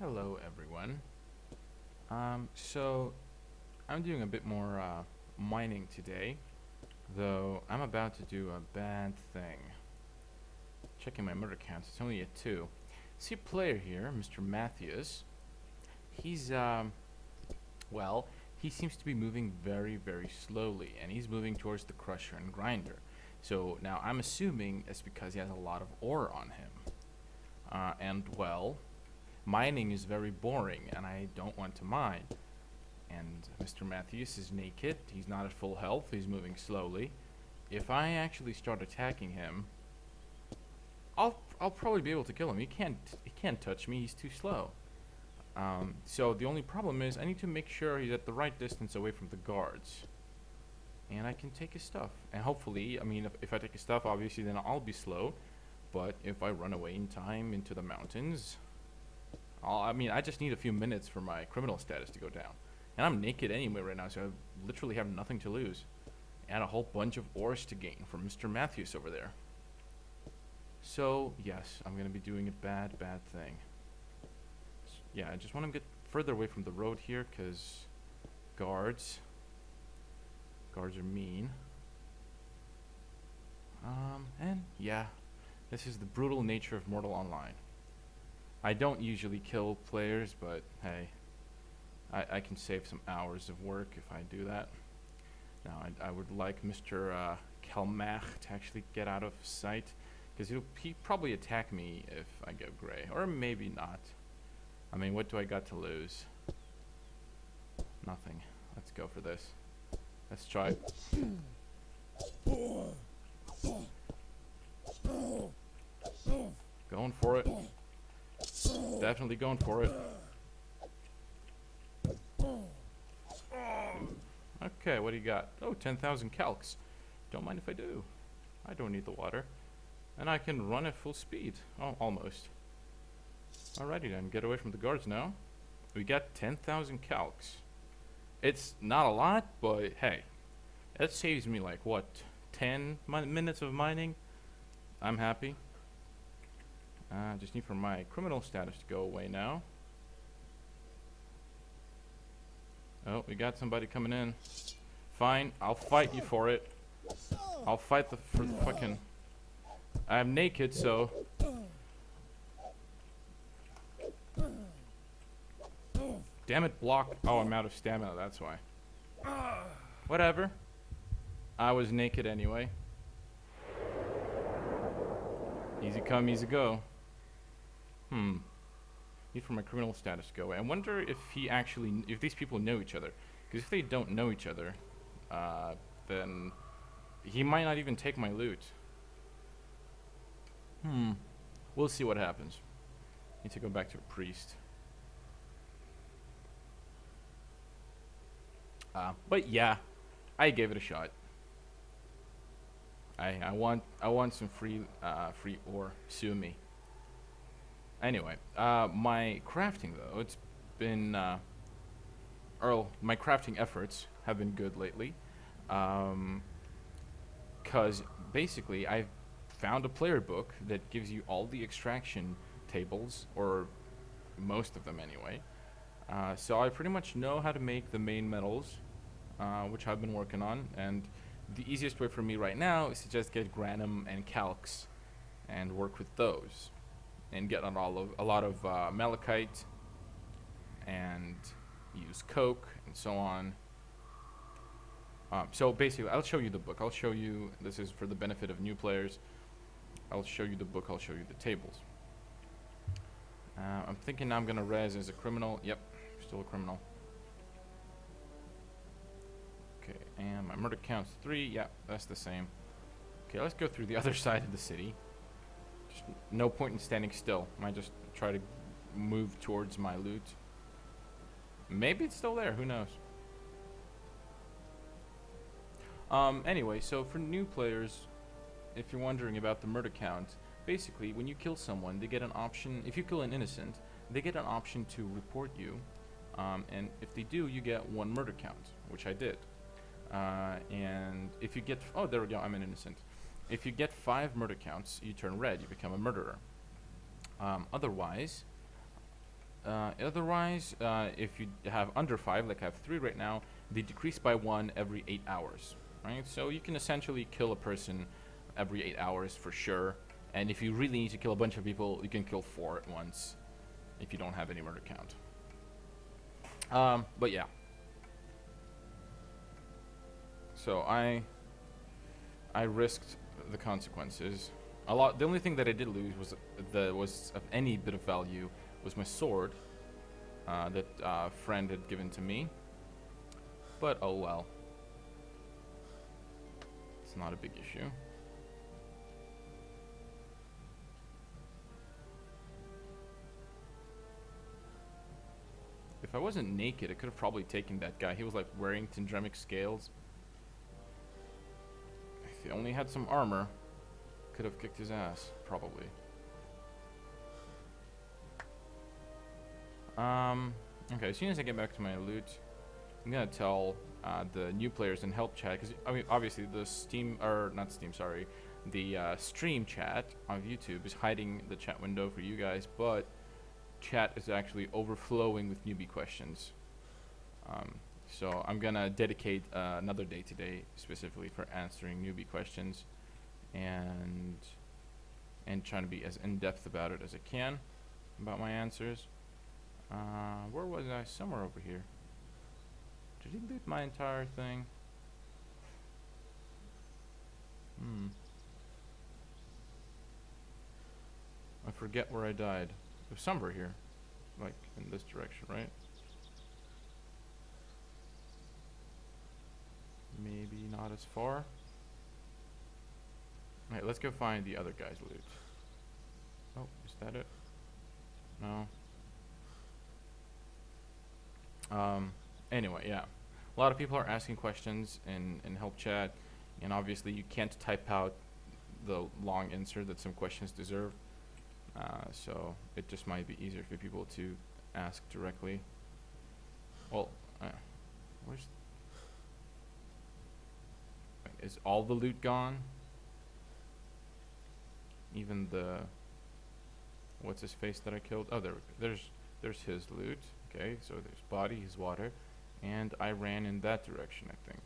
Hello, everyone. So I'm doing a bit more mining today, though I'm about to do a bad thing. Checking my murder counts, it's only at 2. See a player here, Mr. Matthews. He's, well, he seems to be moving very, very slowly, and he's moving towards the crusher and grinder. So now I'm assuming it's because he has a lot of ore on him. Well, mining is very boring, and I don't want to mine. And Mr. Matthews is naked. He's not at full health. He's moving slowly. If I actually start attacking him, I'll probably be able to kill him. He can't touch me. He's too slow. So the only problem is I need to make sure he's at the right distance away from the guards, and I can take his stuff. And hopefully, I mean, if I take his stuff, obviously then I'll be slow. But if I run away in time into the mountains, I just need a few minutes for my criminal status to go down. And I'm naked anyway right now, so I literally have nothing to lose. And a whole bunch of ores to gain from Mr. Matthews over there. So, yes, I'm going to be doing a bad thing. Yeah, I just want to get further away from the road here, because guards are mean. And yeah, this is the brutal nature of Mortal Online. I don't usually kill players, but hey, I can save some hours of work if I do that. Now, I would like Mr. Kelmach to actually get out of sight, because he'd probably attack me if I go gray, or maybe not. I mean, what do I got to lose? Nothing. Let's go for this. Let's try it. Going for it. Definitely going for it. Okay, what do you got? Oh, 10,000 calcs. Don't mind if I do. I don't need the water. And I can run at full speed. Oh, almost. Alrighty then, get away from the guards now. We got 10,000 calcs. It's not a lot, but hey. That saves me like, what, 10 minutes of mining? I'm happy. Just need for my criminal status to go away now. Oh, we got somebody coming in. Fine, I'll fight you for it. I'll fight for the fucking... I'm naked, so... Damn it, block. Oh, I'm out of stamina, that's why. Whatever. I was naked anyway. Easy come, easy go. Need for my criminal status to go away. I wonder if if these people know each other. Because if they don't know each other, then he might not even take my loot. We'll see what happens. Need to go back to a priest. But yeah, I gave it a shot. I want some free ore. Sue me. Anyway, my crafting though, it's been my crafting efforts have been good lately. Cause basically I found a player book that gives you all the extraction tables, or most of them anyway. So I pretty much know how to make the main metals, which I've been working on, and the easiest way for me right now is to just get granum and calx and work with those, and get on a lot of malachite, and use coke and so on. So basically, I'll show you the book. I'll show you, this is for the benefit of new players. I'll show you the book, I'll show you the tables. I'm thinking I'm gonna res as a criminal. Yep, still a criminal. Okay, and my murder count's 3. Yeah, that's the same. Okay, let's go through the other side of the city. Just no point in standing still. I might just try to move towards my loot. Maybe it's still there, who knows? Anyway, so for new players, if you're wondering about the murder count, basically when you kill someone, they get an option. If you kill an innocent, they get an option to report you, and if they do, you get 1 murder count, which I did. And if you get, oh, there we go, I'm an innocent. If you get 5 murder counts, you turn red, you become a murderer. Otherwise, Otherwise, if you have under 5, like I have 3 right now, they decrease by 1 every 8 hours, right? So you can essentially kill a person every 8 hours for sure. And if you really need to kill a bunch of people, you can kill 4 at once if you don't have any murder count. But yeah. So I risked the consequences. A lot. The only thing that I did lose was of any bit of value was my sword that a friend had given to me. But oh well. It's not a big issue. If I wasn't naked, I could have probably taken that guy. He was like wearing Tindremic scales. If he only had some armor, could have kicked his ass, probably. Okay, as soon as I get back to my loot, I'm gonna tell the new players in help chat, because I mean, obviously the Steam, or not Steam, sorry, the stream chat on YouTube is hiding the chat window for you guys, but chat is actually overflowing with newbie questions. So I'm gonna dedicate another day today specifically for answering newbie questions, and trying to be as in-depth about it as I can about my answers. Where was I? Somewhere over here. Did he loot my entire thing? I forget where I died. It was somewhere here. Like, in this direction, right? Maybe not as far. Alright, let's go find the other guy's loot. Oh, is that it? No. Anyway, yeah. A lot of people are asking questions in help chat, and obviously you can't type out the long answer that some questions deserve. So it just might be easier for people to ask directly. Well, where's... Wait, is all the loot gone? Even the... What's his face that I killed? Oh, there's his loot. Okay, so there's body, his water. And I ran in that direction, I think.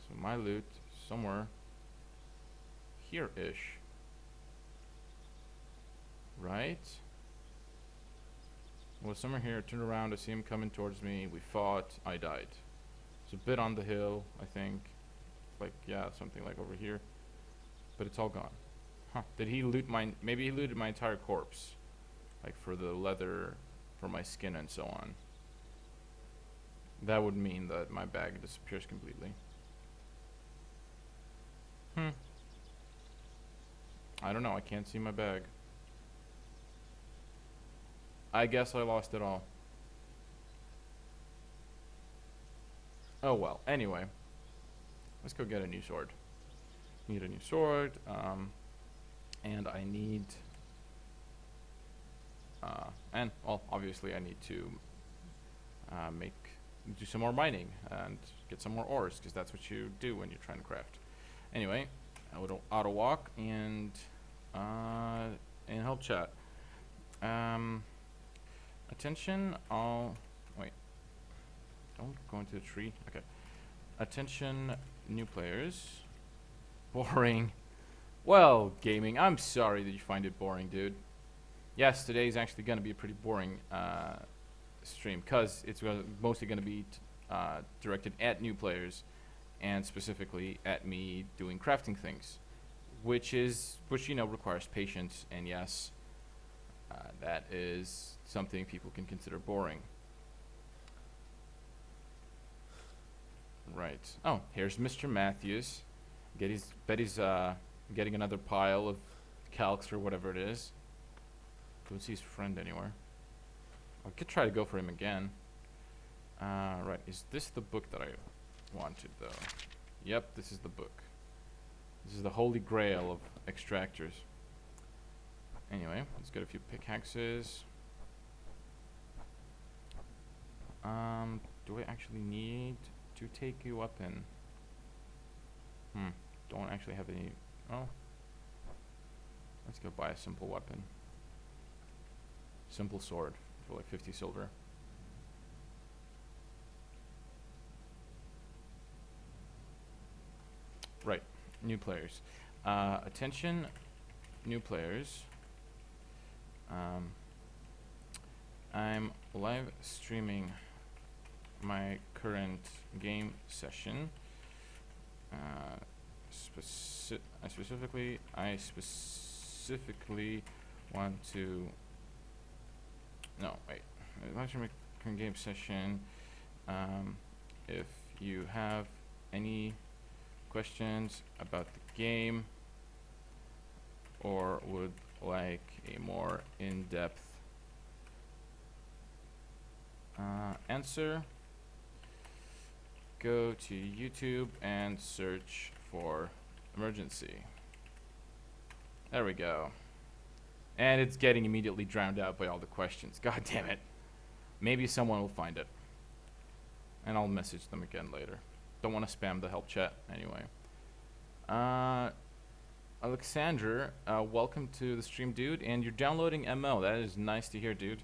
So my loot somewhere here-ish. Right? Well, somewhere here, I turned around, I see him coming towards me, we fought, I died. It's a bit on the hill, I think. Like, yeah, something like over here. But it's all gone. Huh. Did he loot maybe he looted my entire corpse. Like for the leather, for my skin and so on. That would mean that my bag disappears completely. I don't know, I can't see my bag. I guess I lost it all. Oh well, anyway. Let's go get a new sword. Need a new sword, and I need... and, well, obviously I need to do some more mining and get some more ores, because that's what you do when you're trying to craft. Anyway, I would auto walk and help chat. Attention, wait. Don't go into the tree. Okay. Attention, new players. Boring. Well, gaming, I'm sorry that you find it boring, dude. Yes, today's actually going to be a pretty boring stream, because it's mostly going to be directed at new players, and specifically at me doing crafting things, which you know requires patience, and yes, that is something people can consider boring. Right. Oh, here's Mr. Matthews. Bet he's getting another pile of calcs or whatever it is. Don't see his friend anywhere. I could try to go for him again. Right, is this the book that I wanted though? Yep, this is the book. This is the holy grail of extractors. Anyway, let's get a few pickaxes. Do I actually need to take you up in? Don't actually have any... Oh. Let's go buy a simple weapon. Simple sword for like 50 silver. Right, new players. Attention, new players. I'm live streaming my current game session. I specifically want to. No, wait. Live streaming my current game session. If you have any questions about the game or would like a more in-depth answer, go to YouTube and search for emergency. There we go. And it's getting immediately drowned out by all the questions. God damn it. Maybe someone will find it. And I'll message them again later. Don't want to spam the help chat anyway. Alexander, welcome to the stream, dude. And you're downloading ML. That is nice to hear, dude.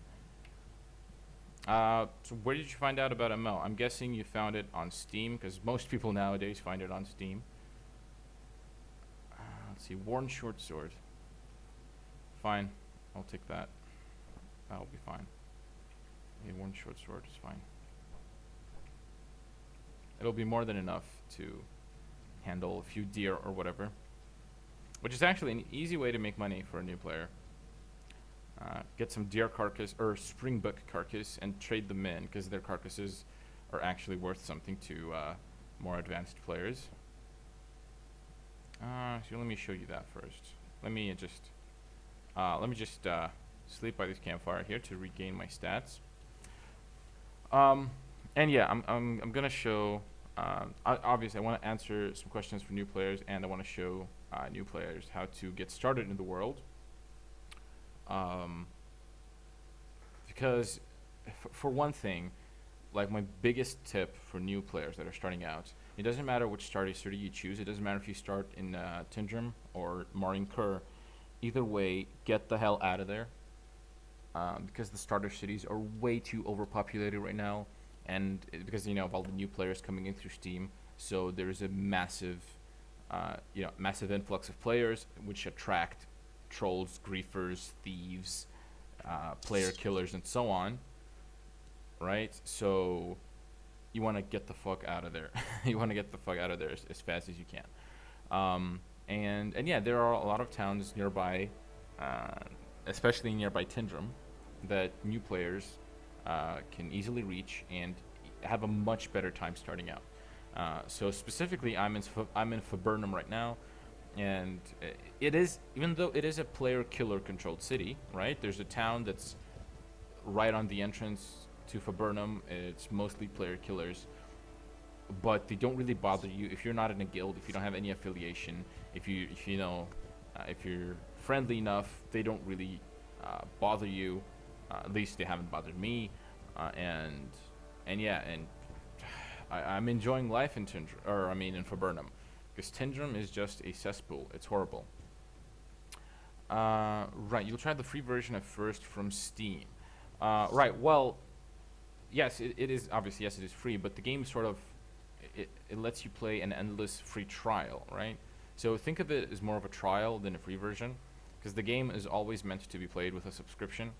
So where did you find out about ML? I'm guessing you found it on Steam, because most people nowadays find it on Steam. Let's see, worn short sword. Fine, I'll take that. That'll be fine. A worn short sword is fine. It'll be more than enough to handle a few deer or whatever. Which is actually an easy way to make money for a new player. Get some deer carcass or springbuck carcass and trade them in, because their carcasses are actually worth something to more advanced players. So let me show you that first. Let me just sleep by this campfire here to regain my stats. And yeah, I'm gonna show. Obviously, I want to answer some questions for new players, and I want to show new players how to get started in the world. Because for one thing, like my biggest tip for new players that are starting out, it doesn't matter which starter city you choose. It doesn't matter if you start in Tindrum or Marienkur. Either way, get the hell out of there. Because the starter cities are way too overpopulated right now, and because of all the new players coming in through Steam, so there's a massive influx of players, which attract trolls, griefers, thieves, player killers, and so on. Right? So you want to get the fuck out of there. You want to get the fuck out of there as fast as you can. And yeah, there are a lot of towns nearby, especially nearby Tindrum, that new players can easily reach and have a much better time starting out. So specifically, I'm in Faburnum right now, and it is, even though it is a player killer controlled city, right? There's a town that's right on the entrance to Faburnum. It's mostly player killers, but they don't really bother you if you're not in a guild, if you don't have any affiliation, if you're friendly enough. They don't really bother you. At least they haven't bothered me. I'm enjoying life in in Faburnum, because Tindrum is just a cesspool. It's horrible. Right, you'll try the free version at first from Steam. Right, well, yes, it is, obviously, yes, it is free, but the game sort of, it lets you play an endless free trial, right? So think of it as more of a trial than a free version, because the game is always meant to be played with a subscription.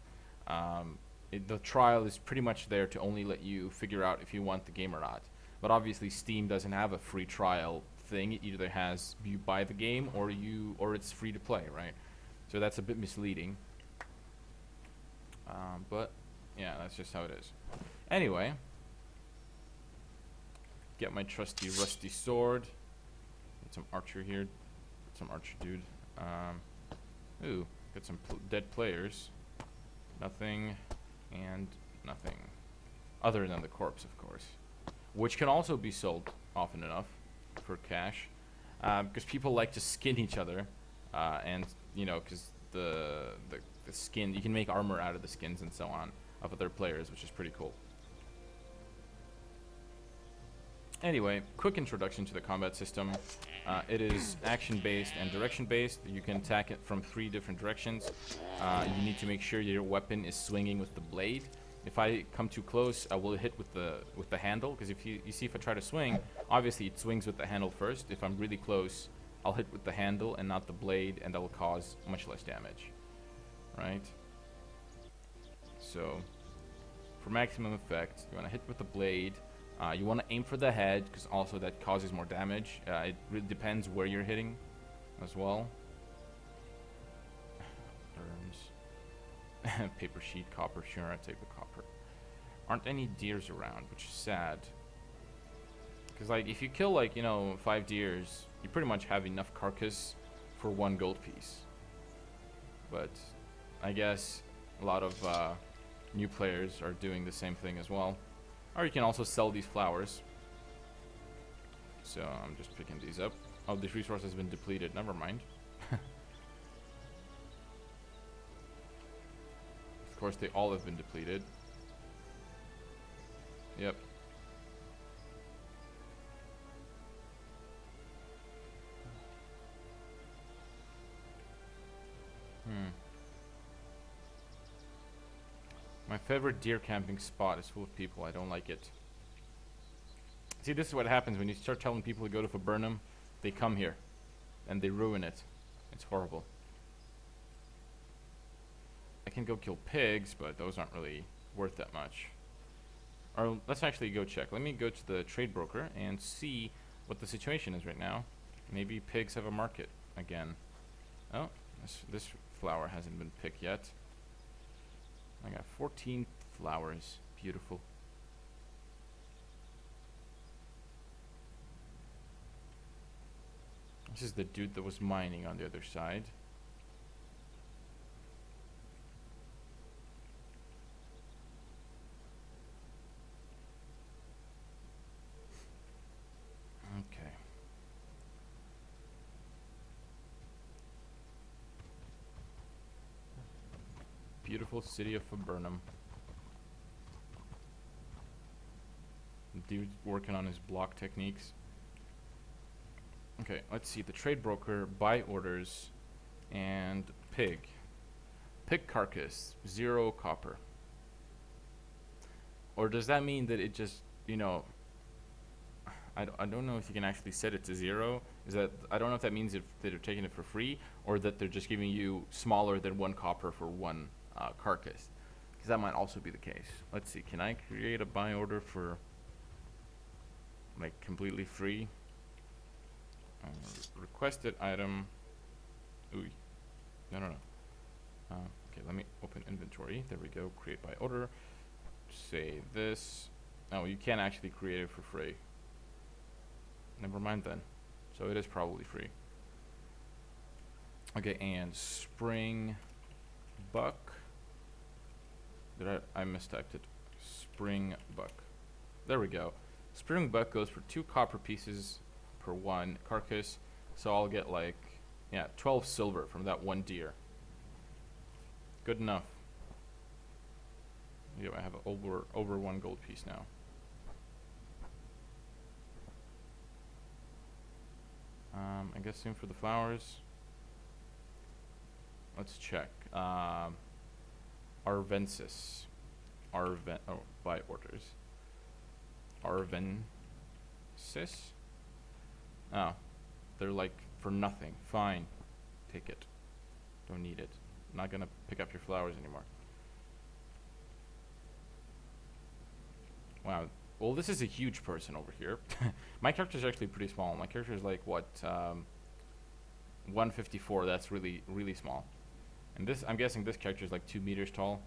The trial is pretty much there to only let you figure out if you want the game or not. But obviously Steam doesn't have a free trial thing. It either has you buy the game or it's free to play, right? So that's a bit misleading. But yeah, that's just how it is. Anyway, get my trusty rusty sword. Get some archer here. Get some archer dude. Ooh, got some dead players. Nothing and nothing. Other than the corpse, of course. Which can also be sold often enough for cash. Because people like to skin each other. And, because the skin, you can make armor out of the skins and so on of other players, which is pretty cool. Anyway, quick introduction to the combat system. It is action-based and direction-based. You can attack it from 3 different directions. You need to make sure your weapon is swinging with the blade. If I come too close, I will hit with the handle. Because if you see, if I try to swing, obviously it swings with the handle first. If I'm really close, I'll hit with the handle and not the blade, and that will cause much less damage. Right? So, for maximum effect, you want to hit with the blade. You want to aim for the head, because also that causes more damage. It really depends where you're hitting as well. Burns. Paper sheet, copper. Sure, I take the copper. Aren't any deers around, which is sad. Because, like, if you kill, like, you know, 5 deers, you pretty much have enough carcass for 1 gold piece. But I guess a lot of new players are doing the same thing as well. Or you can also sell these flowers. So I'm just picking these up. Oh, this resource has been depleted. Never mind. Of course, they all have been depleted. Yep. My favorite deer camping spot is full of people. I don't like it. See, this is what happens when you start telling people to go to Viburnum. They come here, and they ruin it. It's horrible. I can go kill pigs, but those aren't really worth that much. Or let's actually go check. Let me go to the trade broker and see what the situation is right now. Maybe pigs have a market again. Oh, this flower hasn't been picked yet. I got 14 flowers. Beautiful. This is the dude that was mining on the other side. Okay. Beautiful city of Viburnum. Dude working on his block techniques. Okay, let's see. The trade broker, buy orders, and pig. Pig carcass, 0 copper. Or does that mean that it just, you know, I don't know if you can actually set it to 0. Is that, I don't know if that means if they're taking it for free, or that they're just giving you smaller than 1 copper for 1 carcass. Because that might also be the case. Let's see, can I create a buy order for, like, completely free? Requested item. Ooh. No. Okay, let me open inventory. There we go. Create by order. Say this. Oh, you can't actually create it for free. Never mind then. So it is probably free. Okay, and spring buck. I mistyped it. Spring buck. There we go. Spring buck goes for 2 copper pieces per 1 carcass, so I'll get like 12 silver from that 1 deer. Good enough. Yeah, I have over 1 gold piece now. I guess same for the flowers. Let's check. Arvensis. Buy orders. Arvensis. Oh, they're like for nothing. Fine, take it. Don't need it. I'm not gonna pick up your flowers anymore. Wow. Well, this is a huge person over here. My character is actually pretty small. My character is like what, 154. That's really, really small. And this, I'm guessing this character is like 2 meters tall.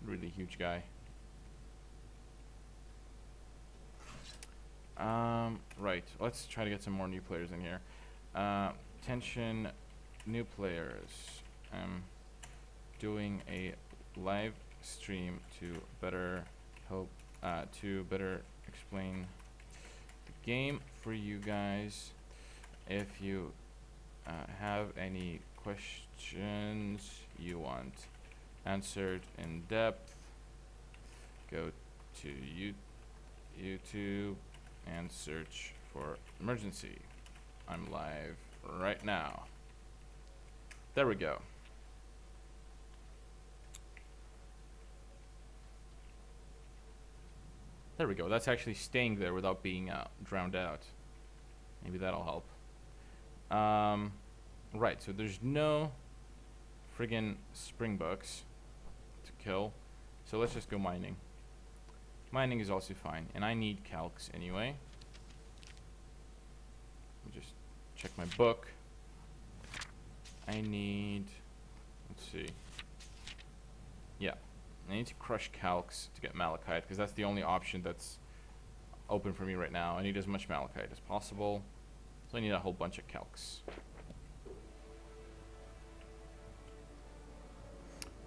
Really huge guy. Right. Let's try to get some more new players in here. Attention, new players. I'm doing a live stream to better help, to better explain the game for you guys. If you have any questions you want answered in depth, go to YouTube and search for emergency. I'm live right now. There we go. There we go. That's actually staying there without being drowned out. Maybe that'll help. Right, so there's no friggin' springbucks to kill. So let's just go mining. Mining is also fine. And I need calcs anyway. Let me just check my book. I need... Let's see. Yeah. I need to crush calcs to get malachite, because that's the only option that's open for me right now. I need as much malachite as possible. So I need a whole bunch of calcs.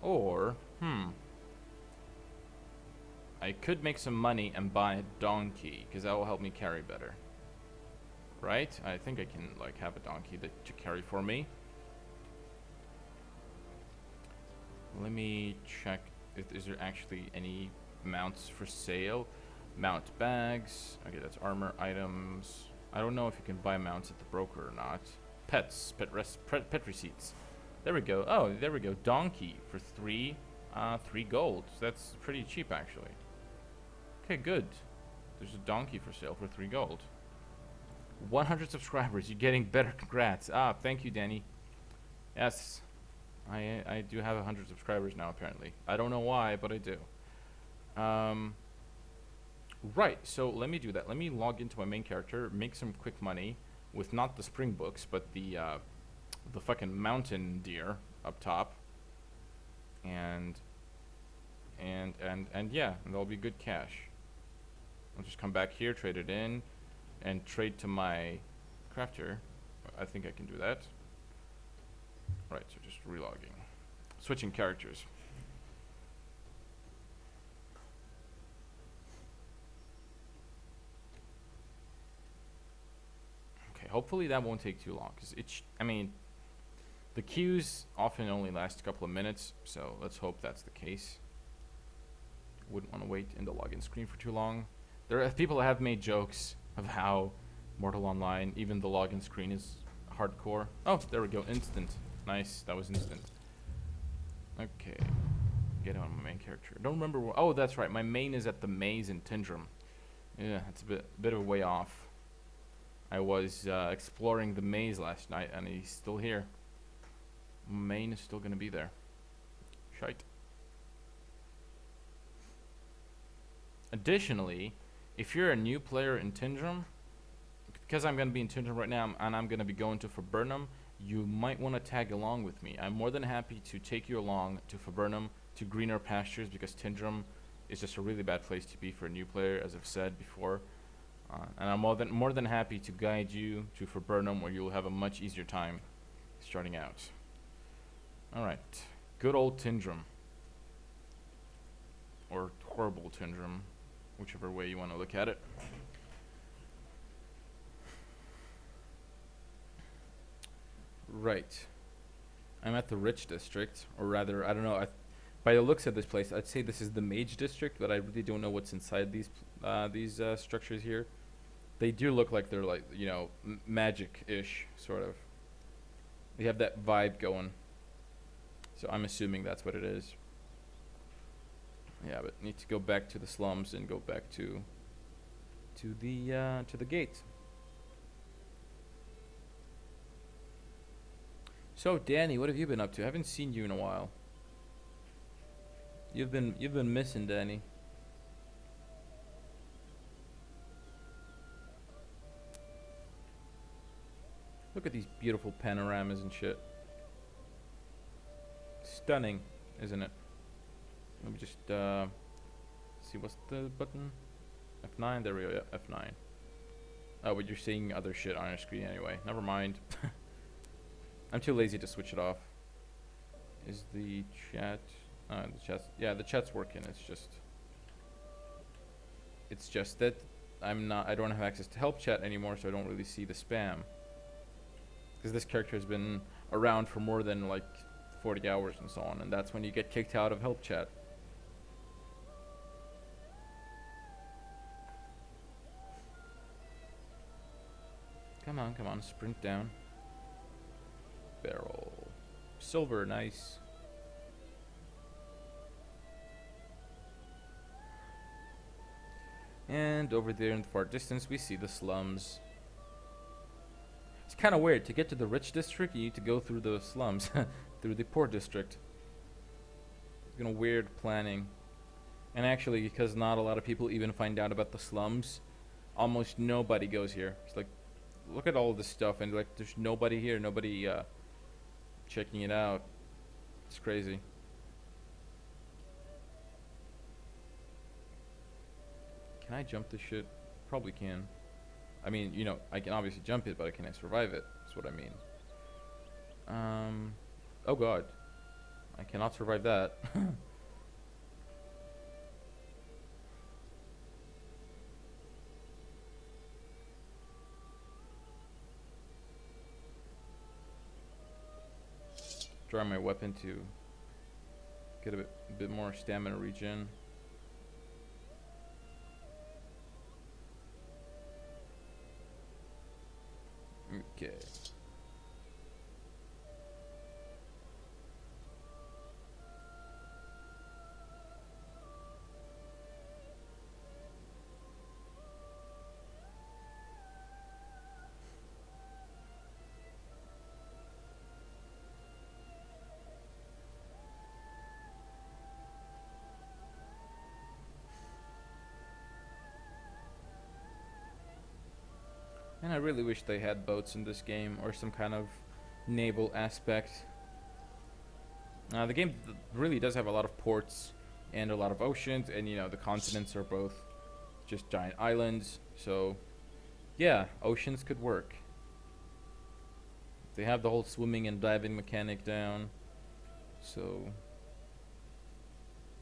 Or, I could make some money and buy a donkey, because that will help me carry better. Right? I think I can, like, have a donkey to carry for me. Let me check if is there actually any mounts for sale. Mount bags. Okay, that's armor items. I don't know if you can buy mounts at the broker or not. Pets. Pet receipts. There we go. Oh, there we go. Donkey for 3 gold. So that's pretty cheap, actually. Okay, good. There's a donkey for sale for 3 gold. 100 subscribers. You're getting better. Congrats. Thank you, Danny. Yes. I do have 100 subscribers now, apparently. I don't know why, but I do. Right, so let me do that. Let me log into my main character, make some quick money with not the springbooks, but the fucking mountain deer up top. And yeah, and there'll be good cash. I'll just come back here, trade it in, and trade to my crafter. I think I can do that. Right, so just relogging. Switching characters. Okay, hopefully that won't take too long, because I mean, the queues often only last a couple of minutes, so let's hope that's the case. Wouldn't want to wait in the login screen for too long. There are people that have made jokes of how Mortal Online, even the login screen is hardcore. Oh, there we go, instant. Nice, that was instant. Okay, get on my main character. I don't remember where. Oh, that's right. My main is at the maze in Tindrum. Yeah, it's a bit of a way off. I was exploring the maze last night, and he's still here. Main is still gonna be there. Shite. Additionally, if you're a new player in Tindrum, because I'm gonna be in Tindrum right now, and I'm gonna be going to Viburnum, you might want to tag along with me. I'm more than happy to take you along to Viburnum, to greener pastures, because Tindrum is just a really bad place to be for a new player, as I've said before. And I'm more than happy to guide you to Viburnum, where you'll have a much easier time starting out. Alright, good old Tindrum. Or horrible Tindrum, whichever way you want to look at it. Right. I'm at the Rich District, or rather, I don't know. By the looks of this place, I'd say this is the Mage District, but I really don't know what's inside these structures here. They do look like they're like, you know, magic-ish, sort of. They have that vibe going. So I'm assuming that's what it is. Yeah, but need to go back to the slums and go back to the gate. So Danny, what have you been up to? I haven't seen you in a while. You've been missing, Danny. Look at these beautiful panoramas and shit. Stunning, isn't it? Let me just see, what's the button? F9, there we go, yeah, F9. Oh, but you're seeing other shit on your screen anyway. Never mind. I'm too lazy to switch it off. Is the chat... yeah, the chat's working. It's just that I don't have access to help chat anymore, so I don't really see the spam. Because this character has been around for more than like 40 hours and so on, and that's when you get kicked out of help chat. come on, sprint down. Barrel. Silver, nice. And over there in the far distance, we see the slums. It's kind of weird. To get to the rich district, you need to go through the slums, through the poor district. It's kind of weird planning. And actually, because not a lot of people even find out about the slums, almost nobody goes here. It's like, look at all this stuff, and like, there's nobody here, nobody checking it out. It's crazy. Can I jump this shit? Probably can. I mean, you know, I can obviously jump it, but can I survive it? That's what I mean. Oh god. I cannot survive that. Draw my weapon to get a bit more stamina regen. Okay. And I really wish they had boats in this game or some kind of naval aspect. The game really does have a lot of ports and a lot of oceans, and you know, the continents are both just giant islands. So, yeah, oceans could work. They have the whole swimming and diving mechanic down. So,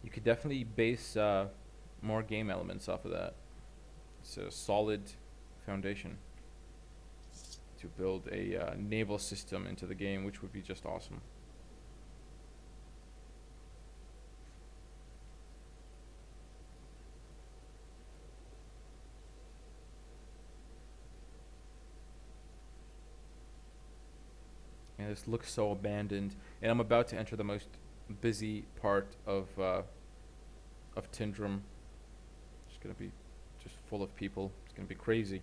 you could definitely base more game elements off of that. It's a solid foundation to build a naval system into the game, which would be just awesome. And this looks so abandoned. And I'm about to enter the most busy part of Tindrum. It's gonna be just full of people. It's gonna be crazy.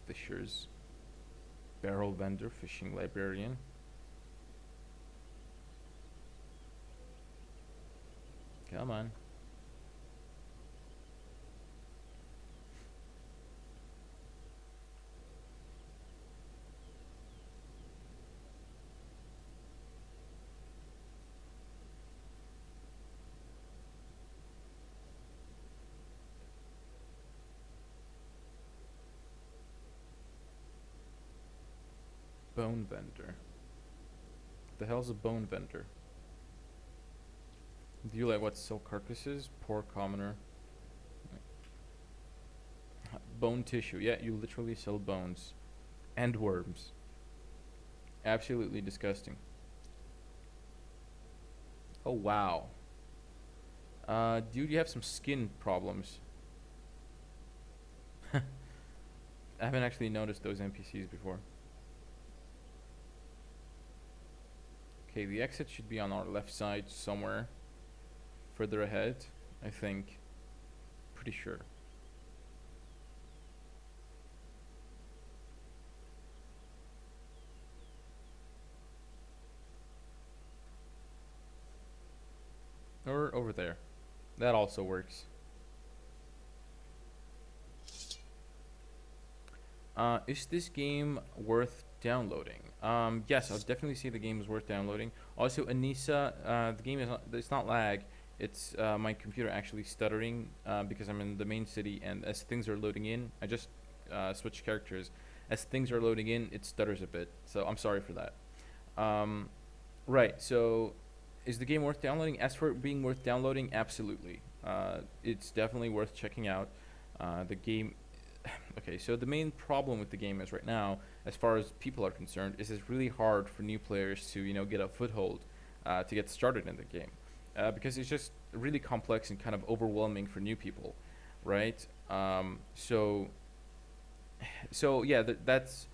Fishers, barrel vendor, fishing librarian. Come on. Bone vendor. The hell's a bone vendor? Do you like what, sell carcasses? Poor commoner. Bone tissue. Yeah, you literally sell bones. And worms. Absolutely disgusting. Oh wow. Dude, you have some skin problems. I haven't actually noticed those NPCs before. Okay, the exit should be on our left side somewhere. Further ahead, I think. Pretty sure. Or over there. That also works. Is this game worth downloading? Yes, I'll definitely say the game is worth downloading. Also, Anissa, the game is not, it's not lag. It's my computer actually stuttering because I'm in the main city, and as things are loading in, I just switched characters. As things are loading in, it stutters a bit. So I'm sorry for that. Right. So, is the game worth downloading? As for it being worth downloading, absolutely. It's definitely worth checking out. The game. Okay, so the main problem with the game is right now, as far as people are concerned, is it's really hard for new players to get a foothold, to get started in the game, because it's just really complex and kind of overwhelming for new people, right? So yeah, that's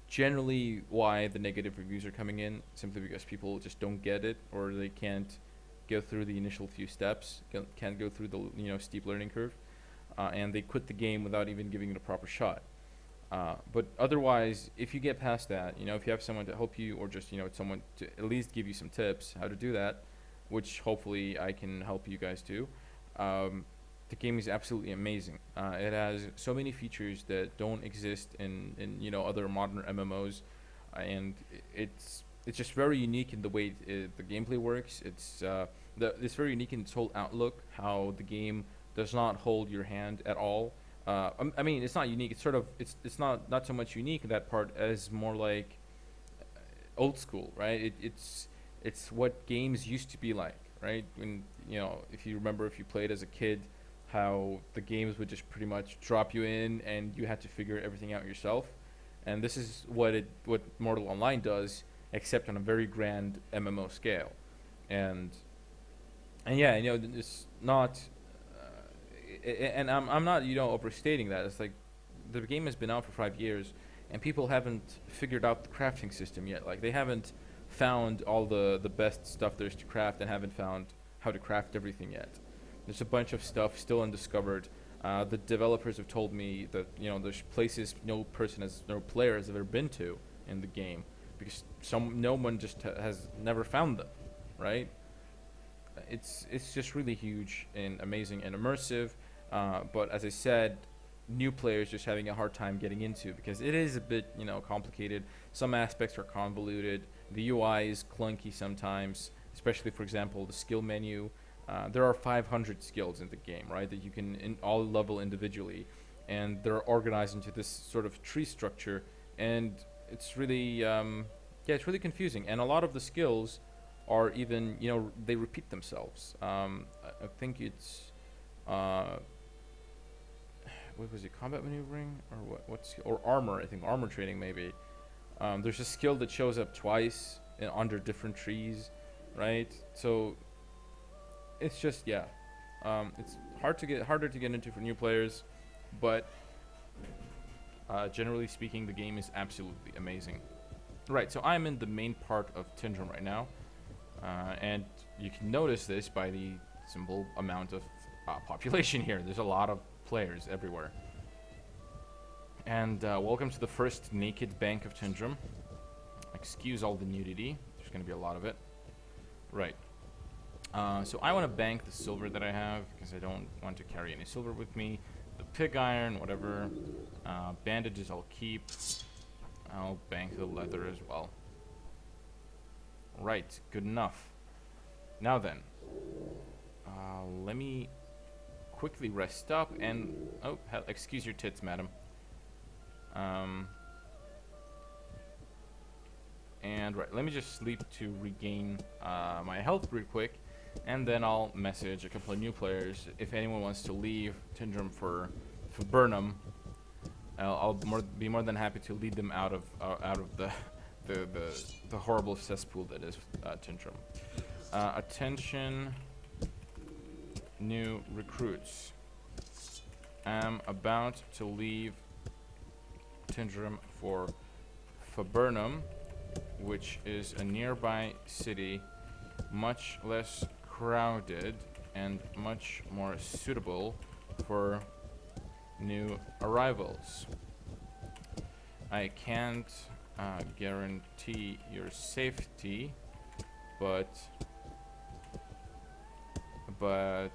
generally why the negative reviews are coming in, simply because people just don't get it, or they can't go through the initial few steps, can't go through the steep learning curve, and they quit the game without even giving it a proper shot. But otherwise, if you get past that, if you have someone to help you, or just someone to at least give you some tips how to do that, which hopefully I can help you guys do. Um, the game is absolutely amazing. It has so many features that don't exist in other modern MMOs, and it's just very unique in the way the gameplay works. It's very unique in its whole outlook, how the game does not hold your hand at all. I mean, it's not unique. It's sort of it's not so much unique in that part as more like old school, right? It's what games used to be like, right? When if you remember, if you played as a kid, how the games would just pretty much drop you in and you had to figure everything out yourself. And this is what Mortal Online does, except on a very grand MMO scale. And yeah, it's not. And I'm not overstating that. It's like the game has been out for 5 years, and people haven't figured out the crafting system yet. Like they haven't found all the best stuff there's to craft, and haven't found how to craft everything yet. There's a bunch of stuff still undiscovered. The developers have told me that there's places no player has ever been to in the game, because no one just has never found them, right? It's just really huge and amazing and immersive. But as I said, new players just having a hard time getting into, because it is a bit complicated. Some aspects are convoluted. The UI is clunky sometimes, especially for example the skill menu. There are 500 skills in the game, right, that you can all level individually, and they're organized into this sort of tree structure, and it's really it's really confusing. And a lot of the skills are even they repeat themselves. I think it's what was it, combat maneuvering, or or armor? I think armor training maybe. There's a skill that shows up twice under different trees, right? So it's just it's harder to get into for new players, but generally speaking, the game is absolutely amazing. Right, so I'm in the main part of Tindrum right now, and you can notice this by the simple amount of population here. There's a lot of players everywhere. And welcome to the first naked bank of Tindrum. Excuse all the nudity. There's going to be a lot of it. Right. So I want to bank the silver that I have, because I don't want to carry any silver with me. The pig iron, whatever. Bandages I'll keep. I'll bank the leather as well. Right, good enough. Now then, let me quickly rest up and... Oh, hell, excuse your tits, madam. And right, let me just sleep to regain my health real quick, and then I'll message a couple of new players. If anyone wants to leave Tindrum for Burnham, I'll be more than happy to lead them out of the horrible cesspool that is Tindrum. Attention, new recruits. I'm about to leave Tindrum for Burnham, which is a nearby city, much less crowded and much more suitable for new arrivals. I can't guarantee your safety, but I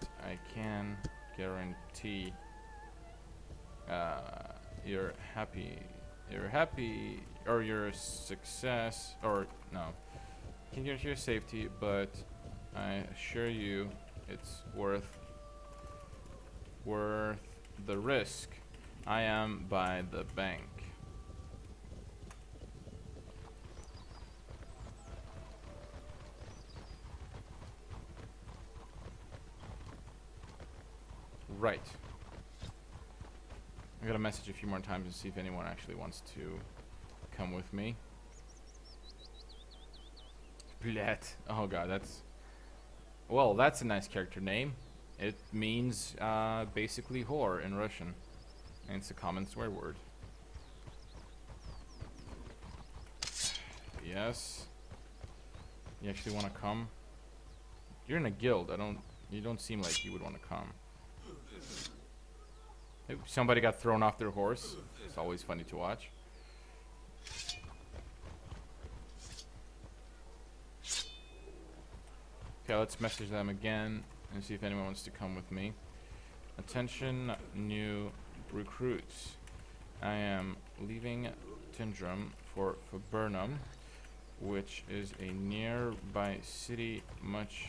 can guarantee your success, or no, can guarantee your safety, but I assure you it's worth the risk. I am by the bank. Right. I gotta message a few more times and see if anyone actually wants to come with me. Blet. Oh god, that's a nice character name. It means basically whore in Russian. And it's a common swear word. Yes. You actually want to come? You're in a guild. You don't seem like you would want to come. Oops, somebody got thrown off their horse. It's always funny to watch. Okay, let's message them again and see if anyone wants to come with me. Attention, new recruits. I am leaving Tindrum for Burnham, which is a nearby city much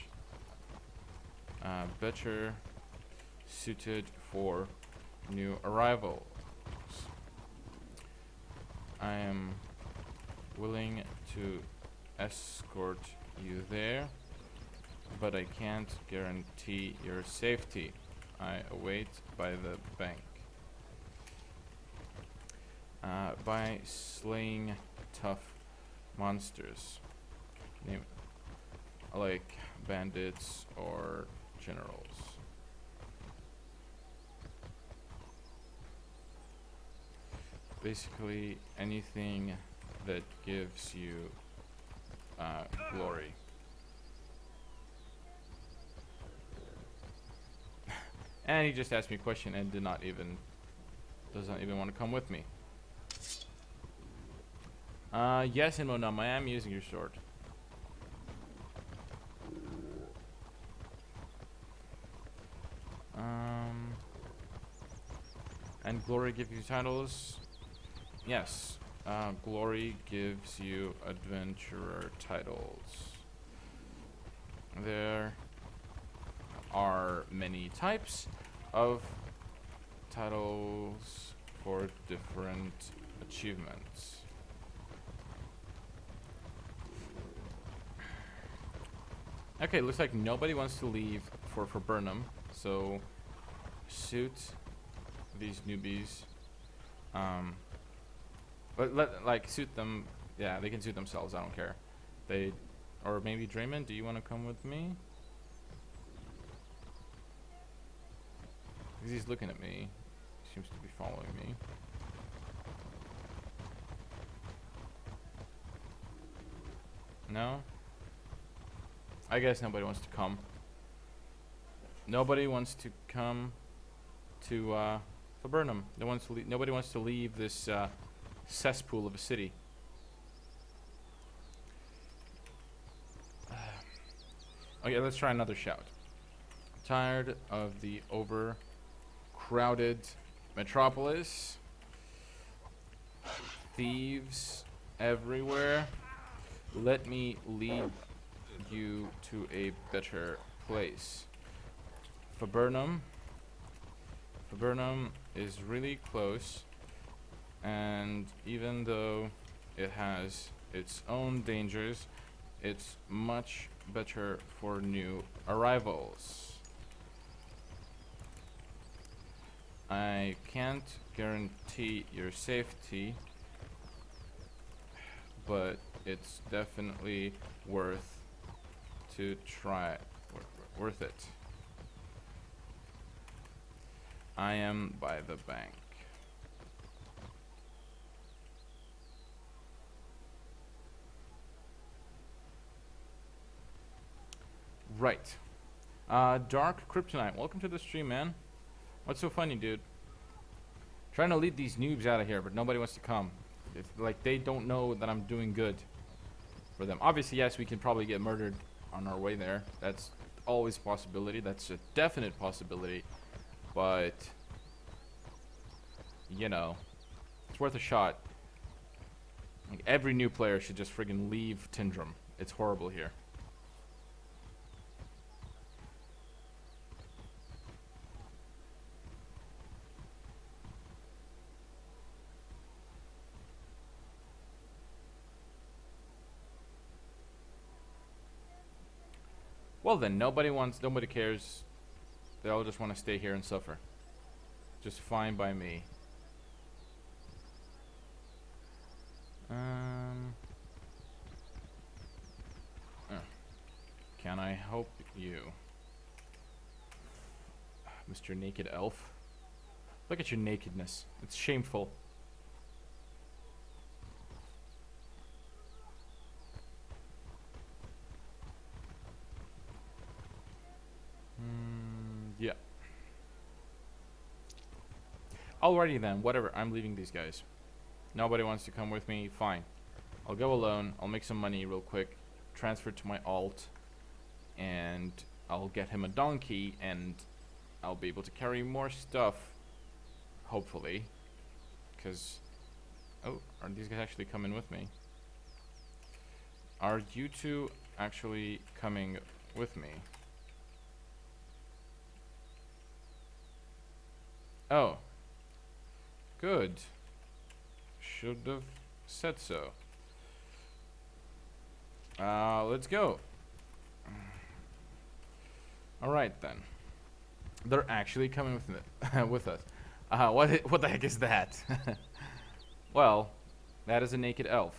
better suited for new arrivals. I am willing to escort you there, but I can't guarantee your safety. I await by the bank. By slaying tough monsters, like bandits or generals. Basically anything that gives you glory. And he just asked me a question and does not even want to come with me. Yes, and Monum, I am using your sword. And glory gives you titles. Yes, glory gives you adventurer titles. There are many types of titles for different achievements. Okay, looks like nobody wants to leave for Burnham, so suit these newbies. Like suit them. Yeah, they can suit themselves. I don't care. Or maybe Draymond. Do you want to come with me? Because he's looking at me. He seems to be following me. No? I guess nobody wants to come. Nobody wants to come to Burnham. Nobody wants to leave this cesspool of a city. Okay, let's try another shout. Tired of the overcrowded metropolis. Thieves everywhere. Let me lead you to a better place. Viburnum is really close, and even though it has its own dangers, it's much better for new arrivals. I can't guarantee your safety, but it's definitely worth it. I am by the bank. Right. Dark Kryptonite, welcome to the stream, man. What's so funny, dude? Trying to lead these noobs out of here, but nobody wants to come. It's like they don't know that I'm doing good for them. Obviously, yes, we can probably get murdered on our way there. That's always a possibility. That's a definite possibility. But, you know, it's worth a shot. Like, every new player should just friggin' leave Tindrum. It's horrible here. Well then, nobody cares. They all just want to stay here and suffer. Just fine by me. Can I help you? Mr. Naked Elf? Look at your nakedness. It's shameful. Yeah. Alrighty then, whatever. I'm leaving these guys. Nobody wants to come with me. Fine. I'll go alone. I'll make some money real quick. Transfer to my alt. And I'll get him a donkey. And I'll be able to carry more stuff. Hopefully. Because... Oh, are these guys actually coming with me? Are you two actually coming with me? Oh. Good. Should have said so. Let's go. Alright then. They're actually coming with with us. What the heck is that? Well, that is a naked elf.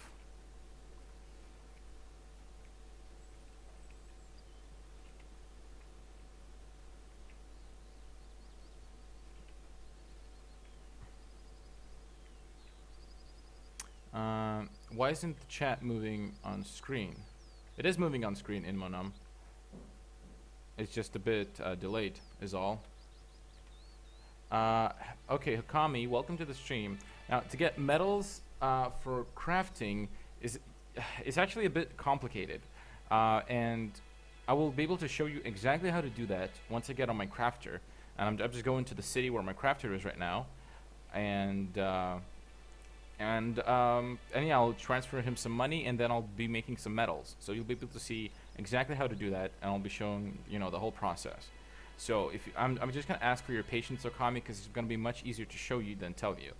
Why isn't the chat moving on screen? It is moving on screen in Monum. It's just a bit delayed, is all. Okay, Hakami, welcome to the stream. Now, to get metals for crafting is actually a bit complicated, and I will be able to show you exactly how to do that once I get on my crafter. And I'm just going to the city where my crafter is right now, and yeah, I'll transfer him some money, and then I'll be making some metals. So you'll be able to see exactly how to do that, and I'll be showing the whole process. So if I'm just gonna ask for your patience, Okami, because it's gonna be much easier to show you than tell you.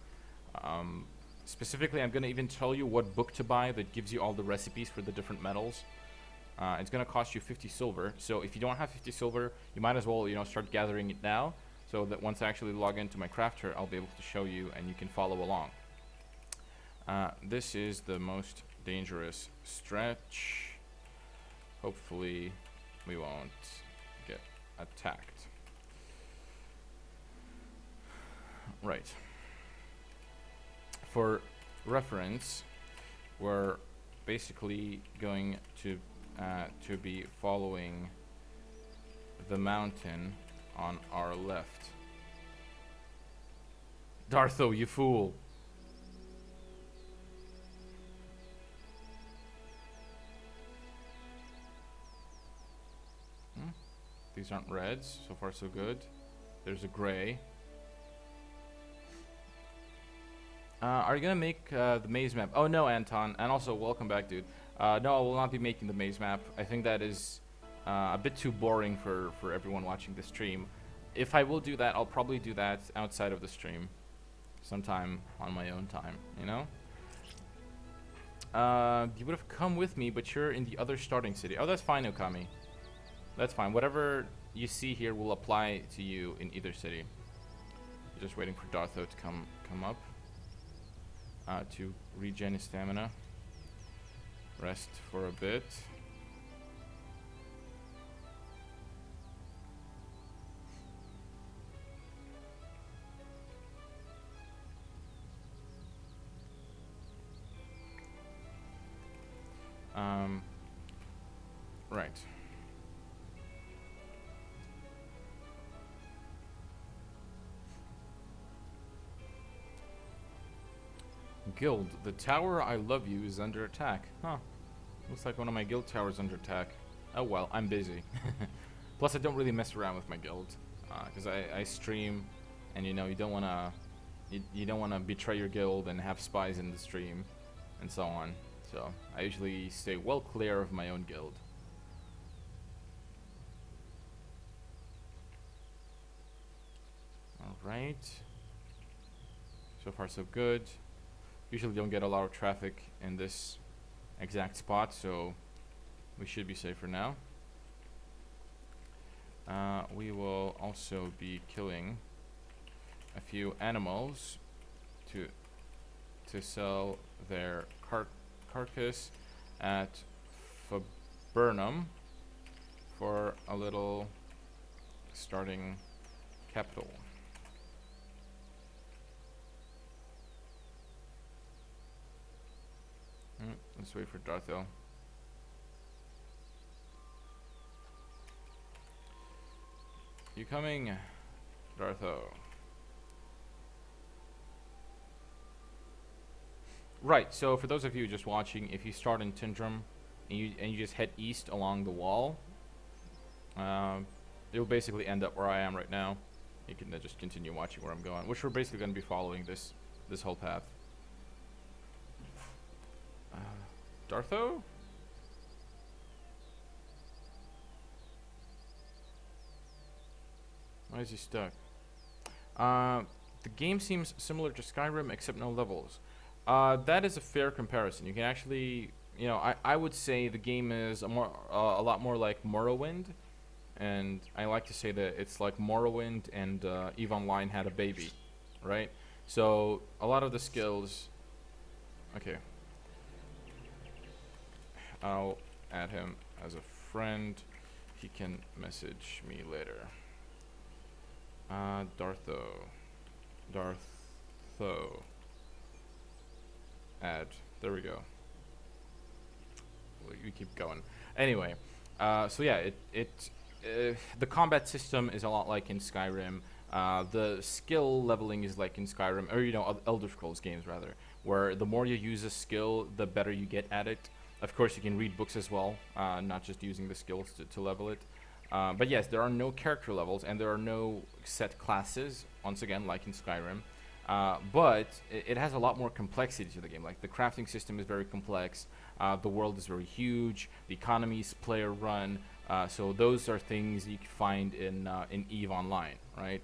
Specifically, I'm gonna even tell you what book to buy that gives you all the recipes for the different metals. It's gonna cost you 50 silver. So if you don't have 50 silver, you might as well start gathering it now, so that once I actually log into my crafter, I'll be able to show you and you can follow along. This is the most dangerous stretch. Hopefully we won't get attacked. Right. For reference, we're basically going to be following the mountain on our left. Dartho, you fool! These aren't reds. So far, so good. There's a gray. Are you gonna make the maze map? Oh no, Anton. And also, welcome back, dude. No, I will not be making the maze map. I think that is a bit too boring for everyone watching the stream. If I will do that, I'll probably do that outside of the stream, sometime on my own time. You would have come with me, but you're in the other starting city. Oh, that's fine, Okami. That's fine. Whatever you see here will apply to you in either city. Just waiting for Dartho to come up to regen his stamina. Rest for a bit. Right. Guild, the tower I love you is under attack. Huh. Looks like one of my guild towers under attack. Oh well, I'm busy. Plus I don't really mess around with my guild. Because I stream, and you don't wanna you don't wanna betray your guild and have spies in the stream and so on. So I usually stay well clear of my own guild. Alright. So far so good. Usually don't get a lot of traffic in this exact spot, so we should be safe for now. We will also be killing a few animals to sell their carcass at Faburnum for a little starting capital. Let's wait for Dartho. You coming, Dartho? Right. So for those of you just watching, if you start in Tindrum and you just head east along the wall, you'll basically end up where I am right now. You can just continue watching where I'm going, which we're basically going to be following this whole path. Dartho? Why is he stuck? The game seems similar to Skyrim except no levels. That is a fair comparison. You can actually, I would say the game is a lot more like Morrowind, and I like to say that it's like Morrowind and EVE Online had a baby, right? So a lot of the skills. Okay. I'll add him as a friend. He can message me later. Dartho. Add. There we go. We keep going. Anyway, so yeah, the combat system is a lot like in Skyrim. The skill leveling is like in Skyrim, or Elder Scrolls games rather, where the more you use a skill, the better you get at it. Of course, you can read books as well, not just using the skills to level it. But yes, there are no character levels and there are no set classes, once again, like in Skyrim. But it has a lot more complexity to the game. Like, the crafting system is very complex, the world is very huge, the economy is player run, so those are things you can find in EVE Online, right?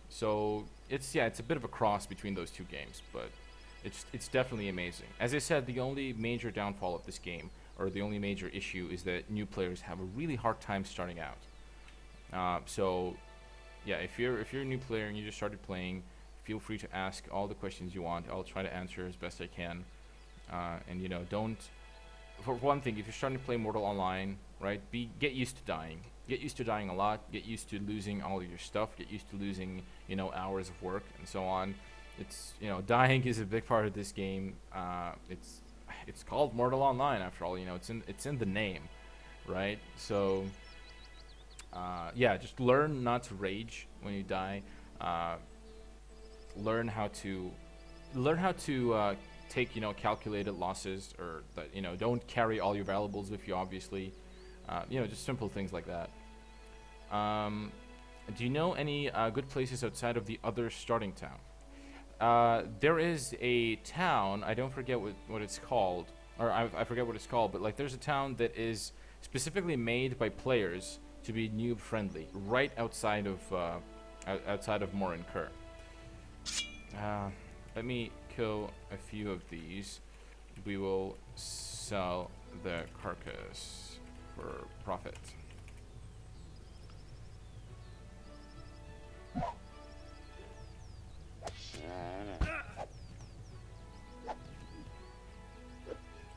So it's a bit of a cross between those two games, but it's definitely amazing. As I said, the only major downfall of this game, or the only major issue, is that new players have a really hard time starting out. So yeah, if you're a new player and you just started playing, feel free to ask all the questions you want. I'll try to answer as best I can. And don't. For one thing, if you're starting to play Mortal Online, right, get used to dying. Get used to dying a lot. Get used to losing all of your stuff. Get used to losing, hours of work and so on. It's dying is a big part of this game. It's called Mortal Online after all. It's in the name, right? So yeah, just learn not to rage when you die. Learn how to take calculated losses, or that don't carry all your valuables with you, obviously. Just simple things like that. Do you know any good places outside of the other starting town? There is a town, I don't forget what it's called, or I forget what it's called, but like there's a town that is specifically made by players to be noob friendly, right outside of Morin Kerr. Let me kill a few of these. We will sell the carcass for profit.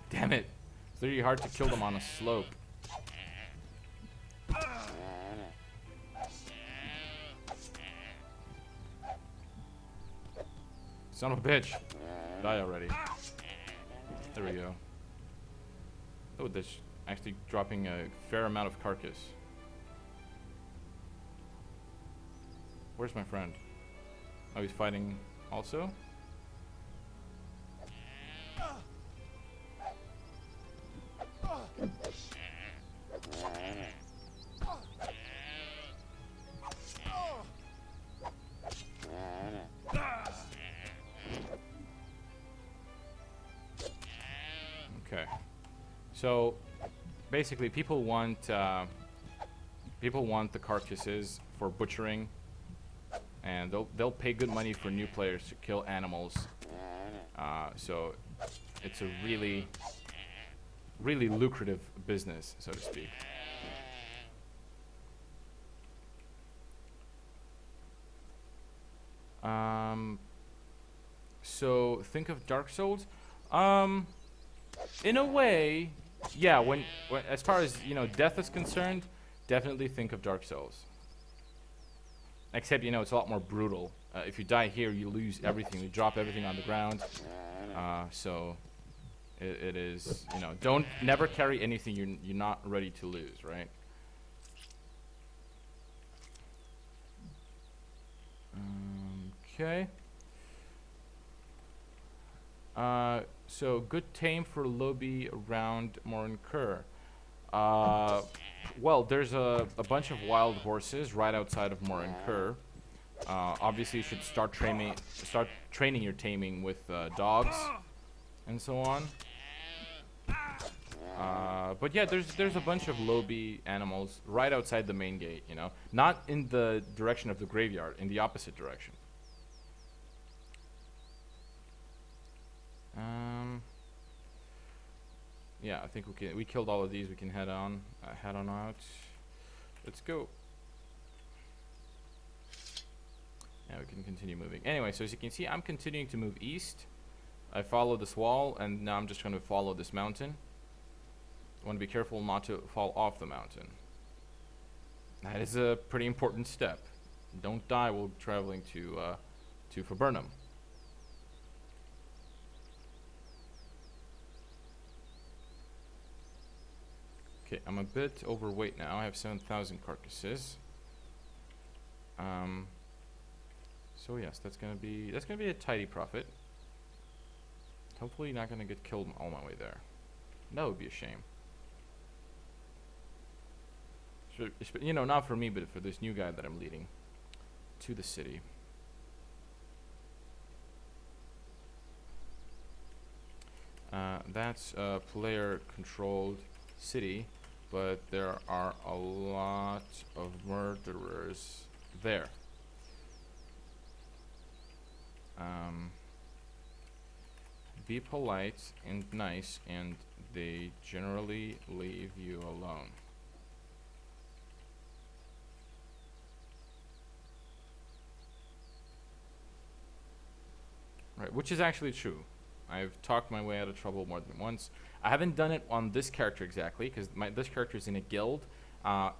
Damn it. It's really hard to kill them on a slope. Son of a bitch. Die already. There we go. Oh, this actually dropping a fair amount of carcass. Where's my friend? Oh, he's fighting also? Okay. So basically people want the carcasses for butchering, and they'll pay good money for new players to kill animals. So it's a really lucrative business, so to speak. So think of Dark Souls. In a way, yeah. When as far as death is concerned, definitely think of Dark Souls. Except it's a lot more brutal. If you die here, you lose everything. You drop everything on the ground. So It is, you know, don't never carry anything you're not ready to lose, right? Okay. So good tame for Lobby around Morin Kerr. Uh, well, there's a bunch of wild horses right outside of Morin Kerr. Obviously, you should start training your taming with dogs and so on. But yeah, there's a bunch of Lobby animals right outside the main gate. You know, not in the direction of the graveyard, in the opposite direction. Yeah, I think we killed all of these. We can head on out. Let's go. Yeah, we can continue moving. Anyway, so as you can see, I'm continuing to move east. I follow this wall, and now I'm just going to follow this mountain. I want to be careful not to fall off the mountain. That is a pretty important step. Don't die while traveling to Viburnum. Okay, I'm a bit overweight now. I have 7,000 carcasses. So yes, that's gonna be a tidy profit. Hopefully, not gonna get killed all my way there. That would be a shame. So, you know, not for me, but for this new guy that I'm leading to the city. That's a player-controlled city, but there are a lot of murderers there. Be polite and nice, and they generally leave you alone. Right, which is actually true. I've talked my way out of trouble more than once. I haven't done it on this character exactly, because this character is in a guild.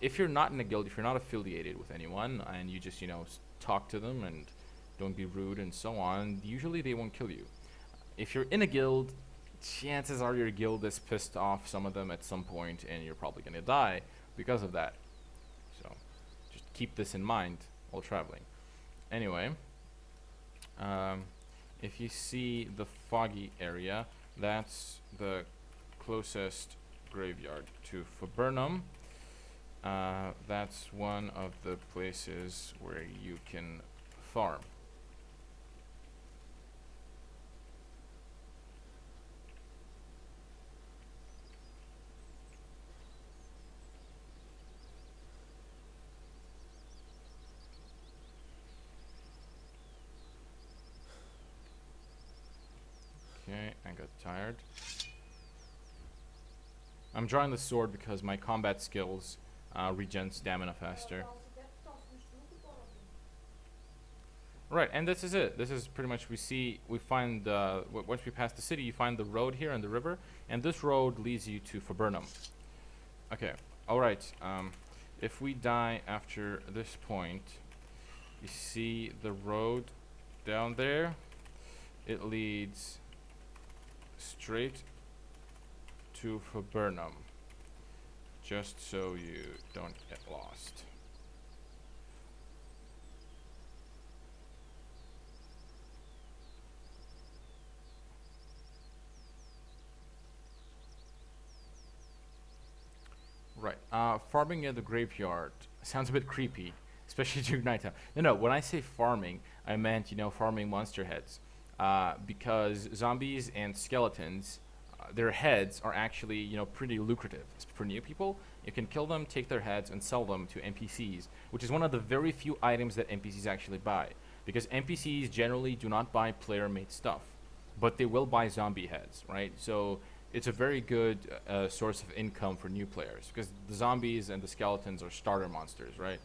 If you're not in a guild, if you're not affiliated with anyone, and you just, you know, talk to them and don't be rude and so on, usually they won't kill you. If you're in a guild, chances are your guild has pissed off some of them at some point, and you're probably going to die because of that. So just keep this in mind while traveling. Anyway, if you see the foggy area, that's the closest graveyard to Viburnum. That's one of the places where you can farm. Okay, I got tired. I'm drawing the sword because my combat skills regen stamina faster. Right, and this is it. This is pretty much we find once we pass the city, you find the road here and the river, and this road leads you to Viburnum. Okay, all right. If we die after this point, you see the road down there. It leads straight to Viburnum, just so you don't get lost. Right, farming near the graveyard sounds a bit creepy, especially during nighttime. No, when I say farming, I meant, you know, farming monster heads. Because zombies and skeletons, their heads are actually, you know, pretty lucrative. For new people, you can kill them, take their heads, and sell them to NPCs, which is one of the very few items that NPCs actually buy. Because NPCs generally do not buy player-made stuff, but they will buy zombie heads, right? So it's a very good source of income for new players, because the zombies and the skeletons are starter monsters, right?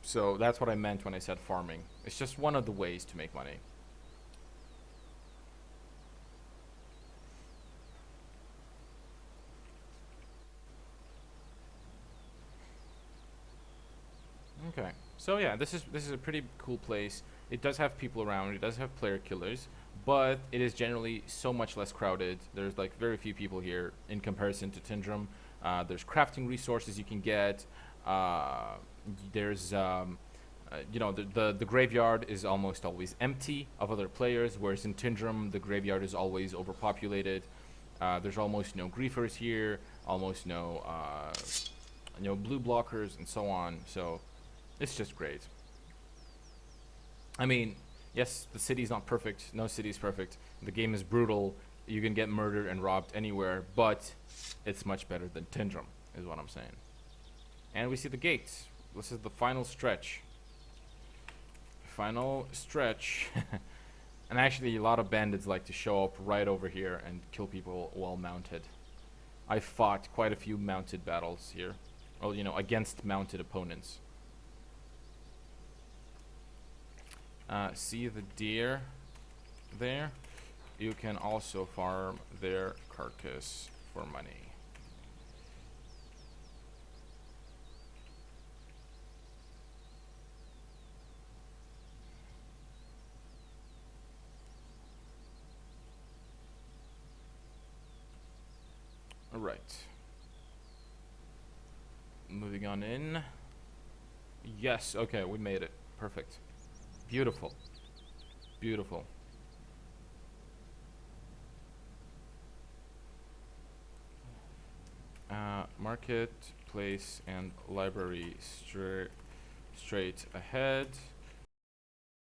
So that's what I meant when I said farming. It's just one of the ways to make money. Okay. So yeah, this is a pretty cool place. It does have people around. It does have player killers, but it is generally so much less crowded. There's like very few people here in comparison to Tindrum. There's crafting resources you can get. Uh, there's the graveyard is almost always empty of other players, whereas in Tindrum the graveyard is always overpopulated. There's almost no griefers here, almost no blue blockers, and so on. So it's just great. I mean, yes, the city's not perfect. No city's perfect. The game is brutal. You can get murdered and robbed anywhere, but it's much better than Tindrum, is what I'm saying. And we see the gates. This is the final stretch. Final stretch. And actually, a lot of bandits like to show up right over here and kill people while mounted. I fought quite a few mounted battles here. Well, against mounted opponents. See the deer there? You can also farm their carcass for money. Alright. Moving on in. Yes, okay, we made it. Perfect. Beautiful. Beautiful. Marketplace and library straight ahead.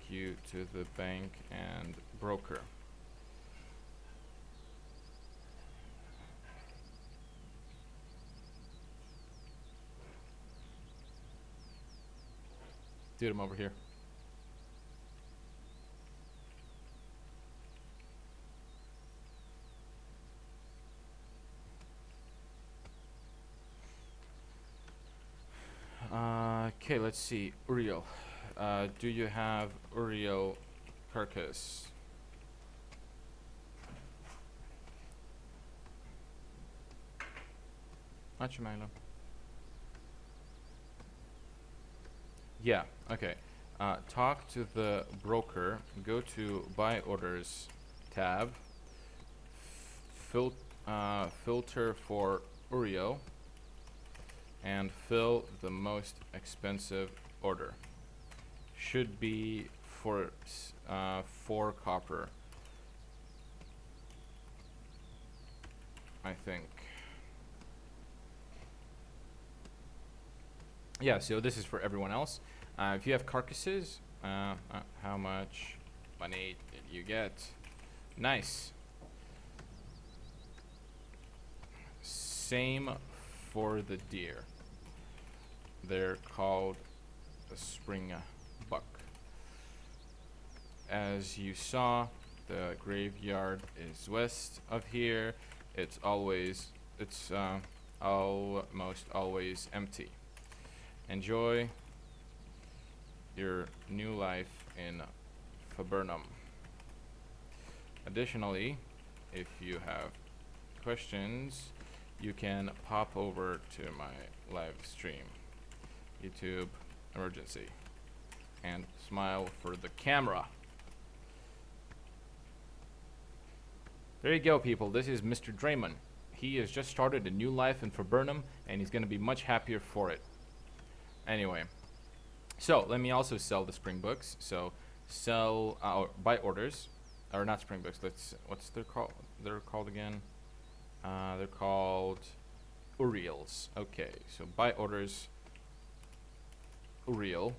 You to the bank and broker. Dude, I'm over here. Okay, let's see. Uriel. Do you have Uriel carcass? Milo. Yeah, okay. Talk to the broker. Go to buy orders tab. Filter for Uriel. And fill the most expensive order. Should be for 4 copper, I think. Yeah, so this is for everyone else. If you have carcasses, how much money did you get? Nice. Same for the deer. They're called a spring buck. As you saw, the graveyard is west of here. It's almost always empty. Enjoy your new life in Viburnum. Additionally, if you have questions, you can pop over to my live stream. YouTube emergency. And smile for the camera. There you go, people. This is Mr. Draymond. He has just started a new life in Viburnum, and he's going to be much happier for it. Anyway, so let me also sell the spring books. So sell buy orders, or not spring books. What's they're called? They're called again. They're called Uriels. Okay, so buy orders. Uriel.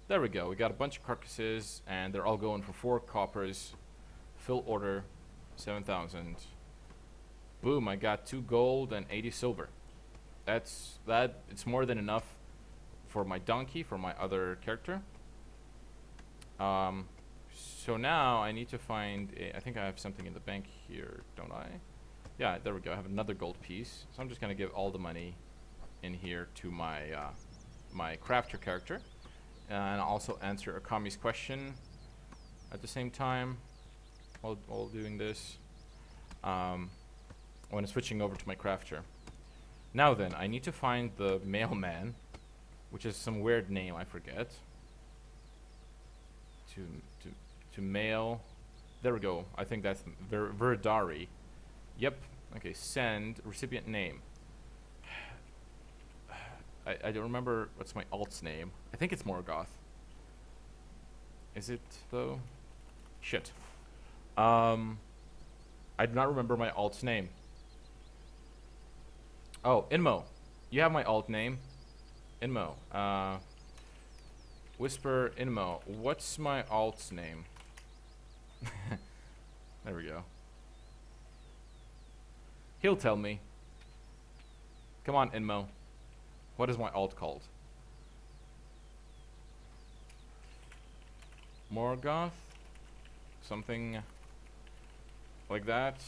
There we go. We got a bunch of carcasses, and they're all going for 4 coppers. Fill order, 7,000. Boom! I got 2 gold and 80 silver. It's more than enough for my donkey, for my other character. So now I need to find I think I have something in the bank here, don't I? Yeah, there we go. I have another gold piece. So I'm just gonna give all the money in here to my my crafter character, and also answer Akami's question at the same time while doing this. When switching over to my crafter. Now then, I need to find the mailman, which is some weird name, I forget. To mail There we go. I think that's Verdari. Yep. Okay, send recipient name. I don't remember what's my alt's name. I think it's Morgoth. Is it though? Shit. I do not remember my alt's name. Oh, Inmo. You have my alt name. Inmo. Whisper Inmo. What's my alt's name? There we go. He'll tell me. Come on, Inmo. What is my alt called? Morgoth? Something like that?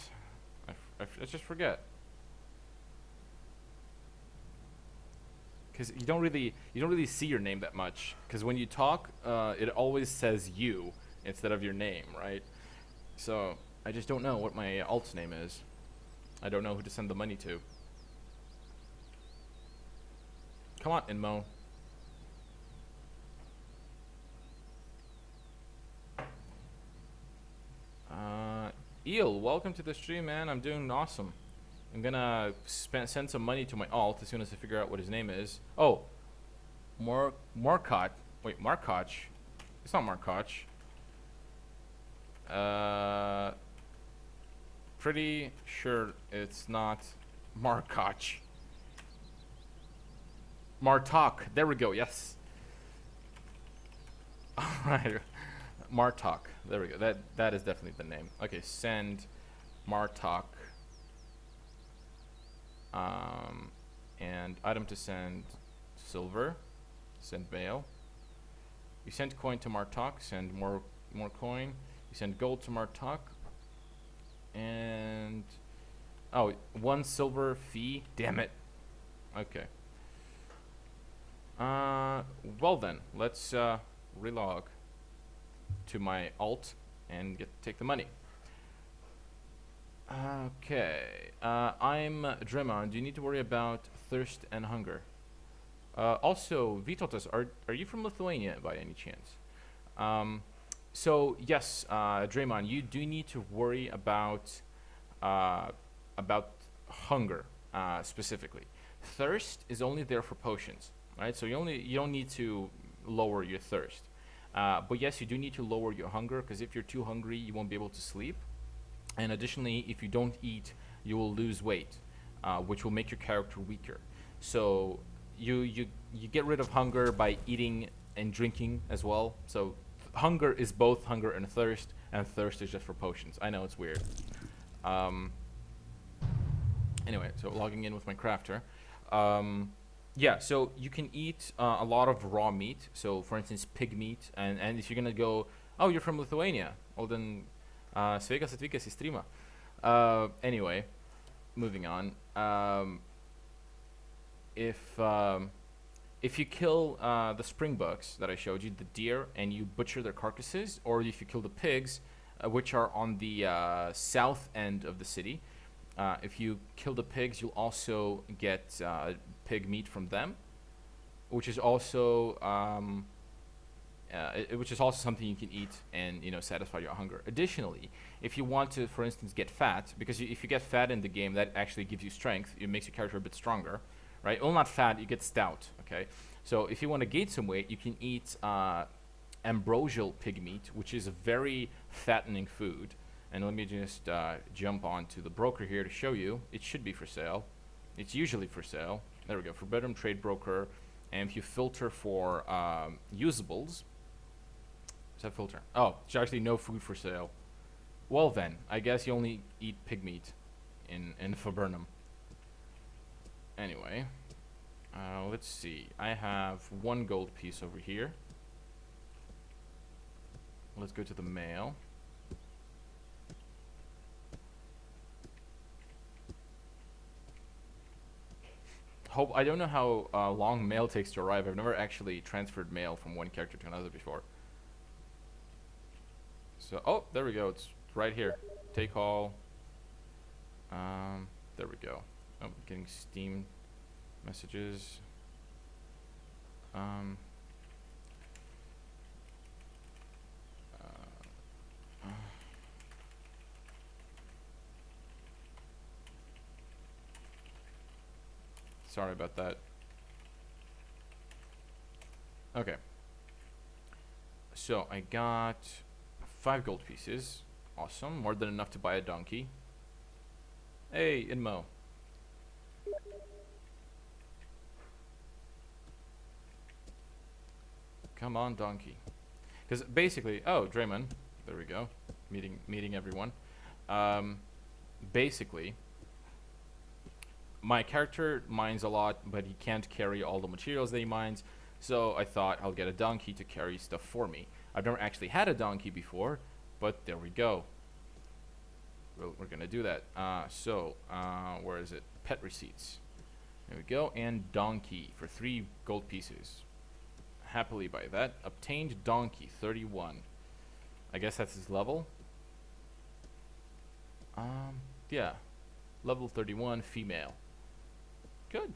I just forget. Because you don't really see your name that much. Because when you talk, it always says you instead of your name, right? So I just don't know what my alt's name is. I don't know who to send the money to. Come on, Inmo. Eel, welcome to the stream, man. I'm doing awesome. I'm gonna send some money to my alt as soon as I figure out what his name is. Oh, Markoch. Wait, Markoch. It's not Markoch. Pretty sure it's not Markoch. Martok. There we go. Yes. All right. Martok. There we go. That is definitely the name. Okay, send Martok. And item to send silver. Send mail. You send coin to Martok. Send more coin. You send gold to Martok. And oh, 1 silver fee. Damn it. Okay. Well then, let's relog to my alt and take the money. Okay. I'm Dremon. Do you need to worry about thirst and hunger? Also, Vytautas, are you from Lithuania by any chance? So yes, Draymond, you do need to worry about hunger specifically. Thirst is only there for potions, right? So you don't need to lower your thirst. But yes, you do need to lower your hunger, because if you're too hungry, you won't be able to sleep. And additionally, if you don't eat, you will lose weight, which will make your character weaker. So you get rid of hunger by eating and drinking as well. So hunger is both hunger and thirst is just for potions. I know it's weird. Anyway, so logging in with my crafter. Yeah, so you can eat a lot of raw meat. So for instance, pig meat. And if you're gonna go, oh, you're from Lithuania, well then, sveikas atvykęs į streamą. Anyway, moving on. If you kill the springbucks that I showed you, the deer, and you butcher their carcasses, or if you kill the pigs, which are on the south end of the city, if you kill the pigs, you'll also get pig meat from them, which is also something you can eat and satisfy your hunger. Additionally, if you want to, for instance, get fat, because if you get fat in the game, that actually gives you strength. It makes your character a bit stronger, right? Well, not fat, you get stout. Okay, so if you want to gain some weight, you can eat ambrosial pig meat, which is a very fattening food. And let me just jump on to the broker here to show you. It should be for sale. It's usually for sale. There we go, for Bedroom Trade Broker. And if you filter for usables, what's that filter? Oh, it's actually no food for sale. Well then, I guess you only eat pig meat in Viburnum. Anyway, let's see. I have 1 gold piece over here. Let's go to the mail. I don't know how long mail takes to arrive. I've never actually transferred mail from one character to another before. So, oh, there we go. It's right here. Take all. There we go. Oh, getting Steam messages. Sorry about that. Okay. So I got 5 gold pieces. Awesome. More than enough to buy a donkey. Hey, Inmo. Come on, donkey. Because basically, oh, Draymond. There we go. Meeting everyone. Basically, my character mines a lot, but he can't carry all the materials that he mines. So I thought I'll get a donkey to carry stuff for me. I've never actually had a donkey before, but there we go. We're gonna do that. Where is it? Pet receipts. There we go. And donkey for 3 gold pieces. Happily buy that. Obtained donkey 31. I guess that's his level. Yeah. Level 31, female. Good.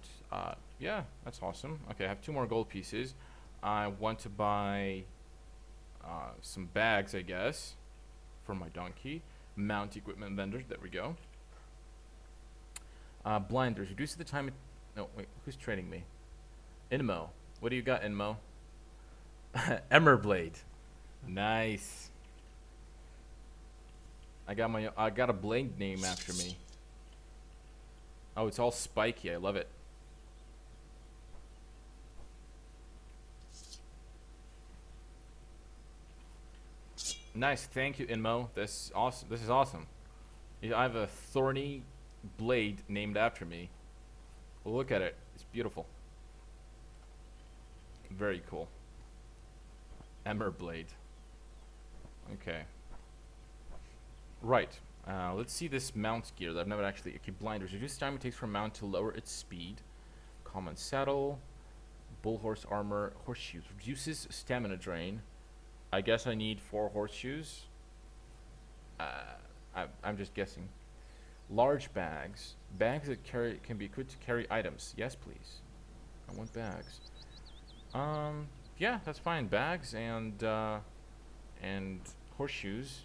Yeah, that's awesome. Okay, I have 2 more gold pieces. I want to buy some bags, I guess, for my donkey. Mount equipment vendor. There we go. Blinders. Reduces the time. No, wait. Who's trading me? Inmo. What do you got, Inmo? Emberblade. Nice. I got a blade name after me. Oh, it's all spiky. I love it. Nice. Thank you, Inmo. This is awesome. This is awesome. I have a thorny blade named after me. Look at it. It's beautiful. Very cool. Emberblade. Okay. Right. Let's see this mount gear that I've never actually... Okay, blinders. Reduce time it takes for a mount to lower its speed. Common saddle. Bull horse armor. Horseshoes. Reduces stamina drain. I guess I need 4 horseshoes. I'm just guessing. Large bags. Bags that can be equipped to carry items. Yes, please. I want bags. Yeah, that's fine. Bags and horseshoes.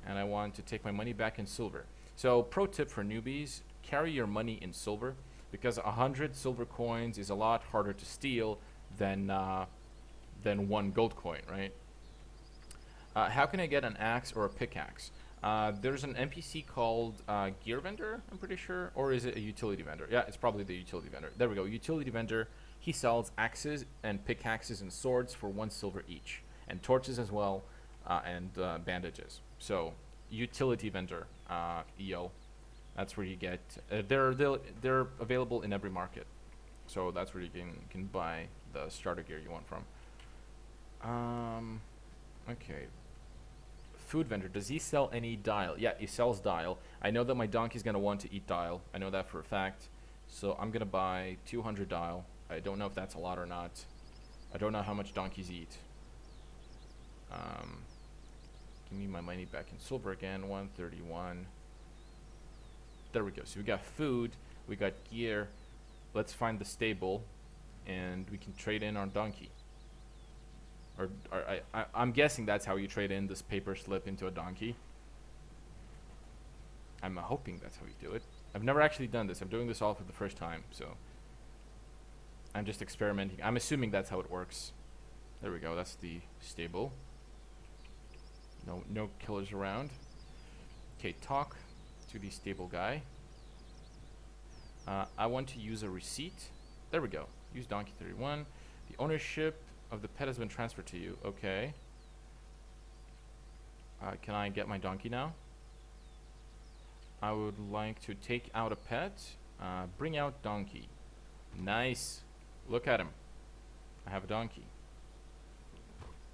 And I want to take my money back in silver. So, pro tip for newbies, carry your money in silver, because 100 silver coins is a lot harder to steal than 1 gold coin, right? How can I get an axe or a pickaxe? There's an NPC called Gear Vendor, I'm pretty sure, or is it a utility vendor? Yeah, it's probably the utility vendor. There we go, utility vendor. He sells axes and pickaxes and swords for 1 silver each, and torches as well, and bandages. So, utility vendor, EO. That's where you get. They're available in every market, so that's where you can buy the starter gear you want from. Okay. Food vendor. Does he sell any dial? Yeah, he sells dial. I know that my donkey's gonna want to eat dial. I know that for a fact. So I'm gonna buy 200 dial. I don't know if that's a lot or not. I don't know how much donkeys eat. Give me my money back in silver again. 131. There we go. So we got food. We got gear. Let's find the stable, and we can trade in our donkey. Or I'm guessing that's how you trade in this paper slip into a donkey. I'm hoping that's how you do it. I've never actually done this. I'm doing this all for the first time, so I'm just experimenting. I'm assuming that's how it works. There we go. That's the stable. No killers around. Okay, talk to the stable guy. I want to use a receipt. There we go. Use donkey 31. The ownership of the pet has been transferred to you. Okay. Can I get my donkey now? I would like to take out a pet. Bring out donkey. Nice. Look at him. I have a donkey.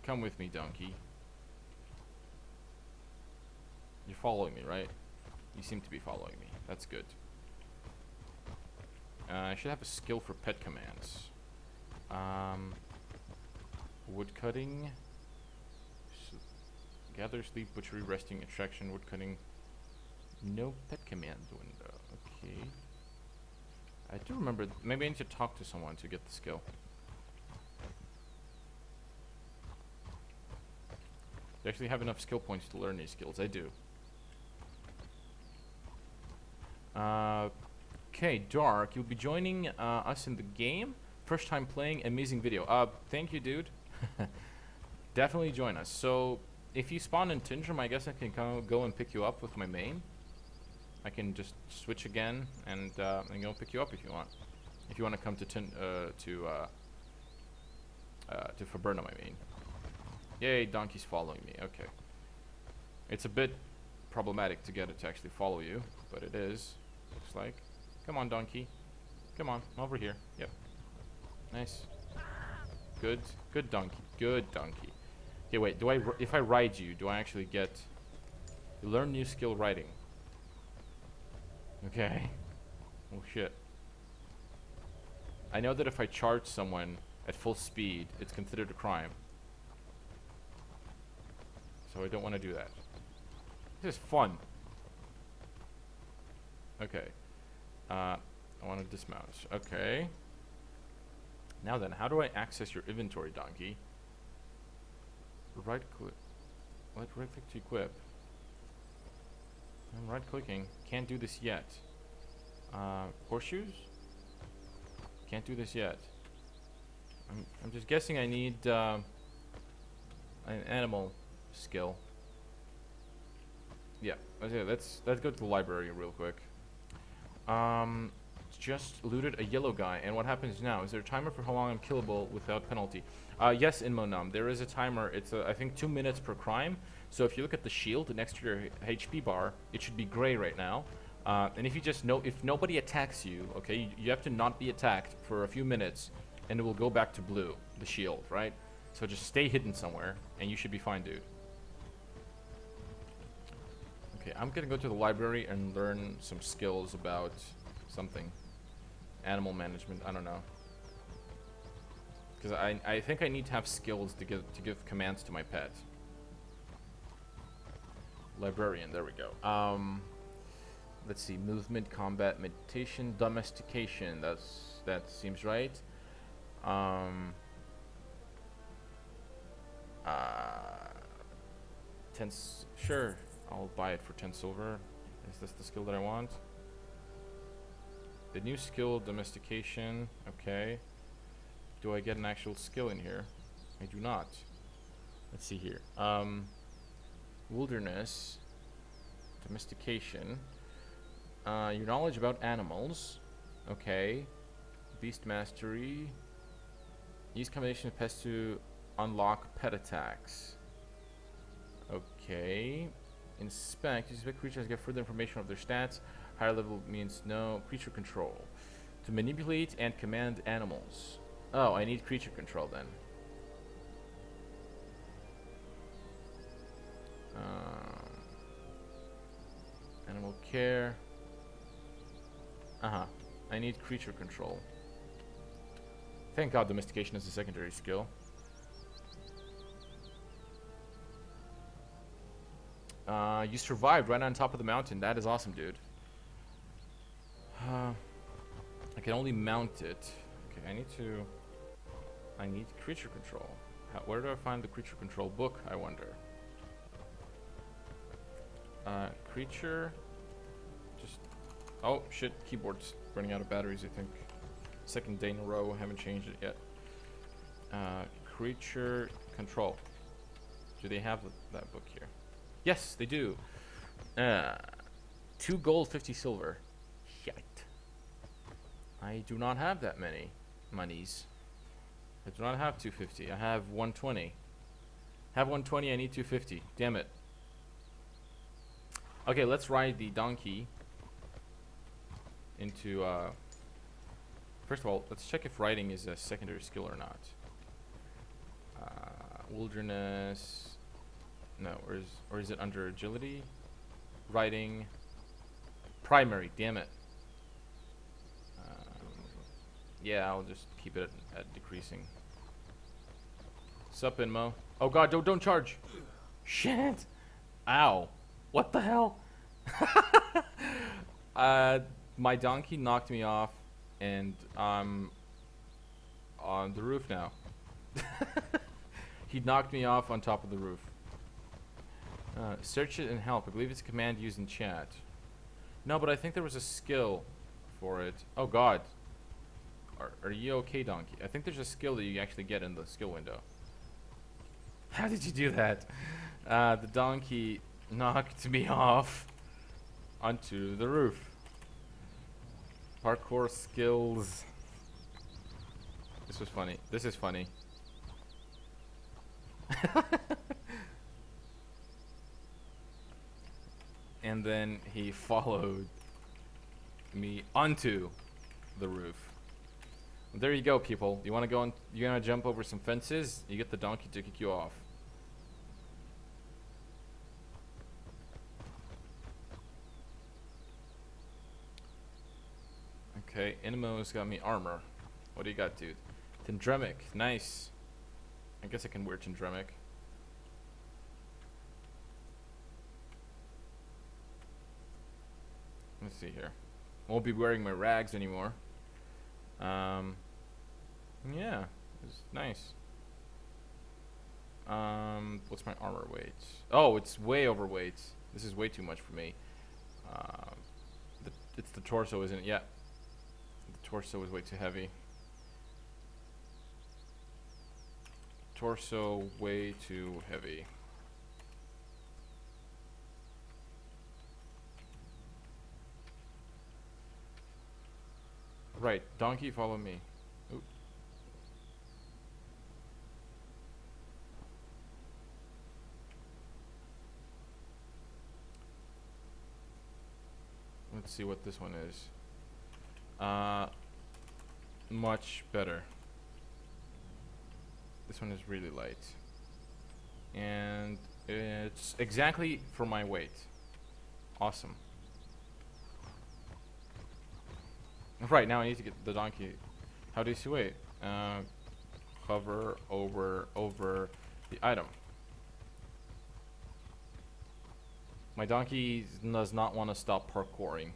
Come with me, donkey. You're following me, right? You seem to be following me. That's good. I should have a skill for pet commands. Wood cutting. Gather, sleep, butchery, resting, extraction, wood cutting. No pet command window. Okay. I do remember. Maybe I need to talk to someone to get the skill. Do I actually have enough skill points to learn these skills? I do. Okay, Dark, you'll be joining us in the game. First time playing, amazing video. Thank you, dude. Definitely join us. So, if you spawn in Tindrum, I guess I can go and pick you up with my main. I can just switch again and go pick you up if you want. If you want to come to Faberna, my main. Yay, Donkey's following me. Okay. It's a bit problematic to get it to actually follow you, but it is. Looks like. Come on, Donkey. Come on, over here. Yep. Nice. Good. Good Donkey. Good Donkey. Okay, wait. If I ride you, do I actually get... You learn new skill riding. Okay. Oh, shit. I know that if I charge someone at full speed, it's considered a crime. So I don't want to do that. This is fun. Okay. I want to dismount. Okay. Now then, how do I access your inventory, Donkey? Right click. Right click to equip. I'm right clicking. Can't do this yet. Horseshoes? Can't do this yet. I'm just guessing I need an animal skill. Yeah. Okay, let's go to the library real quick. Just looted a yellow guy, and what happens now? Is there a timer for how long I'm killable without penalty? Yes, in Monum, there is a timer. It's I think 2 minutes per crime. So if you look at the shield next to your HP bar, it should be gray right now. And if you just if nobody attacks you, okay, you have to not be attacked for a few minutes, and it will go back to blue, the shield, right? So just stay hidden somewhere, and you should be fine, dude. Okay, I'm gonna go to the library and learn some skills about something. Animal management, I don't know. Because I think I need to have skills to give commands to my pet. Librarian, there we go. Let's see, movement, combat, meditation, domestication. That seems right. Sure, I'll buy it for 10 silver. Is this the skill that I want? The new skill, domestication. Okay. Do I get an actual skill in here? I do not. Let's see here. Wilderness, domestication. Your knowledge about animals. Okay. Beast mastery. Use combination of pests to unlock pet attacks. Okay. Inspect. Inspect creatures, get further information of their stats. Higher level means no. Creature control. To manipulate and command animals. Oh, I need creature control then. Animal care. I need creature control. Thank God domestication is a secondary skill. You survived right on top of the mountain. That is awesome, dude. I can only mount it. Okay, I need creature control. Where do I find the creature control book, I wonder? Creature. Oh, shit. Keyboard's running out of batteries, I think. Second day in a row. Haven't changed it yet. Creature control. Do they have that book here? Yes, they do. 2 gold, 50 silver. Shit. I do not have that many monies. I do not have 250. I have 120. Have 120, I need 250. Damn it. Okay, let's ride the donkey into, first of all, let's check if riding is a secondary skill or not. Wilderness. No, or is it under agility? Riding. Primary, damn it. Yeah, I'll just keep it at decreasing. Sup, Inmo? Oh god, don't charge! Shit! Ow. What the hell? My donkey knocked me off, and I'm on the roof now. He knocked me off on top of the roof. Search it and help. I believe it's a command used in chat. No, but I think there was a skill for it. Oh god. Are you okay, donkey? I think there's a skill that you actually get in the skill window. How did you do that? The donkey knocked me off onto the roof. Parkour skills. This was funny. This is funny. And then he followed me onto the roof. There you go, people. You want to go on? You want to jump over some fences? You get the donkey to kick you off. Okay, Inimo's got me armor. What do you got, dude? Tendremic, nice. I guess I can wear Tendremic. Let's see here. Won't be wearing my rags anymore. Yeah, it's nice. What's my armor weight? Oh, it's way overweight. This is way too much for me. It's the torso, isn't it? Yeah. The torso is way too heavy. Torso way too heavy. Right, donkey, follow me. Oop. Let's see what this one is. Much better. This one is really light. And it's exactly for my weight. Awesome. Right, now I need to get the donkey. How do you see weight? Hover over the item. My donkey does not want to stop parkouring,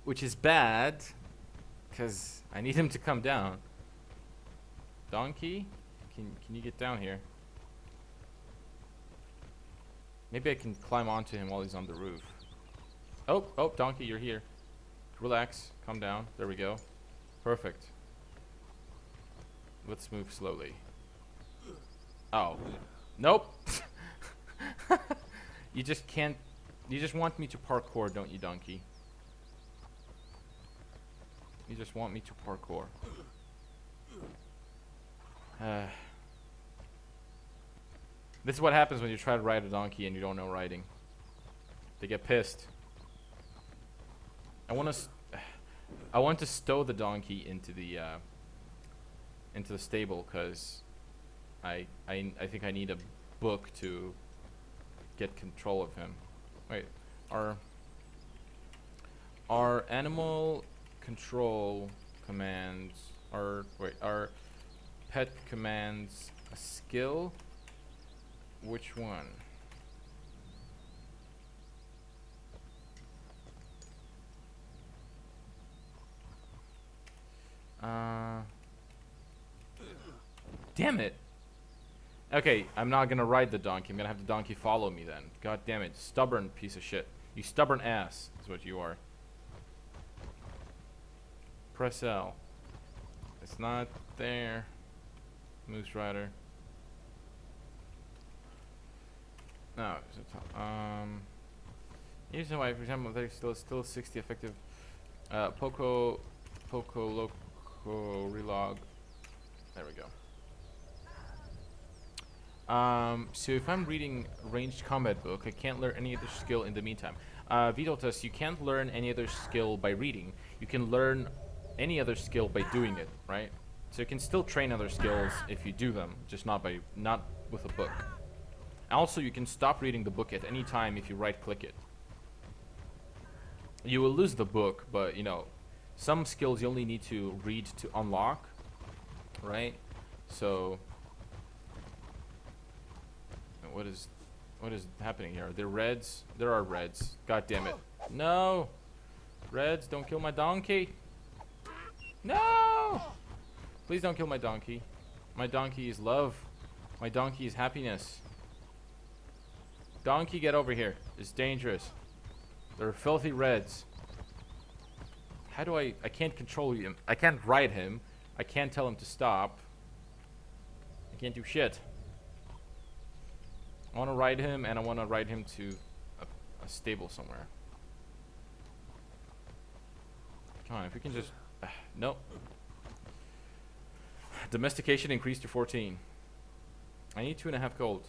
which is bad, because I need him to come down. Donkey, can you get down here? Maybe I can climb onto him while he's on the roof. Oh, donkey, you're here. Relax, calm down. There we go. Perfect. Let's move slowly. Oh. Nope. You just can't. You just want me to parkour, don't you, donkey? You just want me to parkour. This is what happens when you try to ride a donkey and you don't know riding. They get pissed. I want to stow the donkey into the stable, because I think I need a book to get control of him. Wait, our animal control commands our pet commands a skill? Which one? Damn it. Okay, I'm not gonna ride the donkey. I'm gonna have the donkey follow me then. God damn it. Stubborn piece of shit. You stubborn ass is what you are. Press L. It's not there. Moose Rider. No, here's why, for example, there's still 60 effective. Poco Loco Relog. There we go. So if I'm reading ranged combat book, I can't learn any other skill in the meantime. Vitotas, you can't learn any other skill by reading. You can learn any other skill by doing it, right? So you can still train other skills if you do them, just not with a book. Also, you can stop reading the book at any time if you right-click it. You will lose the book, but you know, some skills you only need to read to unlock, right? So what is happening here? Are there reds? There are reds. God damn it. No! Reds, don't kill my donkey. No! Please don't kill my donkey. My donkey is love. My donkey is happiness. Donkey, get over here. It's dangerous. They're filthy reds. how do I can't control him. I can't ride him. I can't tell him to stop. I can't do shit. I want to ride him, and I want to ride him to a stable somewhere. Come on, if we can just... nope. Domestication increased to 14. I need 2.5 gold.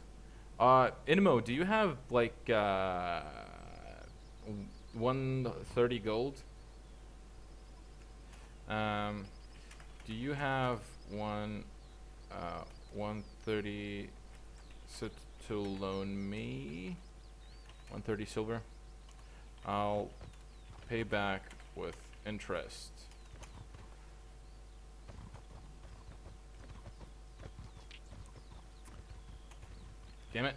Inmo, do you have, like, 130 gold? Do you have 130 to loan me? 130 silver? I'll pay back with interest. Damn it.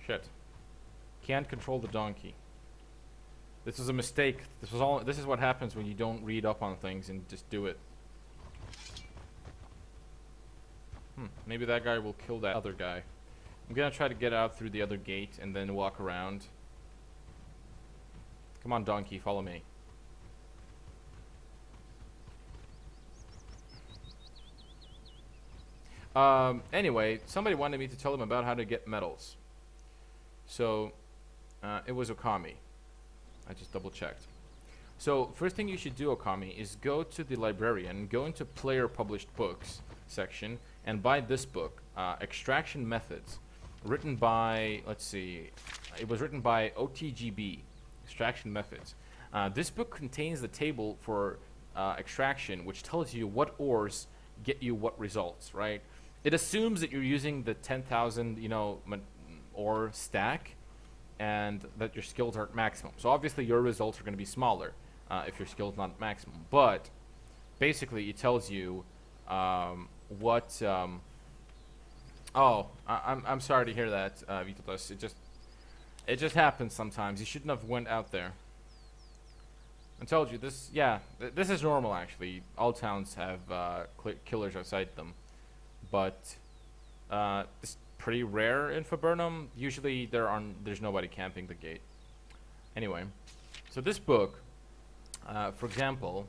Shit. Can't control the donkey. This was a mistake. This is what happens when you don't read up on things and just do it. Maybe that guy will kill that other guy. I'm gonna try to get out through the other gate and then walk around. Come on, donkey, follow me. Anyway, somebody wanted me to tell them about how to get medals. So, it was Okami. I just double checked. So, first thing you should do, Okami, is go to the librarian, go into player published books section, and buy this book, Extraction Methods, written by, let's see, it was written by OTGB, Extraction Methods. This book contains the table for extraction, which tells you what ores get you what results, right? It assumes that you're using the 10,000, ore stack, and that your skills are at maximum. So obviously your results are going to be smaller if your skill's not maximum. But basically it tells you what. I'm sorry to hear that, Vitalis. It just happens sometimes. You shouldn't have went out there. I told you this. Yeah, this is normal actually. All towns have killers outside them, but it's pretty rare in Viburnum. Usually there's nobody camping the gate. Anyway, so this book, for example,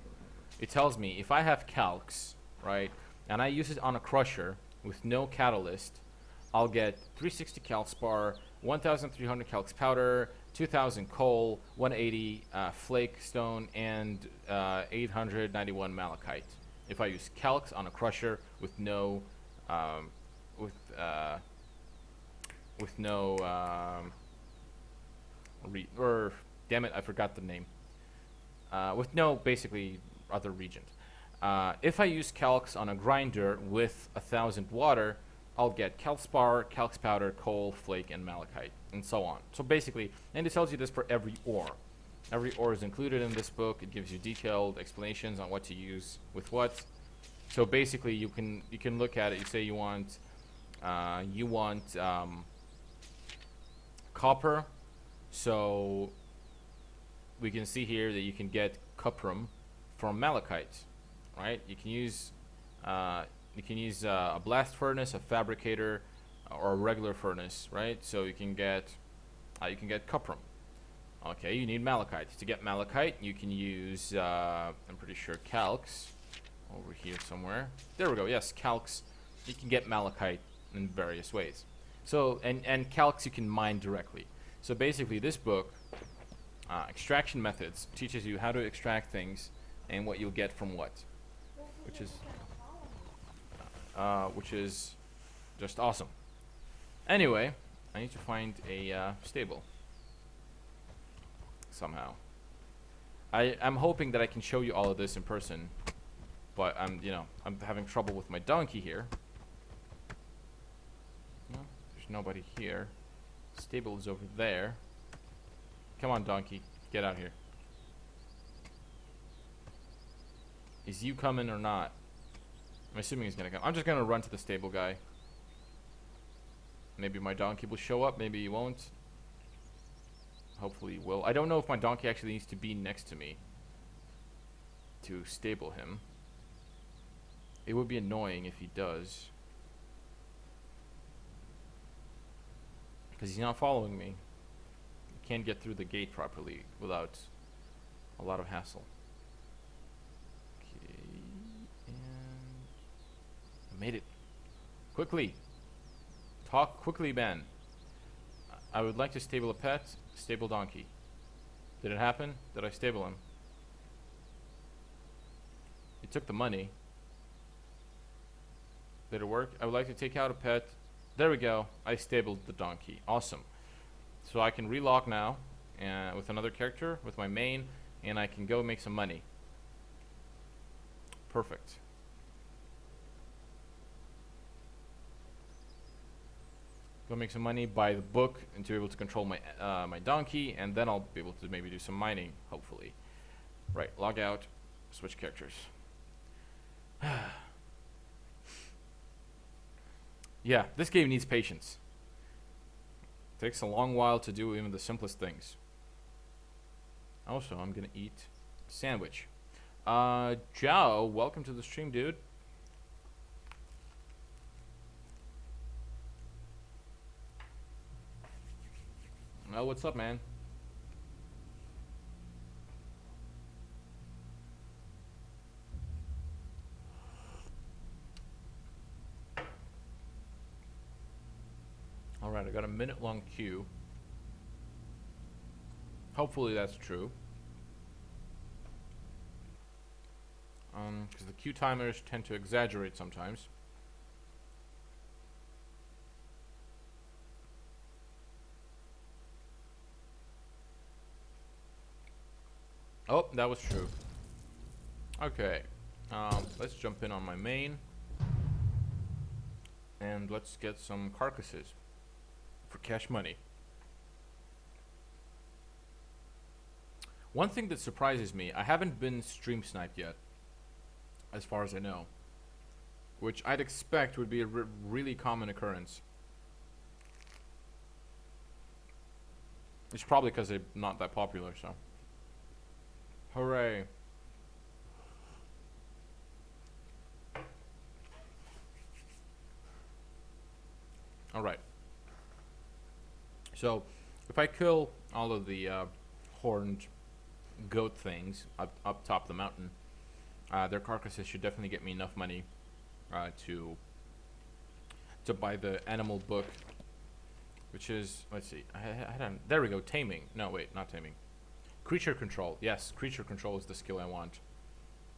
it tells me if I have calx, right, and I use it on a crusher with no catalyst, I'll get 360 calx spar, 1,300 calx powder, 2,000 coal, 180 flake stone, and 891 malachite. If I use calx on a crusher with no damn it, I forgot the name. With no basically other regent. If I use calx on a grinder with 1,000 water, I'll get calcspar, calx powder, coal, flake, and malachite, and so on. So basically, and it tells you this for every ore. Every ore is included in this book. It gives you detailed explanations on what to use with what. So basically, you can look at it. You say you want copper. So we can see here that you can get cuprum from malachite, right? You can use a blast furnace, a fabricator, or a regular furnace, right? So you can get cuprum. Okay, you need malachite. To get malachite, you can use I'm pretty sure calx over here somewhere. There we go. Yes, calx. You can get malachite in various ways. So and calx you can mine directly. So basically, this book, Extraction Methods, teaches you how to extract things and what you'll get from what, which is just awesome. Anyway, I need to find a stable somehow. I'm hoping that I can show you all of this in person, but I'm having trouble with my donkey here. No, there's nobody here. Stable is over there. Come on, donkey, get out here. Is you coming or not? I'm assuming he's gonna come. I'm just gonna run to the stable guy. Maybe my donkey will show up, maybe he won't. Hopefully he will. I don't know if my donkey actually needs to be next to me to stable him. It would be annoying if he does, because he's not following me. Can't get through the gate properly without a lot of hassle. Okay, and I made it. Quickly. Talk quickly, Ben. I would like to stable a pet. Stable donkey. Did it happen? Did I stable him? He took the money. Did it work? I would like to take out a pet. There we go. I stabled the donkey. Awesome. So I can relog now with another character, with my main, and I can go make some money. Perfect. Go make some money, buy the book, and to be able to control my my donkey, and then I'll be able to maybe do some mining, hopefully. Right, log out, switch characters. Yeah, this game needs patience. Takes a long while to do even the simplest things. Also, I'm gonna eat sandwich. Joe, welcome to the stream, dude. Oh, what's up, man? Alright, I got a minute-long queue. Hopefully that's true. Because the queue timers tend to exaggerate sometimes. Oh, that was true. Okay. Let's jump in on my main. And let's get some carcasses for cash money. One thing that surprises me, I haven't been stream sniped yet, as far as I know. Which I'd expect would be a really common occurrence. It's probably because they're not that popular, so. Hooray. Alright. So, if I kill all of the horned goat things up top of the mountain, their carcasses should definitely get me enough money to buy the animal book, which is, let's see, I don't, there we go, taming. No, wait, not taming. Creature control. Yes, creature control is the skill I want.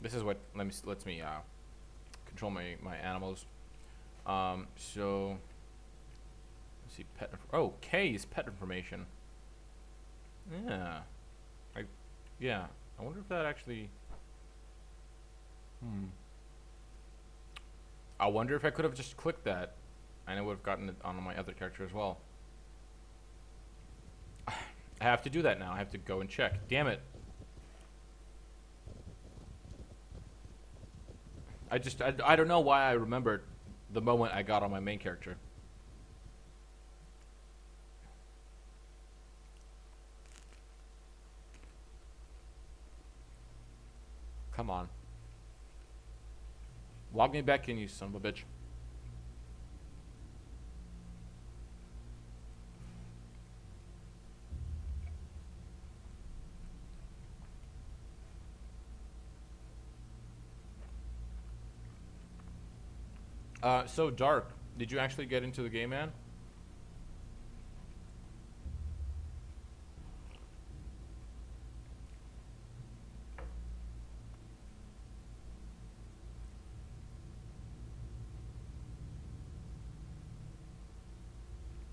This is what lets me control my animals. So let's see, pet. Oh, K is pet information. Yeah, yeah. I wonder if that actually. I wonder if I could have just clicked that, and I would have gotten it on my other character as well. I have to do that now. I have to go and check. Damn it. I don't know why I remembered the moment I got on my main character. Come on. Log me back in, you son of a bitch. So Dark, did you actually get into the game, man?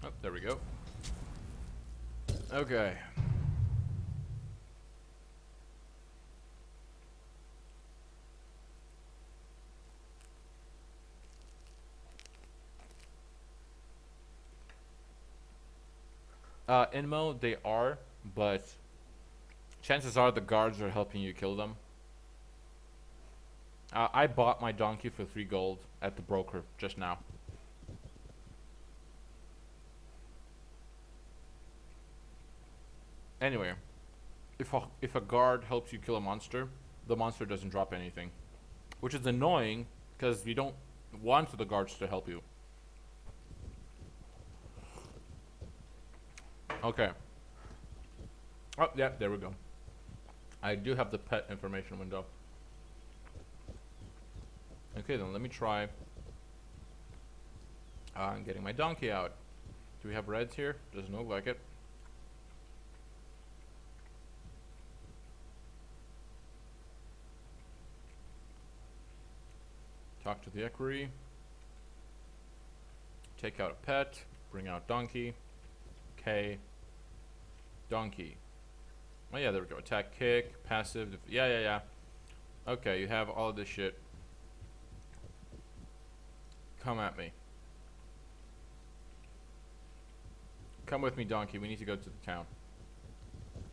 Oh, there we go. Okay. Inmo, they are, but chances are the guards are helping you kill them. I bought my donkey for 3 gold at the broker just now. Anyway, if a guard helps you kill a monster, the monster doesn't drop anything, which is annoying because you don't want the guards to help you. Okay. Oh, yeah, there we go. I do have the pet information window. Okay, then let me try getting my donkey out. Do we have reds here? Doesn't look like it. Talk to the equerry. Take out a pet. Bring out donkey. Okay. Donkey. Oh yeah, there we go. Attack, kick, passive. Yeah. Okay, you have all of this shit. Come at me. Come with me, donkey. We need to go to the town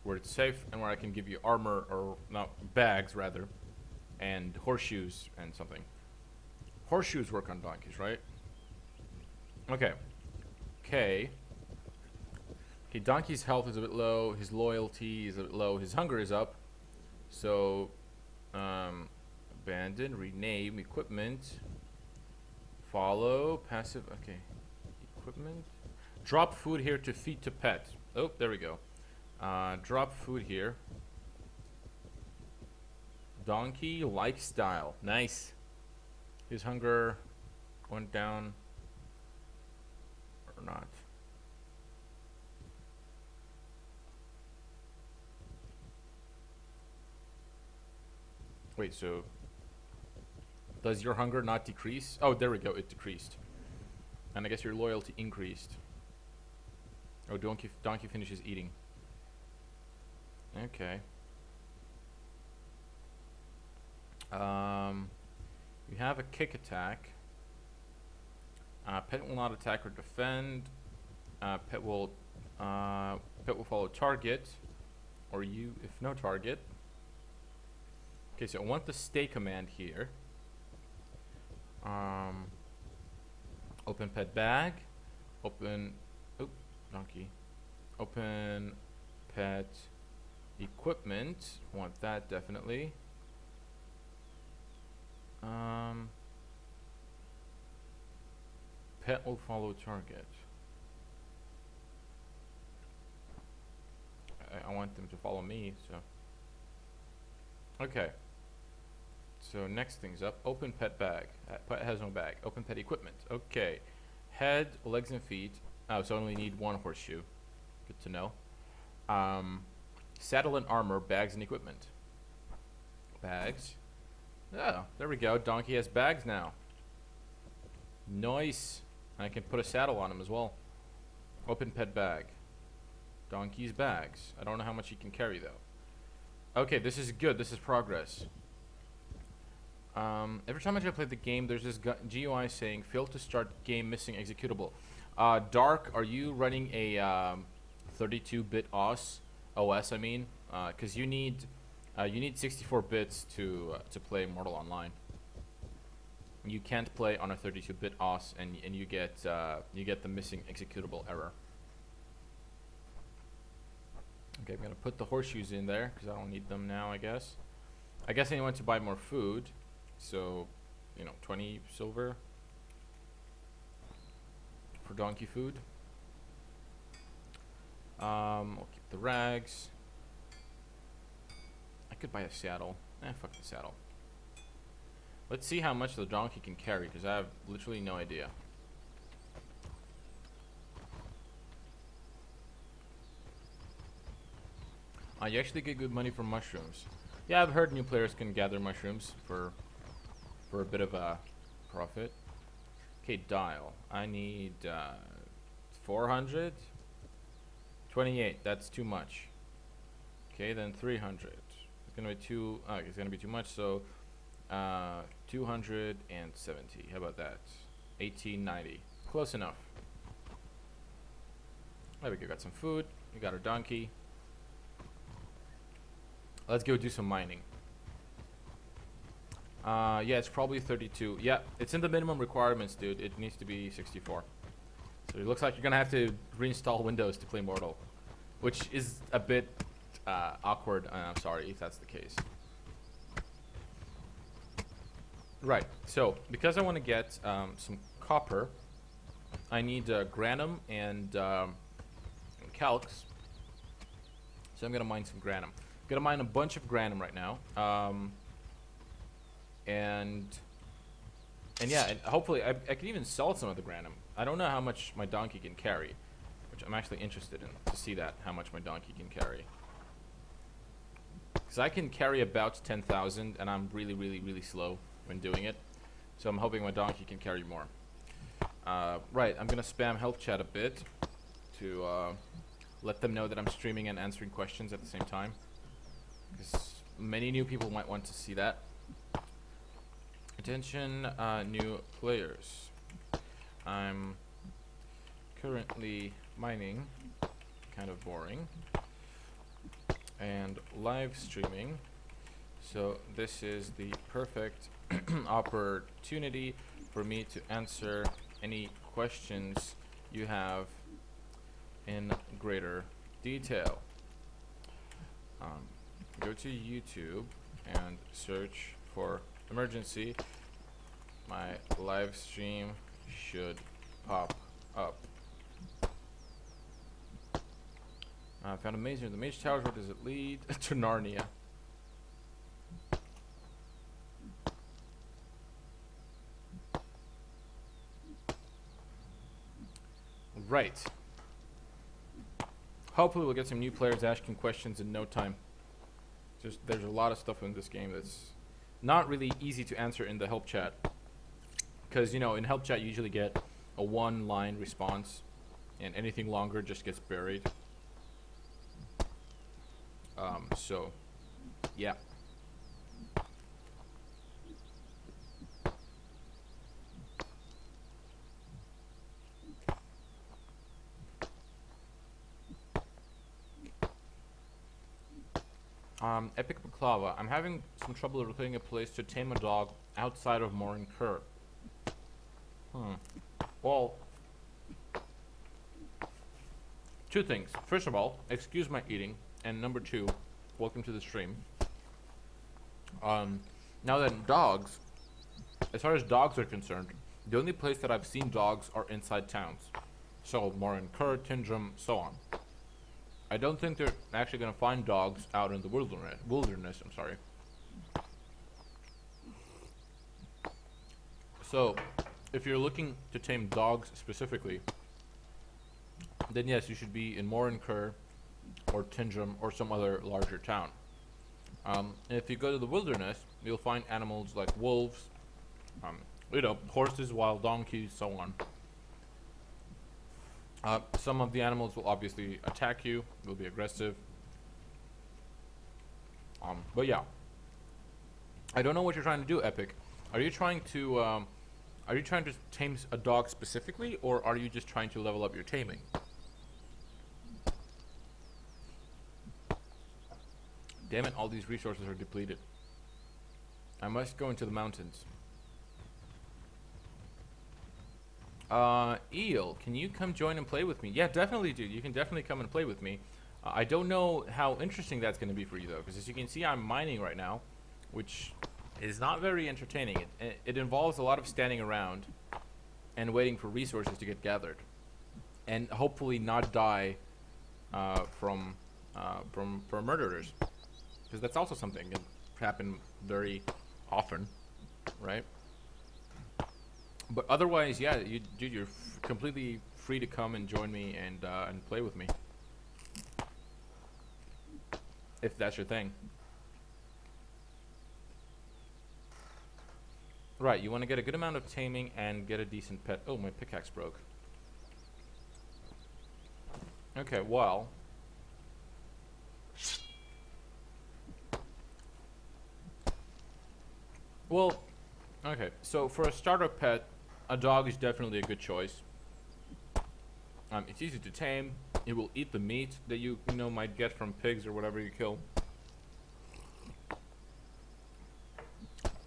where it's safe and where I can give you armor, or no, bags rather, and horseshoes and something. Horseshoes work on donkeys, right? Okay. Okay, donkey's health is a bit low. His loyalty is a bit low. His hunger is up. So, abandon, rename, equipment, follow, passive. Okay, equipment. Drop food here to feed to pet. Oh, there we go. Drop food here. Donkey lifestyle. Nice. His hunger went down. Or not. Wait, so does your hunger not decrease? Oh, there we go. It decreased. And I guess your loyalty increased. Oh, donkey finishes eating. Okay. You have a kick attack. Pet will not attack or defend. Pet will follow target, or you if no target. Okay, so I want the stay command here. Open pet bag. Open. Oop, donkey. Open pet equipment. Want that definitely. Pet will follow target. I want them to follow me, so. Okay. So next thing's up. Open pet bag. Pet has no bag. Open pet equipment. Okay. Head, legs, and feet. Oh, so I only need one horseshoe. Good to know. Saddle and armor, bags and equipment. Bags. Oh, there we go. Donkey has bags now. Nice. I can put a saddle on him as well. Open pet bag. Donkey's bags. I don't know how much he can carry though. Okay, this is good. This is progress. Every time I try to play the game, there's this GUI saying failed to start game, missing executable. Dark, are you running a 32-bit OS? I mean, because you need 64 bits to play Mortal Online. You can't play on a 32-bit OS, and you get the missing executable error. Okay, I'm gonna put the horseshoes in there because I don't need them now. I guess I want to buy more food, so 20 silver for donkey food. I'll keep the rags. I could buy a saddle. Fuck the saddle. Let's see how much the donkey can carry, because I have literally no idea. You actually get good money from mushrooms. Yeah, I've heard new players can gather mushrooms for a bit of a profit. Okay, dial. I need 400. 28. That's too much. Okay, then 300. It's gonna be too. It's gonna be too much. So 270. How about that? 1890. Close enough. There we go. Got some food. We got our donkey. Let's go do some mining. Yeah, it's probably 32. Yeah, it's in the minimum requirements, dude. It needs to be 64. So it looks like you're gonna have to reinstall Windows to play Mortal, which is a bit awkward. I'm sorry if that's the case. Right. So because I want to get some copper, I need granum and calx. So I'm gonna mine some granum. Gonna mine a bunch of granum right now. And yeah, and hopefully I can even sell some of the granum. I don't know how much my donkey can carry, which I'm actually interested in to see that, how much my donkey can carry. Because I can carry about 10,000, and I'm really, really, really slow when doing it. So I'm hoping my donkey can carry more. Right, I'm gonna spam help chat a bit to let them know that I'm streaming and answering questions at the same time. Because many new people might want to see that. Attention, new players. I'm currently mining, kind of boring, and live streaming. So this is the perfect opportunity for me to answer any questions you have in greater detail. Go to YouTube and search for emergency. My live stream should pop up. I found a maze near the Mage Towers. Where does it lead? To Narnia. Right. Hopefully we'll get some new players asking questions in no time. There's a lot of stuff in this game that's not really easy to answer in the help chat. Because, you know, in help chat you usually get a one-line response, and anything longer just gets buried. So, yeah. Epic Baklava. I'm having some trouble locating a place to tame a dog outside of Morin Kerr. Well, two things. First of all, excuse my eating, and number two, welcome to the stream. Now that dogs, as far as dogs are concerned, the only place that I've seen dogs are inside towns. So Morin Kerr, Tindrum, so on. I don't think they're actually going to find dogs out in the wilderness, I'm sorry. So, if you're looking to tame dogs specifically, then yes, you should be in Morin Kerr or Tindrum or some other larger town. If you go to the wilderness, you'll find animals like wolves, you know, horses, wild donkeys, so on. Some of the animals will obviously attack you, will be aggressive. But yeah. I don't know what you're trying to do, Epic. Are you trying to tame a dog specifically, or are you just trying to level up your taming? Damn it, all these resources are depleted. I must go into the mountains. Eel, can you come join and play with me? Yeah, definitely, dude. You can definitely come and play with me. I don't know how interesting that's going to be for you, though, because as you can see, I'm mining right now, which is not very entertaining. It involves a lot of standing around and waiting for resources to get gathered, and hopefully not die from murderers, because that's also something that can happen very often, right? But otherwise, yeah, dude, you're completely free to come and join me and play with me, if that's your thing. Right, you want to get a good amount of taming and get a decent pet. Oh, my pickaxe broke. Okay, well. Okay, so for a starter pet, a dog is definitely a good choice. It's easy to tame. It will eat the meat that you might get from pigs or whatever you kill.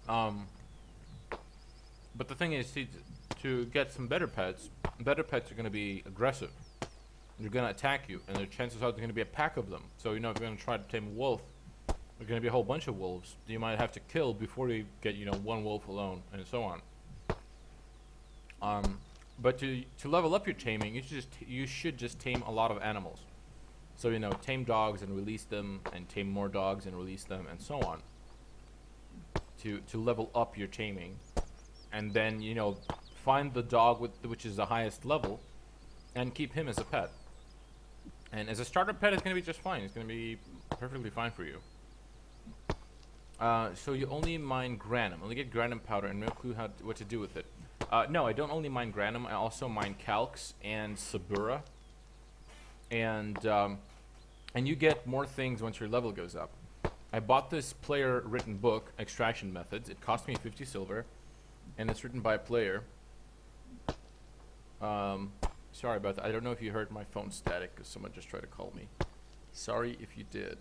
But the thing is, to get some better pets are going to be aggressive. They're going to attack you, and the chances are there's going to be a pack of them. So, if you're going to try to tame a wolf, there's going to be a whole bunch of wolves that you might have to kill before you get, one wolf alone, and so on. But to level up your taming, you should just tame a lot of animals. So, you know, tame dogs and release them, and tame more dogs and release them, and so on. To level up your taming. And then, you know, find the dog which is the highest level, and keep him as a pet. And as a starter pet, it's going to be just fine. It's going to be perfectly fine for you. So you only mine granum. Only get granum powder and no clue what to do with it. No, I don't only mine granum. I also mine calx and sabura. And you get more things once your level goes up. I bought this player-written book, Extraction Methods. It cost me 50 silver, and it's written by a player. Sorry about that. I don't know if you heard my phone static, because someone just tried to call me. Sorry if you did.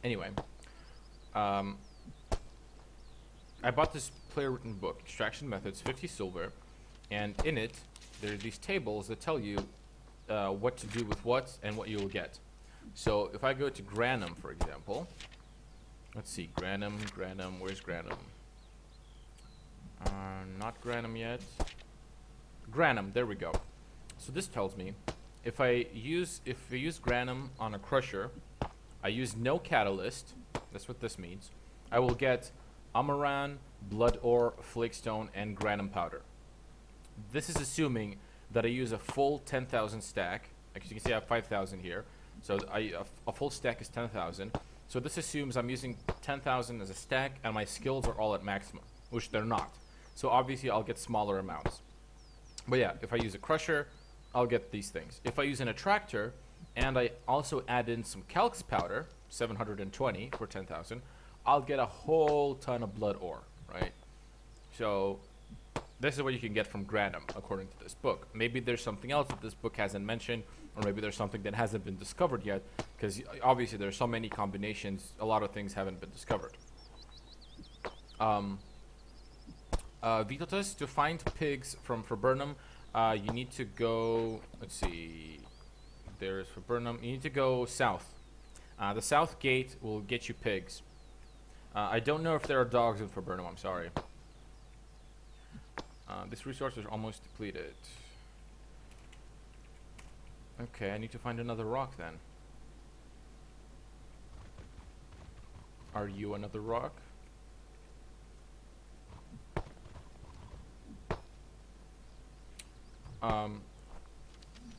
Anyway. I bought this player-written book, Extraction Methods, 50 silver, and in it, there are these tables that tell you what to do with what and what you will get. So if I go to granum, for example, let's see, granum, where's granum? Not granum yet. Granum, there we go. So this tells me if I use granum on a crusher, I use no catalyst. That's what this means. I will get amaran, blood ore, flakestone, and granum powder. This is assuming that I use a full 10,000 stack. As you can see, I have 5,000 here. So a full stack is 10,000. So this assumes I'm using 10,000 as a stack, and my skills are all at maximum, which they're not. So obviously, I'll get smaller amounts. But yeah, if I use a crusher, I'll get these things. If I use an attractor, and I also add in some calx powder, 720 for 10,000, I'll get a whole ton of blood ore, right? So this is what you can get from granum, according to this book. Maybe there's something else that this book hasn't mentioned, or maybe there's something that hasn't been discovered yet, because obviously there's so many combinations, a lot of things haven't been discovered. Vitotas, to find pigs from Viburnum, you need to go, let's see, there's Viburnum, you need to go south. The south gate will get you pigs. I don't know if there are dogs in Viburnum, I'm sorry. This resource is almost depleted. Okay, I need to find another rock then. Are you another rock?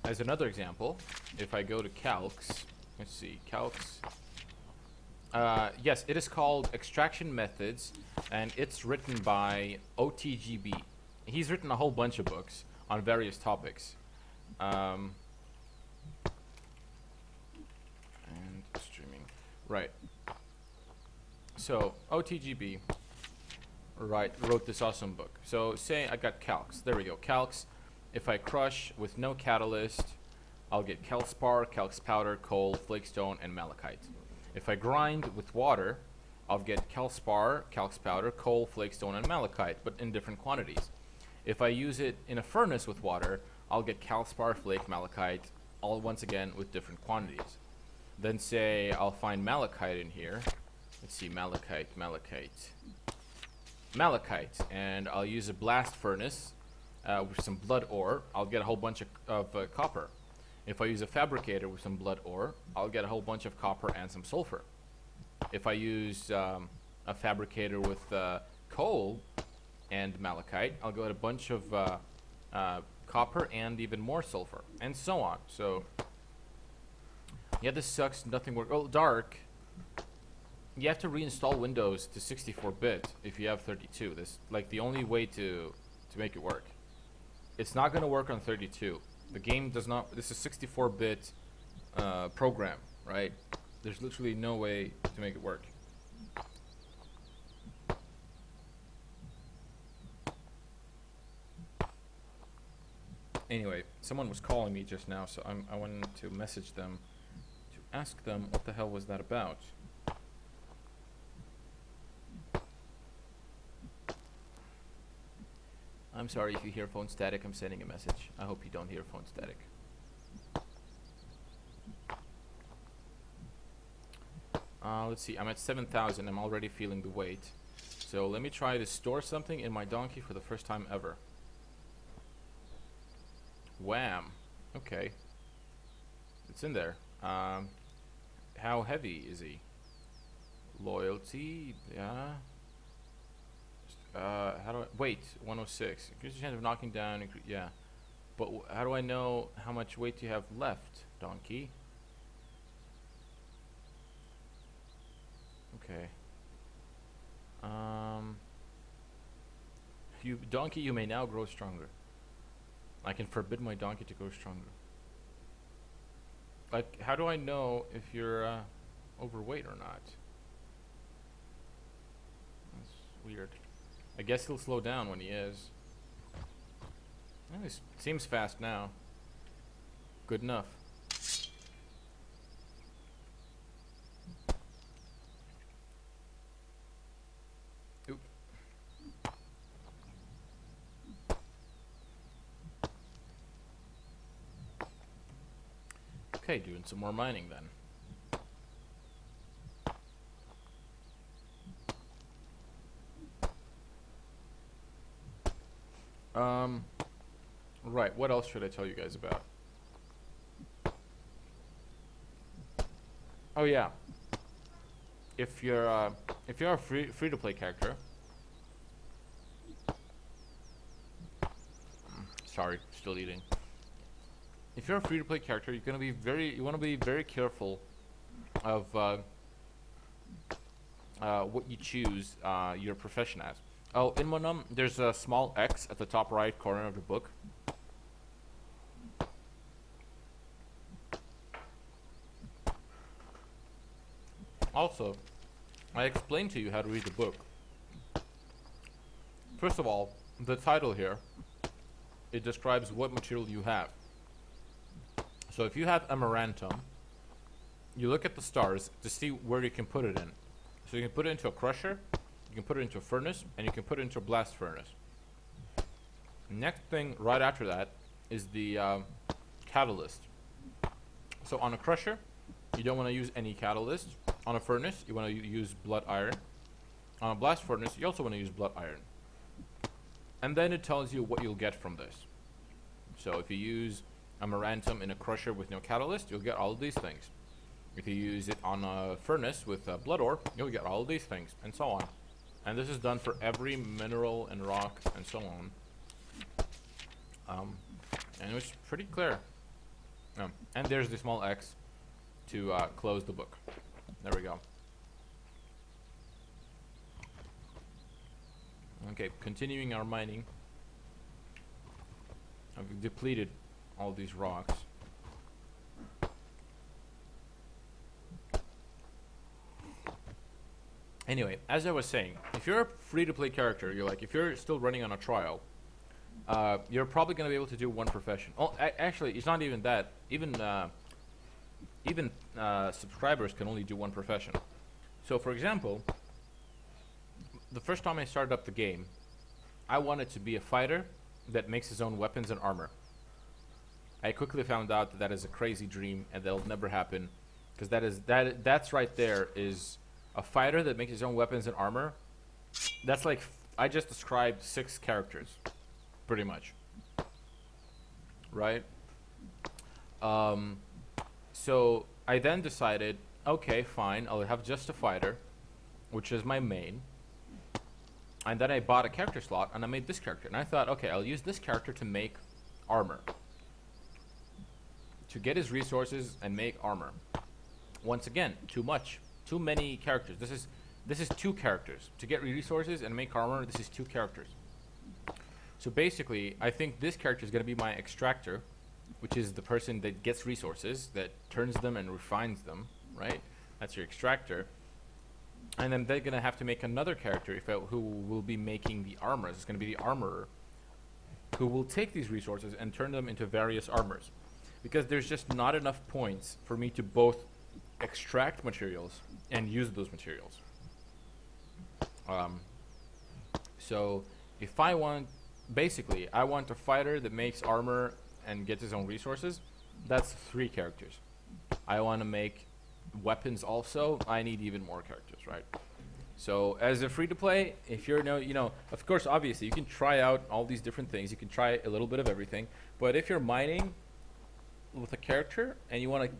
As another example, if I go to calx, let's see, calx. Yes, it is called Extraction Methods, and it's written by OTGB. He's written a whole bunch of books on various topics. And streaming. Right. So, OTGB wrote this awesome book. So, say I got calx. There we go. Calx. If I crush with no catalyst, I'll get calspar, calx powder, coal, flakestone, and malachite. If I grind with water, I'll get calspar, calx powder, coal, flakestone, and malachite, but in different quantities. If I use it in a furnace with water, I'll get calspar, flake, malachite, all once again with different quantities. Then say I'll find malachite in here. Let's see, malachite, and I'll use a blast furnace with some blood ore. I'll get a whole bunch of copper. If I use a fabricator with some blood ore, I'll get a whole bunch of copper and some sulfur. If I use a fabricator with coal and malachite, I'll get a bunch of copper and even more sulfur, and so on. So, yeah, this sucks. Nothing works. Oh, dark. You have to reinstall Windows to 64-bit if you have 32. This like the only way to make it work. It's not going to work on 32. The game does not. This is 64-bit program, right? There's literally no way to make it work. Anyway, someone was calling me just now, so I wanted to message them to ask them what the hell was that about. I'm sorry if you hear phone static. I'm sending a message. I hope you don't hear phone static. Let's see. I'm at 7,000. I'm already feeling the weight. So let me try to store something in my donkey for the first time ever. Wham. Okay. It's in there. How heavy is he? Loyalty, yeah. How do I wait? 106. Increase your chance of knocking down. Yeah, but how do I know how much weight you have left, donkey? Okay. You donkey, you may now grow stronger. I can forbid my donkey to grow stronger. Like, how do I know if you're overweight or not? That's weird. I guess he'll slow down when he is. Well, he seems fast now. Good enough. Oop. Okay, doing some more mining then. Right, what else should I tell you guys about? Oh yeah. If you're a free to play character. Sorry, still eating. If you're a free to play character, you want to be very careful of what you choose your profession as. Oh, in Monum, there's a small X at the top right corner of the book. Also, I explained to you how to read the book. First of all, the title here, it describes what material you have. So if you have amaranthum, you look at the stars to see where you can put it in. So you can put it into a crusher, you can put it into a furnace, and you can put it into a blast furnace. Next thing right after that is the catalyst. So on a crusher, you don't want to use any catalyst. On a furnace, you want to use blood iron. On a blast furnace, you also want to use blood iron. And then it tells you what you'll get from this. So if you use amaranthum in a crusher with no catalyst, you'll get all of these things. If you use it on a furnace with blood ore, you'll get all of these things, and so on. And this is done for every mineral and rock and so on. And it was pretty clear. And there's the small X to close the book. There we go. Okay, continuing our mining. I've depleted all these rocks. Anyway, as I was saying, if you're a free-to-play character, if you're still running on a trial, you're probably going to be able to do one profession. Oh, actually, it's not even that. Even subscribers can only do one profession. So, for example, the first time I started up the game, I wanted to be a fighter that makes his own weapons and armor. I quickly found out that that is a crazy dream and that'll never happen, because that's right there is a fighter that makes his own weapons and armor. That's like I just described 6 characters, pretty much. Right? So I then decided, okay, fine, I'll have just a fighter, which is my main. And then I bought a character slot and I made this character. And I thought, okay, I'll use this character to make armor. To get his resources and make armor. Once again, too much. Too many characters. This is 2 characters. To get resources and make armor, this is 2 characters. So basically, I think this character is going to be my extractor, which is the person that gets resources, that turns them and refines them, right? That's your extractor. And then they're going to have to make another character who will be making the armors. It's going to be the armorer, who will take these resources and turn them into various armors. Because there's just not enough points for me to both extract materials and use those materials. So if I want, basically, I want a fighter that makes armor and gets his own resources. That's 3 characters. I want to make weapons also. I need even more characters, right? So as a free to play, if you're no, you know, of course, obviously, you can try out all these different things. You can try a little bit of everything. But if you're mining with a character and you want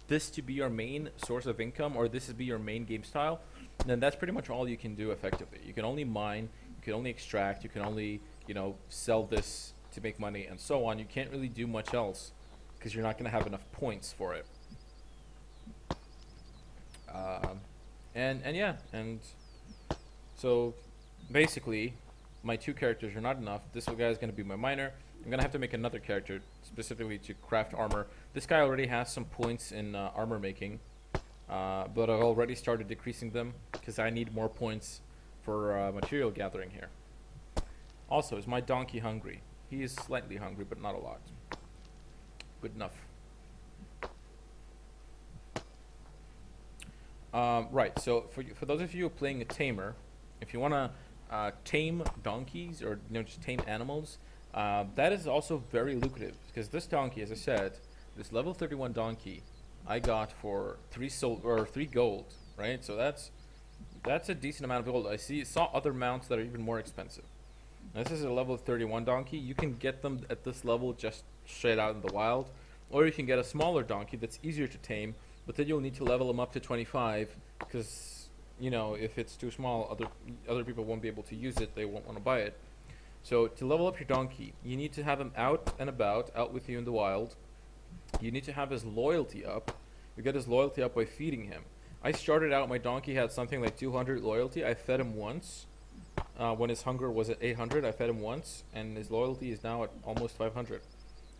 this to be your main source of income, or this to be your main game style, then that's pretty much all you can do effectively. You can only mine, you can only extract, you can only, you know, sell this to make money and so on. You can't really do much else because you're not going to have enough points for it. And yeah, and so basically my two characters are not enough. This guy is going to be my miner. I'm going to have to make another character specifically to craft armor. This guy already has some points in armor making, but I've already started decreasing them because I need more points for material gathering here. Also, is my donkey hungry? He is slightly hungry, but not a lot. Good enough. Right, so for those of you playing a tamer, if you want to tame donkeys or just tame animals, that is also very lucrative because this donkey, as I said, this level 31 donkey, I got for 3 gold, right? So that's a decent amount of gold. Saw other mounts that are even more expensive. Now, this is a level 31 donkey. You can get them at this level just straight out in the wild, or you can get a smaller donkey that's easier to tame. But then you'll need to level them up to 25 because, you know, if it's too small, other people won't be able to use it. They won't want to buy it. So to level up your donkey, you need to have him out and about, out with you in the wild. You need to have his loyalty up. You get his loyalty up by feeding him. I started out, my donkey had something like 200 loyalty. I fed him once. When his hunger was at 800, I fed him once, and his loyalty is now at almost 500.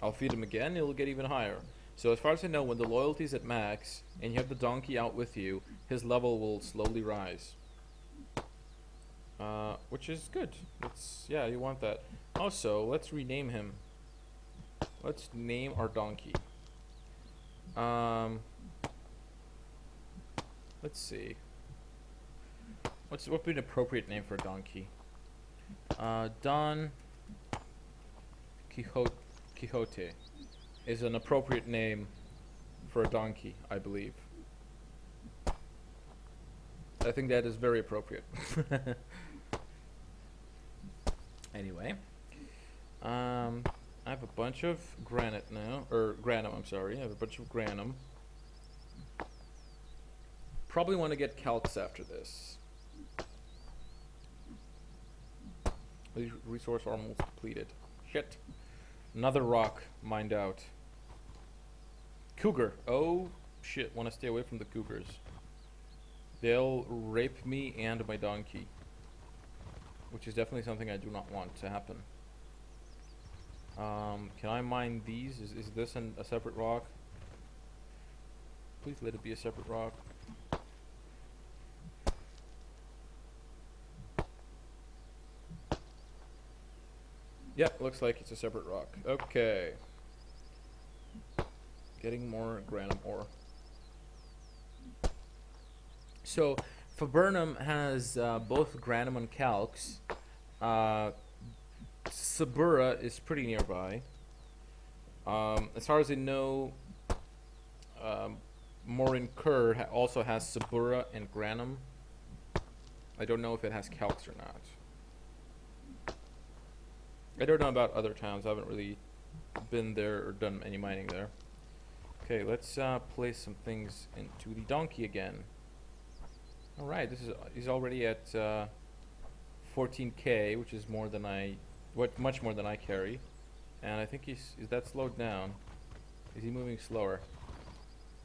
I'll feed him again, it'll get even higher. So as far as I know, when the loyalty is at max and you have the donkey out with you, his level will slowly rise. Which is good. Yeah, you want that. Also, let's rename him. Let's name our donkey. Let's see. What would be an appropriate name for a donkey? Don Quixote is an appropriate name for a donkey, I believe. I think that is very appropriate. Anyway, I have a bunch of granite now, or granum, I'm sorry. I have a bunch of granum. Probably want to get calx after this. Resource almost depleted. Shit. Another rock mined out. Cougar. Oh, shit. Want to stay away from the cougars. They'll rape me and my donkey. Which is definitely something I do not want to happen. Can I mine these? Is this a separate rock? Please let it be a separate rock. Yep, looks like it's a separate rock. Okay. Getting more granum ore. So, Viburnum has both granum and calx. Sabura is pretty nearby. As far as I know, Morin Kerr also has Sabura and granum. I don't know if it has calx or not. I don't know about other towns. I haven't really been there or done any mining there. Okay, let's place some things into the donkey again. All right, he's already at 14k, which is more than much more than I carry, and I think is that slowed down? Is he moving slower?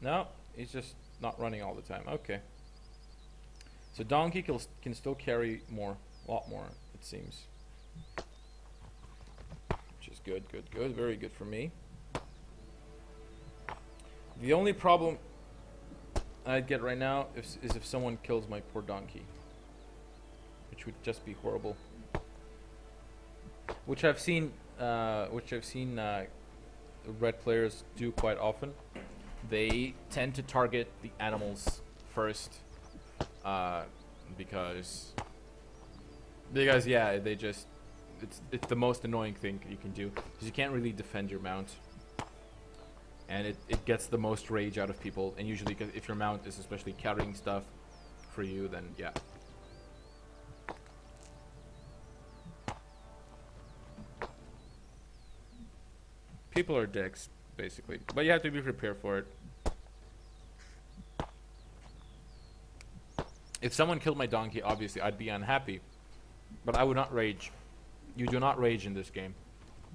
No, he's just not running all the time. Okay. So donkey can still carry a lot more, it seems. Good, very good for me. The only problem I'd get right now is if someone kills my poor donkey, which would just be horrible. Which I've seen red players do quite often. They tend to target the animals first, because yeah, they just. It's the most annoying thing you can do because you can't really defend your mount, and it gets the most rage out of people. And usually, if your mount is especially carrying stuff for you, then yeah, People are dicks, basically. But you have to be prepared for it. If someone killed my donkey, obviously I'd be unhappy. But I would not rage. You do not rage in this game.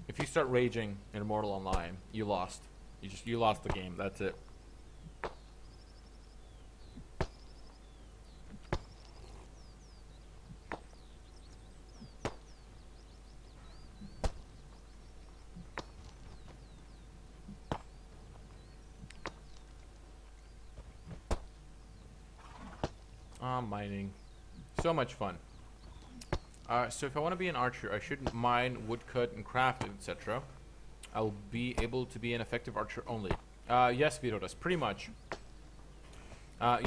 If you start raging in Immortal Online, you lost. You lost the game. That's it. Mining. So much fun. So if I want to be an archer, I shouldn't mine, woodcut, and craft, etc. I'll be able to be an effective archer only. Yes, Virodas, pretty much.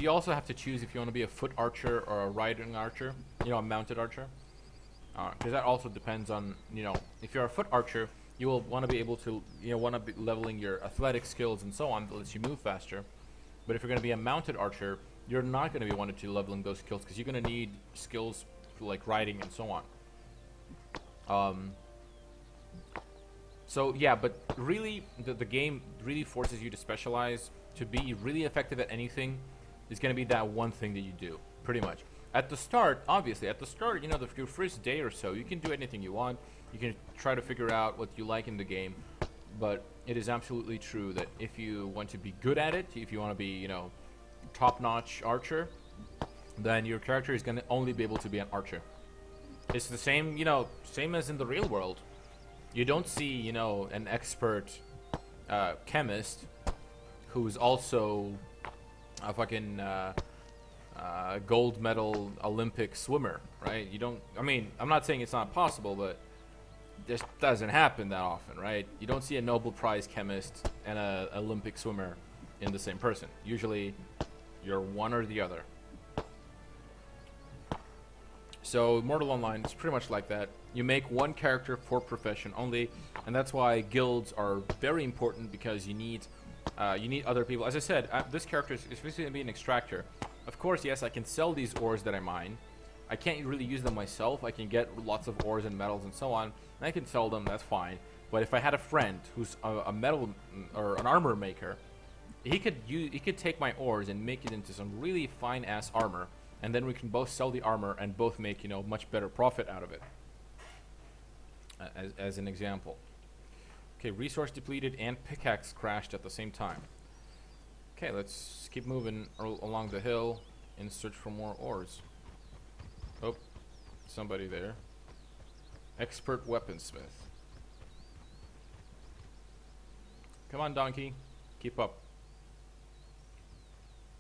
You also have to choose if you want to be a foot archer or a riding archer, a mounted archer. Because that also depends on, if you're a foot archer, you will want to be able to, want to be leveling your athletic skills and so on that lets you move faster. But if you're going to be a mounted archer, you're not going to be wanting to leveling those skills because you're going to need skills like riding and so on. So yeah, but really the game really forces you to specialize. To be really effective at anything is going to be that one thing that you do, pretty much. At the start, obviously, your first day or so, you can do anything you want. You can try to figure out what you like in the game. But it is absolutely true that if you want to be good at it, if you want to be, top-notch archer, then your character is going to only be able to be an archer. It's the same, same as in the real world. You don't see, an expert chemist who's also a fucking gold medal Olympic swimmer, right? I'm not saying it's not possible, but this doesn't happen that often, right? You don't see a Nobel Prize chemist and a Olympic swimmer in the same person. Usually, you're one or the other. So Mortal Online is pretty much like that. You make one character for profession only, and that's why guilds are very important because you need other people. As I said, this character is basically going to be an extractor. Of course, yes, I can sell these ores that I mine. I can't really use them myself. I can get lots of ores and metals and so on, and I can sell them. That's fine. But if I had a friend who's a metal or an armor maker, he could take my ores and make it into some really fine ass armor, and then we can both sell the armor and both make much better profit out of it. As an example. Okay, resource depleted and pickaxe crashed at the same time. Okay, let's keep moving along the hill in search for more ores. Oh, somebody there. Expert weaponsmith. Come on, donkey. Keep up.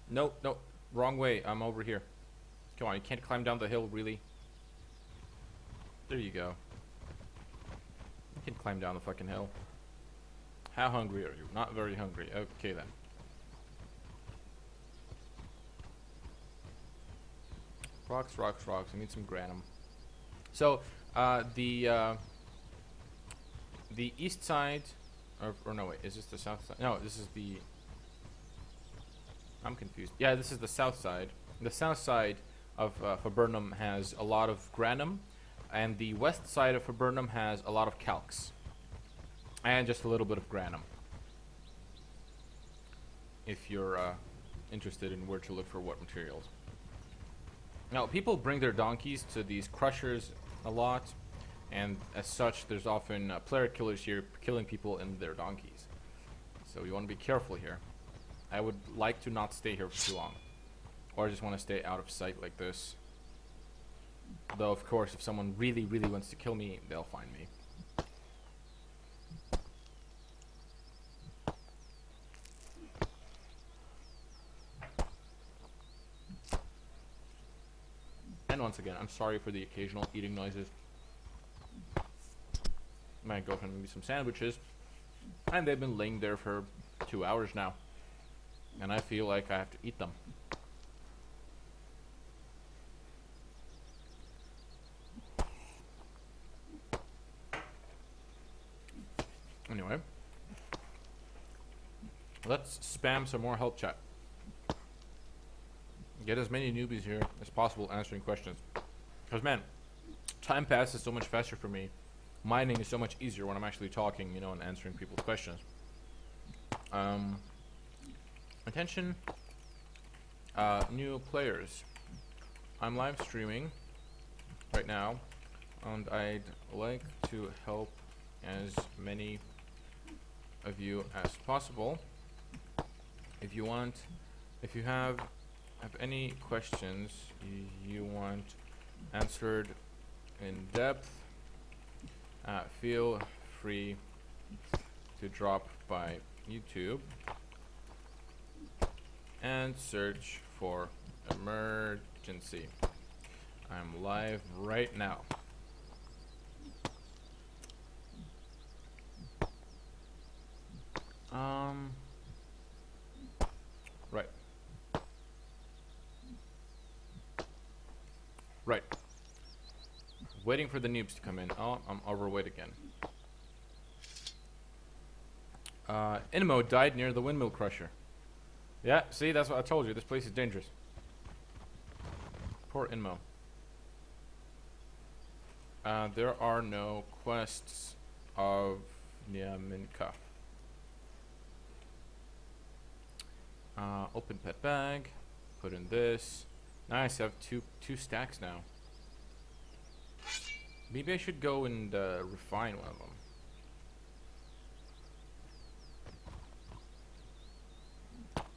No, wrong way. I'm over here. Come on, you can't climb down the hill, really? There you go. You can climb down the fucking hill. How hungry are you? Not very hungry. Okay, then. Rocks. I need some granum. So, the east side... Or no, wait. Is this the south side? No, this is the... I'm confused. Yeah, this is the south side. The south side of Viburnum has a lot of granum, and the west side of Viburnum has a lot of calx, and just a little bit of granum. If you're interested in where to look for what materials. Now, people bring their donkeys to these crushers a lot, and as such, there's often player killers here killing people in their donkeys. So you want to be careful here. I would like to not stay here for too long. Or I just want to stay out of sight like this. Though, of course, if someone really, really wants to kill me, they'll find me. And once again, I'm sorry for the occasional eating noises. My girlfriend made me some sandwiches, and they've been laying there for 2 hours now. And I feel like I have to eat them. Anyway, let's spam some more help chat. Get as many newbies here as possible answering questions. Because, man, time passes so much faster for me mining is so much easier when I'm actually talking, you know, and answering people's questions. Attention, new players. I'm live streaming right now, and I'd like to help as many of you as possible. If you have any questions you want answered in depth, feel free to drop by YouTube and search for emergency. I'm live right now. Right. Right. Waiting for the noobs to come in. Oh, I'm overweight again. Inmo died near the windmill crusher. Yeah, see, that's what I told you. This place is dangerous. Poor Inmo. There are no quests of Niaminka. Open pet bag. Put in this. Nice, I have two stacks now. Maybe I should go and refine one of them.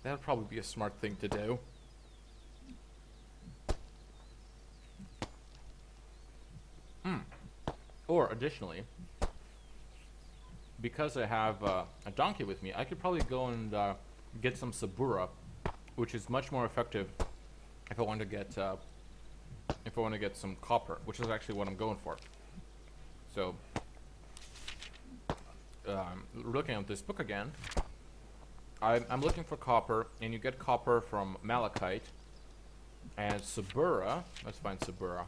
That would probably be a smart thing to do. Or additionally, because I have a donkey with me, I could probably go and get some Sabura, which is much more effective if I want to get some copper, which is actually what I'm going for. So, looking at this book again, I'm looking for copper, and you get copper from malachite and Sabura. Let's find Sabura.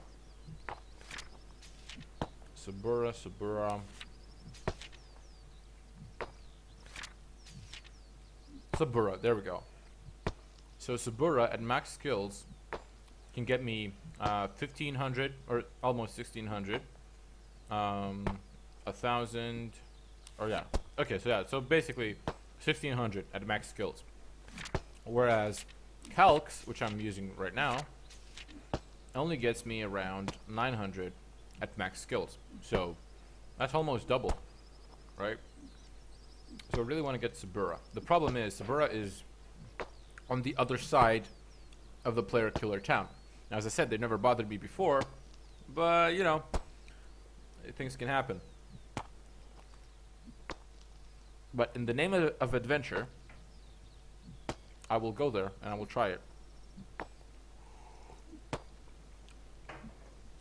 Sabura. There we go. So Sabura at max skills can get me 1500 or almost 1600, 1000, or yeah. Okay, so yeah, so basically 1500 at max skills. Whereas Calx, which I'm using right now, only gets me around 900 at max skills. So that's almost double, right? So I really want to get Sabura. The problem is Sabura is on the other side of the player killer town. Now, as I said, they never bothered me before, but you know, things can happen. But in the name of adventure, I will go there and I will try it.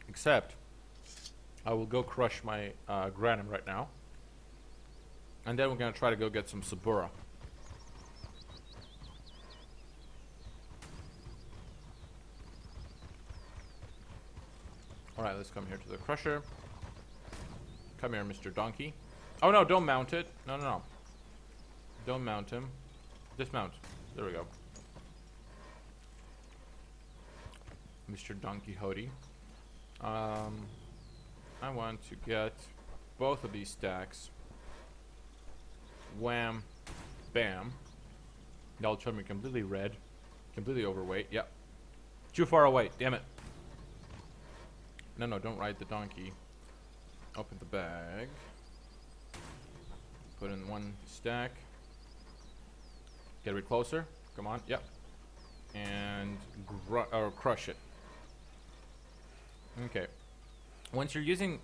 Except, I will go crush my Granum right now. And then we're going to try to go get some Sabura. Alright, let's come here to the crusher. Come here, Mr. Donkey. Oh no, don't mount it. No. Don't mount him. Dismount. There we go. Mr. Donkey Hody. I want to get both of these stacks. Wham. Bam. That'll turn me completely red. Completely overweight. Yep. Too far away. Damn it. No, don't ride the donkey. Open the bag. Put in one stack. Get a bit closer. Come on. Yep. And crush it. Okay. When you're using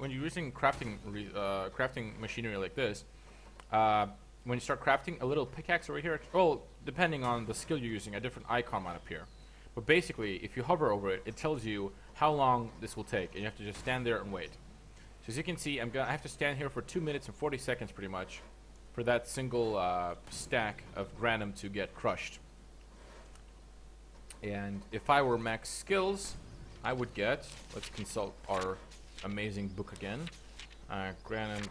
crafting machinery like this, when you start crafting, a little pickaxe over here. Well, depending on the skill you're using, a different icon might appear. But basically, if you hover over it, it tells you how long this will take, and you have to just stand there and wait. So as you can see, I have to stand here for 2 minutes and 40 seconds, pretty much, for that single stack of Granum to get crushed. And if I were max skills, I would get. Let's consult our amazing book again. Granum.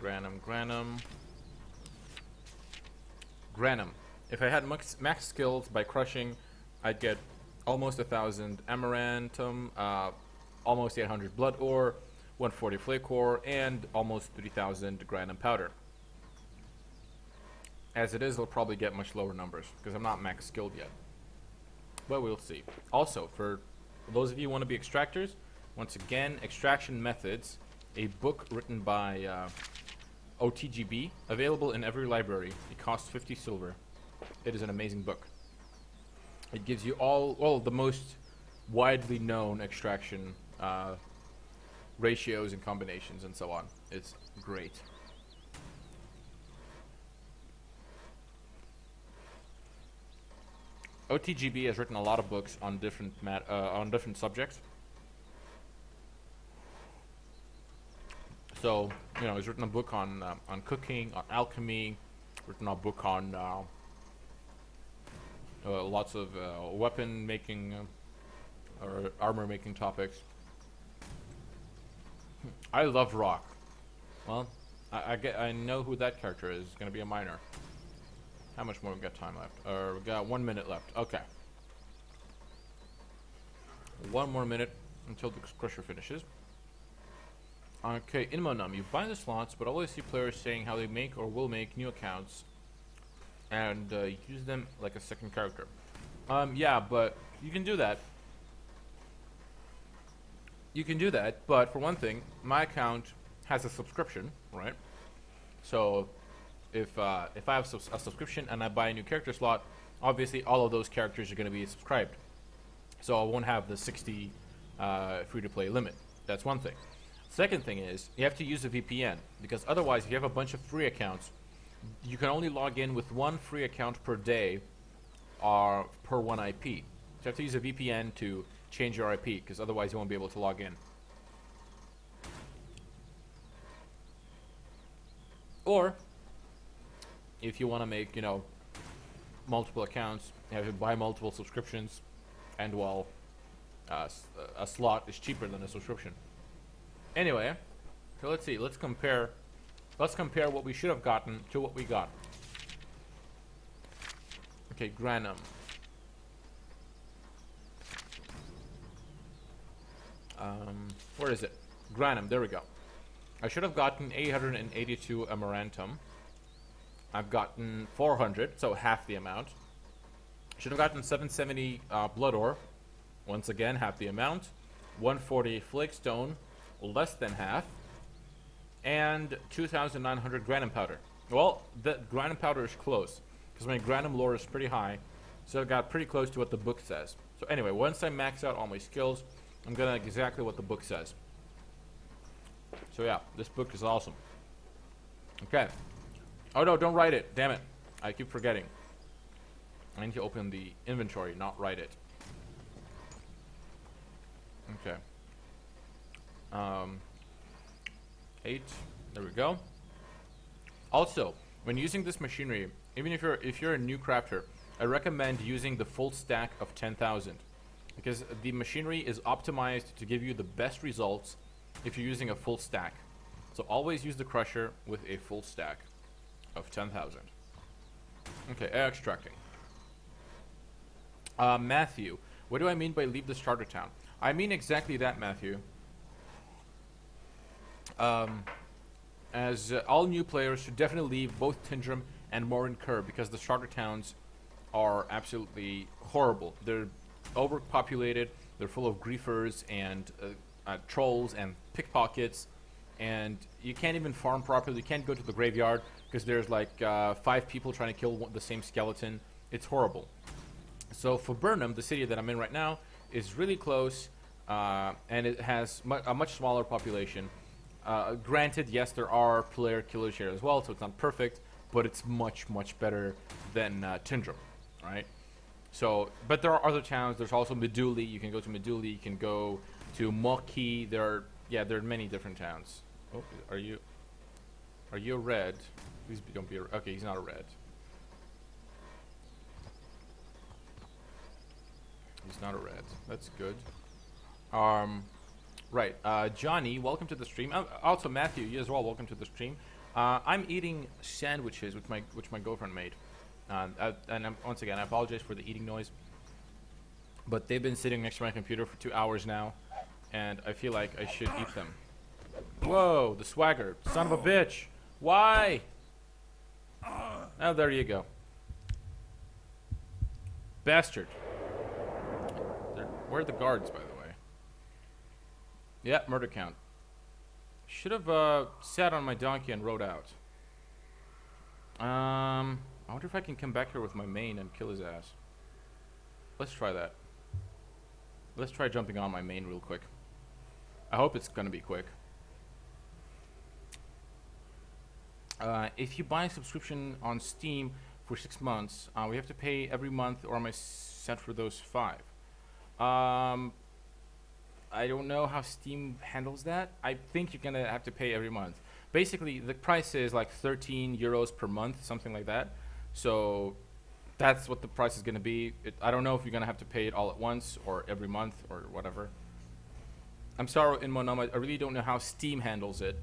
If I had max skills by crushing, I'd get almost 1000 amaranthum, almost 800 blood ore, 140 flake core, and almost 3,000 granum powder. As it is, I'll probably get much lower numbers because I'm not max skilled yet. But we'll see. Also, for those of you who want to be extractors, once again, Extraction Methods, a book written by OTGB, available in every library. It costs 50 silver. It is an amazing book. It gives you all the most widely known extraction ratios and combinations and so on. It's great. OTGB has written a lot of books on different subjects. So, you know, he's written a book on cooking, on alchemy, written a book on lots of weapon making or armor making topics. I love rock. Well, I know who that character is. It's gonna be a minor. How much more we got time left? We got 1 minute left. Okay. 1 more minute until the crusher finishes. Okay, in Monum, you buy the slots, but always see players saying how they make or will make new accounts and use them like a second character. Yeah, but you can do that. You can do that, but for one thing, my account has a subscription, right? So if I have a subscription and I buy a new character slot, obviously all of those characters are going to be subscribed. So I won't have the 60 free-to-play limit. That's one thing. Second thing is, you have to use a VPN, because otherwise if you have a bunch of free accounts, you can only log in with one free account per day or per one IP. So you have to use a VPN to change your IP, because otherwise you won't be able to log in. Or, if you want to make, you know, multiple accounts, you have to buy multiple subscriptions, and well, a slot is cheaper than a subscription. Anyway, so let's see. Let's compare what we should have gotten to what we got. Okay, Granum. Where is it? Granum. There we go. I should have gotten 882 amaranthum. I've gotten 400, so half the amount. Should have gotten 770 blood ore. Once again, half the amount. 140 flake stone. Less than half, and 2,900 granum powder. Well, the granum powder is close, because my granum lore is pretty high, so I got pretty close to what the book says. So anyway, once I max out all my skills, I'm gonna exactly what the book says. So yeah, this book is awesome. Okay. Oh no, don't write it. Damn it. I keep forgetting. I need to open the inventory, not write it. Okay. 8. There we go. Also, when using this machinery, even if you're a new crafter, I recommend using the full stack of 10,000, because the machinery is optimized to give you the best results if you're using a full stack. So always use the crusher with a full stack of 10,000. Okay, extracting. Matthew, what do I mean by leave the starter town? I mean exactly that, Matthew. As all new players should definitely leave both Tindrum and Morin Kerr, because the starter towns are absolutely horrible. They're overpopulated, they're full of griefers and trolls and pickpockets, and you can't even farm properly. You can't go to the graveyard because there's like 5 people trying to kill the same skeleton. It's horrible. So for Burnham, the city that I'm in right now, is really close, and it has a much smaller population. Granted, yes, there are player killers here as well, so it's not perfect, but it's much, much better than Tindrum, right? So, but there are other towns. There's also Meduli. You can go to Meduli. You can go to Moki. There are many different towns. Oh, are you a red? Please don't be a, okay, he's not a red. He's not a red. That's good. Right, Johnny, welcome to the stream. Also, Matthew, you as well, welcome to the stream. I'm eating sandwiches which my girlfriend made, and once again, I apologize for the eating noise. But they've been sitting next to my computer for 2 hours now, and I feel like I should eat them. Whoa, the swagger. Son of a bitch. Why? Oh, there you go. Bastard. Where are the guards, by the way? Yeah, murder count. Should have sat on my donkey and rode out. I wonder if I can come back here with my main and kill his ass. Let's try that. Let's try jumping on my main real quick. I hope it's gonna be quick. If you buy a subscription on Steam for 6 months, we have to pay every month, or am I set for those 5? I don't know how Steam handles that. I think you're gonna have to pay every month. Basically, the price is like 13 euros per month, something like that. So that's what the price is gonna be. I don't know if you're gonna have to pay it all at once or every month or whatever. I'm sorry, in Monoma, I really don't know how Steam handles it.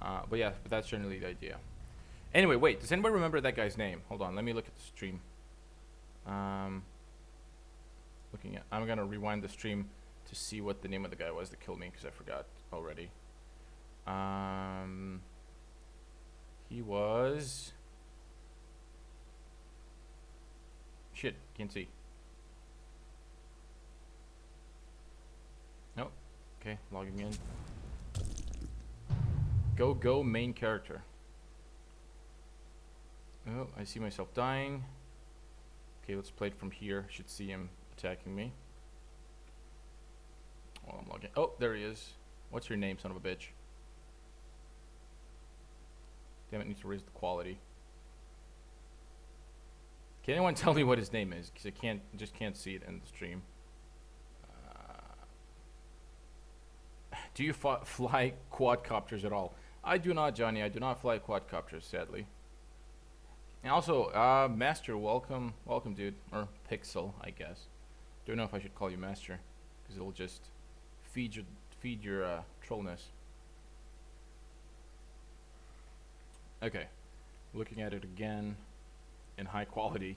But yeah, but that's generally the idea. Anyway, wait, does anybody remember that guy's name? Hold on, let me look at the stream. I'm gonna rewind the stream to see what the name of the guy was that killed me, because I forgot already. He was... Shit, can't see. Nope. Okay, logging in. Go main character. Oh, I see myself dying. Okay, let's play it from here. Should see him attacking me. Oh, I'm logging. Oh, there he is. What's your name, son of a bitch? Damn it, need to raise the quality. Can anyone tell me what his name is? Because I just can't see it in the stream. Do you fly quadcopters at all? I do not, Johnny. I do not fly quadcopters, sadly. And also, Master, welcome, dude, or Pixel, I guess. Don't know if I should call you Master, because it'll just feed your trollness. Okay, looking at it again in high quality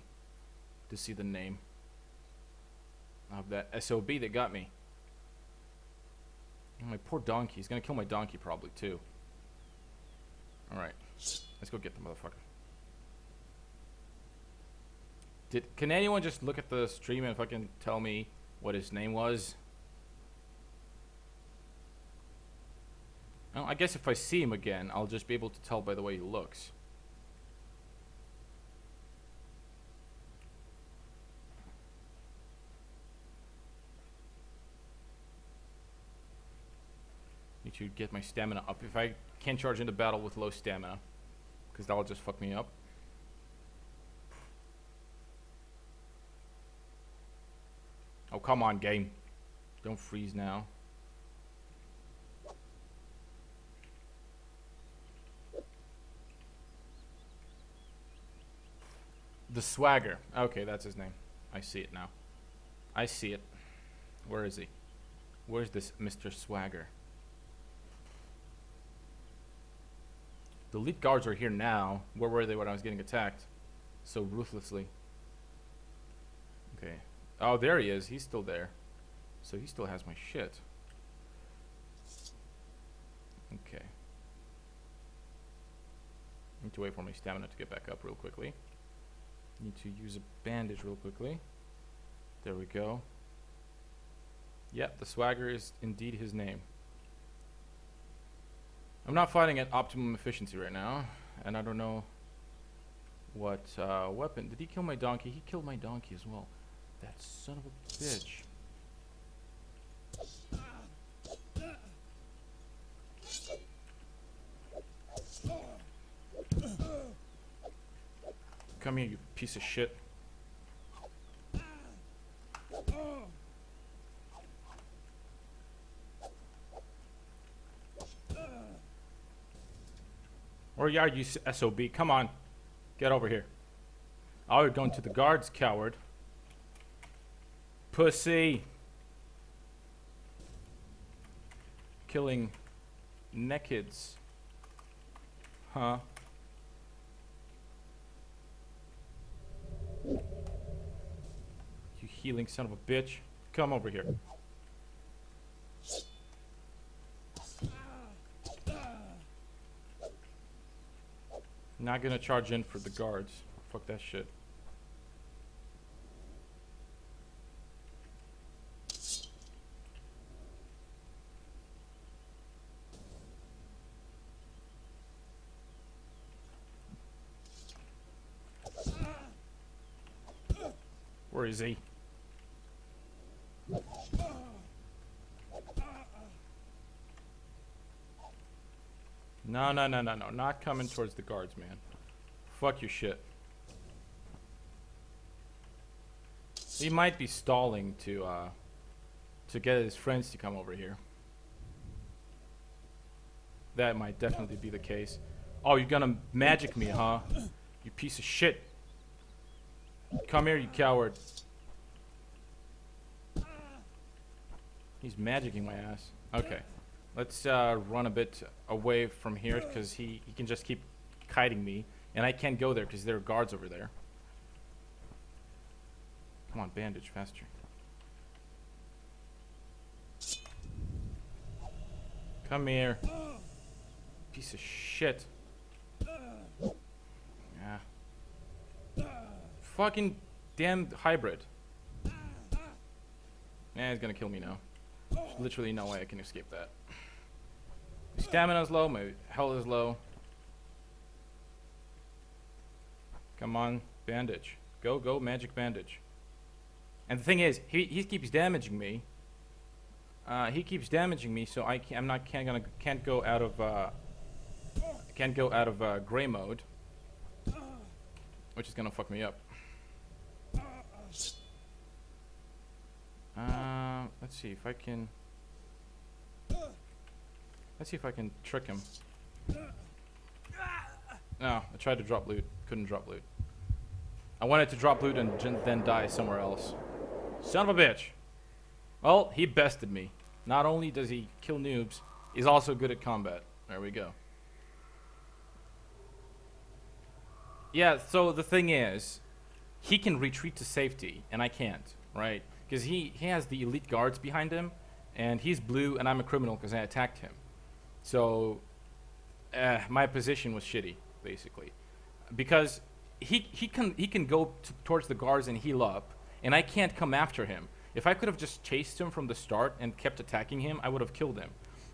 to see the name of that SOB that got me. Oh, my poor donkey. He's gonna kill my donkey probably too. Alright, let's go get the motherfucker. Can anyone just look at the stream and fucking tell me what his name was? Well, I guess if I see him again, I'll just be able to tell by the way he looks. Need to get my stamina up. If I can't charge into battle with low stamina, because that'll just fuck me up. Oh, come on, game. Don't freeze now. The Swagger. Okay, that's his name. I see it now. I see it. Where is he? Where's this Mr. Swagger? The elite guards are here now. Where were they when I was getting attacked? So ruthlessly. Okay. Oh, there he is. He's still there. So he still has my shit. Okay. Need to wait for my stamina to get back up real quickly. Need to use a bandage real quickly. There we go. Yep, the Swagger is indeed his name. I'm not fighting at optimum efficiency right now, and I don't know what weapon. Did he kill my donkey? He killed my donkey as well. That son of a bitch. Come here, you piece of shit. Or yeah, you SOB. Come on. Get over here. Oh, you're going to the guards, coward. Pussy. Killing neckeds. Huh? You healing son of a bitch. Come over here. Not gonna charge in for the guards. Fuck that shit. Where is he? No, no, no, no, no. Not coming towards the guards, man. Fuck your shit. He might be stalling to get his friends to come over here. That might definitely be the case. Oh, you're gonna magic me, huh? You piece of shit. Come here, you coward. He's magicking my ass. Okay. Let's run a bit away from here because he can just keep kiting me. And I can't go there because there are guards over there. Come on, bandage faster. Come here. Piece of shit. Yeah. Fucking damn hybrid. Yeah, he's gonna kill me now. There's literally no way I can escape that. My stamina's low, my health is low. Come on, bandage. Go, go, magic bandage. And the thing is, he keeps damaging me. He keeps damaging me, so can't go out of gray mode, which is gonna fuck me up. Let's see if I can. Let's see if I can trick him. No, I tried to drop loot. Couldn't drop loot. I wanted to drop loot and then die somewhere else. Son of a bitch. Well, he bested me. Not only does he kill noobs, he's also good at combat. There we go. Yeah, so the thing is, he can retreat to safety, and I can't, right? Because he has the elite guards behind him, and he's blue, and I'm a criminal because I attacked him. So, my position was shitty, basically. Because he can go towards the guards and heal up, and I can't come after him. If I could have just chased him from the start and kept attacking him, I would have killed him.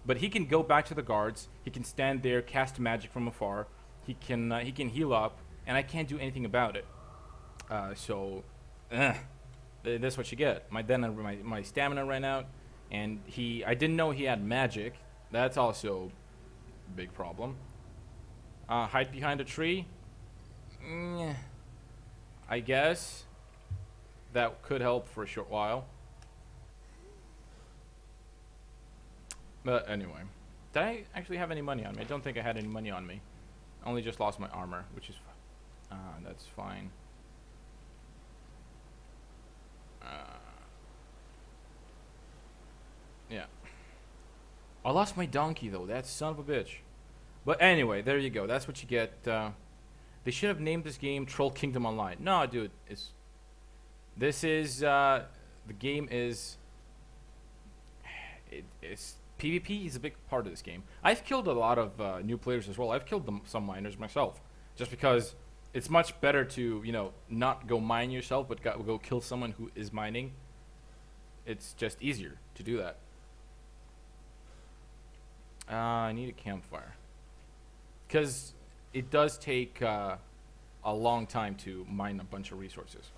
But he can go back to the guards. He can stand there, cast magic from afar. He can heal up, and I can't do anything about it. That's what you get. My stamina ran out, and I didn't know he had magic. That's also a big problem. Hide behind a tree. I guess that could help for a short while. But anyway, did I actually have any money on me? I don't think I had any money on me. I only just lost my armor, which is that's fine. Yeah. I lost my donkey though. That son of a bitch. But anyway, there you go. That's what you get. They should have named this game Troll Kingdom Online. No, dude. The game is. It's PvP is a big part of this game. I've killed a lot of new players as well. I've killed some miners myself, just because it's much better to not go mine yourself, but go kill someone who is mining. It's just easier to do that. I need a campfire, because it does take a long time to mine a bunch of resources.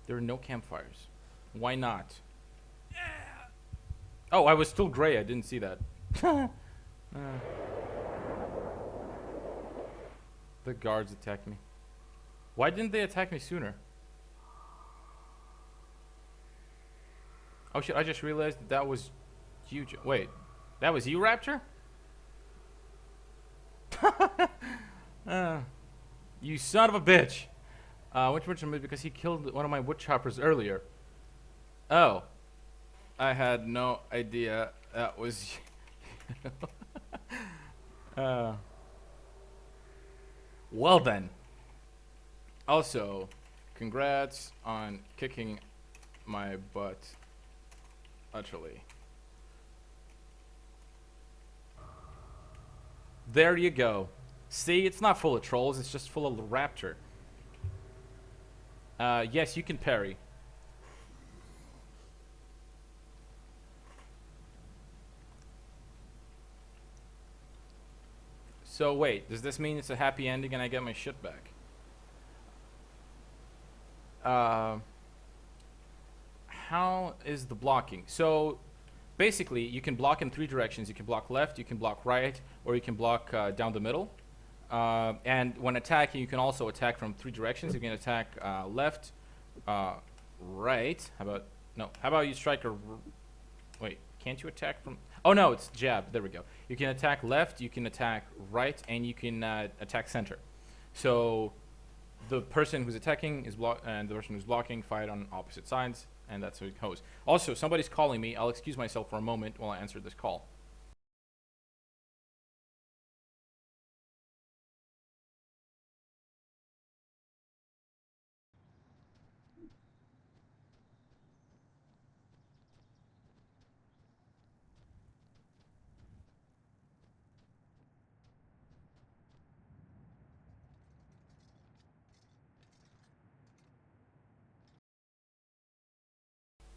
There are no campfires. Why not? Oh, I was still gray. I didn't see that. The guards attacked me. Why didn't they attack me sooner? Oh shit, I just realized that was huge. Wait, that was you, Rapture? You son of a bitch. Which Richard because he killed one of my wood choppers earlier. Oh. I had no idea that was well then. Also, congrats on kicking my butt utterly. There you go. See, it's not full of trolls. It's just full of raptor. Yes, you can parry. So wait, does this mean it's a happy ending and I get my shit back? Uh, how is the blocking? So basically, you can block in three directions. You can block left, you can block right, or you can block down the middle. And when attacking, you can also attack from three directions. You can attack left, right. How about no? How about you strike a? Wait, can't you attack from? Oh no, it's jab. There we go. You can attack left, you can attack right, and you can attack center. So the person who's attacking is and the person who's blocking fight on opposite sides, and that's how it goes. Also, somebody's calling me. I'll excuse myself for a moment while I answer this call.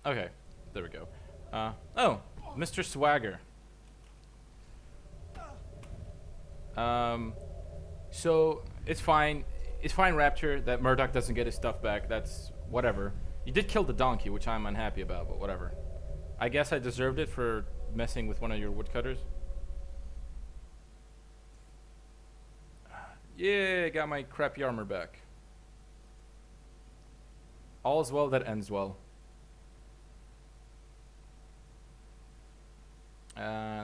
Okay, there we go. Oh, Mr. Swagger. Um, so it's fine. It's fine, Rapture, that Murdoch doesn't get his stuff back. That's whatever. You did kill the donkey, which I'm unhappy about, but whatever. I guess I deserved it for messing with one of your woodcutters. Yeah, got my crappy armor back. All's well that ends well.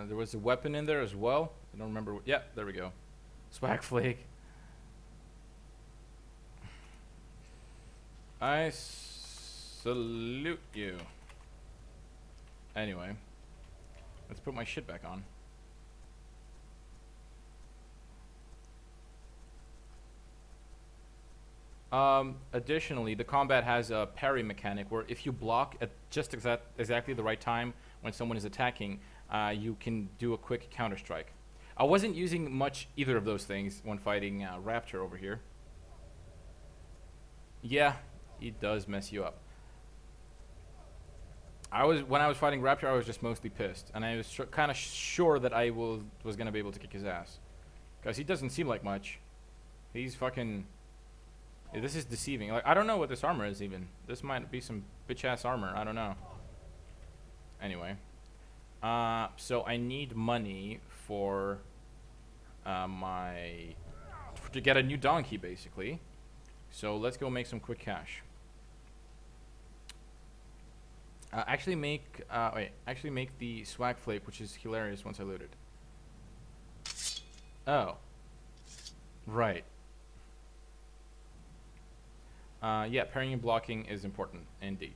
There was a weapon in there as well. I don't remember. Yeah, there we go. Swag Flake. I salute you. Anyway, let's put my shit back on. Additionally, the combat has a parry mechanic where if you block at just exactly the right time when someone is attacking, you can do a quick counter strike. I wasn't using much either of those things when fighting Rapture over here. Yeah, it does mess you up. When I was fighting Rapture, I was just mostly pissed, and I was kind of sure that I was gonna be able to kick his ass, because he doesn't seem like much. He's fucking. Yeah, this is deceiving. Like, I don't know what this armor is even. This might be some bitch ass armor. I don't know. Anyway, so I need money for to get a new donkey, basically. So let's go make some quick cash. Actually make the swag flake, which is hilarious once I load it. Oh, right. Yeah, parrying and blocking is important indeed.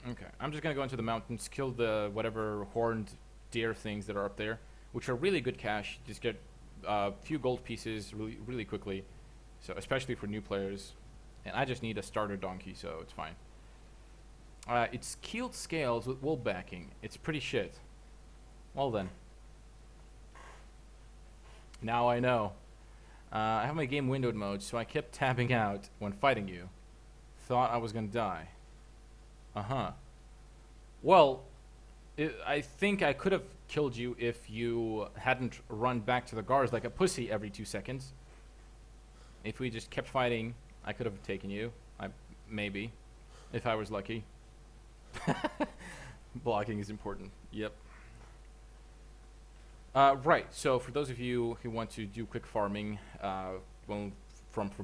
Okay, I'm just gonna go into the mountains, kill the whatever horned deer things that are up there, which are really good cash. Just get a few gold pieces really quickly, so especially for new players. And I just need a starter donkey, so it's fine. It's keeled scales with wool backing. It's pretty shit. Well then. Now I know. I have my game windowed mode, so I kept tabbing out when fighting you. Thought I was gonna die. Uh-huh. Well, I think I could have killed you if you hadn't run back to the guards like a pussy every 2 seconds. If we just kept fighting, I could have taken you. Maybe. If I was lucky. Blocking is important. Yep. Right, so for those of you who want to do quick farming from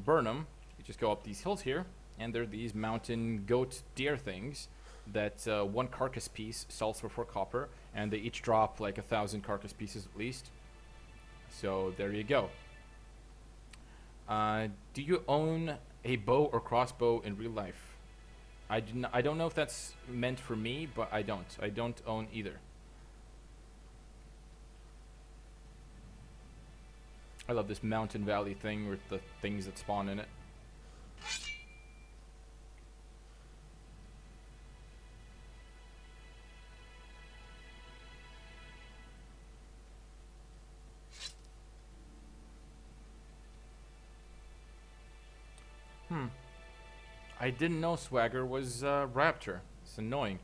Burnham, you just go up these hills here, and there are these mountain goat deer things that one carcass piece sells for 4 copper, and they each drop like 1,000 carcass pieces at least. So there you go. Do you own a bow or crossbow in real life? I don't know if that's meant for me, but I don't. I don't own either. I love this mountain valley thing with the things that spawn in it. I didn't know Swagger was Raptor. It's annoying.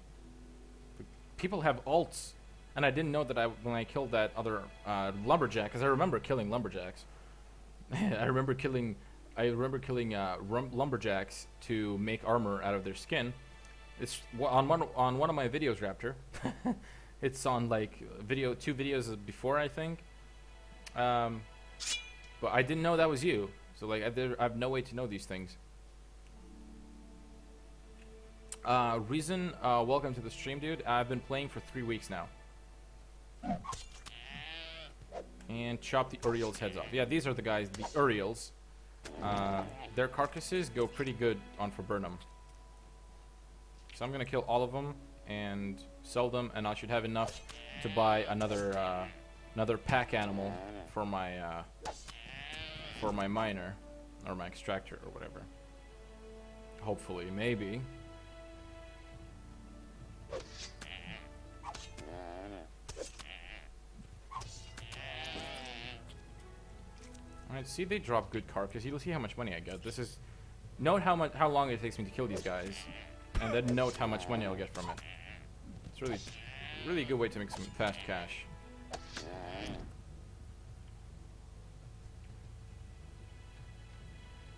People have alts, and I didn't know that when I killed that other lumberjack, because I remember killing lumberjacks. I remember killing lumberjacks to make armor out of their skin. It's on one of my videos, Raptor. It's on like two videos before, I think. But I didn't know that was you. So like I have no way to know these things. Reason, welcome to the stream, dude. I've been playing for 3 weeks now. And chop the Uriel's heads off. Yeah, these are the guys, the Uriels. Their carcasses go pretty good on Viburnum. So I'm gonna kill all of them and sell them, and I should have enough to buy another pack animal for my miner or my extractor or whatever. Hopefully, maybe. Alright, see, they drop good carcass. You'll see how much money I get. This is... Note how long it takes me to kill these guys. And then note how much money I'll get from it. It's really a good way to make some fast cash.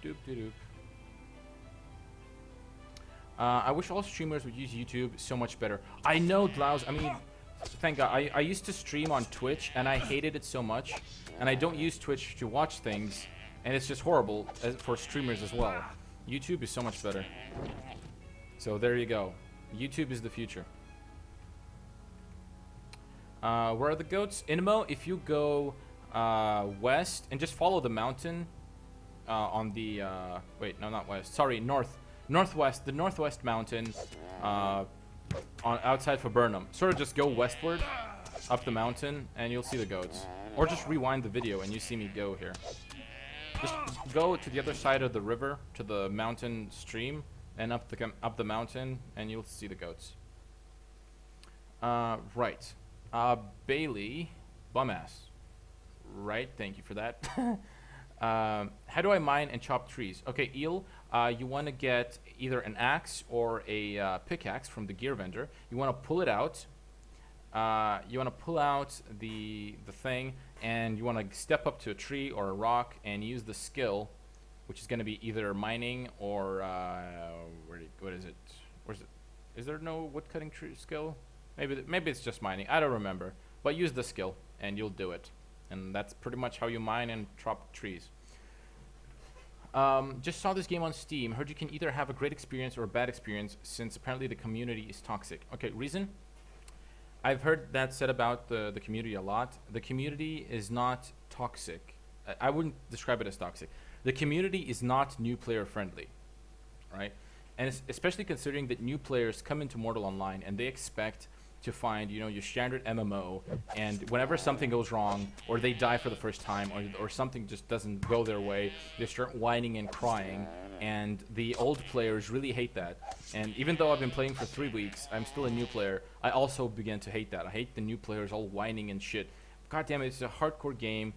Doop doop doop. I wish all streamers would use YouTube so much better. I know, Dlouse. I mean, thank God. I used to stream on Twitch, and I hated it so much. And I don't use Twitch to watch things, and it's just horrible for streamers as well. YouTube is so much better. So there you go. YouTube is the future. Where are the goats? Inmo, if you go west and just follow the mountain on the... wait, no, not west. Sorry, northwest. The northwest mountain outside Viburnum. Sort of just go westward up the mountain, and you'll see the goats. Or just rewind the video and you see me go here. Just go to the other side of the river, to the mountain stream, and up the mountain, and you'll see the goats. Right. Bailey, bumass. Right, thank you for that. How do I mine and chop trees? Okay, Eel, you want to get either an axe or a pickaxe from the gear vendor. You want to pull it out. You want to pull out the thing, and you want to step up to a tree or a rock and use the skill, which is going to be either mining or what is it? Where's it? Is there no woodcutting tree skill? Maybe it's just mining. I don't remember. But use the skill, and you'll do it. And that's pretty much how you mine and chop trees. Just saw this game on Steam. Heard you can either have a great experience or a bad experience, since apparently the community is toxic. Okay, reason? I've heard that said about the community a lot. The community is not toxic. I wouldn't describe it as toxic. The community is not new player friendly, right? And especially considering that new players come into Mortal Online and they expect to find, you know, your standard MMO, and whenever something goes wrong, or they die for the first time, or something just doesn't go their way, they start whining and crying, and the old players really hate that. And even though I've been playing for 3 weeks, I'm still a new player, I also began to hate that. I hate the new players all whining and shit. God damn it, it's a hardcore game.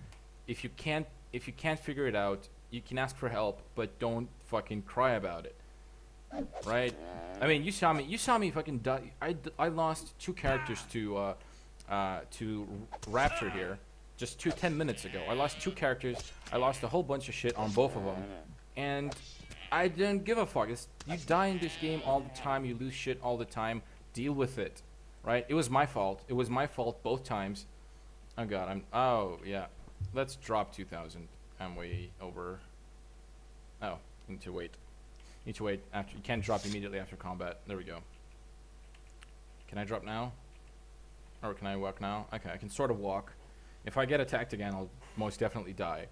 If you can't figure it out, you can ask for help, but don't fucking cry about it. Right? I mean, you saw me fucking die. I lost 2 characters to Raptor here, just 10 minutes ago. I lost 2 characters. I lost a whole bunch of shit on both of them, and I didn't give a fuck. You die in this game all the time. You lose shit all the time. Deal with it, right? It was my fault. It was my fault both times. Oh god, oh yeah. Let's drop 2,000. I'm way over. Oh, need to wait. Need to wait after. You can't drop immediately after combat. There we go. Can I drop now? Or can I walk now? Okay, I can sort of walk. If I get attacked again, I'll most definitely die.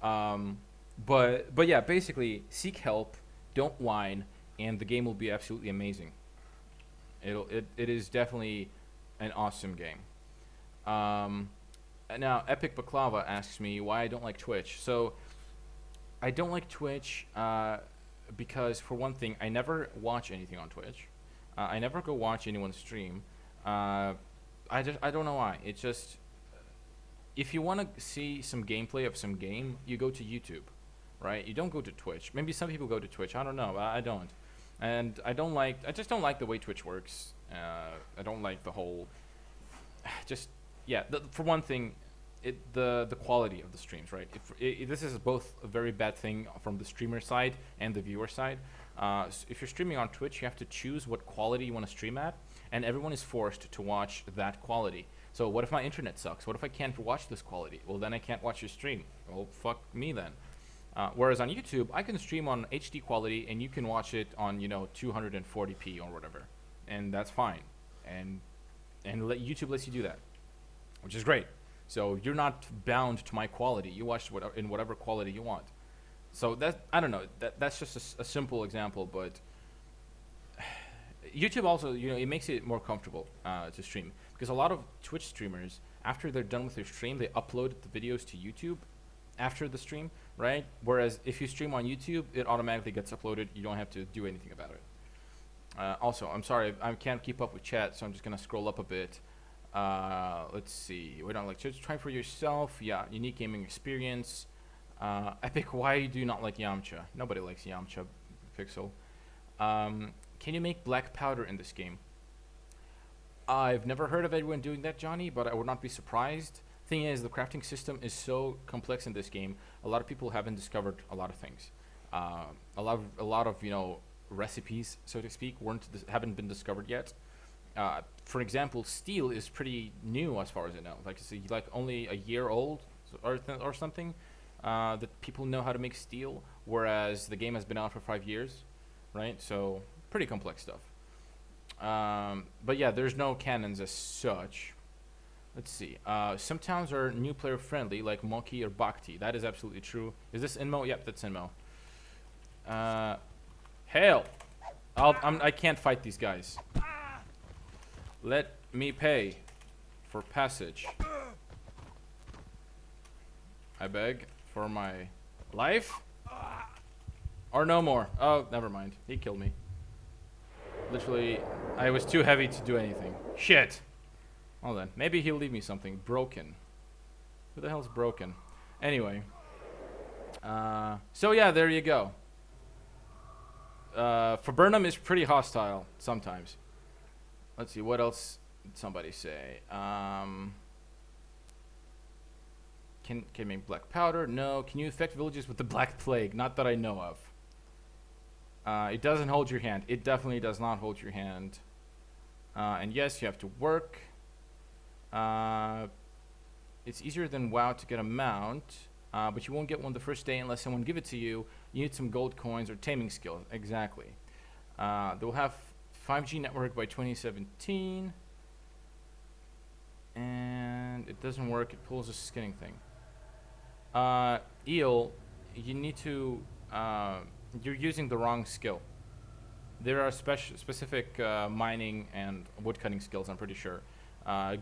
But yeah, basically, seek help, don't whine, and the game will be absolutely amazing. It is definitely an awesome game. Now, Epic Baklava asks me why I don't like Twitch. So, I don't like Twitch because, for one thing, I never watch anything on Twitch. I never go watch anyone stream. I don't know why. It's just, if you want to see some gameplay of some game, you go to YouTube. right? You don't go to Twitch. Maybe some people go to Twitch. I don't know. I don't. And I just don't like the way Twitch works. I don't like the whole, just, yeah, for one thing, the quality of the streams, right? This is both a very bad thing from the streamer side and the viewer side. If you're streaming on Twitch, you have to choose what quality you want to stream at, and everyone is forced to watch that quality. So what if my internet sucks? What if I can't watch this quality? Well, then I can't watch your stream. Well, fuck me then. Whereas on YouTube, I can stream on HD quality, and you can watch it on 240p or whatever, and that's fine. And YouTube lets you do that, which is great. So you're not bound to my quality. You watch in whatever quality you want. So I don't know. That's just a simple example, but YouTube also, it makes it more comfortable to stream, because a lot of Twitch streamers, after they're done with their stream, they upload the videos to YouTube after the stream, right? Whereas if you stream on YouTube, it automatically gets uploaded. You don't have to do anything about it. Also, I'm sorry, I can't keep up with chat, so I'm just gonna scroll up a bit. Let's see. We don't like to try for yourself. Yeah, unique gaming experience. Epic, why do you not like Yamcha? Nobody likes Yamcha, Pixel. Can you make black powder in this game? I've never heard of anyone doing that, Johnny, but I would not be surprised. Thing is, the crafting system is so complex in this game. A lot of people haven't discovered a lot of things. A lot of recipes, so to speak, haven't been discovered yet. For example, steel is pretty new as far as I know. Like it's like only a year old or something. That people know how to make steel, whereas the game has been out for 5 years, right? So pretty complex stuff. But yeah, there's no cannons as such. Let's see. Some towns are new player friendly, like Moki or Bhakti. That is absolutely true. Is this Inmo? Yep, that's Inmo. Hail! I can't fight these guys. Let me pay for passage. I beg for my life. Or no more. Oh, never mind. He killed me. Literally, I was too heavy to do anything. Shit! Well then, maybe he'll leave me something. Broken. Who the hell's broken? Anyway. So yeah, there you go. Viburnum is pretty hostile sometimes. Let's see, what else did somebody say? Can make black powder? No. Can you affect villages with the black plague? Not that I know of. It doesn't hold your hand. It definitely does not hold your hand. And yes, you have to work. It's easier than WoW to get a mount, but you won't get one the first day unless someone give it to you. You need some gold coins or taming skills. Exactly. They'll have 5G network by 2017. And it doesn't work. It pulls a skinning thing. Eel, you need to... you're using the wrong skill. There are specific mining and woodcutting skills, I'm pretty sure.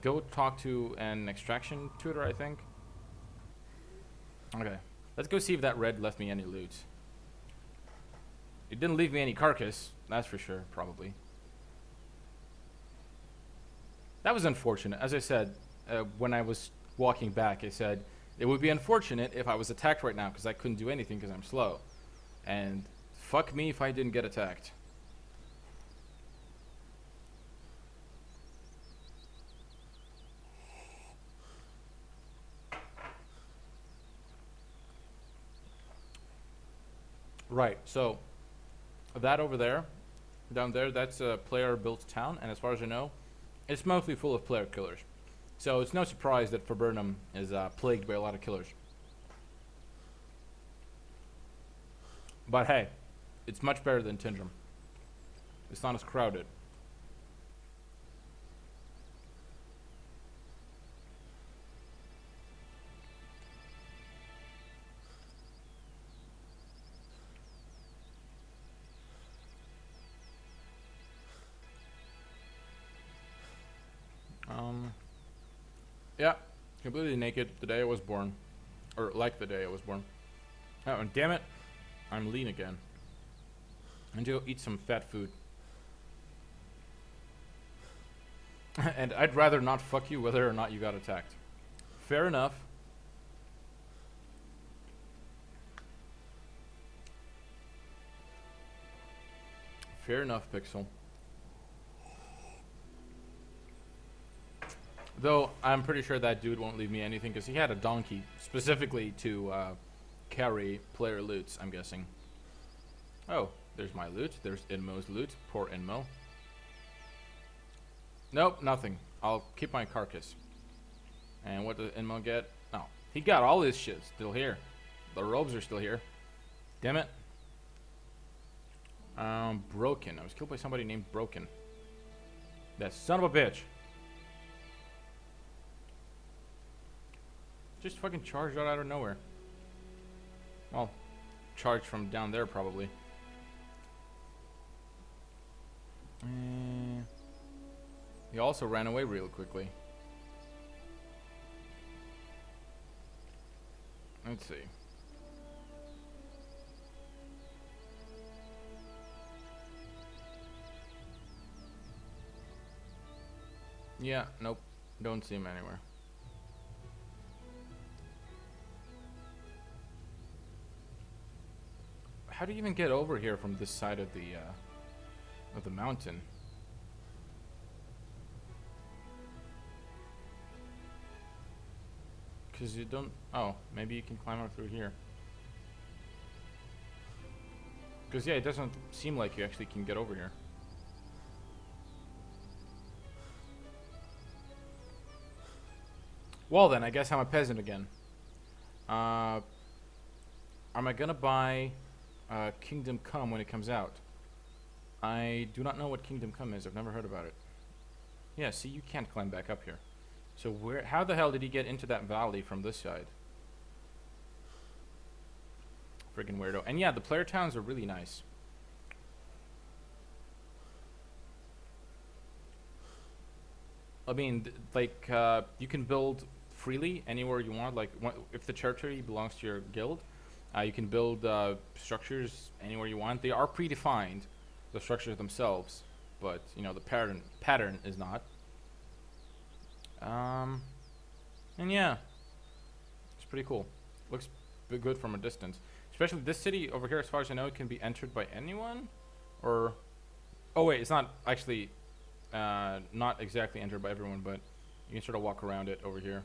Go talk to an extraction tutor, I think. Okay. Let's go see if that red left me any loot. It didn't leave me any carcass, that's for sure, probably. That was unfortunate. As I said, when I was walking back, I said, it would be unfortunate if I was attacked right now, because I couldn't do anything because I'm slow. And fuck me if I didn't get attacked. Right, so that over there, down there, that's a player-built town, and as far as I know, it's mostly full of player killers. So it's no surprise that Viburnum is plagued by a lot of killers. But hey, it's much better than Tindrum. It's not as crowded. Yeah, completely naked the day I was born. Or like the day I was born. Oh, and damn it, I'm lean again. I need to go eat some fat food. And I'd rather not fuck you whether or not you got attacked. Fair enough. Fair enough, Pixel. Though, I'm pretty sure that dude won't leave me anything because he had a donkey specifically to carry player loots, I'm guessing. Oh, there's my loot. There's Inmo's loot. Poor Inmo. Nope, nothing. I'll keep my carcass. And what does Inmo get? Oh, he got all his shit still here. The robes are still here. Damn it. Broken. I was killed by somebody named Broken. That son of a bitch. Just fucking charged out of nowhere. Well, charged from down there probably. He also ran away real quickly. Let's see. Yeah, nope. Don't see him anywhere. How do you even get over here from this side of the mountain? Because you don't... Oh, maybe you can climb up through here. Because, yeah, it doesn't seem like you actually can get over here. Well, then, I guess I'm a peasant again. Am I going to buy Kingdom Come when it comes out? I do not know what Kingdom Come is. I've never heard about it. Yeah, see, you can't climb back up here. So where? How the hell did he get into that valley from this side? Friggin' weirdo. And yeah, the player towns are really nice. I mean, like, you can build freely anywhere you want. Like, if the territory belongs to your guild, you can build structures anywhere you want. They are predefined, the structures themselves, but you know the pattern is not. And yeah, it's pretty cool. Looks good from a distance. Especially this city over here, as far as I know, it can be entered by anyone. Or, oh wait, it's not actually, not exactly entered by everyone, but you can sort of walk around it over here.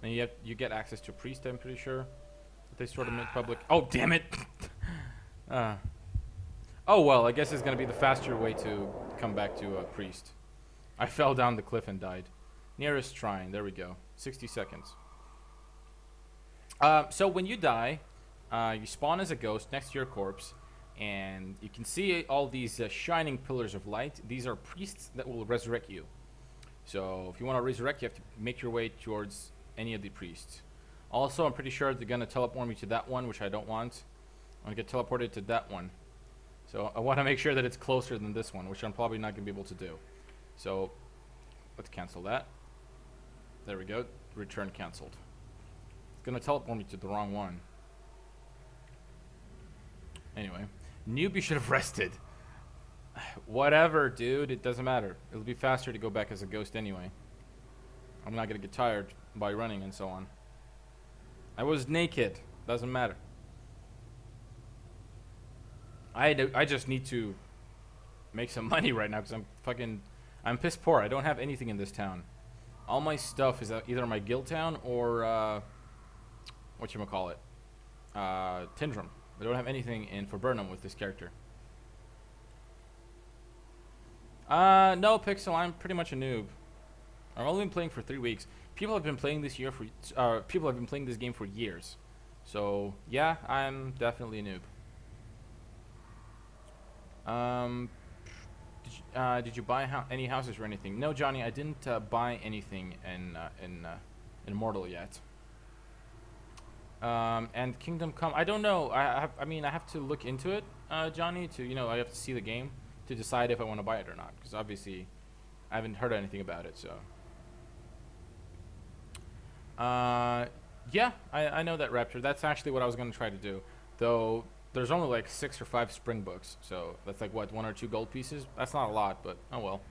And you get access to a priest, I'm pretty sure. That they sort of make public. Oh, damn it! Oh well, I guess it's gonna be the faster way to come back to a priest. I fell down the cliff and died. Nearest shrine, there we go. 60 seconds. So when you die, you spawn as a ghost next to your corpse, and you can see all these shining pillars of light. These are priests that will resurrect you. So if you want to resurrect, you have to make your way towards any of the priests. Also, I'm pretty sure they're going to teleport me to that one, which I don't want. I'm going to get teleported to that one. So I want to make sure that it's closer than this one, which I'm probably not going to be able to do. So let's cancel that. There we go. Return canceled. It's going to teleport me to the wrong one. Anyway, newbie should have rested. Whatever, dude. It doesn't matter. It'll be faster to go back as a ghost anyway. I'm not going to get tired by running and so on. I was naked. Doesn't matter. I just need to make some money right now because I'm piss poor. I don't have anything in this town. All my stuff is either my guild town or whatchamacallit, Tindrum. I don't have anything in Viburnum with this character. No, Pixel, I'm pretty much a noob. I've only been playing for 3 weeks. People have been playing this game for years. So yeah, I'm definitely a noob. Did you buy any houses or anything? No, Johnny, I didn't buy anything in Immortal yet. And Kingdom Come, I don't know. I mean, I have to look into it, Johnny. I have to see the game to decide if I want to buy it or not. Because obviously, I haven't heard anything about it. So, yeah, I know that, Raptor. That's actually what I was going to try to do. Though there's only like 6 or 5 spring books, so that's like what, 1 or 2 gold pieces. That's not a lot, but oh well.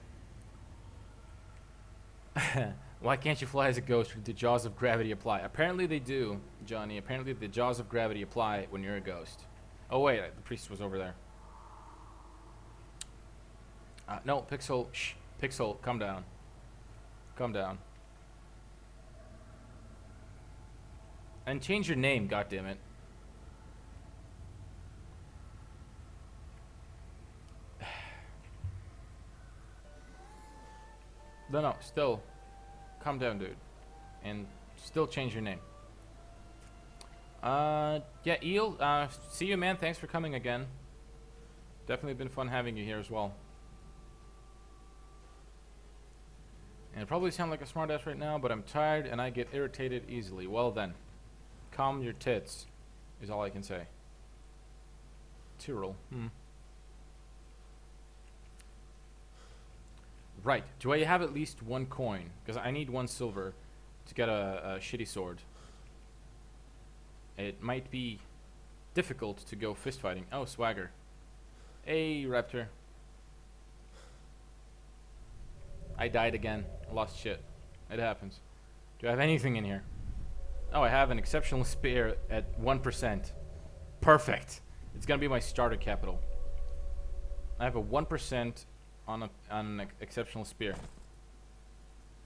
Why can't you fly as a ghost? Or the jaws of gravity apply? Apparently they do, Johnny. Apparently the jaws of gravity apply when you're a ghost. Oh wait, the priest was over there. No, Pixel. Shh. Pixel, come down. Come down. And change your name, goddammit. No, still. Calm down, dude. And still change your name. Yeah, Eel, see you, man. Thanks for coming again. Definitely been fun having you here as well. And I probably sound like a smartass right now, but I'm tired and I get irritated easily. Well then, calm your tits, is all I can say. Tyrrell. Right. Do I have at least one coin? Because I need 1 silver to get a shitty sword. It might be difficult to go fist fighting. Oh, swagger. Hey, Raptor. I died again. I lost shit. It happens. Do I have anything in here? Oh, I have an exceptional spear at 1%. Perfect. It's gonna be my starter capital. I have a 1% on an exceptional spear.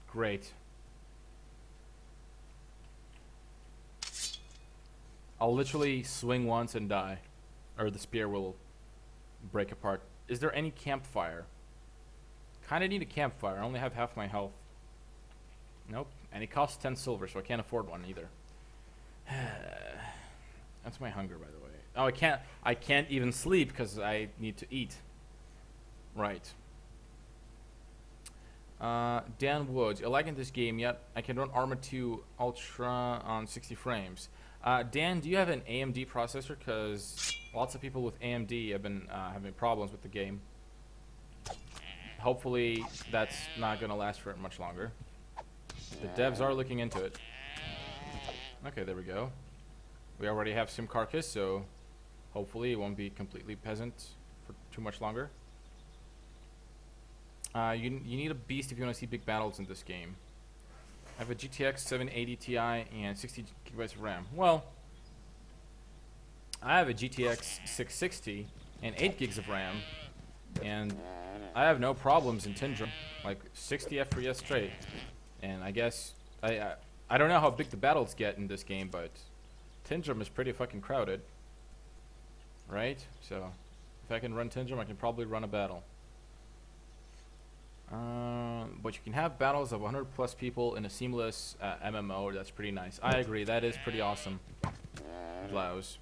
Great. I'll literally swing once and die, or the spear will break apart. Is there any campfire? Kinda need a campfire. I only have half my health. Nope. And it costs 10 silver, so I can't afford one either. That's my hunger, by the way. Oh, I can't even sleep because I need to eat. Right. Dan Woods, I like in this game, yet I can run Arma 2 Ultra on 60 frames. Dan, do you have an AMD processor? Because lots of people with AMD have been having problems with the game. Hopefully that's not going to last for much longer. The devs are looking into it. Okay, there we go. We already have Sim Carcass, so hopefully it won't be completely peasant for too much longer. You need a beast if you want to see big battles in this game. I have a GTX 780 Ti and 60 gigabytes of RAM. Well, I have a GTX 660 and 8 gigs of RAM, and I have no problems in Tindrum, like 60 FPS straight. And I guess I don't know how big the battles get in this game, but Tindrum is pretty fucking crowded, right? So if I can run Tindrum, I can probably run a battle. But you can have battles of 100 plus people in a seamless MMO. That's pretty nice. I agree. That is pretty awesome. Blouse.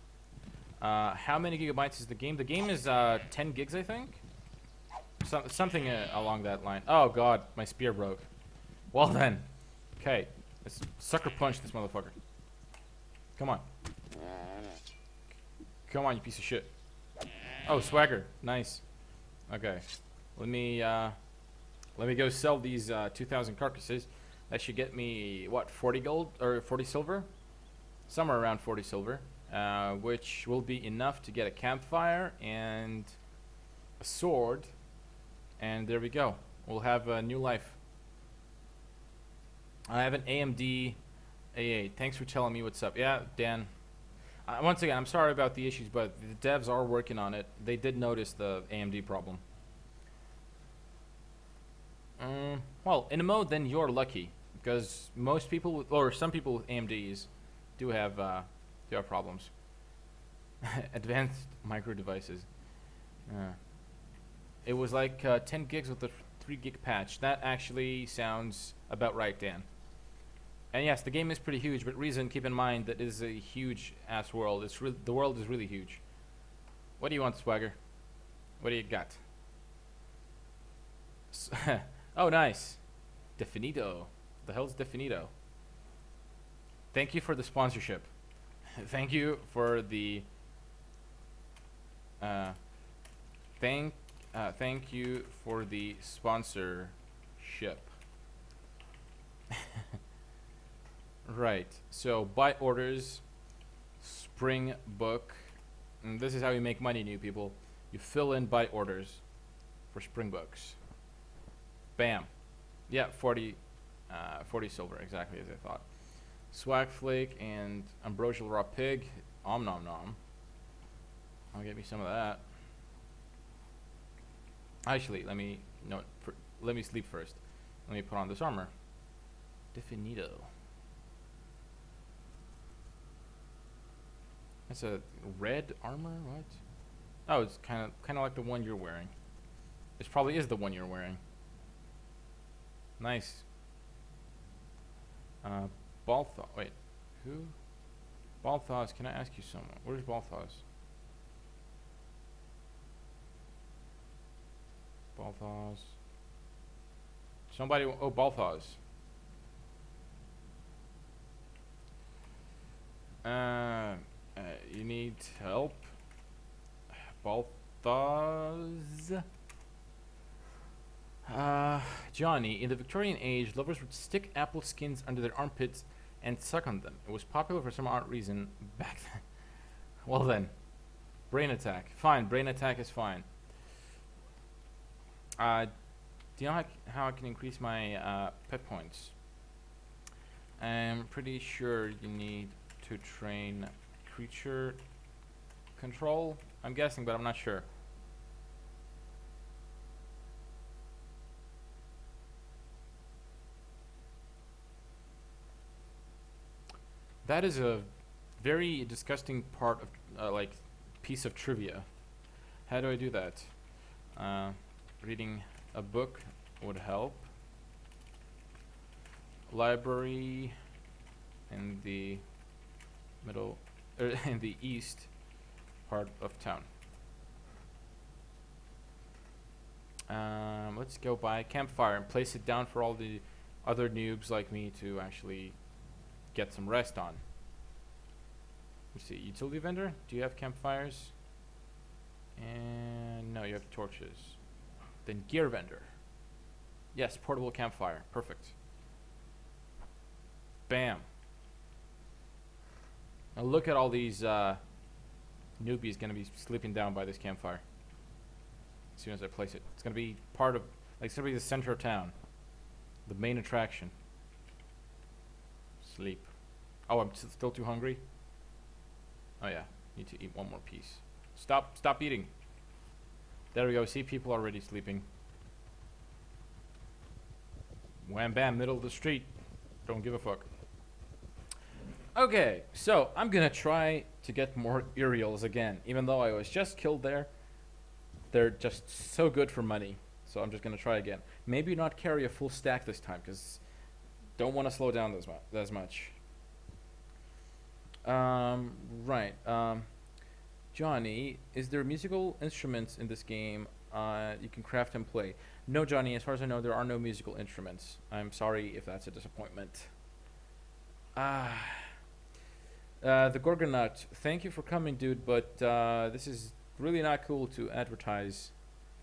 How many gigabytes is the game? The game is 10 gigs, I think. Something along that line. Oh god, my spear broke. Well then. Okay. Let's sucker punch this motherfucker. Come on. Come on, you piece of shit. Oh, swagger. Nice. Okay. Let me go sell these 2,000 carcasses. That should get me, what, 40 gold? Or 40 silver? Somewhere around 40 silver. Which will be enough to get a campfire and a sword. And there we go. We'll have a new life. I have an AMD A8. Thanks for telling me what's up. Yeah, Dan. Once again, I'm sorry about the issues, but the devs are working on it. They did notice the AMD problem. Well, in a mode, then you're lucky, because most people, or some people with AMDs, do have problems. Advanced micro devices. It was like 10 gigs with a 3 gig patch. That actually sounds about right, Dan. And yes, the game is pretty huge, but reason, keep in mind that it is a huge ass world. The world is really huge. What do you want, Swagger? What do you got? Oh, nice. Definito. The hell's Definito? Thank you for the sponsorship. Thank you for the thank you for the sponsorship. Right. So buy orders, Spring Book. And this is how you make money, new people. You fill in buy orders for Spring Books. Bam. Yeah, 40 silver, exactly as I thought. Swag Flake and Ambrosial Raw Pig. Om nom nom. I'll get me some of that. Actually, let me No, let me sleep first. Let me put on this armor. Definito. That's a red armor. What? Oh, it's kind of like the one you're wearing. This probably is the one you're wearing. Nice. Balthos. Wait, who? Balthos. Can I ask you something? Where's Balthos? Balthos. Somebody. Oh, Balthos. You need help? Balthos? Johnny, in the Victorian age, lovers would stick apple skins under their armpits and suck on them. It was popular for some odd reason back then. Well then, brain attack. Fine, brain attack is fine. Do you know how I can increase my pet points? I'm pretty sure you need to train creature control. I'm guessing, but I'm not sure. That is a very disgusting part of like piece of trivia. How do I do that? Reading a book would help. Library in the middle, in the east part of town. Let's go by campfire and place it down for all the other noobs like me to actually get some rest on. Let's see, utility vendor, do you have campfires? And no, you have torches. Then gear vendor. Yes, portable campfire, perfect. Bam. Now look at all these newbies gonna be sleeping down by this campfire. As soon as I place it. It's gonna be part of, like, it's gonna be the center of town. The main attraction. Sleep. Oh, I'm still too hungry? Oh yeah, need to eat one more piece. Stop eating. There we go, see, people already sleeping. Wham bam, middle of the street. Don't give a fuck. Okay, so I'm gonna try to get more Uriels again. Even though I was just killed there, they're just so good for money. So I'm just gonna try again. Maybe not carry a full stack this time, because don't want to slow down as much. Right. Johnny, is there musical instruments in this game you can craft and play? No, Johnny, as far as I know, there are no musical instruments. I'm sorry if that's a disappointment. The Gorgonaut, thank you for coming, dude, but this is really not cool to advertise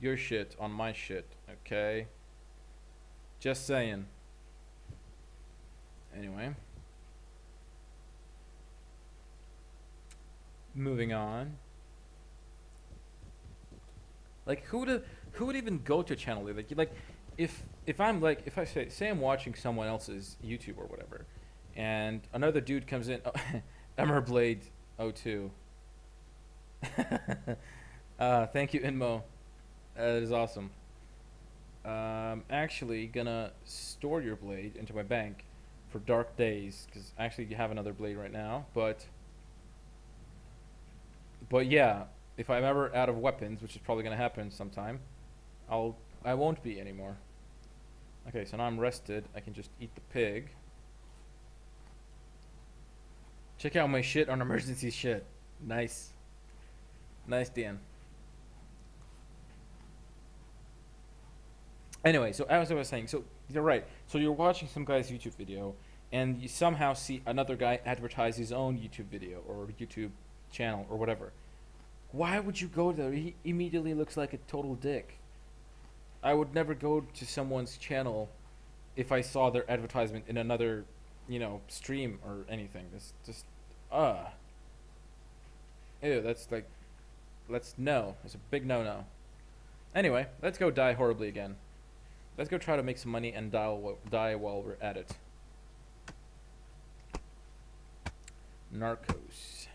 your shit on my shit, okay? Just saying. Anyway. Moving on. Like, who would even go to a channel like if I'm like, if I say I'm watching someone else's YouTube or whatever, and another dude comes in, Emerblade 02. Thank you, Inmo. That is awesome. Actually gonna store your blade into my bank for dark days, because actually you have another blade right now, but yeah, if I'm ever out of weapons, which is probably gonna happen sometime, I won't be anymore. Okay, so now I'm rested. I can just eat the pig. Check out my shit on emergency shit. Nice. Nice, Dan. Anyway, so as I was saying, so you're right. So you're watching some guy's YouTube video, and you somehow see another guy advertise his own YouTube video or YouTube channel or whatever. Why would you go there? He immediately looks like a total dick. I would never go to someone's channel if I saw their advertisement in another, stream or anything. That's just, ew, that's like, no. It's a big no-no. Anyway, let's go die horribly again. Let's go try to make some money and die while we're at it. Narcos.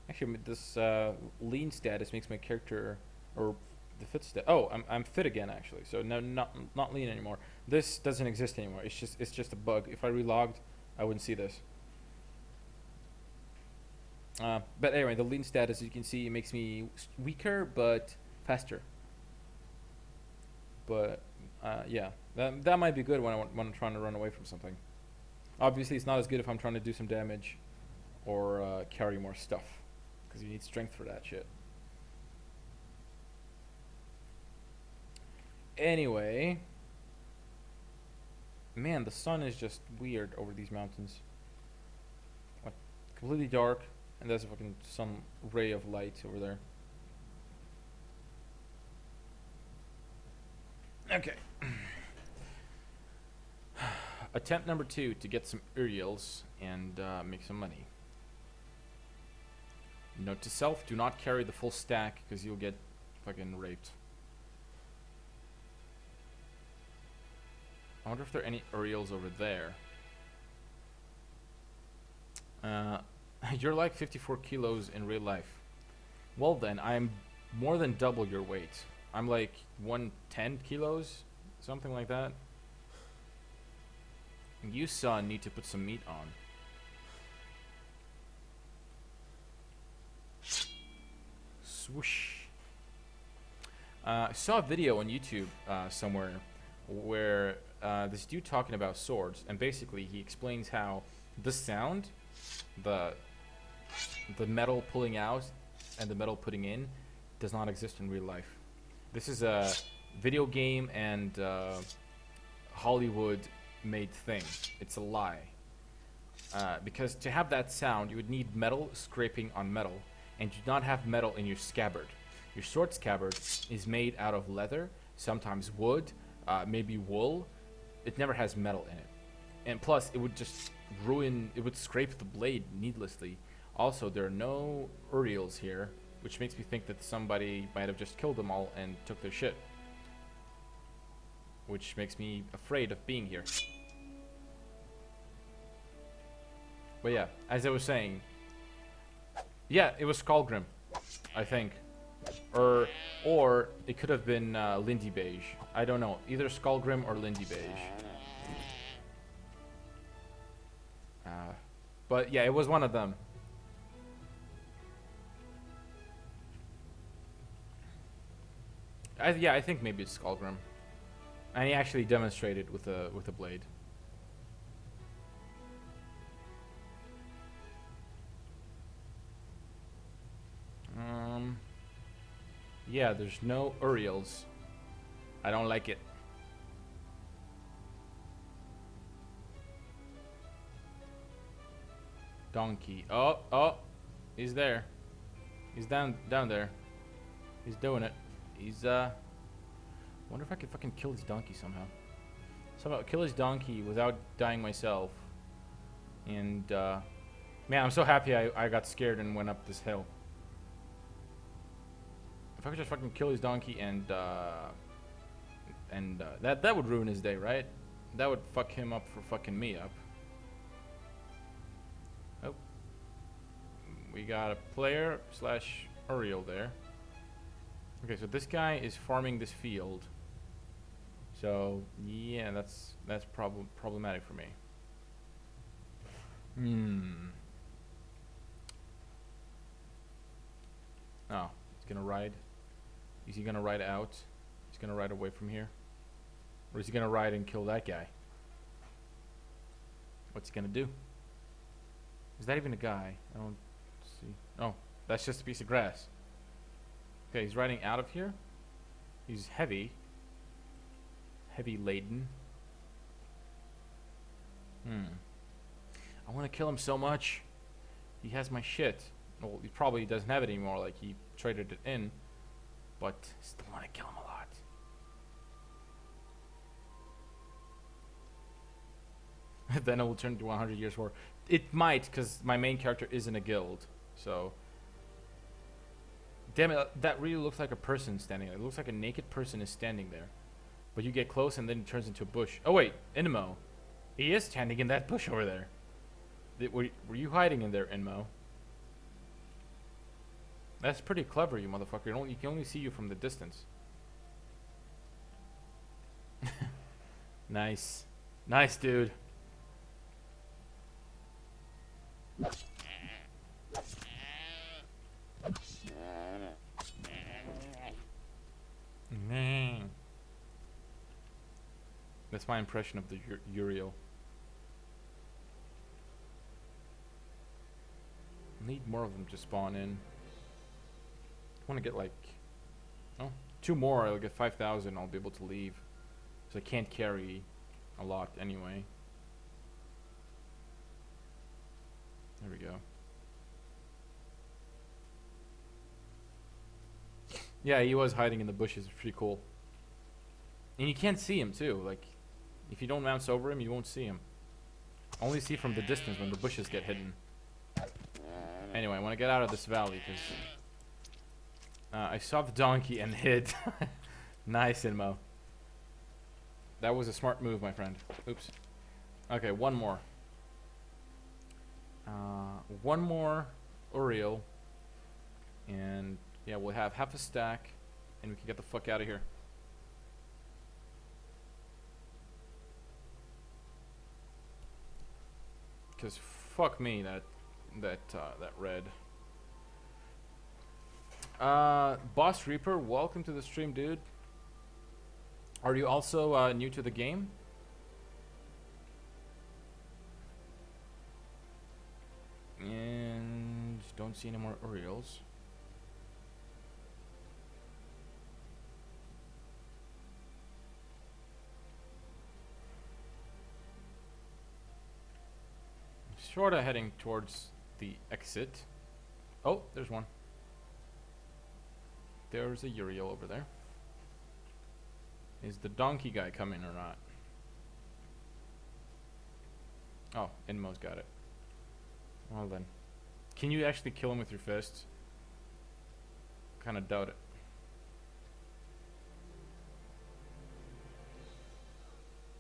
Actually, this lean status makes my character, or the fit stat. Oh, I'm fit again actually. So no, not lean anymore. This doesn't exist anymore. It's just a bug. If I relogged, I wouldn't see this. But anyway, the lean status, as you can see, it makes me weaker but faster. But yeah, that might be good when I'm trying to run away from something. Obviously, it's not as good if I'm trying to do some damage or carry more stuff, because you need strength for that shit. Anyway, man, the sun is just weird over these mountains. Like, completely dark, and there's a fucking sun ray of light over there. Okay. Attempt number 2 to get some Uriels and make some money. Note to self, do not carry the full stack because you'll get fucking raped. I wonder if there are any Uriels over there. You're like 54 kilos in real life. Well then, I'm more than double your weight. I'm like 110 kilos, something like that. You, son, need to put some meat on. Swoosh. I saw a video on YouTube somewhere where this dude talking about swords, and basically he explains how the sound, the metal pulling out and the metal putting in, does not exist in real life. This is a video game and Hollywood made thing. It's a lie. Because to have that sound, you would need metal scraping on metal, and you do not have metal in your scabbard. Your sword scabbard is made out of leather, sometimes wood, maybe wool. It never has metal in it. And plus, it would just ruin, it would scrape the blade needlessly. Also, there are no Uriels here, which makes me think that somebody might have just killed them all and took their shit. Which makes me afraid of being here. But yeah, as I was saying, yeah, it was Skullgrim, I think. Or it could have been Lindy Beige. I don't know. Either Skullgrim or Lindy Beige. But yeah, it was one of them. I think maybe it's Skullgrim. And he actually demonstrated with a blade. Yeah, there's no Uriels. I don't like it. Donkey. Oh, he's there. He's down there. He's doing it. He's wonder if I could fucking kill his donkey somehow. Somehow kill his donkey without dying myself. And man, I'm so happy I got scared and went up this hill. If I could just fucking kill his donkey and that would ruin his day, right? That would fuck him up for fucking me up. Oh. We got a player slash Uriel there. Okay, so this guy is farming this field. So yeah, that's problematic for me. Oh, he's gonna ride. Is he gonna ride out? He's gonna ride away from here, or is he gonna ride and kill that guy? What's he gonna do? Is that even a guy? I don't see. Oh, that's just a piece of grass. Okay, he's riding out of here. He's heavy laden. I want to kill him so much. He has my shit. Well, he probably doesn't have it anymore, like he traded it in. But still want to kill him a lot. Then it will turn to 100 Years War. It might, because my main character is in a guild. So, damn it, that really looks like a person standing there. It looks like a naked person is standing there. But you get close and then it turns into a bush. Oh wait, Inmo. He is standing in that bush over there. Were you hiding in there, Inmo? That's pretty clever, you motherfucker. You can only see you from the distance. Nice. Nice, dude. Man. That's my impression of the Uriel. Need more of them to spawn in. I want to get like, oh, 2 more. I'll get 5,000. I'll be able to leave. So I can't carry a lot anyway. There we go. Yeah, he was hiding in the bushes. Pretty cool. And you can't see him too. Like, if you don't mouse over him, you won't see him. Only see from the distance when the bushes get hidden. Anyway, I want to get out of this valley because I saw the donkey and hid. Nice, Inmo. That was a smart move, my friend. Oops. Okay, one more. One more Uriel. And yeah, we'll have half a stack and we can get the fuck out of here. Cause fuck me, that red. Boss Reaper, welcome to the stream, dude. Are you also new to the game? And don't see any more Uriels. Sorta heading towards the exit. Oh, there's one. There's a Uriel over there. Is the donkey guy coming or not? Oh, Inmo's got it. Well then. Can you actually kill him with your fists? Kinda doubt it.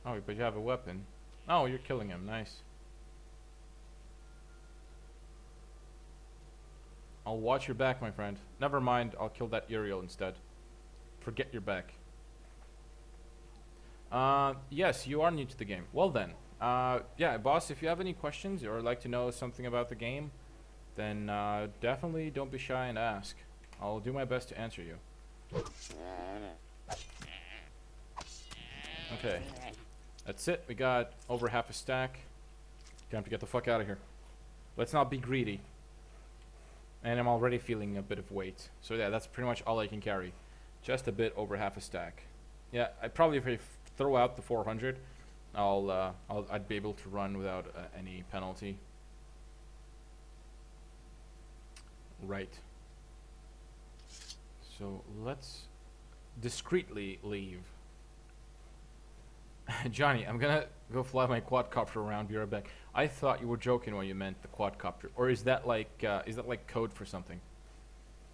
Oh, but you have a weapon. Oh, you're killing him. Nice. I'll watch your back, my friend. Never mind, I'll kill that Uriel instead. Forget your back. Yes, you are new to the game. Well then, yeah, boss, if you have any questions or like to know something about the game, then definitely don't be shy and ask. I'll do my best to answer you. Okay, that's it. We got over half a stack. Time to get the fuck out of here. Let's not be greedy. And I'm already feeling a bit of weight. So yeah, that's pretty much all I can carry. Just a bit over half a stack. Yeah, I probably if I throw out the 400, I'd be able to run without any penalty. Right. So let's discreetly leave. Johnny, I'm gonna go fly my quadcopter around. Be right back. I thought you were joking when you meant the quadcopter, or is that like code for something?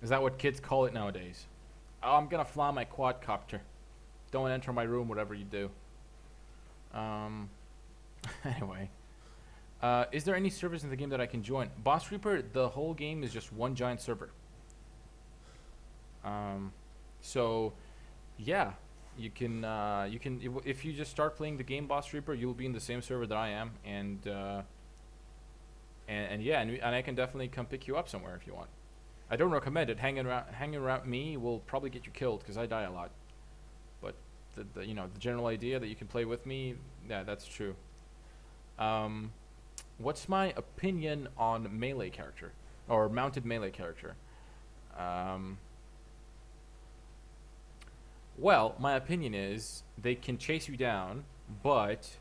Is that what kids call it nowadays? Oh, I'm gonna fly my quadcopter. Don't enter my room, whatever you do. Anyway, is there any servers in the game that I can join? Boss Reaper, the whole game is just one giant server. So, yeah. You can if you just start playing the game Boss Reaper, you'll be in the same server that I am, and yeah, and I can definitely come pick you up somewhere if you want. I don't recommend it. Hanging around me will probably get you killed because I die a lot. But the you know, the general idea that you can play with me, yeah, that's true. What's my opinion on melee character or mounted melee character? Well, my opinion is they can chase you down, but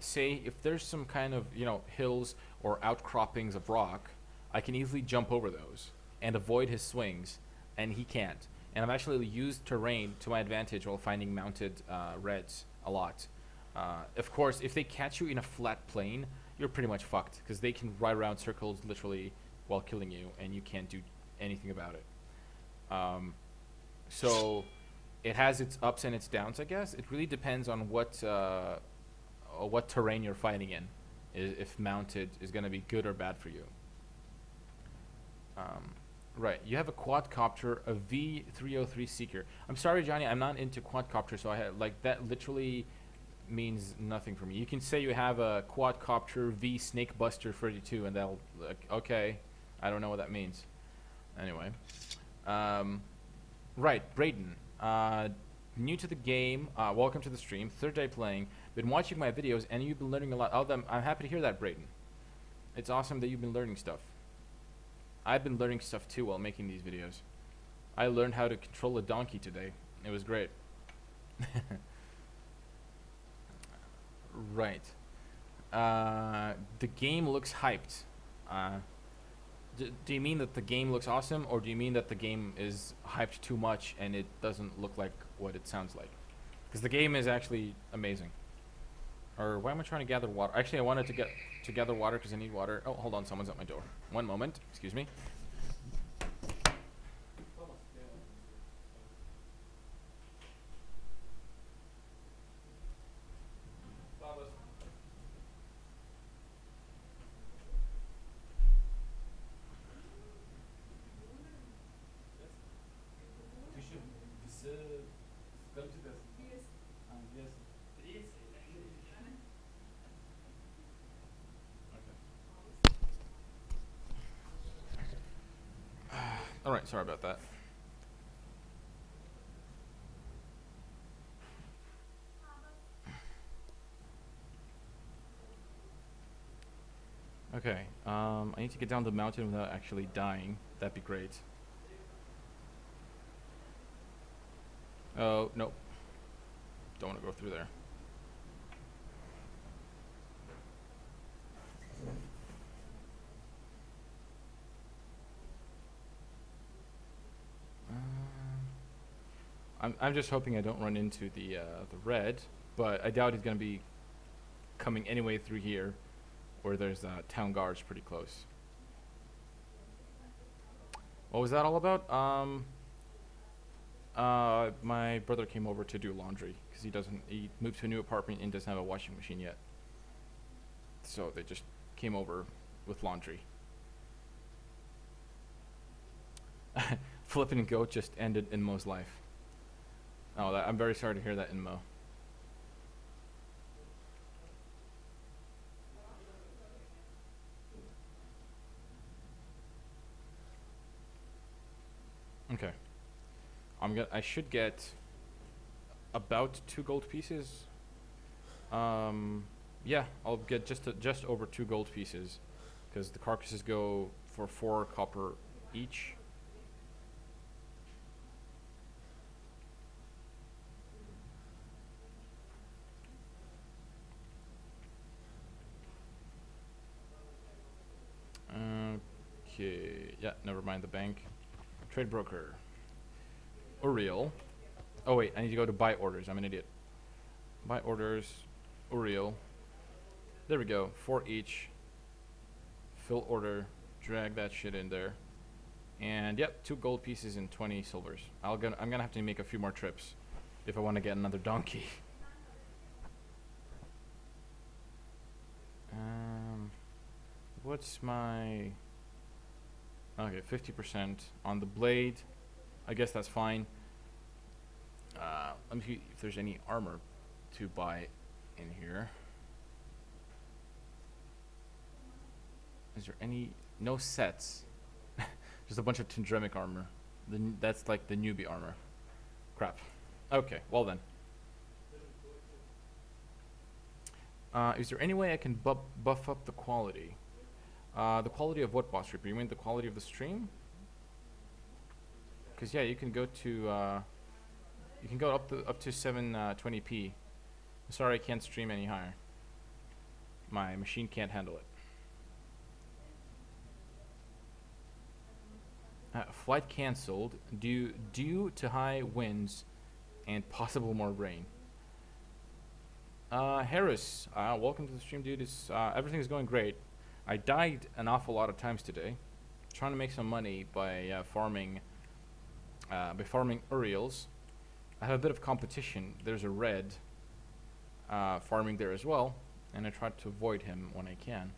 say if there's some kind of, you know, hills or outcroppings of rock, I can easily jump over those and avoid his swings, and he can't. And I've actually used terrain to my advantage while finding mounted reds a lot. Of course, if they catch you in a flat plane, you're pretty much fucked because they can ride around circles literally while killing you, and you can't do anything about it. So it has its ups and its downs, I guess. It really depends on what terrain you're fighting in, if mounted is going to be good or bad for you. Right. You have a quadcopter, a V303 Seeker. I'm sorry, Johnny. I'm not into quadcopter, so I had like that literally means nothing for me. You can say you have a quadcopter V Snakebuster 32, and they'll like, okay. I don't know what that means. Anyway, um, right, Brayden. New to the game. Welcome to the stream. Third day playing. Been watching my videos, and you've been learning a lot. I'm happy to hear that, Brayden. It's awesome that you've been learning stuff. I've been learning stuff too while making these videos. I learned how to control a donkey today. It was great. Right. The game looks hyped. Do you mean that the game looks awesome, or do you mean that the game is hyped too much and it doesn't look like what it sounds like? Because the game is actually amazing. Or why am I trying to gather water? Actually, I wanted to gather water because I need water. Oh, hold on, someone's at my door. One moment, excuse me. All right, sorry about that. Okay, I need to get down the mountain without actually dying. That'd be great. Oh, nope. Don't want to go through there. I'm just hoping I don't run into the red, but I doubt he's gonna be coming anyway through here, where there's town guards pretty close. What was that all about? My brother came over to do laundry because he moved to a new apartment and doesn't have a washing machine yet. So they just came over with laundry. Flipping goat just ended Inmo's life. Oh, I'm very sorry to hear that, Inmo. Okay. I should get about 2 gold pieces. Yeah, I'll get just over 2 gold pieces, because the carcasses go for 4 copper each. Okay, yeah, never mind the bank. Trade broker. Uriel. Oh wait, I need to go to buy orders. I'm an idiot. Buy orders. Uriel. There we go. 4 each. Fill order. Drag that shit in there. And yep, 2 gold pieces and 20 silvers. I'm gonna have to make a few more trips if I want to get another donkey. What's my... Okay, 50% on the blade. I guess that's fine. Let me see if there's any armor to buy in here. Is there any... No sets. Just a bunch of Tundremic armor. That's like the newbie armor. Crap. Okay, well then. Is there any way I can buff up the quality? The quality of what, Boss Reaper? You mean the quality of the stream? Because yeah, you can go to up to 720p. Sorry, I can't stream any higher. My machine can't handle it. Flight cancelled due to high winds and possible more rain. Harris, welcome to the stream, dude. Everything is going great. I died an awful lot of times today, trying to make some money by farming Uriels. I have a bit of competition. There's a red farming there as well, and I try to avoid him when I can.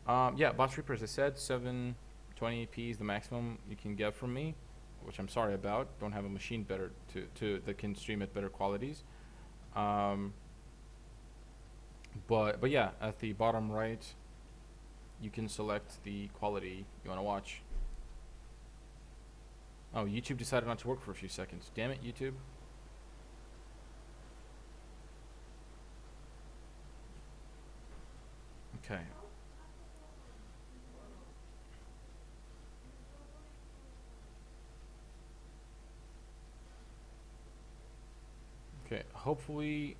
Yeah, Boss Reaper, as I said, 720p is the maximum you can get from me, which I'm sorry about. Don't have a machine better to that can stream at better qualities. Um, but yeah, at the bottom right, you can select the quality you want to watch. Oh, YouTube decided not to work for a few seconds. Damn it, YouTube. Okay. Okay, hopefully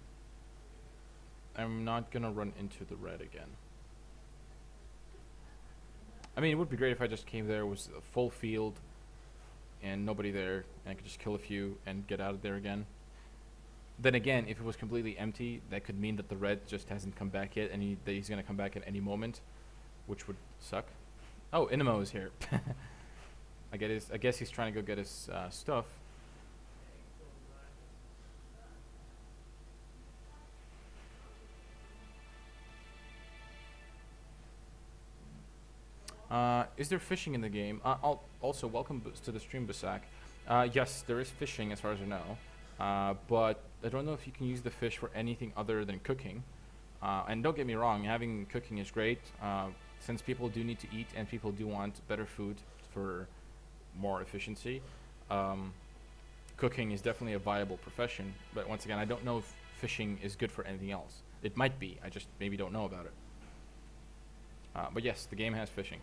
I'm not gonna run into the red again. I mean, it would be great if I just came there, was a full field, and nobody there, and I could just kill a few and get out of there again. Then again, if it was completely empty, that could mean that the red just hasn't come back yet, and that he's gonna come back at any moment, which would suck. Oh, Inamo is here. I guess he's trying to go get his stuff. Is there fishing in the game? Also, welcome to the stream, Basak. Yes, there is fishing as far as I know. But I don't know if you can use the fish for anything other than cooking. And don't get me wrong, having cooking is great, since people do need to eat and people do want better food for more efficiency. Cooking is definitely a viable profession, but once again, I don't know if fishing is good for anything else. It might be, I just maybe don't know about it. But yes, the game has fishing.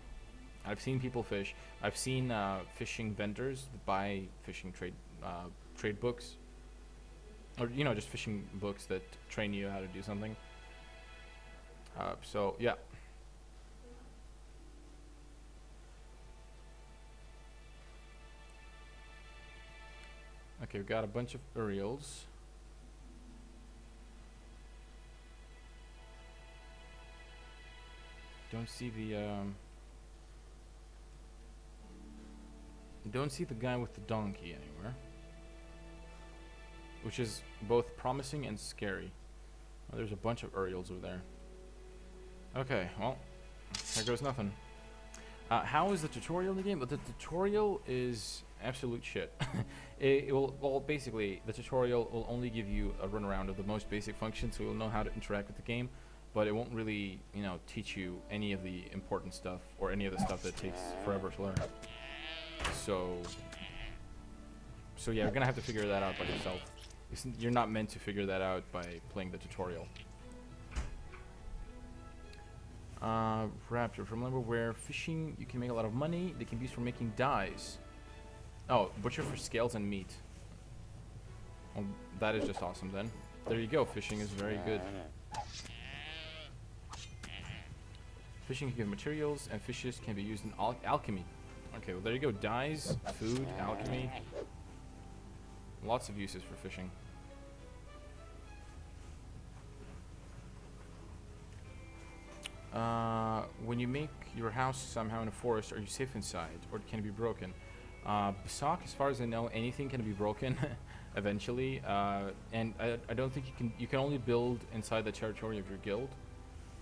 I've seen people fish. I've seen fishing vendors buy fishing trade books, or just fishing books that train you how to do something. So yeah. Okay, we've got a bunch of Uriels. Don't see the guy with the donkey anywhere, which is both promising and scary. Oh, there's a bunch of Uriels over there. Okay, well, there goes nothing. How is the tutorial in the game? But the tutorial is absolute shit. Well, basically, the tutorial will only give you a runaround of the most basic functions, so you'll know how to interact with the game, but it won't really, teach you any of the important stuff or any of the stuff that takes forever to learn. So yeah, you're gonna have to figure that out by yourself. You're not meant to figure that out by playing the tutorial. Raptor, from where fishing you can make a lot of money. They can be used for making dyes. Oh, butcher for scales and meat. Well, that is just awesome then. There you go, fishing is very good. Fishing can give materials, and fishes can be used in alchemy. Okay, well there you go, dyes, food, alchemy. Lots of uses for fishing. When you make your house somehow in a forest, are you safe inside, or can it be broken? Basak, as far as I know, anything can be broken eventually, and I don't think you can only build inside the territory of your guild,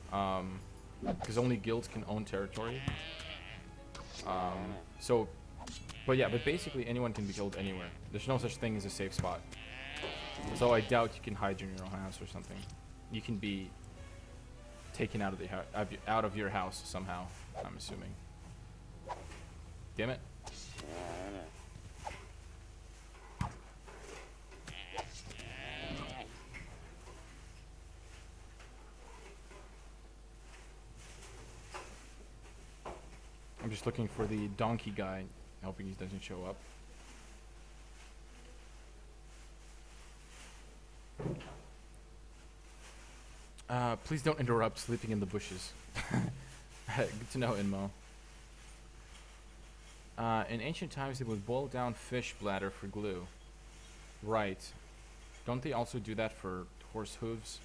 because only guilds can own territory. But basically anyone can be killed anywhere. There's no such thing as a safe spot. So I doubt you can hide in your own house or something. You can be taken out of your house somehow, I'm assuming. Damn it. I'm just looking for the donkey guy, hoping he doesn't show up. Please don't interrupt sleeping in the bushes. Good to know, Inmo. In ancient times, they would boil down fish bladder for glue. Right. Don't they also do that for horse hooves?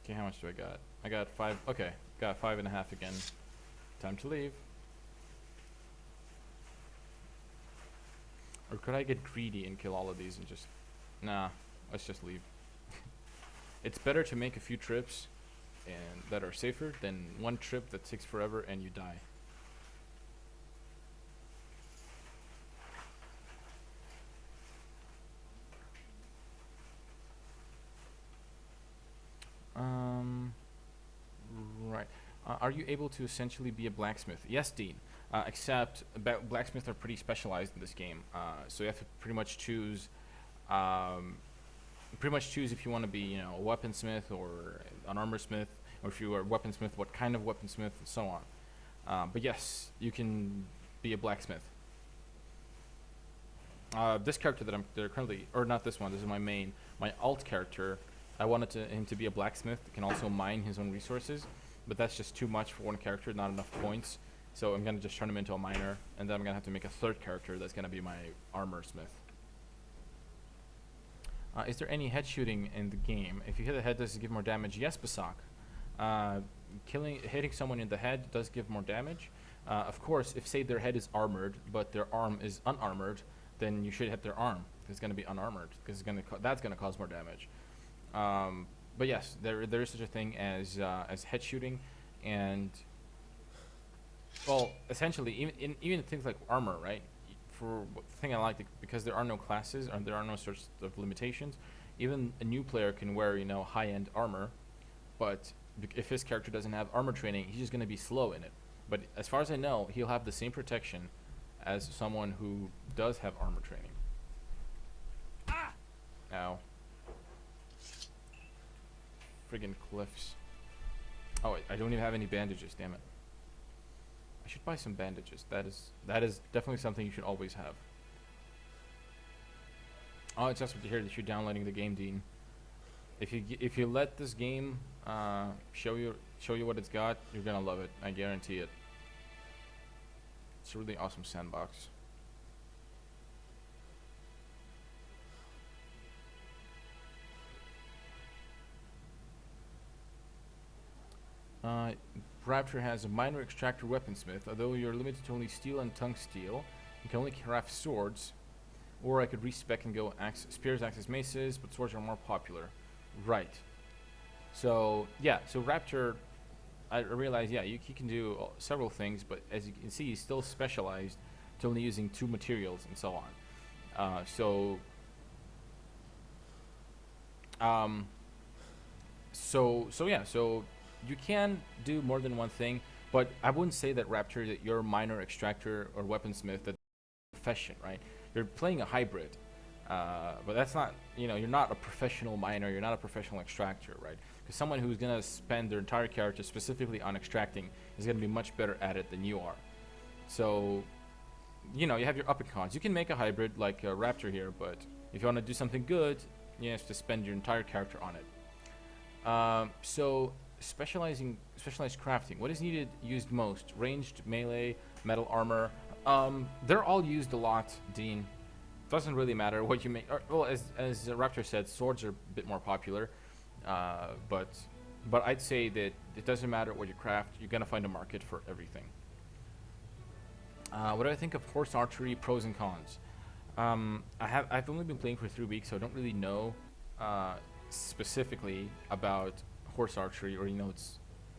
Okay, how much do I got? I got 5. Okay, got 5.5 again. Time to leave. Or could I get greedy and kill all of these and just... Nah. let's just leave. It's better to make a few trips and that are safer than one trip that takes forever and you die. Um, right. Are you able to essentially be a blacksmith? Yes, Dean. Except blacksmiths are pretty specialized in this game. So you have to um, pretty much choose if you want to be, a weaponsmith or an armor smith, or if you are a weaponsmith, what kind of weaponsmith, and so on. But yes, you can be a blacksmith. This character that currently, or not this one, this is my main, my alt character. I wanted him to be a blacksmith that can also mine his own resources, but that's just too much for one character, not enough points. So I'm gonna just turn him into a miner, and then I'm gonna have to make a third character that's gonna be my armor smith. Is there any head shooting in the game? If you hit the head, does it give more damage? Yes, Basak. Hitting someone in the head does give more damage. Of course, if say their head is armored, but their arm is unarmored, then you should hit their arm. It's going to be unarmored, because that's going to cause more damage. But yes, there is such a thing as head shooting, and well, essentially, even things like armor, right? For the thing I like, because there are no classes or there are no sorts of limitations, even a new player can wear high-end armor, but if his character doesn't have armor training, he's just going to be slow in it. But as far as I know, he'll have the same protection as someone who does have armor training. Ow. Friggin' cliffs. Oh, I don't even have any bandages, damn it. I should buy some bandages. That is definitely something you should always have. Oh, it's just to hear that you're downloading the game, Dean. If you let this game show you what it's got, you're gonna love it. I guarantee it. It's a really awesome sandbox. Rapture has a minor extractor weaponsmith, although you're limited to only steel and tungsteel. You can only craft swords, or I could respec and go spears, axes, maces, but swords are more popular. Right. So yeah, so Rapture, I realize, yeah, he can do several things, but as you can see, he's still specialized to only using 2 materials and so on. So yeah, so you can do more than one thing, but I wouldn't say that Rapture, that you're a minor extractor or weaponsmith, that profession, right? You're playing a hybrid, but that's not, you're not a professional miner, you're not a professional extractor, right? Because someone who's gonna spend their entire character specifically on extracting is gonna be much better at it than you are. So, you have your up and cons. You can make a hybrid like Rapture here, but if you want to do something good, you have to spend your entire character on it. So specialized crafting. What is used most? Ranged, melee, metal armor. They're all used a lot, Dean. Doesn't really matter what you make. Well, as Rapture said, swords are a bit more popular. But I'd say that it doesn't matter what you craft. You're gonna find a market for everything. What do I think of horse archery pros and cons? I've only been playing for 3 weeks, so I don't really know specifically about horse archery, or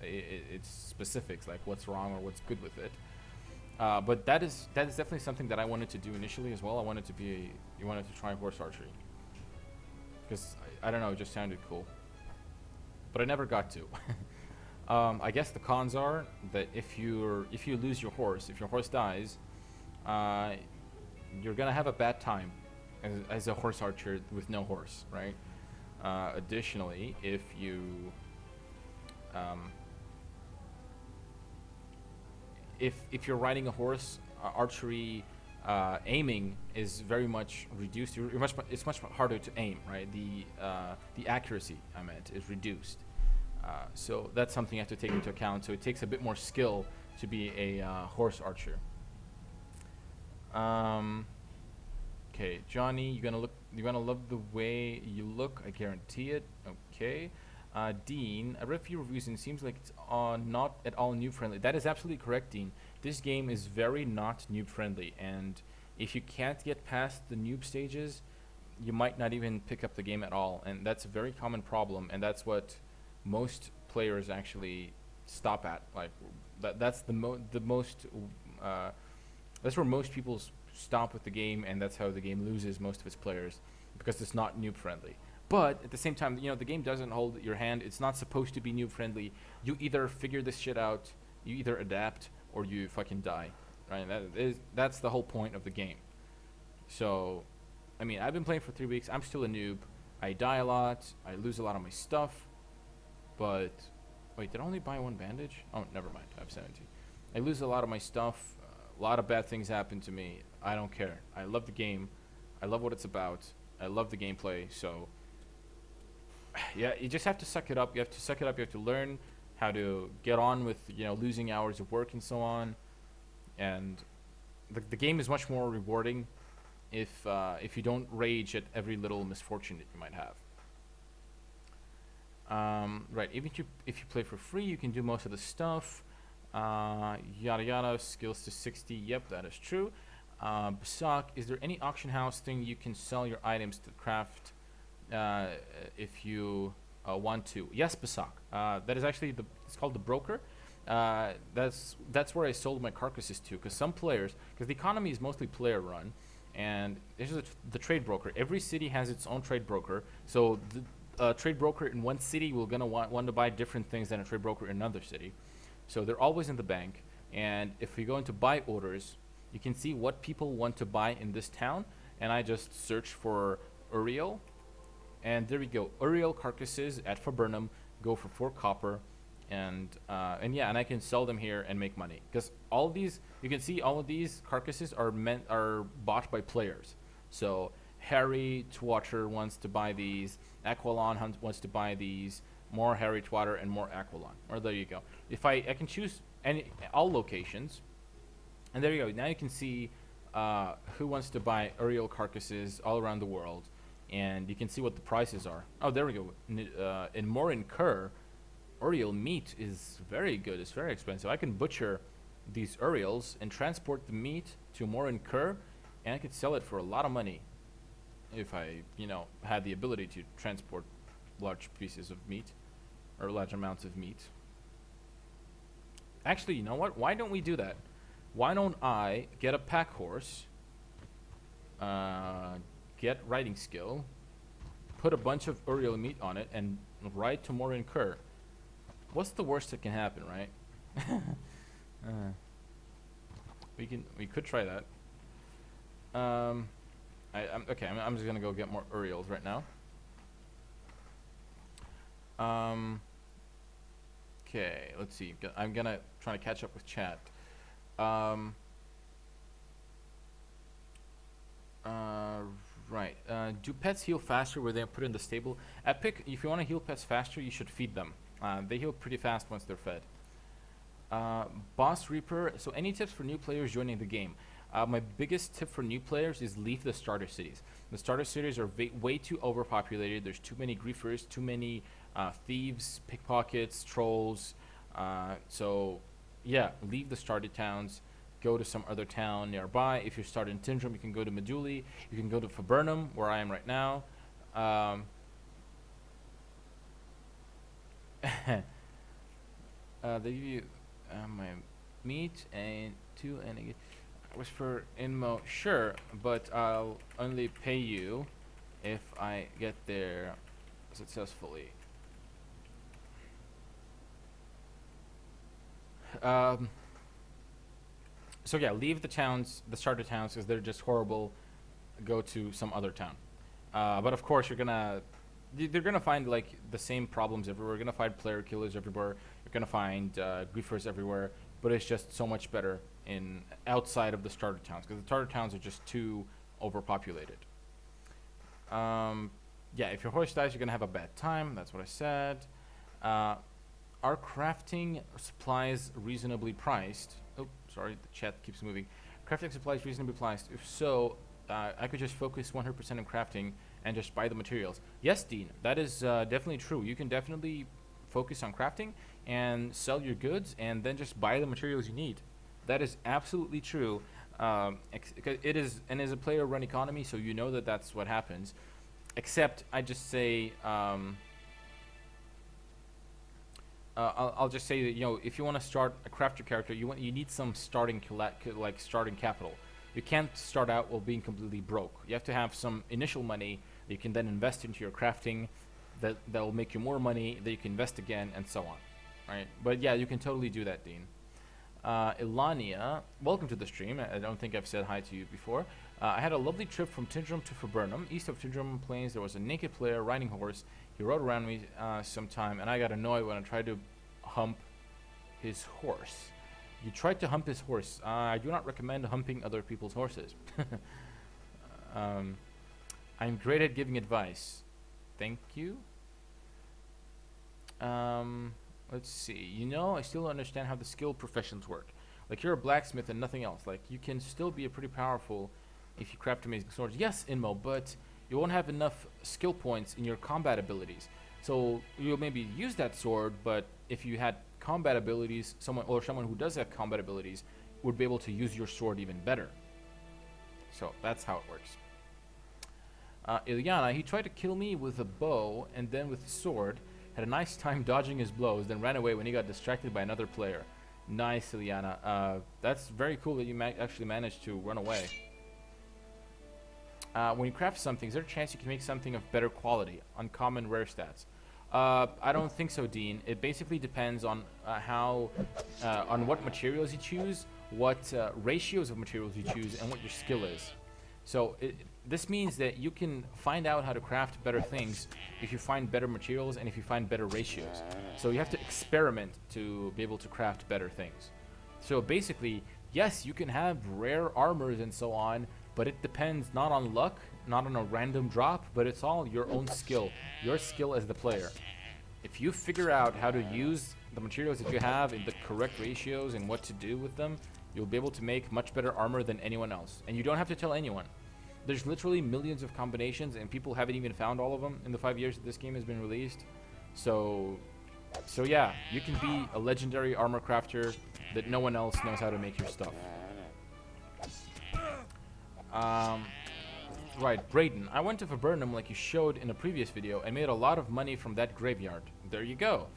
its specifics, like what's wrong or what's good with it. But that is definitely something that I wanted to do initially as well. I wanted to try horse archery because I don't know, it just sounded cool. But I never got to. I guess the cons are that if you lose your horse, if your horse dies, you're gonna have a bad time as a horse archer with no horse, right? Additionally, if you're riding a horse, archery aiming is very much reduced. It's much harder to aim, right? The accuracy, I meant, is reduced. So that's something you have to take into account. So it takes a bit more skill to be a horse archer. Okay, Johnny, you're gonna love the way you look. I guarantee it. Okay. Dean, I read a few reviews and it seems like it's not at all noob friendly. That is absolutely correct, Dean. This game is very not noob friendly, and if you can't get past the noob stages, you might not even pick up the game at all, and that's a very common problem, and that's what most players actually stop at. Like that's the most uh, that's where most people stop with the game, and that's how the game loses most of its players because it's not noob friendly. But at the same time, the game doesn't hold your hand. It's not supposed to be noob friendly. You either figure this shit out, you either adapt, or you fucking die. Right? That's the whole point of the game. So, I mean, I've been playing for 3 weeks. I'm still a noob. I die a lot. I lose a lot of my stuff. But wait, did I only buy one bandage? Oh, never mind. I have 17. I lose a lot of my stuff. A lot of bad things happen to me. I don't care. I love the game. I love what it's about. I love the gameplay. So, yeah, you just have to suck it up. You have to suck it up. You have to learn how to get on with losing hours of work and so on. And the game is much more rewarding if you don't rage at every little misfortune that you might have. Right, even if you play for free, you can do most of the stuff. Yada yada, skills to 60. Yep, that is true. Basak, is there any auction house thing you can sell your items to craft if you want to? Yes, Basak. That is actually it's called the broker. That's where I sold my carcasses to, because the economy is mostly player run, and this is the trade broker. Every city has its own trade broker, so the trade broker in one city will gonna want to buy different things than a trade broker in another city. So they're always in the bank, and if we go into buy orders, you can see what people want to buy in this town, and I just search for Uriel, and there we go. Uriel carcasses at Faburnum go for 4 copper, and yeah, and I can sell them here and make money, because all of these, you can see all of these carcasses are bought by players. So Harry Twatter wants to buy these, Aqualon wants to buy these, more Harry Twatter and more Aqualon. Or there you go. If I can choose all locations, and there you go. Now you can see who wants to buy Uriel carcasses all around the world, and you can see what the prices are. Oh, there we go. In Morin Kerr, Uriel meat is very good. It's very expensive. I can butcher these Uriels and transport the meat to Morin Kerr, and I could sell it for a lot of money if I, had the ability to transport large pieces of meat or large amounts of meat. Actually, you know what? Why don't we do that? Why don't I get a pack horse, get riding skill, put a bunch of Uriel meat on it, and ride to Morin Kerr? What's the worst that can happen, right? We could try that. I'm just gonna go get more Uriels right now. Okay, let's see. I'm gonna try to catch up with chat. Right. Do pets heal faster where they're put in the stable? Epic, if you want to heal pets faster, you should feed them. They heal pretty fast once they're fed. Boss Reaper, so any tips for new players joining the game? My biggest tip for new players is leave the starter cities. The starter cities are way too overpopulated. There's too many griefers, too many thieves, pickpockets, trolls. So, yeah, leave the starter towns. Go to some other town nearby. If you're starting Tindrum, you can go to Meduli. You can go to Faburnum, where I am right now. They give you my meat and 2 and I was for Inmo, sure, but I'll only pay you if I get there successfully. So yeah, leave the towns, the starter towns, because they're just horrible. Go to some other town. But of course, they're gonna find like the same problems everywhere. You're gonna find player killers everywhere. You're gonna find griefers everywhere. But it's just so much better outside of the starter towns, because the starter towns are just too overpopulated. Yeah, if your horse dies, you're gonna have a bad time. That's what I said. Are crafting supplies reasonably priced? Oh, sorry, the chat keeps moving. Crafting supplies reasonably priced? If so, I could just focus 100% on crafting and just buy the materials. Yes, Dean, that is definitely true. You can definitely focus on crafting and sell your goods and then just buy the materials you need. That is absolutely true. It is a player-run economy, so you know that that's what happens. Except I just say, I'll just say that, if you want to start a craft your character, you need some starting capital. You can't start out while being completely broke. You have to have some initial money that you can then invest into your crafting, that will make you more money, that you can invest again, and so on. Right? But yeah, you can totally do that, Dean. Ilania, welcome to the stream. I don't think I've said hi to you before. I had a lovely trip from Tindrum to Viburnum. East of Tindrum Plains, there was a naked player riding a horse. He rode around me sometime, and I got annoyed when I tried to hump his horse. You tried to hump his horse. I do not recommend humping other people's horses. I'm great at giving advice. Thank you. Let's see. I still don't understand how the skill professions work. Like, you're a blacksmith and nothing else. Like, you can still be a pretty powerful if you craft amazing swords. Yes, Inmo, but you won't have enough skill points in your combat abilities. So you'll maybe use that sword, but if you had combat abilities, someone who does have combat abilities would be able to use your sword even better. So that's how it works. Ilyana, he tried to kill me with a bow and then with a sword. Had a nice time dodging his blows, then ran away when he got distracted by another player. Nice, Ilyana. That's very cool that you actually managed to run away. When you craft something, is there a chance you can make something of better quality? Uncommon, rare stats. I don't think so, Dean. It basically depends on on what materials you choose, what ratios of materials you choose, and what your skill is. So this means that you can find out how to craft better things if you find better materials and if you find better ratios. So you have to experiment to be able to craft better things. So basically, yes, you can have rare armors and so on, but it depends not on luck, not on a random drop, but it's all your own skill, your skill as the player. If you figure out how to use the materials that you have in the correct ratios and what to do with them, you'll be able to make much better armor than anyone else. And you don't have to tell anyone. There's literally millions of combinations, and people haven't even found all of them in the 5 years that this game has been released. So yeah, you can be a legendary armor crafter that no one else knows how to make your stuff. Right, Brayden, I went to Viburnum like you showed in a previous video and made a lot of money from that graveyard. There you go.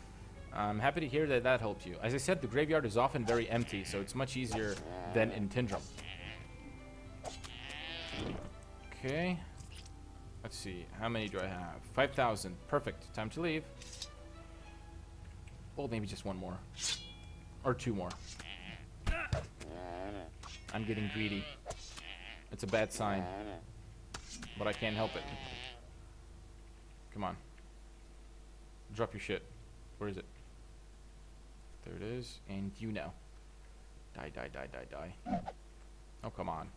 I'm happy to hear that helped you. As I said, the graveyard is often very empty, so it's much easier than in Tindrum. Okay. Let's see. How many do I have? 5,000. Perfect. Time to leave. Well, maybe just one more. Or two more. I'm getting greedy. It's a bad sign. But I can't help it. Come on. Drop your shit. Where is it? There it is. And you now. Die, die, die, die, die. Oh, come on.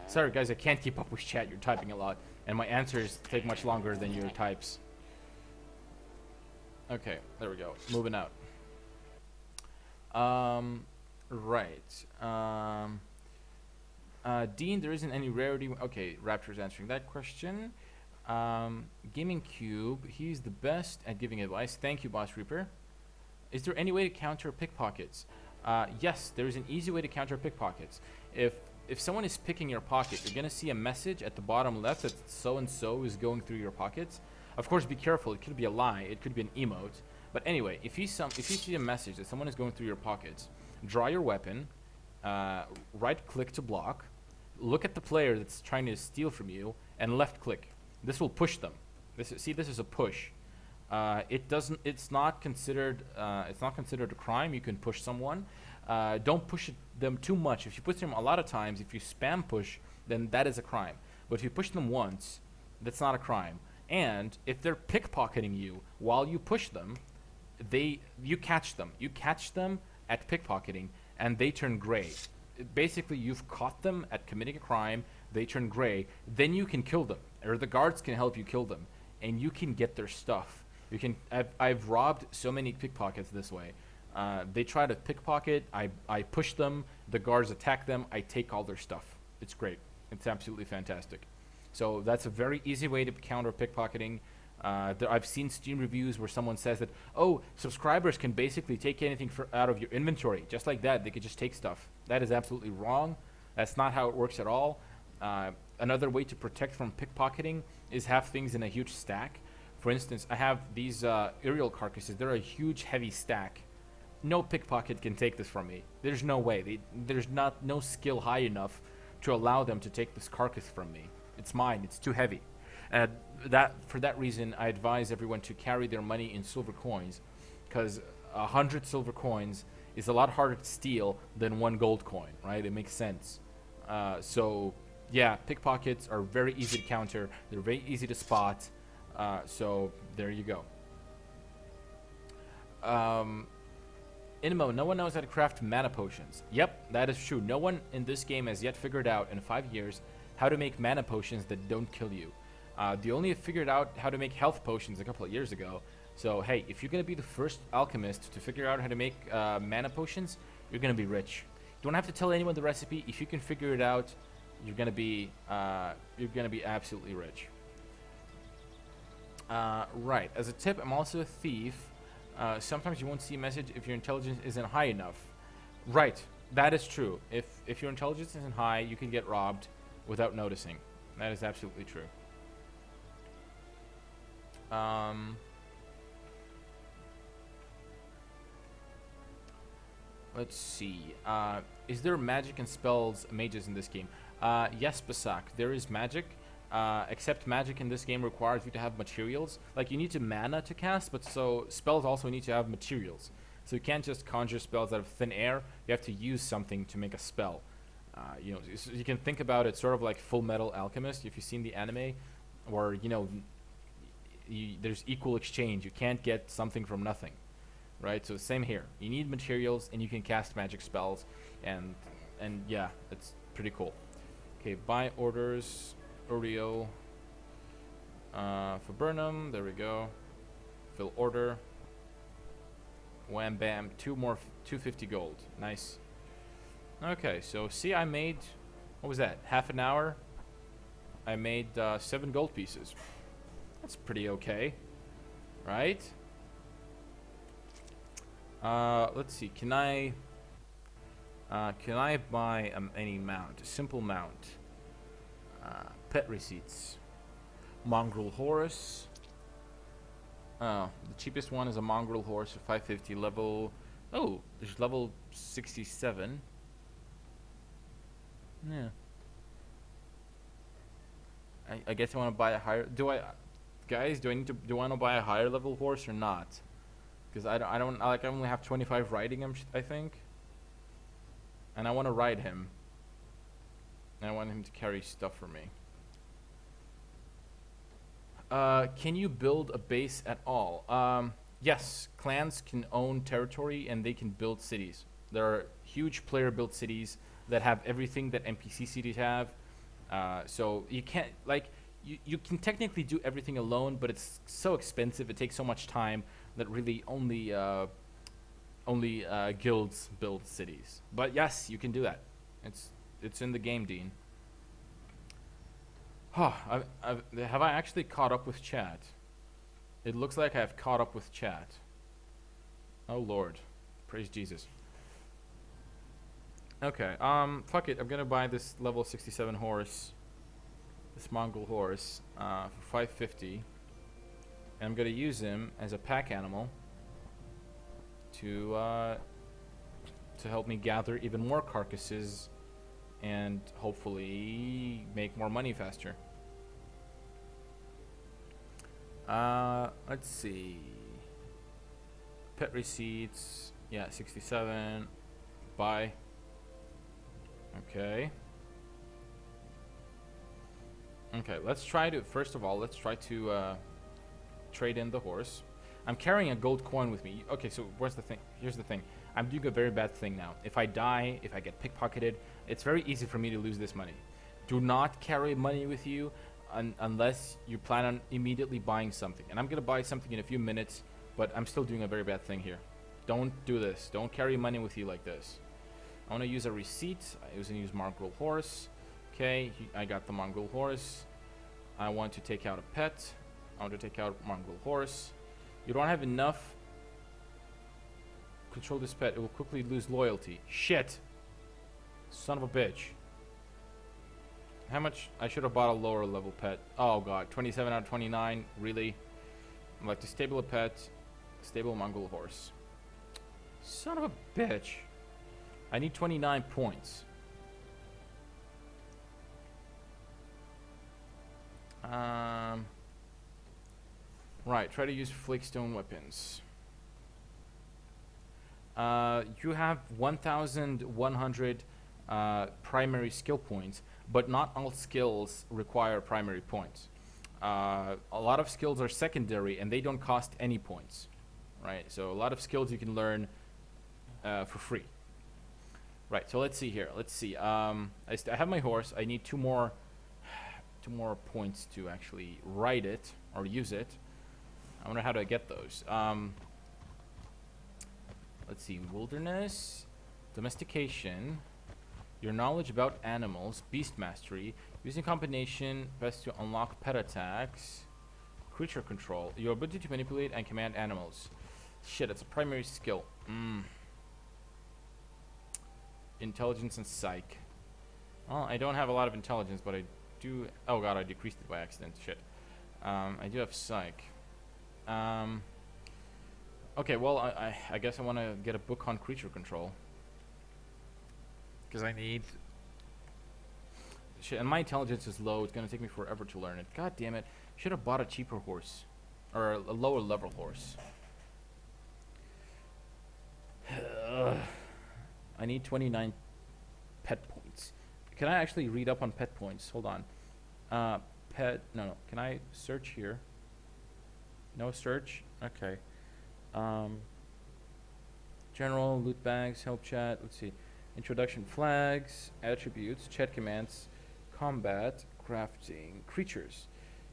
Sorry, guys, I can't keep up with chat. You're typing a lot. And my answers take much longer than your types. Okay, there we go. Moving out. Right. Dean, there isn't any rarity. Okay, Raptor's answering that question. Gaming Cube, he's the best at giving advice. Thank you, Boss Reaper. Is there any way to counter pickpockets? Yes, there is an easy way to counter pickpockets. If someone is picking your pocket, you're gonna see a message at the bottom left that so and so is going through your pockets. Of course, be careful. It could be a lie. It could be an emote. But anyway, if you see a message that someone is going through your pockets, draw your weapon, right-click to block, look at the player that's trying to steal from you, and left-click. This will push them. This is a push. It's not considered a crime. You can push someone. Don't push them too much. If you push them a lot of times, if you spam push, then that is a crime. But if you push them once, that's not a crime. And if they're pickpocketing you while you push them, you catch them. You catch them at pickpocketing, and they turn gray. Basically, you've caught them at committing a crime. They turn gray. Then you can kill them, or the guards can help you kill them, and you can get their stuff. I've robbed so many pickpockets this way. They try to pickpocket. I push them. The guards attack them. I take all their stuff. It's great. It's absolutely fantastic. So that's a very easy way to counter pickpocketing. I've seen Steam reviews where someone says that, oh, subscribers can basically take anything out of your inventory. Just like that, they could just take stuff. That is absolutely wrong. That's not how it works at all. Another way to protect from pickpocketing is have things in a huge stack. For instance, I have these aerial carcasses. They're a huge, heavy stack. No pickpocket can take this from me. There's no way. There's no skill high enough to allow them to take this carcass from me. It's mine. It's too heavy. For that reason, I advise everyone to carry their money in silver coins, because 100 silver coins is a lot harder to steal than 1 gold coin, right? It makes sense. So, yeah, pickpockets are very easy to counter. They're very easy to spot. So, there you go. Inmo, no one knows how to craft mana potions. Yep, that is true. No one in this game has yet figured out in 5 years how to make mana potions that don't kill you. They only figured out how to make health potions a couple of years ago. So, hey, if you're going to be the first alchemist to figure out how to make mana potions, you're going to be rich. You don't have to tell anyone the recipe. If you can figure it out, you're going to be absolutely rich. Right. As a tip, I'm also a thief. Sometimes you won't see a message if your intelligence isn't high enough. Right. That is true. If your intelligence isn't high, you can get robbed without noticing. That is absolutely true. Let's see. Is there magic and spells mages in this game? Yes, Basak. There is magic. Except magic in this game requires you to have materials. Like, you need to mana to cast, but so spells also need to have materials. So you can't just conjure spells out of thin air. You have to use something to make a spell. You know, so you can think about it sort of like Full Metal Alchemist, if you've seen the anime, where, you know, there's equal exchange. You can't get something from nothing, right? So same here. You need materials, and you can cast magic spells, and yeah, it's pretty cool. Okay, buy orders. Oreo. For Burnham, there we go. Fill order. Wham bam, 250 gold. Nice. Okay, so see, I made, what was that? Half an hour. I made 7 gold pieces. That's pretty okay, right? Let's see. Can I buy any mount? A simple mount. Pet receipts. Mongrel horse. Oh, the cheapest one is a mongrel horse for 550 level. Oh, there's level 67. Yeah. I guess I want to buy a higher. Guys? Do I want to buy a higher level horse or not? Because I only have 25 riding him, I think. And I want to ride him. And I want him to carry stuff for me. Can you build a base at all? Yes, clans can own territory and they can build cities. There are huge player-built cities that have everything that NPC cities have. So you can't, like, you can technically do everything alone, but it's so expensive. It takes so much time that really only guilds build cities. But yes, you can do that. It's in the game, Dean. Have I actually caught up with chat? It looks like I've caught up with chat. Oh Lord, praise Jesus. Okay, fuck it. I'm gonna buy this level 67 horse, this Mongol horse, for 550, and I'm gonna use him as a pack animal to help me gather even more carcasses and hopefully make more money faster. Let's see. Pet receipts. Yeah, 67. Buy. Okay. Okay, let's try to, first of all, let's try to trade in the horse. I'm carrying a gold coin with me. Okay, so where's the thing? Here's the thing. I'm doing a very bad thing now. If I die, if I get pickpocketed, it's very easy for me to lose this money. Do not carry money with you unless you plan on immediately buying something. And I'm going to buy something in a few minutes, but I'm still doing a very bad thing here. Don't do this. Don't carry money with you like this. I want to use a receipt. I was going to use mongrel horse. Okay, I got the mongrel horse. I want to take out a pet. I want to take out mongrel horse. You don't have enough. Control this pet. It will quickly lose loyalty. Shit. Son of a bitch. How much? I should have bought a lower level pet. Oh god, 27 out of 29. Really? I'd like to stable a pet. Stable Mongol horse. Son of a bitch. I need 29 points. Right, try to use flakestone weapons. You have 1,100 primary skill points, but not all skills require primary points. A lot of skills are secondary and they don't cost any points, right? So a lot of skills you can learn for free. Right, so let's see here. Let's see. I have my horse. I need two more points to actually ride it or use it. I wonder how to get those. Let's see. Wilderness, domestication, your knowledge about animals, beast mastery, using combination best to unlock pet attacks, creature control, your ability to manipulate and command animals. Shit, it's a primary skill. Intelligence and psych. Well, I don't have a lot of intelligence, but I do. Oh god, I decreased it by accident. Shit. I do have psych. Okay, well, I guess I want to get a book on creature control. Because I need... Shit, and my intelligence is low. It's going to take me forever to learn it. God damn it. Should have bought a cheaper horse. Or a lower level horse. I need 29 pet points. Can I actually read up on pet points? Hold on. No. Can I search here? No search? Okay. General, loot bags, help chat. Let's see. Introduction, flags, attributes, chat commands, combat, crafting, creatures,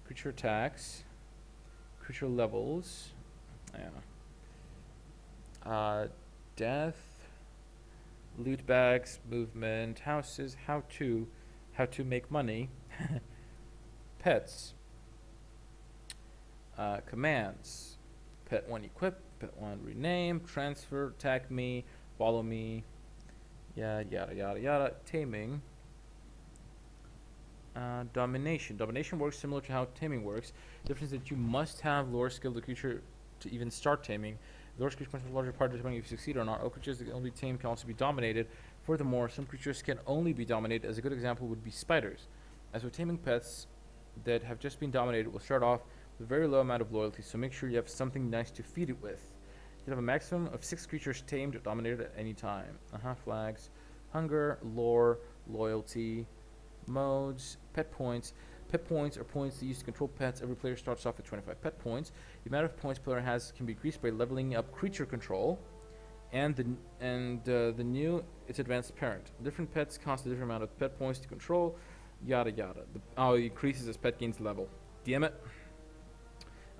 creature attacks, creature levels. Yeah. Death, loot bags, movement, houses, how to make money, pets, commands, pet 1 equip, pet 1 rename, transfer, attack me, follow me, yada yada yada. Taming, domination. Domination works similar to how taming works. The difference is that you must have lore skill the creature to even start taming. The lore creature controls a larger part determining if you succeed or not. All creatures that can only be tamed can also be dominated. Furthermore, some creatures can only be dominated. As a good example would be spiders. As with taming pets that have just been dominated, will start off with a very low amount of loyalty, so make sure you have something nice to feed it with. You can have a maximum of 6 creatures tamed or dominated at any time. Flags. Hunger, lore, loyalty, modes, pet points. Pet points are points used to control pets. Every player starts off with 25 pet points. The amount of points player has can be increased by leveling up creature control, and the new its advanced parent. Different pets cost a different amount of pet points to control. Yada yada. It increases as pet gains level. Damn it.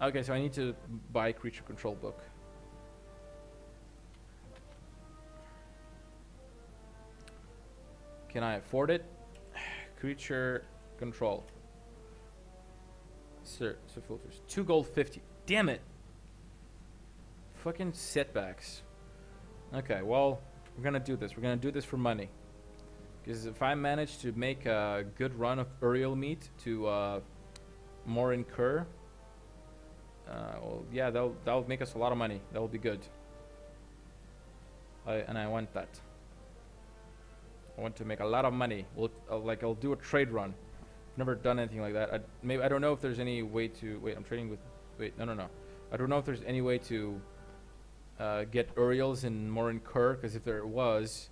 Okay, so I need to buy creature control book. Can I afford it? Creature control. So filters. 2 gold 50. Damn it. Fucking setbacks. Okay, well, we're gonna do this. We're gonna do this for money. Because if I manage to make a good run of Uriel meat to Morin Kur, well, yeah, that'll make us a lot of money. That will be good. And I want that. I want to make a lot of money. I'll do a trade run. I've never done anything like that. I don't know if there's any way to wait. I'm trading with. Wait, no. I don't know if there's any way to get Uriels in Morin Kur, because if there was,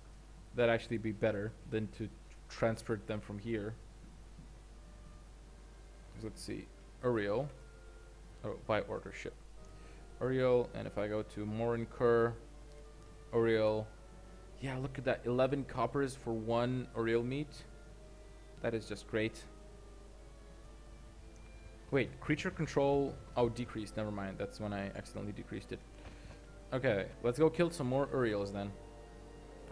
that'd actually be better than to transfer them from here. Let's see, Uriel. Oh, by order ship. Uriel, and if I go to Morin Kur, Uriel. Yeah, look at that. 11 coppers for 1 Uriel meat. That is just great. Wait, creature control. Oh, decreased. Never mind. That's when I accidentally decreased it. Okay, let's go kill some more Uriels then.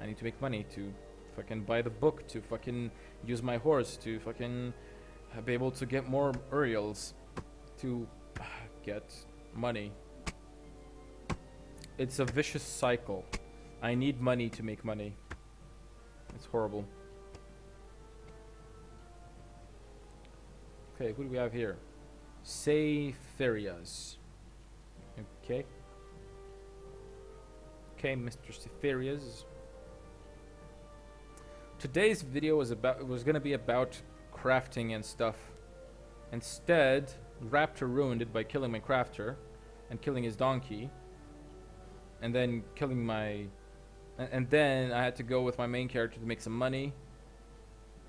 I need to make money to fucking buy the book, to fucking use my horse, to fucking be able to get more Uriels, to get money. It's a vicious cycle. I need money to make money. It's horrible. Okay, who do we have here? Seferias. Okay. Okay, Mr. Seferias. Today's video was gonna be about crafting and stuff. Instead, Raptor ruined it by killing my crafter and killing his donkey. And then killing my... And then I had to go with my main character to make some money.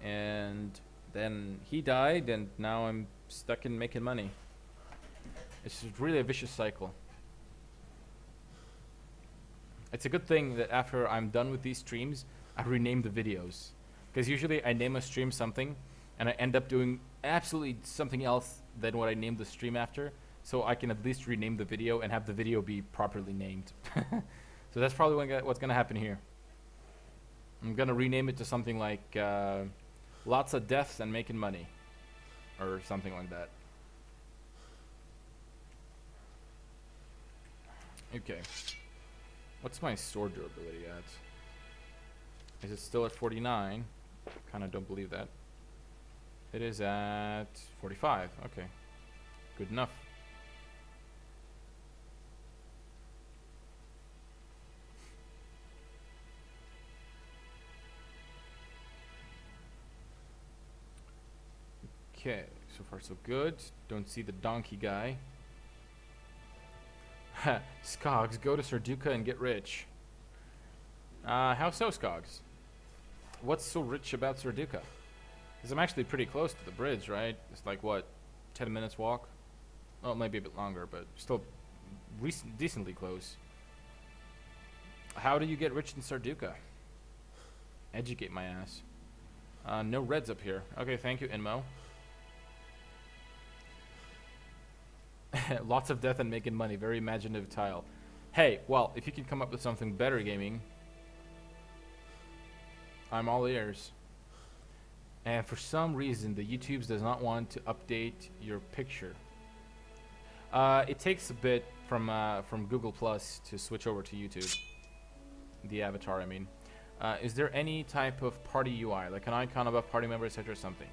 And then he died, and now I'm stuck in making money. It's just really a vicious cycle. It's a good thing that after I'm done with these streams, I rename the videos. Because usually I name a stream something, and I end up doing absolutely something else than what I named the stream after. So I can at least rename the video and have the video be properly named. So that's probably what's going to happen here. I'm going to rename it to something like Lots of Deaths and Making Money. Or something like that. Okay. What's my sword durability at? Is it still at 49? Kinda don't believe that. It is at 45. Okay. Good enough. Okay, so far so good. Don't see the donkey guy. Skogs, go to Sarduka and get rich. How so, Skogs? What's so rich about Sarduka? Because I'm actually pretty close to the bridge, right? It's like, what, 10 minutes walk? Oh, maybe a bit longer, but still decently close. How do you get rich in Sarduka? Educate my ass. No reds up here. Okay, thank you, Inmo. Lots of death and making money. Very imaginative tile. Hey, well, if you can come up with something better, gaming, I'm all ears. And for some reason, the YouTubes does not want to update your picture. It takes a bit from Google Plus to switch over to YouTube. The avatar, I mean. Is there any type of party UI, like an icon of a party member, etc., or something?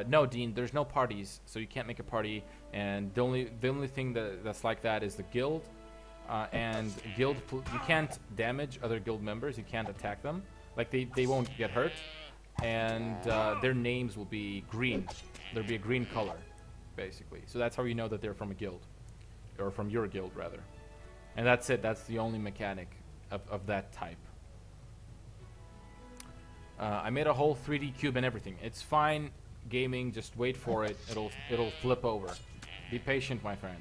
No, Dean. There's no parties, so you can't make a party. And the only thing that's like that is the guild. And guild, you can't damage other guild members. You can't attack them. Like they won't get hurt. And their names will be green. There'll be a green color, basically. So that's how you know that they're from a guild, or from your guild rather. And that's it. That's the only mechanic of that type. I made a whole 3D cube and everything. It's fine, gaming. Just wait for it. It'll flip over. Be patient, my friend.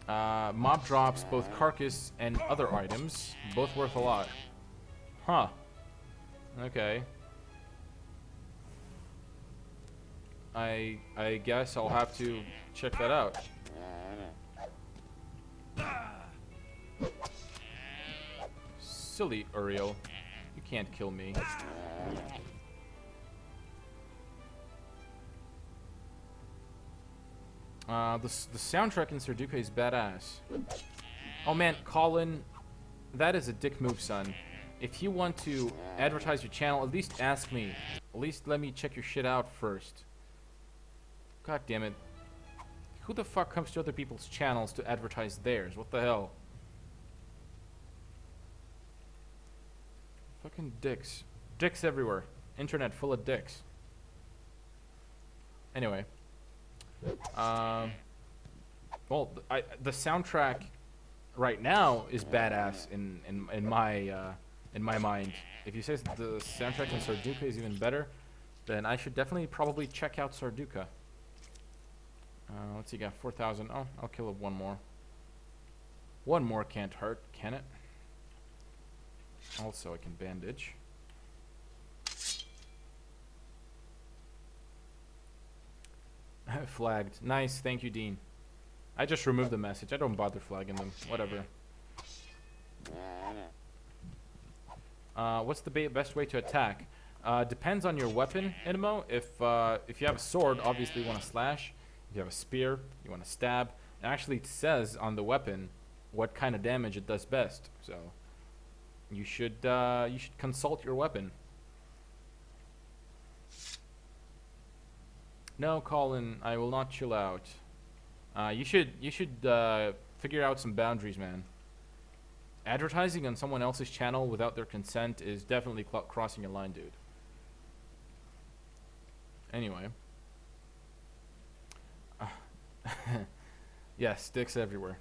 Mob drops both carcass and other items, both worth a lot. Huh. Okay. I guess I'll have to check that out. Silly Uriel. You can't kill me. The soundtrack in Sarduka is badass. Oh man, Colin, that is a dick move, son. If you want to advertise your channel, at least ask me. At least let me check your shit out first. God damn it. Who the fuck comes to other people's channels to advertise theirs? What the hell? Fucking dicks. Dicks everywhere. Internet full of dicks. Anyway. Well, the soundtrack right now is badass in my mind. If you say the soundtrack in Sarduka is even better, then I should definitely probably check out Sarduka. Let's see, got 4,000. Oh, I'll kill one more. One more can't hurt, can it? Also, I can bandage. Flagged. Nice, thank you, Dean. I just removed the message. I don't bother flagging them. Whatever. What's the best way to attack? Depends on your weapon, Inmo. If you have a sword, obviously you want to slash. If you have a spear, you want to stab. It actually says on the weapon what kind of damage it does best. So you should consult your weapon. No, Colin, I will not chill out. You should figure out some boundaries, man. Advertising on someone else's channel without their consent is definitely crossing a line, dude. Anyway. Yeah, sticks everywhere.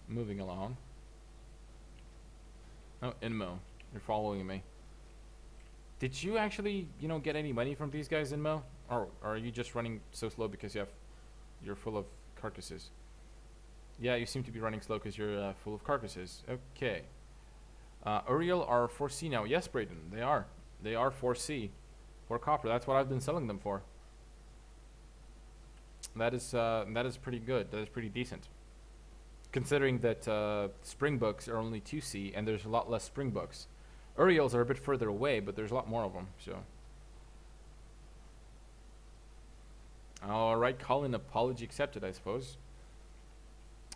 Moving along. Oh, Inmo, you're following me. Did you actually, get any money from these guys, Inmo? Or are you just running so slow because you're full of carcasses? Yeah, you seem to be running slow because you're full of carcasses. Okay. Uriel are 4C now. Yes, Brayden, they are. They are 4C. 4 copper. That's what I've been selling them for. That is pretty good. That is pretty decent. Considering that Springbooks are only 2C and there's a lot less Springbooks. Uriels are a bit further away, but there's a lot more of them, so. Alright, Colin, apology accepted, I suppose.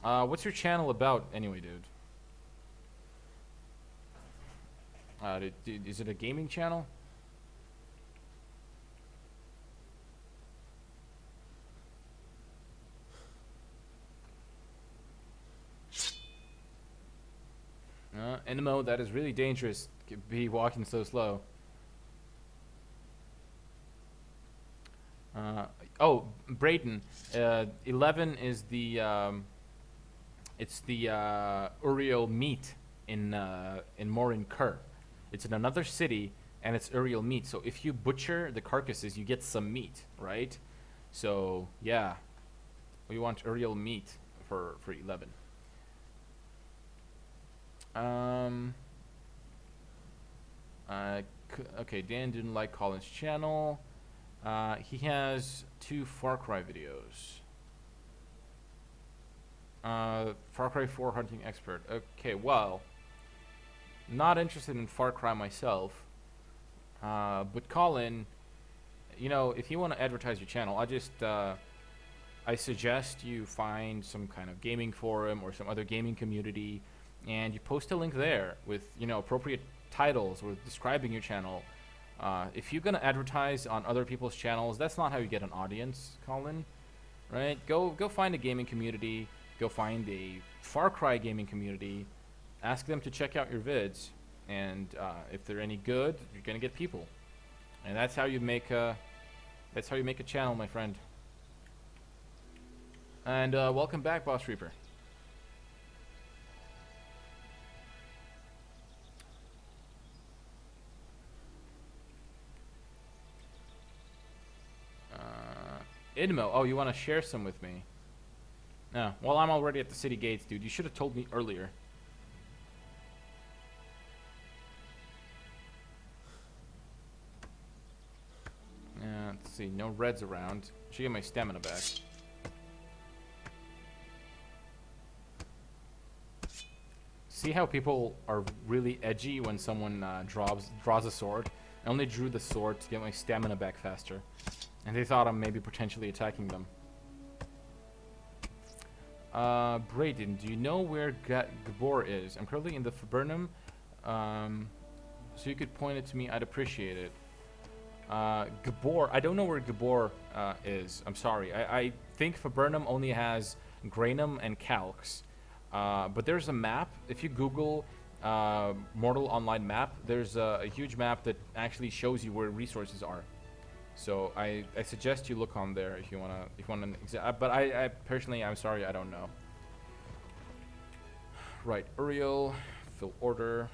What's your channel about anyway, dude? Is it a gaming channel? Enemo, that is really dangerous. Be walking so slow. Oh, Brayden, 11 is the it's the Uriel meat in Morin Kerr. It's in another city, and it's Uriel meat. So if you butcher the carcasses, you get some meat, right? So yeah, we want Uriel meat for 11. Okay, Dan didn't like Colin's channel. He has 2 Far Cry videos. Far Cry 4 hunting expert. Okay, well, not interested in Far Cry myself. But Colin, if you want to advertise your channel, I suggest you find some kind of gaming forum or some other gaming community, and you post a link there with appropriate titles or describing your channel. If you're gonna advertise on other people's channels, that's not how you get an audience, Colin. Right? Go find a gaming community. Go find a Far Cry gaming community. Ask them to check out your vids, and if they're any good, you're gonna get people. And that's how you make a channel, my friend. And welcome back, Boss Reaper. Idmo, oh, you want to share some with me? No, well, I'm already at the city gates, dude. You should have told me earlier. Let's see, no reds around. Should get my stamina back. See how people are really edgy when someone draws a sword? I only drew the sword to get my stamina back faster. And they thought I'm maybe potentially attacking them. Brayden, do you know where Gabor is? I'm currently in the Viburnum. So you could point it to me, I'd appreciate it. Gabor, I don't know where Gabor is. I'm sorry. I think Viburnum only has Granum and Calx. But there's a map. If you Google Mortal Online map, there's a huge map that actually shows you where resources are. So I suggest you look on there if you wanna. But I personally, I'm sorry, I don't know. Right, Uriel, fill order.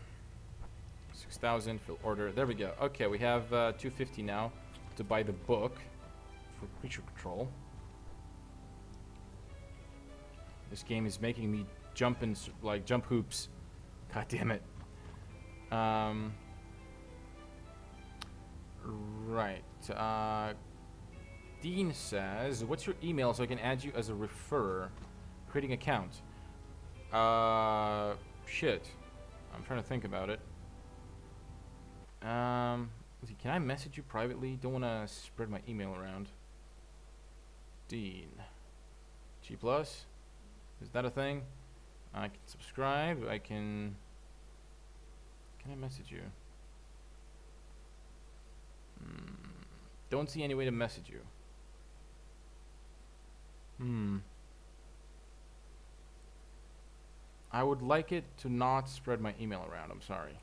6,000, fill order. There we go. Okay, we have 250 now to buy the book for creature control. This game is making me jump hoops. God damn it. Right. Dean says, what's your email so I can add you as a referrer? Creating account. Shit. I'm trying to think about it. Let's see, can I message you privately? Don't want to spread my email around. Dean. G+? Is that a thing? I can subscribe. Can I message you? Don't see any way to message you. I would like it to not spread my email around. I'm sorry.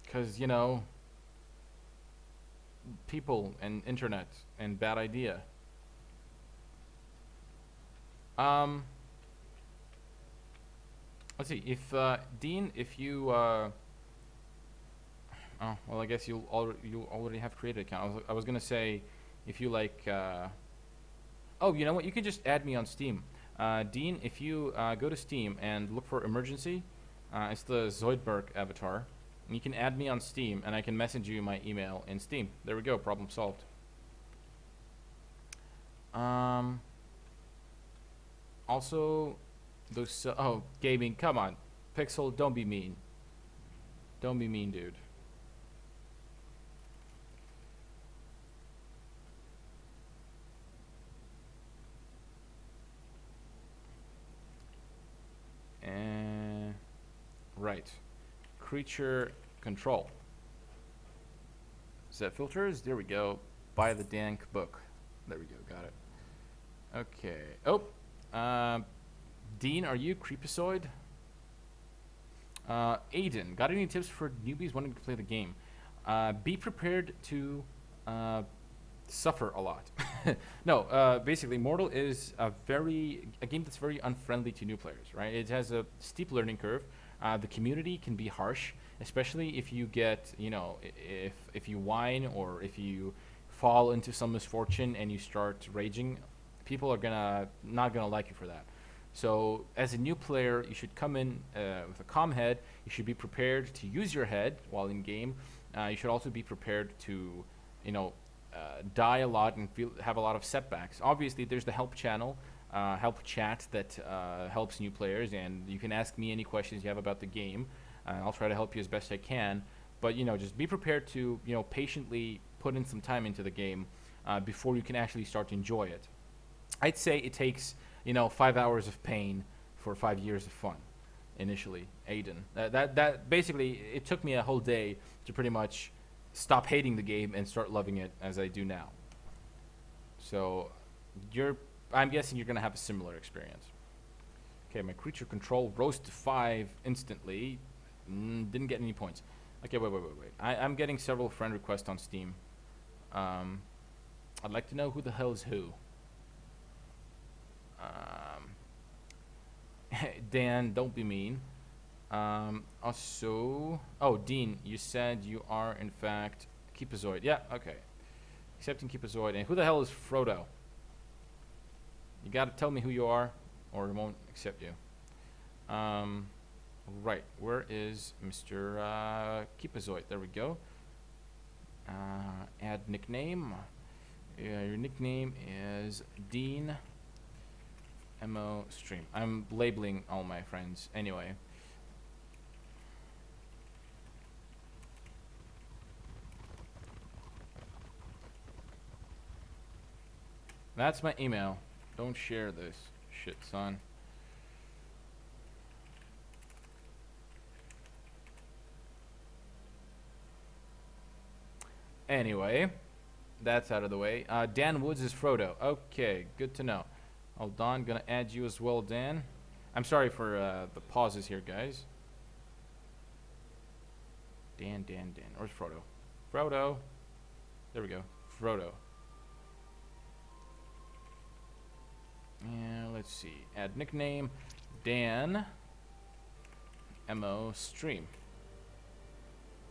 Because, you know, people and internet and bad idea. Let's see. If Dean, if you oh well, I guess you already have created an account. I was gonna say, if you like, oh, you know what? You can just add me on Steam. Dean, if you go to Steam and look for Emergency, it's the Zoidberg avatar. And you can add me on Steam, and I can message you my email in Steam. There we go. Problem solved. Also, those oh, gaming. Come on, Pixel. Don't be mean. Don't be mean, dude. And right, creature control. Set filters. There we go. Buy the dank book. There we go. Got it. Okay. Oh, Dean, are you Creepazoid? Aiden, got any tips for newbies wanting to play the game? Be prepared to suffer a lot. No, basically, Mortal is a game that's very unfriendly to new players, right? It has a steep learning curve. The community can be harsh, especially if you get, you know, if you whine or if you fall into some misfortune and you start raging, people are not gonna like you for that. So as a new player, you should come in with a calm head. You should be prepared to use your head while in game. You should also be prepared to, you know, die a lot and have a lot of setbacks. Obviously, there's the help channel, help chat that helps new players, and you can ask me any questions you have about the game. I'll try to help you as best I can. But, you know, just be prepared to, you know, patiently put in some time into the game before you can actually start to enjoy it. I'd say it takes, you know, 5 hours of pain for 5 years of fun initially. Aiden, that basically, it took me a whole day to pretty much stop hating the game and start loving it as I do now. So I'm guessing you're gonna have a similar experience. Okay, my creature control rose to 5 instantly. Didn't get any points. Okay, wait. I'm getting several friend requests on Steam. I'd like to know who the hell is who. Dan, don't be mean. Also, oh, Dean, you said you are in fact Keepazoid. Yeah, okay. Accepting Keepazoid. And who the hell is Frodo? You gotta tell me who you are, or I won't accept you. Right, where is Mr. Keepazoid? There we go. Add nickname. Your nickname is Dean MO Stream. I'm labeling all my friends anyway. That's my email. Don't share this shit, son. Anyway, that's out of the way. Dan Woods is Frodo. Okay, good to know. Hold on, gonna add you as well, Dan. I'm sorry for the pauses here, guys. Dan. Where's Frodo? Frodo. There we go. Frodo. And let's see. Add nickname. Dan. MO Stream.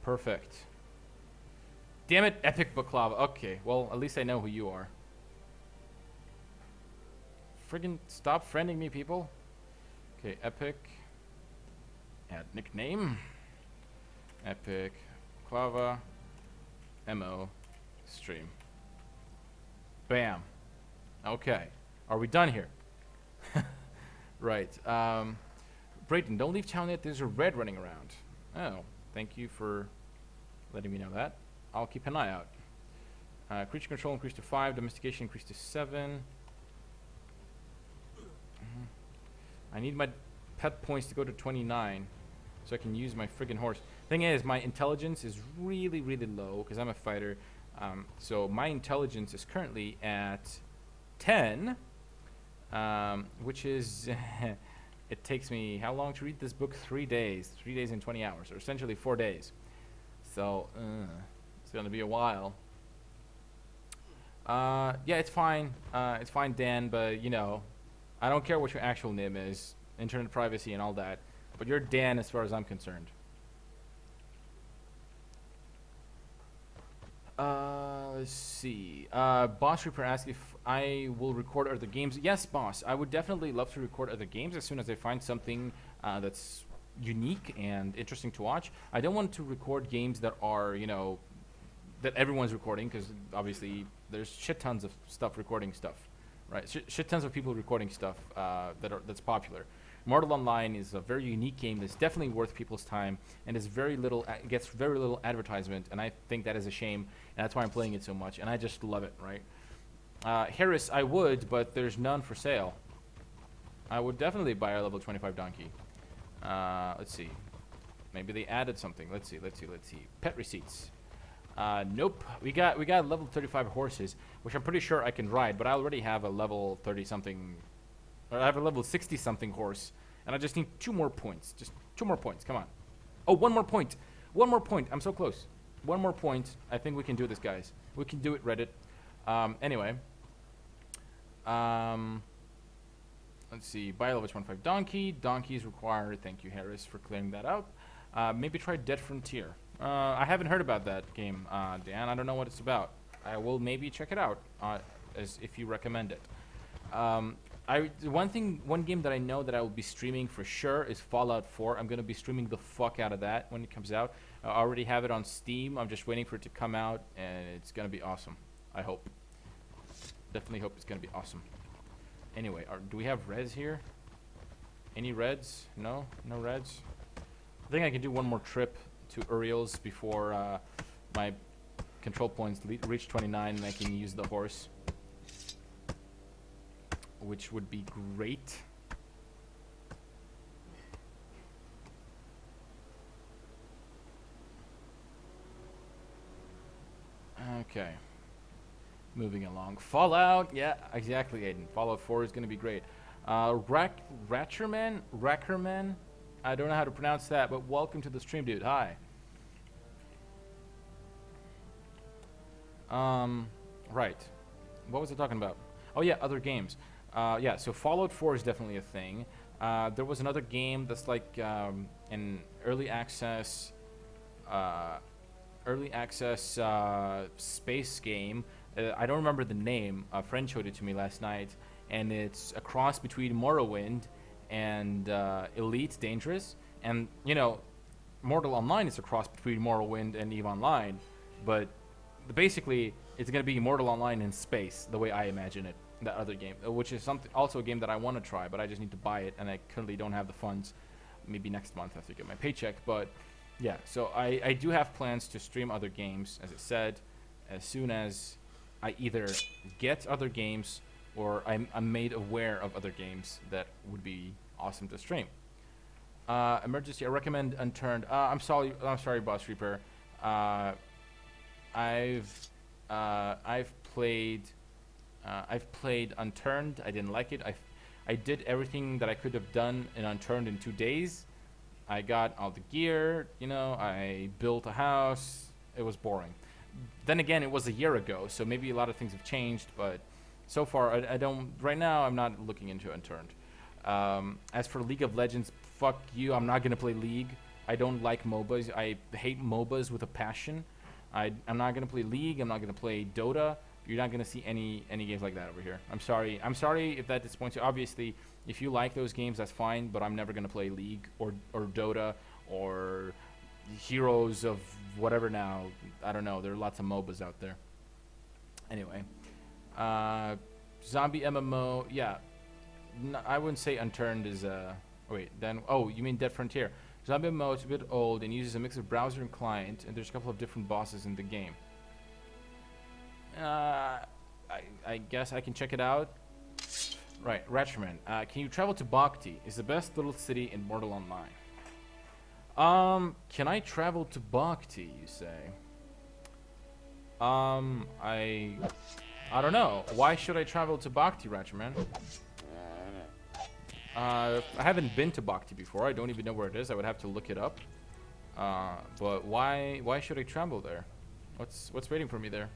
Perfect. Damn it, Epic Baklava. Okay, well, at least I know who you are. Friggin' stop friending me, people. Okay, Epic. Add nickname. Epic Baklava. MO Stream. Bam. Okay. Are we done here? Right. Brayton, don't leave town yet. There's a red running around. Oh, thank you for letting me know that. I'll keep an eye out. Creature control increased to 5. Domestication increased to 7. I need my pet points to go to 29. so I can use my friggin' horse. Thing is, my intelligence is really, really low because I'm a fighter. So my intelligence is currently at 10, which is it takes me how long to read this book? 3 days. 3 days and 20 hours, or essentially 4 days. So it's gonna be a while. Yeah, it's fine. It's fine, Dan. But you know, I don't care what your actual name is, internet privacy and all that. But you're Dan as far as I'm concerned. Let's see. Boss Reaper asked if I will record other games. Yes, boss. I would definitely love to record other games as soon as I find something that's unique and interesting to watch. I don't want to record games that are, you know, that everyone's recording, because obviously there's shit tons of stuff recording stuff, right? Shit tons of people recording stuff that's popular. Mortal Online is a very unique game that's definitely worth people's time, and is very little gets very little advertisement, and I think that is a shame, and that's why I'm playing it so much, and I just love it, right? Harris, I would, but there's none for sale. I would definitely buy a level 25 donkey. Let's see. Maybe they added something. Let's see. Pet receipts. Nope. We got level 35 horses, which I'm pretty sure I can ride, but I already have a level 30 something, or I have a level 60 something horse, and I just need 2 more points. Just 2 more points. Come on. Oh, 1 more point. 1 more point. I'm so close. 1 more point. I think we can do this, guys. We can do it, Reddit. Anyway. Let's see. Buy a level 25 donkey. Donkey is required. Thank you, Harris, for clearing that out. Maybe try Dead Frontier. I haven't heard about that game, Dan. I don't know what it's about. I will maybe check it out, as if you recommend it. One game that I know that I will be streaming for sure is Fallout 4. I'm gonna be streaming the fuck out of that when it comes out. I already have it on Steam. I'm just waiting for it to come out, and it's gonna be awesome. I hope. Definitely hope it's gonna be awesome. Anyway, do we have reds here? Any reds? No? No reds? I think I can do one more trip to Uriel's before my control points reach 29 and I can use the horse, which would be great. Okay. Moving along. Fallout, yeah, exactly, Aiden. Fallout 4 is going to be great. Rackerman? I don't know how to pronounce that, but welcome to the stream, dude. Hi. Right. What was I talking about? Oh, yeah, other games. Yeah, so Fallout 4 is definitely a thing. There was another game that's like an early access space game. I don't remember the name. A friend showed it to me last night, and it's a cross between Morrowind and Elite Dangerous. And, you know, Mortal Online is a cross between Morrowind and EVE Online, but basically it's going to be Mortal Online in space, the way I imagine it, that other game, which is also a game that I want to try, but I just need to buy it, and I currently don't have the funds. Maybe next month after I get my paycheck, but yeah, so I do have plans to stream other games, as I said, as soon as I either get other games or I'm made aware of other games that would be awesome to stream. Emergency, I recommend Unturned. I'm sorry, Boss Reaper. I've played Unturned. I didn't like it. I did everything that I could have done in Unturned in 2 days. I got all the gear, you know, I built a house. It was boring. Then again, it was a year ago, so maybe a lot of things have changed, but so far, I don't, right now, I'm not looking into Unturned. As for League of Legends, fuck you, I'm not going to play League. I don't like MOBAs. I hate MOBAs with a passion. I'm not going to play League. I'm not going to play Dota. You're not going to see any games like that over here. I'm sorry. I'm sorry if that disappoints you. Obviously, if you like those games, that's fine, but I'm never going to play League or Dota or Heroes of whatever now. I don't know. There are lots of MOBAs out there. Anyway. Zombie MMO. Yeah. No, I wouldn't say Unturned is wait, then... Oh, you mean Dead Frontier. Zombie MMO is a bit old and uses a mix of browser and client, and there's a couple of different bosses in the game. I guess I can check it out. Right, Ratcherman. Can you travel to Bhakti? It's the best little city in Mortal Online. Can I travel to Bhakti, you say? Um, I... I don't know. Why should I travel to Bhakti, Ratcherman? I haven't been to Bhakti before. I don't even know where it is. I would have to look it up. But why should I travel there? What's waiting for me there?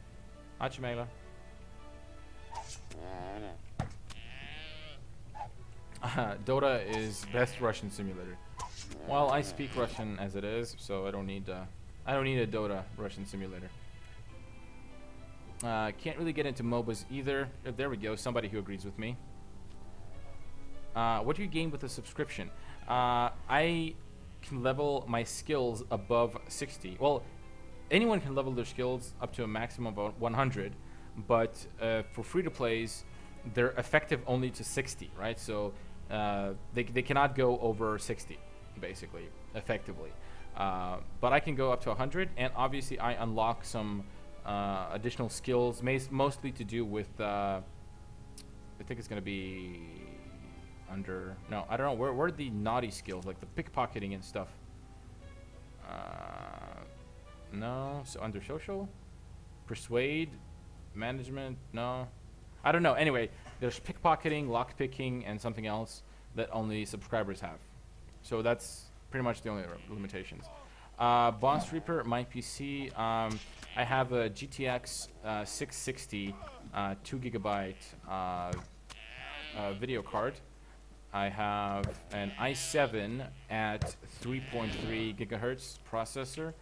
Achimela. Dota is best Russian simulator. Well, I speak Russian as it is, so I don't need a Dota Russian simulator. Can't really get into MOBAs either. There we go. Somebody who agrees with me. What do you gain with a subscription? I can level my skills above 60. Well, anyone can level their skills up to a maximum of 100, but for free-to-plays, they're effective only to 60, right? So they cannot go over 60, basically, effectively. But I can go up to 100, and obviously I unlock some additional skills, mostly to do with, I think it's going to be under, no, I don't know, where are the naughty skills, like the pickpocketing and stuff? No, so under social? Persuade? Management? No. I don't know. Anyway, there's pickpocketing, lockpicking, and something else that only subscribers have. So that's pretty much the only limitations. Boss Reaper, my PC. I have a GTX 660, 2GB video card. I have an i7 at 3.3 gigahertz processor.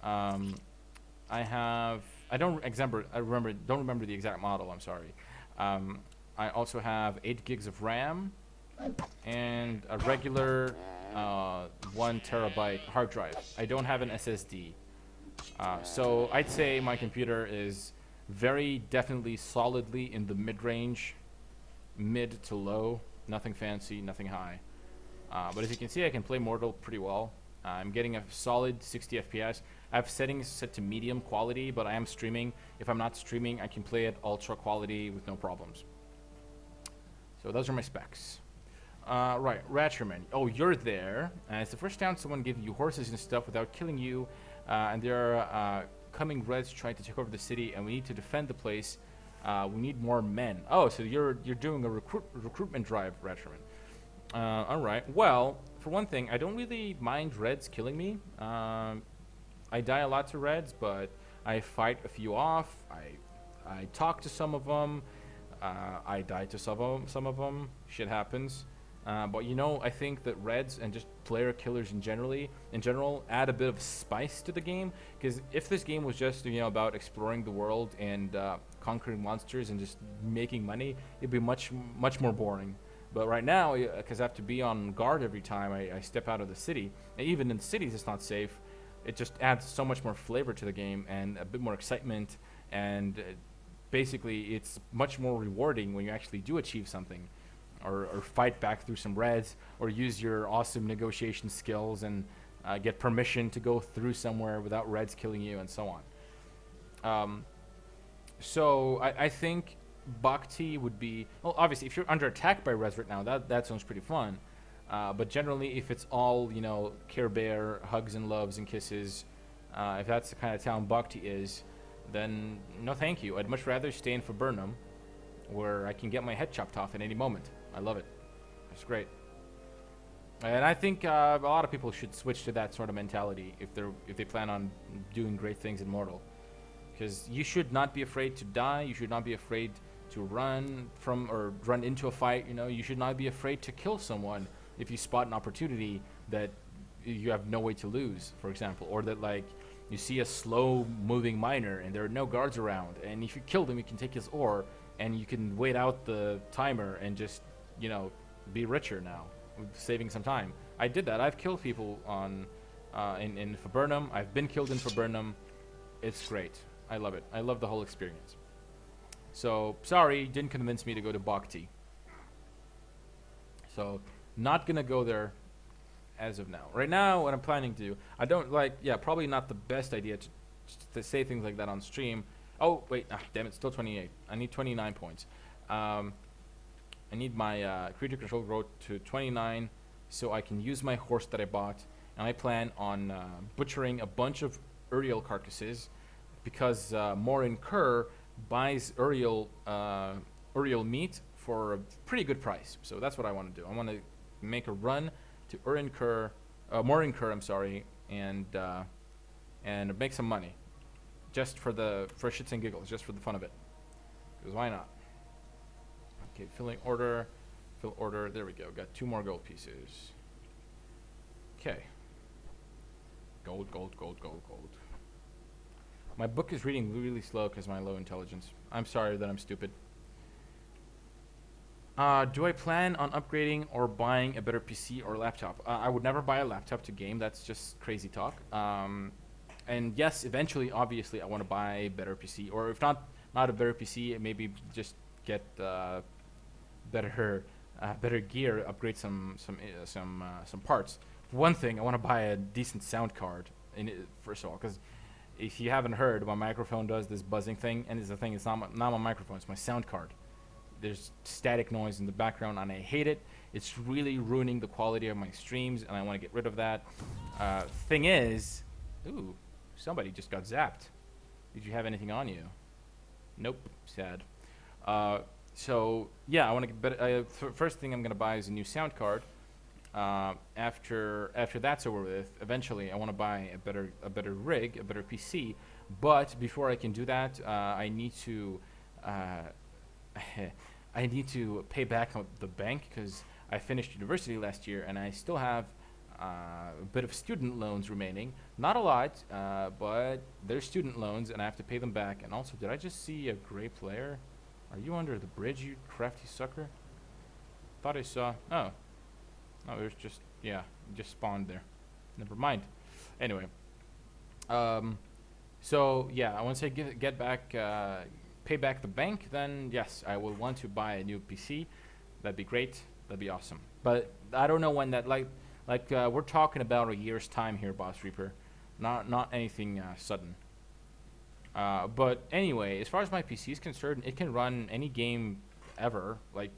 I don't remember the exact model. I'm sorry. I also have 8 gigs of RAM and a regular 1 terabyte hard drive. I don't have an SSD. So I'd say my computer is very definitely solidly in the mid-range, mid to low. Nothing fancy, nothing high. But as you can see, I can play Mortal pretty well. I'm getting a solid 60 FPS. I have settings set to medium quality, but I am streaming. If I'm not streaming, I can play at ultra quality with no problems. So those are my specs. Right, Ratcherman. Oh, you're there. It's the first time someone gave you horses and stuff without killing you. And there are coming Reds trying to take over the city, and we need to defend the place. We need more men. Oh, so you're doing a recruitment drive, Ratcherman. All right. Well, for one thing, I don't really mind Reds killing me. I die a lot to Reds, but I fight a few off. I talk to some of them. I die to some of them. Shit happens. But you know, I think that Reds and just player killers in general add a bit of spice to the game. Because if this game was just about exploring the world and conquering monsters and just making money, it'd be much more boring. But right now, because I have to be on guard every time I step out of the city, and even in cities it's not safe, it just adds so much more flavor to the game and a bit more excitement, and basically it's much more rewarding when you actually do achieve something, or fight back through some Reds, or use your awesome negotiation skills and get permission to go through somewhere without Reds killing you, and so on. So I think Bhakti would be, well, obviously if you're under attack by Reds right now, that sounds pretty fun. But generally, if it's all Care Bear, hugs and loves and kisses, if that's the kind of town Bhakti is, then no thank you. I'd much rather stay in Viburnum, where I can get my head chopped off at any moment. I love it. It's great. And I think a lot of people should switch to that sort of mentality if they plan on doing great things in Mortal. Because you should not be afraid to die. You should not be afraid to run from or run into a fight. You should not be afraid to kill someone if you spot an opportunity that you have no way to lose, for example, or that you see a slow moving miner and there are no guards around, and if you kill them, you can take his ore and you can wait out the timer and just be richer now, saving some time. I did that. I've killed people in Viburnum. I've been killed in Viburnum. It's great. I love it. I love the whole experience. So, sorry, didn't convince me to go to Bhakti. So, not gonna go there as of now. Right now, what I'm planning to do, I don't probably not the best idea to say things like that on stream. Oh, wait, damn it, still 28. I need 29 points. I need my creature control growth to 29 so I can use my horse that I bought, and I plan on butchering a bunch of Uriel carcasses because Morin Kerr buys Uriel meat for a pretty good price. So that's what I want to do. I want to make a run to Morin Kerr, I'm sorry, and make some money, just for shits and giggles, just for the fun of it. Because why not? Okay, fill order. There we go. Got 2 more gold pieces. Okay. Gold. My book is reading really slow because of my low intelligence. I'm sorry that I'm stupid. Do I plan on upgrading or buying a better PC or laptop? I would never buy a laptop to game. That's just crazy talk. And yes, eventually, obviously, I want to buy a better PC. Or if not a better PC, maybe just get better gear, upgrade some parts. For one thing, I want to buy a decent sound card. First of all, because if you haven't heard, my microphone does this buzzing thing, and it's not my microphone, it's my sound card. There's static noise in the background, and I hate it. It's really ruining the quality of my streams, and I want to get rid of that. Thing is, ooh, somebody just got zapped. Did you have anything on you? Nope. Sad. So yeah, I want to get better. First thing I'm gonna buy is a new sound card. After that's over with, eventually I want to buy a better rig, a better PC. But before I can do that, I need to pay back the bank because I finished university last year and I still have a bit of student loans remaining. Not a lot, but they're student loans and I have to pay them back. And also, did I just see a gray player? Are you under the bridge, you crafty sucker? Thought I saw. Oh, there's just just spawned there. Never mind. Anyway, so yeah, once I get back, pay back the bank, then yes, I will want to buy a new PC. That'd be great. That'd be awesome. But I don't know when that we're talking about a year's time here, Boss Reaper. Not anything sudden. But anyway, as far as my PC is concerned, it can run any game ever. Like,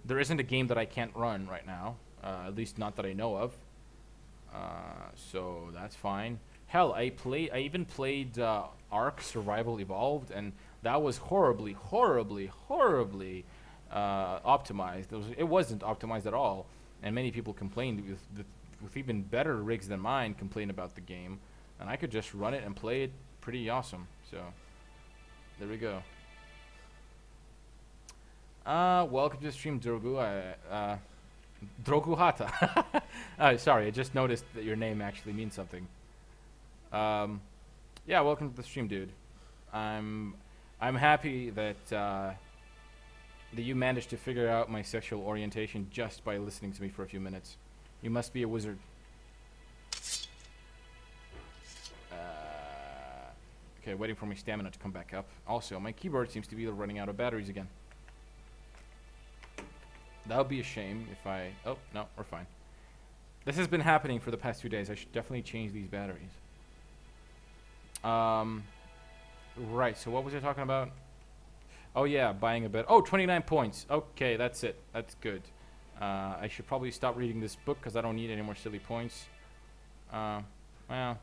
there isn't a game that I can't run right now. At least not that I know of. So that's fine. Hell, I even played Ark Survival Evolved, and that was horribly optimized. It wasn't optimized at all, and many people complained with even better rigs than mine complained about the game, and I could just run it and play it pretty awesome. So there we go. Welcome to the stream, Drogu. Drogu Hata. Sorry, I just noticed that your name actually means something. Yeah, welcome to the stream, dude. I'm happy that you managed to figure out my sexual orientation just by listening to me for a few minutes. You must be a wizard. Okay, waiting for my stamina to come back up. Also, my keyboard seems to be running out of batteries again. That would be a shame if I... Oh, no, we're fine. This has been happening for the past 2 days. I should definitely change these batteries. Right, so what was I talking about? Oh, yeah, buying a bed. Oh, 29 points. Okay, that's it. That's good. I should probably stop reading this book because I don't need any more silly points. Well...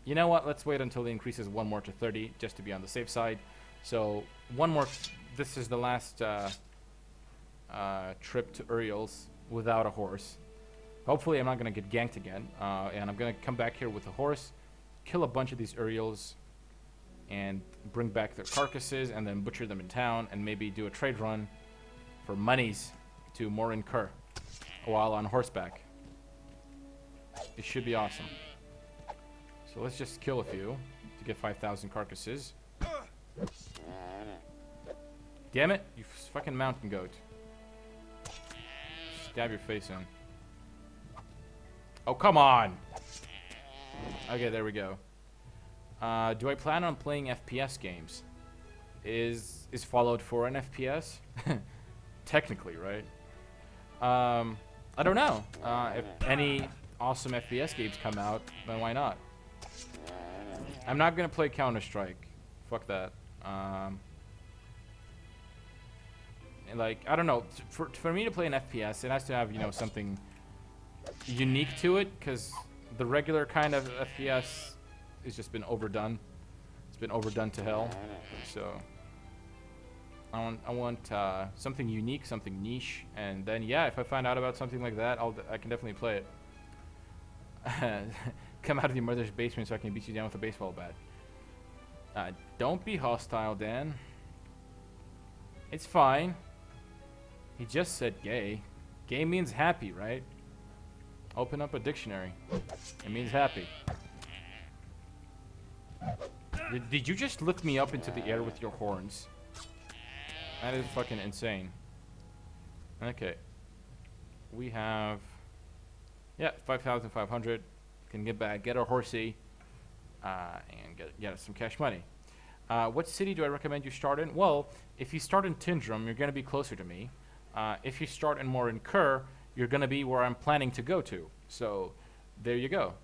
You know what? Let's wait until it increases one more to 30, just to be on the safe side. So, one more. This is the last trip to Uriel's without a horse. Hopefully, I'm not going to get ganked again. And I'm going to come back here with a horse, kill a bunch of these Uriels, and bring back their carcasses, and then butcher them in town, and maybe do a trade run for monies to Morin Kerr while on horseback. It should be awesome. So let's just kill a few to get 5,000 carcasses. Damn it, you fucking mountain goat. Stab your face in. Oh, come on! Okay, there we go. Do I plan on playing FPS games? Is Fallout 4 an FPS? Technically, right? I don't know. If any awesome FPS games come out, then why not? I'm not gonna play Counter-Strike. Fuck that. Like, I don't know. For me to play an FPS, it has to have, you know, something unique to it, because the regular kind of FPS has just been overdone. It's been overdone to hell. So I want something unique, something niche, and then yeah, if I find out about something like that, I can definitely play it. Come out of your mother's basement so I can beat you down with a baseball bat. Don't be hostile, Dan. It's fine. He just said gay. Gay means happy, right? Open up a dictionary. It means happy. Did you just lift me up into the air with your horns? That is fucking insane. Okay. We have... yeah, 5,500. Can get back, get a horsey, and get some cash money. What city do I recommend you start in? Well, if you start in Tindrum, you're going to be closer to me. If you start in Morin Kerr, you're going to be where I'm planning to go to. So, there you go.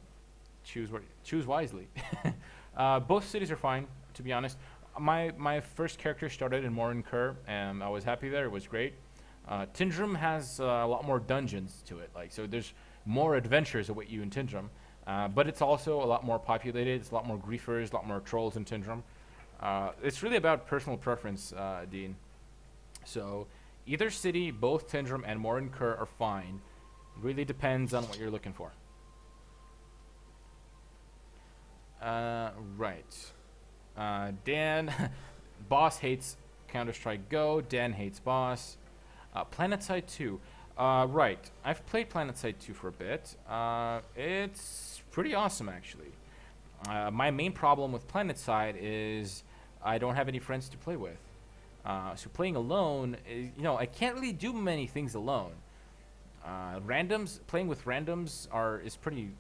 Choose wisely. Both cities are fine, to be honest. My first character started in Morin Kerr, and I was happy there. It was great. Tindrum has a lot more dungeons to it, so there's more adventures await you in Tindrum. But it's also a lot more populated. It's a lot more griefers, a lot more trolls in Tindrum. It's really about personal preference, Dean. So either city, both Tindrum and Morin Kerr are fine. Really depends on what you're looking for. Right. Dan, Boss hates Counter-Strike Go. Dan hates Boss. PlanetSide 2. Right. I've played PlanetSide 2 for a bit. It's pretty awesome, actually. My main problem with PlanetSide is I don't have any friends to play with. So playing alone, I can't really do many things alone. Playing with randoms is pretty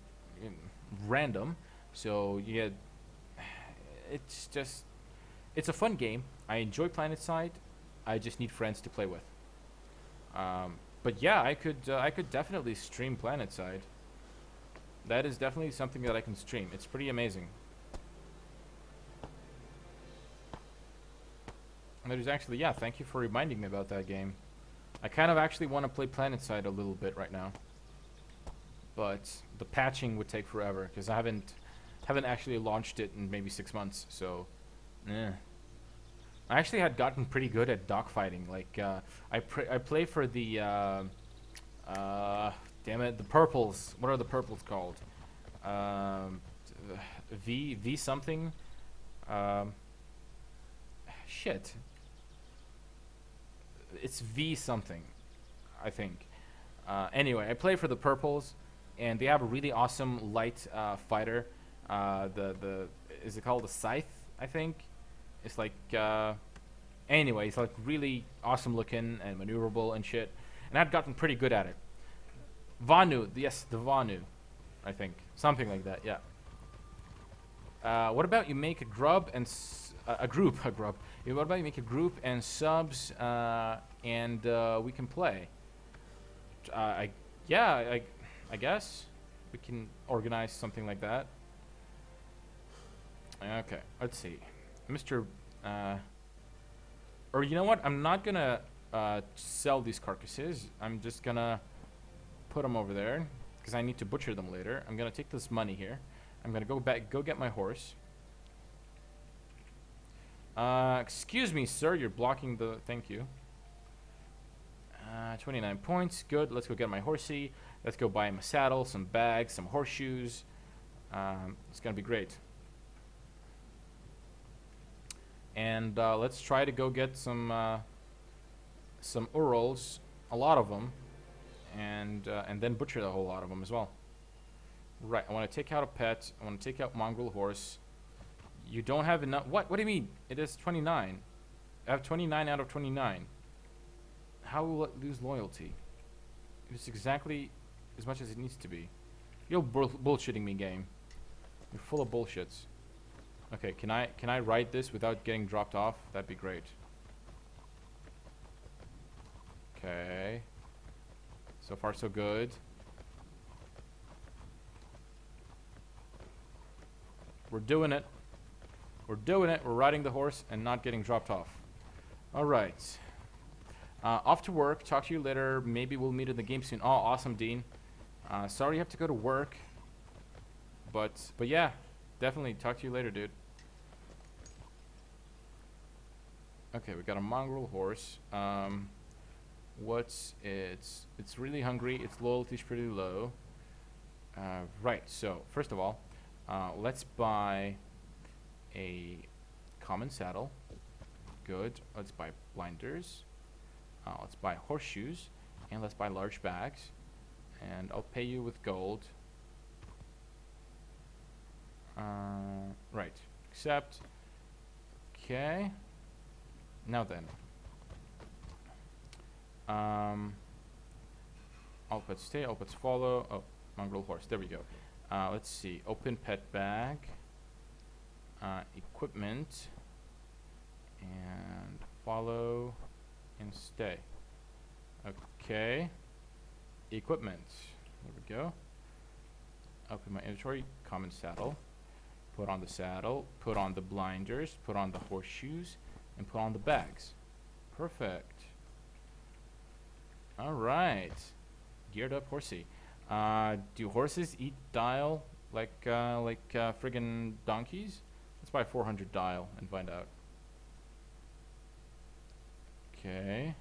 random. So it's a fun game. I enjoy PlanetSide. I just need friends to play with. But yeah, I could definitely stream PlanetSide. That is definitely something that I can stream. It's pretty amazing. And there's actually, yeah, thank you for reminding me about that game. I kind of actually want to play PlanetSide a little bit right now. But the patching would take forever because I haven't actually launched it in maybe 6 months. So, I actually had gotten pretty good at dogfighting. I play for the damn it, the purples. What are the purples called? V something. Shit. It's V something, I think. Anyway, I play for the purples, and they have a really awesome light fighter. Is it called the Scythe? I think. It's anyway, it's really awesome looking and maneuverable and shit. And I've gotten pretty good at it. Vanu, yes, the Vanu, I think. Something like that, yeah. What about you make a group and a group? What about you make a group and subs, and we can play? I guess we can organize something like that. Okay, let's see, Mr. Or you know what? I'm not gonna sell these carcasses. I'm just gonna put them over there because I need to butcher them later. I'm gonna take this money here. I'm gonna go get my horse. Excuse me, sir. You're blocking the. Thank you. 29 points. Good. Let's go get my horsey. Let's go buy him a saddle, some bags, some horseshoes. It's gonna be great. And let's try to go get some Urals, a lot of them, and then butcher the whole lot of them as well. Right. I want to take out a pet. I want to take out mongrel horse. You don't have enough. What? What do you mean? It is 29. I have 29 out of 29. How will it lose loyalty? It's exactly as much as it needs to be. You're bullshitting me, game. You're full of bullshits. Okay, can I ride this without getting dropped off? That'd be great. Okay. So far so good. We're doing it. We're doing it. We're riding the horse and not getting dropped off. Alright. Off to work. Talk to you later. Maybe we'll meet in the game soon. Oh, awesome, Dean. Sorry you have to go to work. But yeah, definitely talk to you later, dude. Okay, we got a mongrel horse. What's it's really hungry. Its loyalty's pretty low. Right. So first of all, let's buy a common saddle. Good. Let's buy blinders. Let's buy horseshoes, and let's buy large bags. And I'll pay you with gold. Right. Accept. Okay. Now then. Outputs stay, outputs follow. Oh, mongrel horse. There we go. Let's see. Open pet bag. Equipment. And follow. And stay. Okay. Equipment. There we go. Open my inventory. Common saddle. Put on the saddle. Put on the blinders. Put on the horseshoes. And put on the bags. Perfect. Alright. Geared up horsey. Do horses eat dial like friggin' donkeys? Let's buy 400 dial and find out. Okay.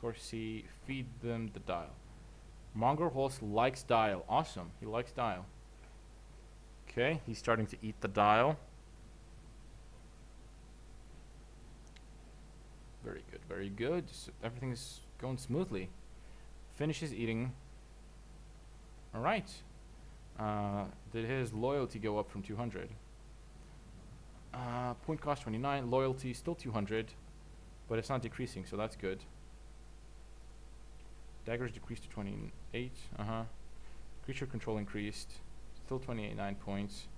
Horsey, feed them the dial. Mongrel horse likes dial. Awesome. He likes dial. Okay, he's starting to eat the dial. Very good, very good. So everything's going smoothly. Finishes eating. Alright. Did his loyalty go up from 200? Point cost 29. Loyalty still 200. But it's not decreasing, so that's good. Daggers decreased to 28. Creature control increased. Still 29 points.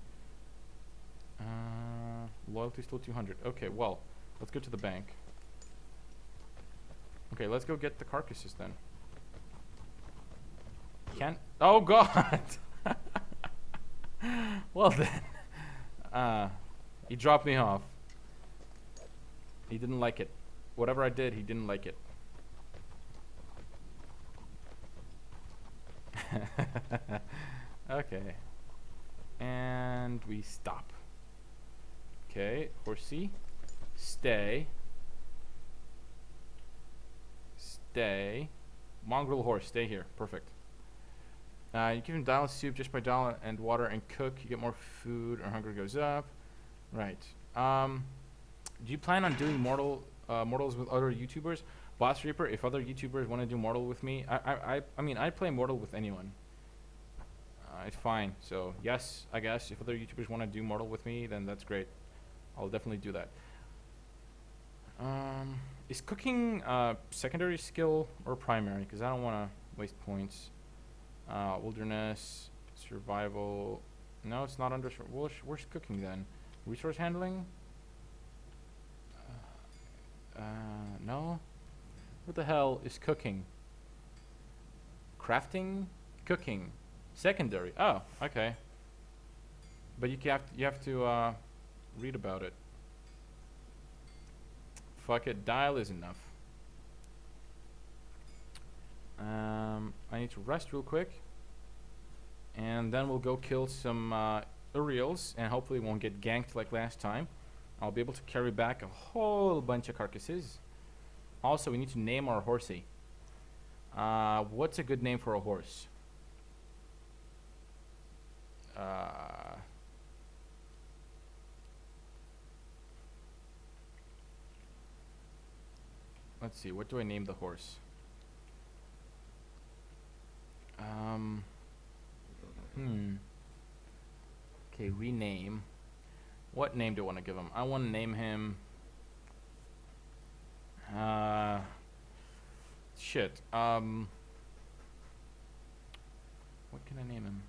Loyalty still 200. Okay, well, let's go to the bank. Okay, let's go get the carcasses then. Can't. Oh god! Well then. He dropped me off. He didn't like it. Whatever I did, he didn't like it. Okay. And we stop. Okay, horsey. Stay. Stay. Mongrel horse, stay here. Perfect. You give him dial soup just by dial and water and cook. You get more food or hunger goes up. Right. Do you plan on doing Mortals with other YouTubers? Boss Reaper, if other YouTubers want to do Mortal with me, I mean, I'd play Mortal with anyone. It's fine. So, yes, I guess. If other YouTubers want to do Mortal with me, then that's great. I'll definitely do that. Is cooking secondary skill or primary? Because I don't want to waste points. Wilderness, survival. No, it's not under. Where's cooking then? Resource handling? No. What the hell is cooking? Crafting? Cooking. Secondary. Oh, okay. But you have to read about it. Fuck it, dial is enough. I need to rest real quick. And then we'll go kill some Uriels, and hopefully won't get ganked like last time. I'll be able to carry back a whole bunch of carcasses. Also, we need to name our horsey. What's a good name for a horse? Let's see, what do I name the horse? Okay, rename. What name do I want to give him? I want to name him... shit. What can I name him?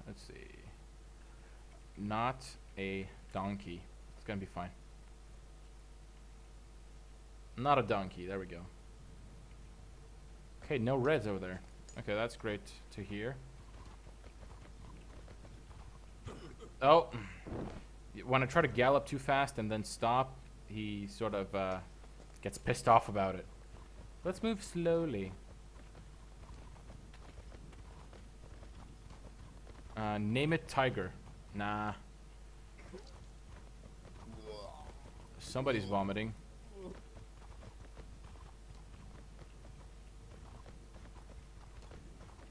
Let's see. Not a donkey. It's gonna be fine. Not a donkey. There we go. Okay, no reds over there. Okay, that's great to hear. Oh, when I try to gallop too fast and then stop, he sort of gets pissed off about it. Let's move slowly. Name it Tiger. Nah. Somebody's vomiting.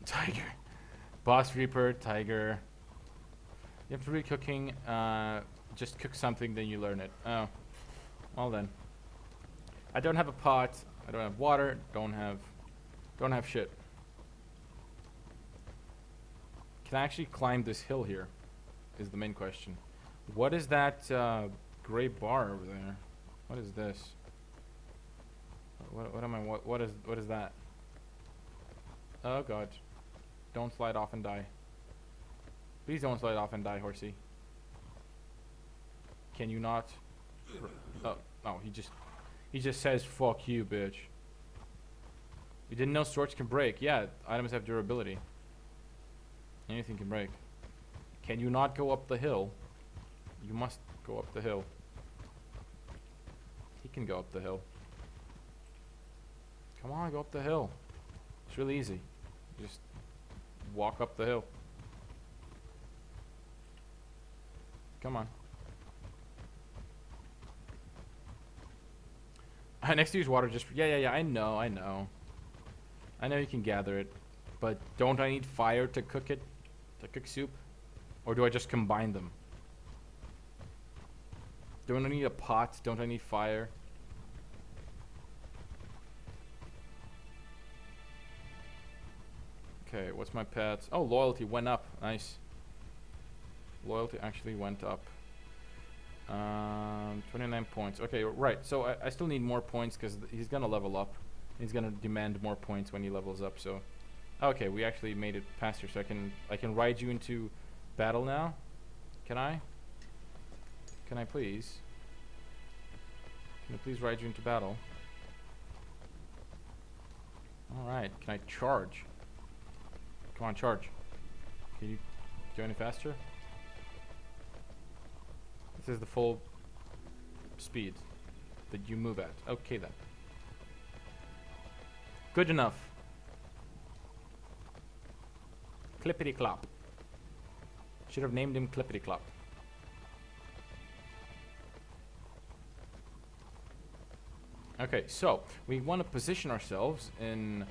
Tiger. Boss Reaper, Tiger. You have to read cooking. Just cook something, then you learn it. Oh. Well then. I don't have a pot. I don't have water. Don't have shit. Can I actually climb this hill here? Is the main question. What is that gray bar over there? What is this? What am I? What is that? Oh god! Don't slide off and die. Please don't slide off and die, horsey. Can you not? Oh, he just says fuck you, bitch. You didn't know swords can break. Yeah, items have durability. Anything can break. Can you not go up the hill? You must go up the hill. He can go up the hill. Come on, go up the hill. It's really easy. Just walk up the hill. Come on. Next to use water just... Yeah, I know. I know you can gather it. But don't I need fire to cook it? To cook soup? Or do I just combine them? Don't I need a pot? Don't I need fire? Okay, what's my pet? Oh, loyalty went up. Nice. Loyalty actually went up. 29 points. Okay, right. So I still need more points because he's gonna level up. He's gonna demand more points when he levels up. So, okay, we actually made it past here. So I can ride you into battle now. Can I? Can I please? Can I please ride you into battle? All right. Can I charge? Come on, charge. Can you go any faster? This is the full speed that you move at. Okay then. Good enough. Clippity clop. Should have named him Clippity Clop. Okay, so we want to position ourselves in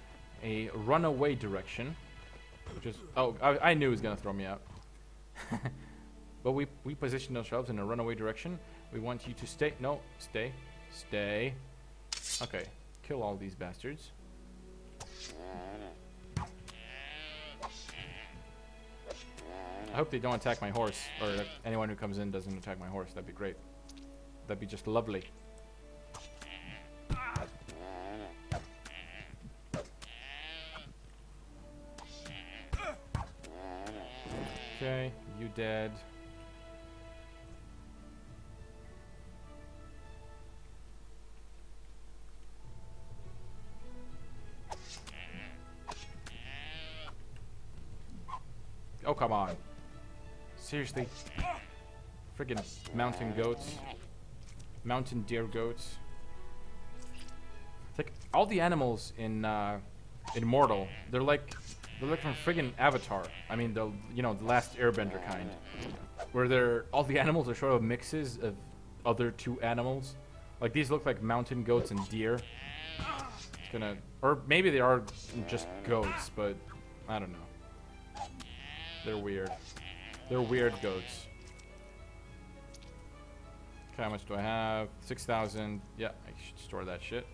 a runaway direction, which is... Oh, I knew he was going to throw me out. But we positioned ourselves in a runaway direction. We want you to stay... No, stay. Stay. Okay, kill all these bastards. I hope they don't attack my horse, or that anyone who comes in doesn't attack my horse. That'd be great. That'd be just lovely. Okay, you dead. Oh, come on. Seriously. Friggin' mountain goats. Mountain deer goats. It's like all the animals in Immortal, they're like from friggin' Avatar. I mean, the last Airbender kind, where all the animals are sort of mixes of other two animals. Like these look like mountain goats and deer. It's gonna, or maybe they are just goats, but I don't know. They're weird. They're weird goats. Okay, how much do I have? 6,000. Yeah, I should store that shit.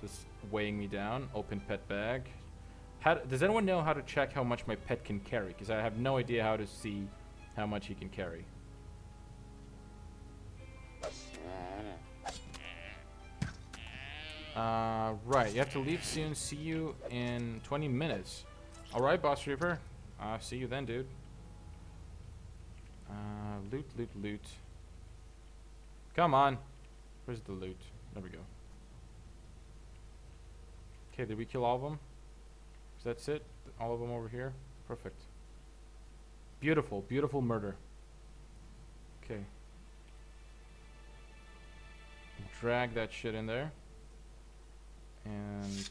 Just weighing me down. Open pet bag. Does anyone know how to check how much my pet can carry? Because I have no idea how to see how much he can carry. Right. You have to leave soon. See you in 20 minutes. Alright, Boss Reaper. See you then, dude. Loot. Come on. Where's the loot? There we go. Okay, did we kill all of them? Is that it? All of them over here? Perfect. Beautiful, beautiful murder. Okay. drag that shit in there. And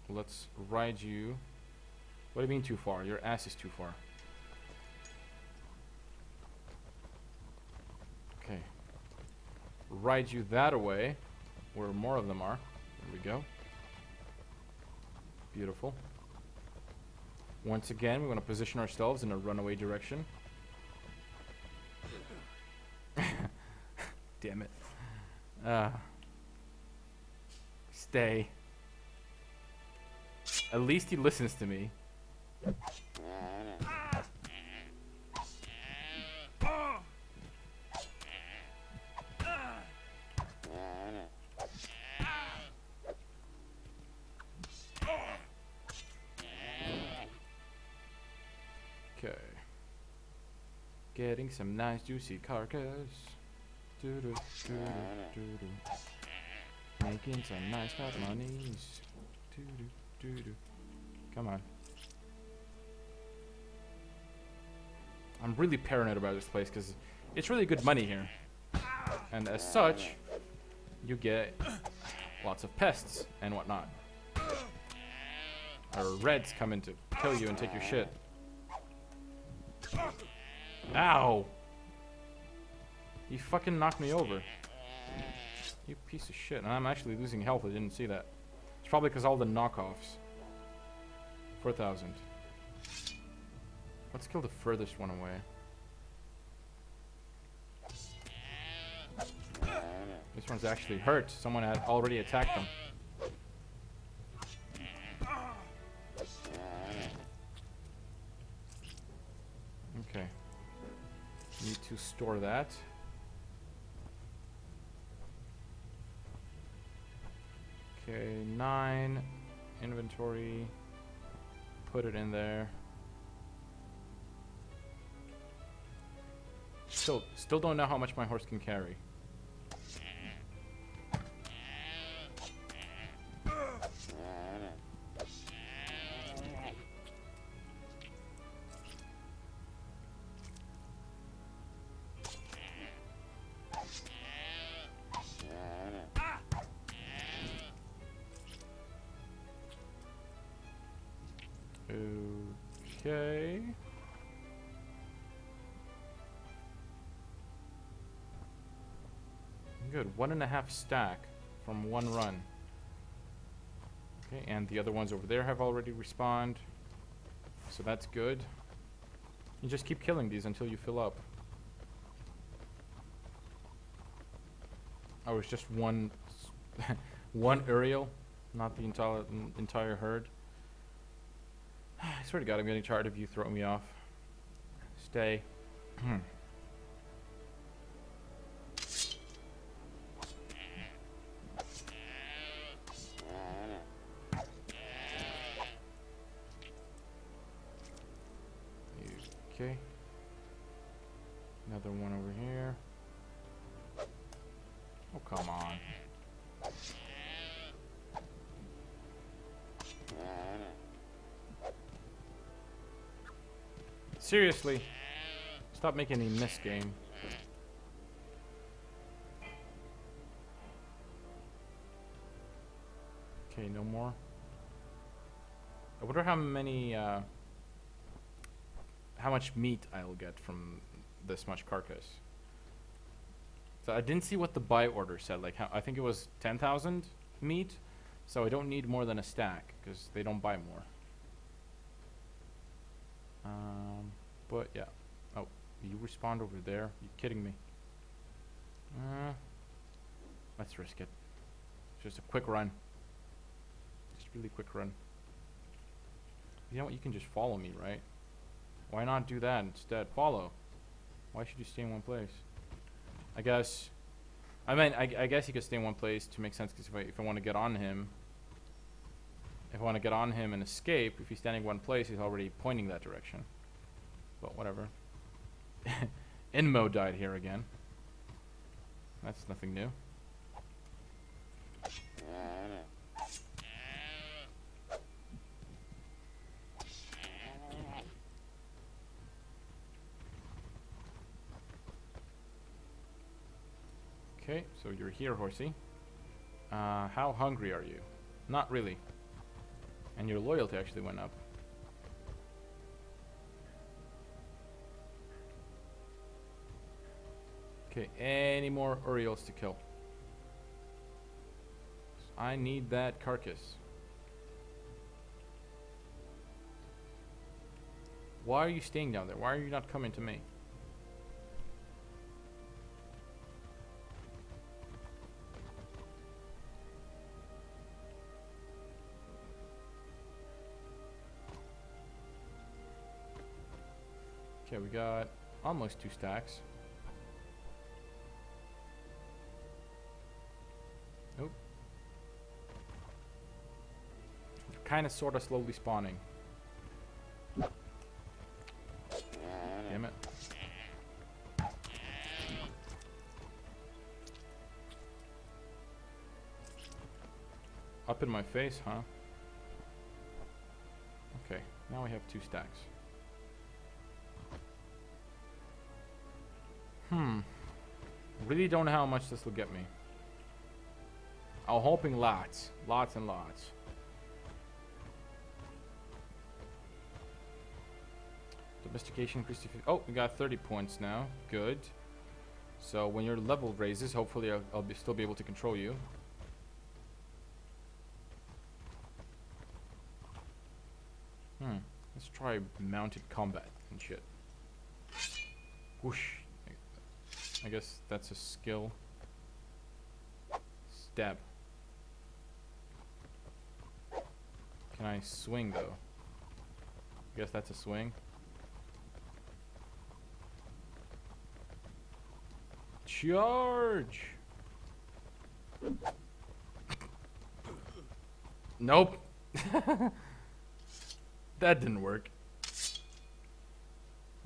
let's ride you. What do you mean too far? Your ass is too far. Okay. Ride you that away, where more of them are. There we go. Beautiful. Once again, we want to position ourselves in a runaway direction. Damn it. Stay. At least he listens to me. Okay. Getting some nice juicy carcass. Doo-doo, doo-doo, doo-doo. Making some nice fat monies. Doo-doo, doo-doo. Come on. I'm really paranoid about this place because it's really good money here. And as such, you get lots of pests and whatnot. Or reds come in to kill you and take your shit. Ow! You fucking knocked me over. You piece of shit. And I'm actually losing health. I didn't see that. It's probably because all the knockoffs. 4,000. Let's kill the furthest one away. This one's actually hurt. Someone had already attacked them. Okay. Need to store that. Okay, 9. Inventory. Put it in there. Still don't know how much my horse can carry. Okay. Good. 1.5 stack from one run. Okay, and the other ones over there have already respawned. So that's good. You just keep killing these until you fill up. Oh, it's just one one Uriel, not the entire herd. I swear to God, I'm getting tired of you throwing me off. Stay. Okay. Another one over here. Oh, come on. Seriously. Stop making me miss game. Okay, no more. I wonder how many, how much meat I'll get from this much carcass. So I didn't see what the buy order said. Like, I think it was 10,000 meat. So I don't need more than a stack because they don't buy more. But yeah. Oh, you respawned over there? You kidding me? Let's risk it. Just a quick run. Just a really quick run. You know what? You can just follow me, right? Why not do that instead? Follow. Why should you stay in one place? I guess. I mean, I guess you could stay in one place to make sense because if I want to get on him. If I want to get on him and escape, if he's standing one place, he's already pointing that direction. But whatever. Inmo died here again. That's nothing new. Okay, so you're here, horsey. How hungry are you? Not really. And your loyalty actually went up. Okay, any more Orioles to kill? I need that carcass. Why are you staying down there? Why are you not coming to me? Okay, we got almost 2 stacks. Nope. Kind of sort of slowly spawning. Damn it. Up in my face, huh? Okay, now we have 2 stacks. Really don't know how much this will get me. I'm hoping lots. Lots and lots. Domestication increased to oh, we got 30 points now. Good. So when your level raises, hopefully I'll still be able to control you. Let's try mounted combat and shit. Whoosh. I guess that's a skill. Stab. Can I swing though? I guess that's a swing. Charge! Nope. That didn't work.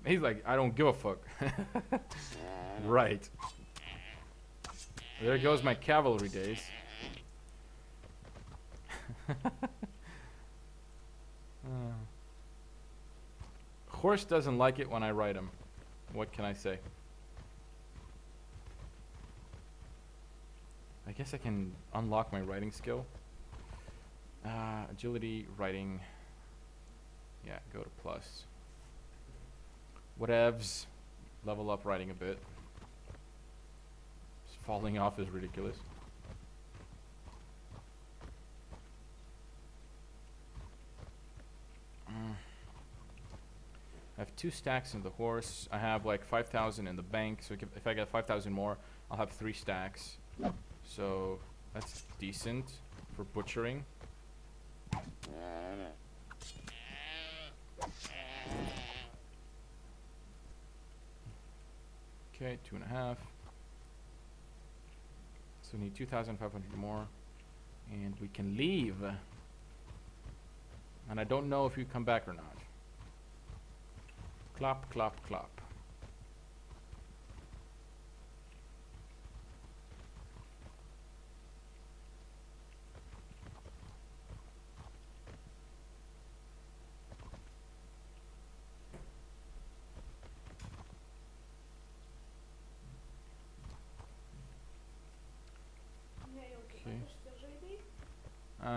He's like, I don't give a fuck. Right. There goes my cavalry days. Horse doesn't like it when I ride him. What can I say? I guess I can unlock my riding skill. Agility, riding. Yeah, go to plus. Whatevs. Level up riding a bit. Just falling off is ridiculous. I have 2 stacks in the horse. I have like 5,000 in the bank. So if I get 5,000 more, I'll have 3 stacks. So that's decent for butchering. Okay, 2.5. So we need 2,500 more. And we can leave. And I don't know if you come back or not. Clop, clop, clop.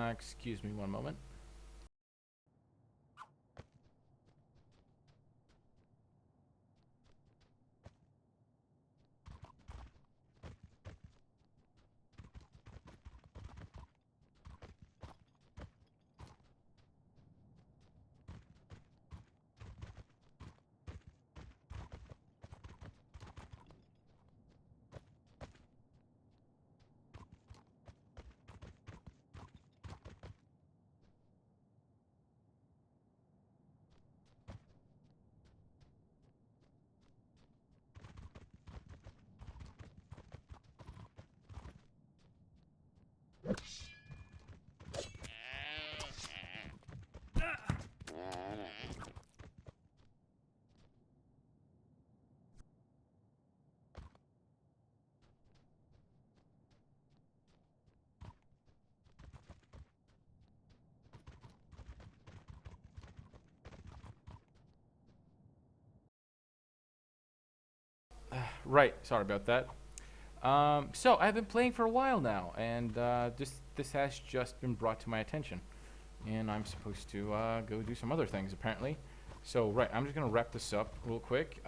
Excuse me one moment. Right, sorry about that. So I've been playing for a while now, and this has just been brought to my attention, and I'm supposed to go do some other things apparently. So right, I'm just gonna wrap this up real quick.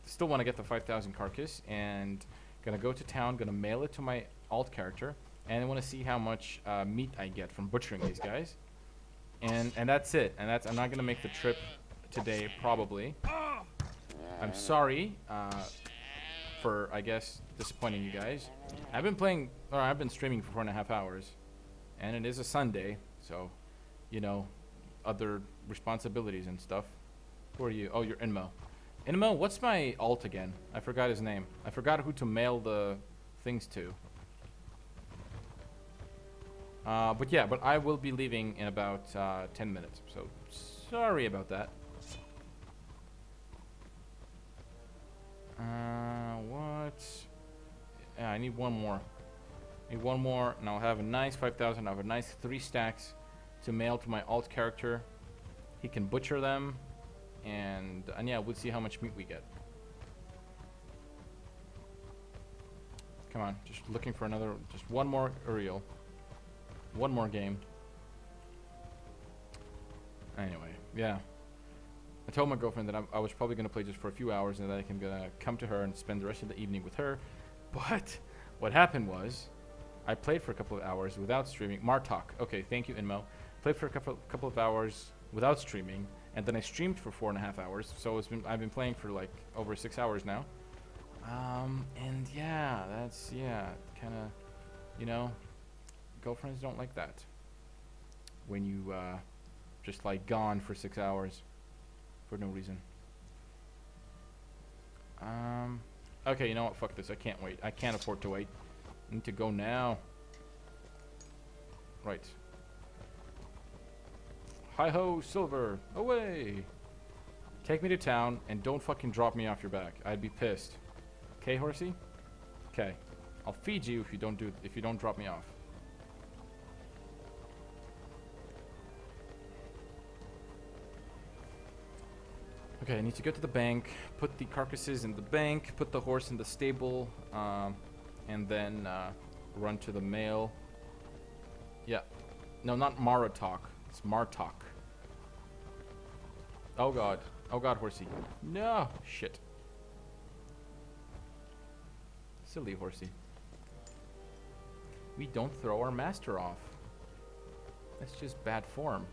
Still want to get the 5,000 carcass, and gonna go to town, gonna mail it to my alt character, and I want to see how much meat I get from butchering these guys. And that's it. And that's I'm not gonna make the trip today probably. I'm sorry for I guess disappointing you guys. I've been streaming for 4.5 hours, and it is a Sunday, so you know, other responsibilities and stuff. Who are you? Oh, you're Inmo. Inmo, what's my alt again? I forgot his name. I forgot who to mail the things to. But I will be leaving in about 10 minutes, so sorry about that. What? Yeah, I need one more. And I'll have a nice 5,000. I'll have a nice 3 stacks to mail to my alt character. He can butcher them, and yeah, we'll see how much meat we get. Come on, just looking for just one more Uriel. One more game. Anyway, yeah. I told my girlfriend that I was probably going to play just for a few hours and that I can come to her and spend the rest of the evening with her. But what happened was I played for a couple of hours without streaming. Martok. Okay, thank you, Inmo. Played for a couple of hours without streaming, and then I streamed for 4.5 hours. So I've been playing for like over 6 hours now. And yeah, that's kind of, you know, girlfriends don't like that when you just like gone for 6 hours for no reason. Okay, you know what? Fuck this. I can't wait. I can't afford to wait. I need to go now. Right. Hi-ho, Silver. Away. Take me to town and don't fucking drop me off your back. I'd be pissed. Okay, horsey? Okay. I'll feed you if you don't drop me off. Okay, I need to go to the bank, put the carcasses in the bank, put the horse in the stable, and then run to the mail. Yeah. No, not Maratok. It's Martok. Oh god. Oh god, horsey. No! Shit. Silly horsey. We don't throw our master off. That's just bad form.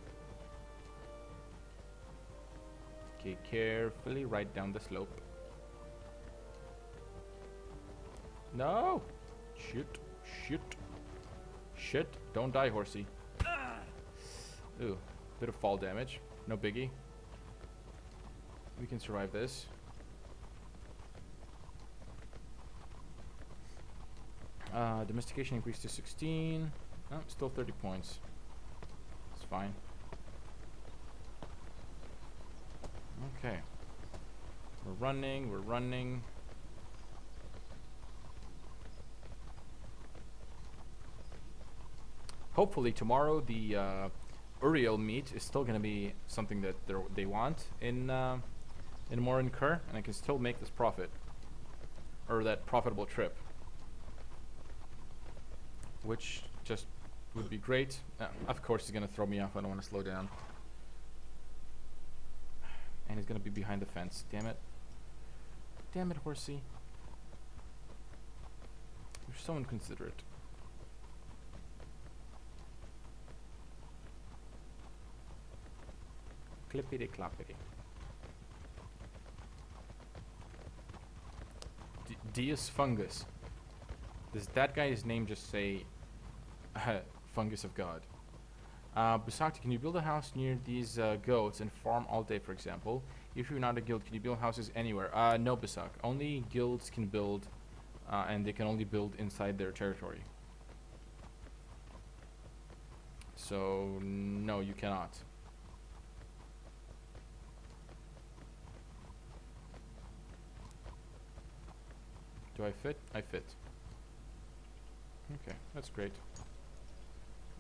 Okay, carefully right down the slope. No! Shit. Shit. Shit. Don't die, horsey. Ooh. Bit of fall damage. No biggie. We can survive this. Domestication increased to 16. Oh, still 30 points. It's fine. Okay. We're running. Hopefully tomorrow the Uriel meat is still going to be something that they want in Morin Khur, and I can still make this profit. Or that profitable trip. Which just would be great. Of course he's going to throw me off. I don't want to slow down. And he's going to be behind the fence. Damn it. Damn it, horsey. You're so inconsiderate. Clippity cloppity. Deus Fungus. Does that guy's name just say Fungus of God? Bisakti, can you build a house near these goats and farm all day, for example? If you're not a guild, can you build houses anywhere? No, Bisak. Only guilds can build, and they can only build inside their territory. So, no, you cannot. Do I fit? I fit. Okay, that's great.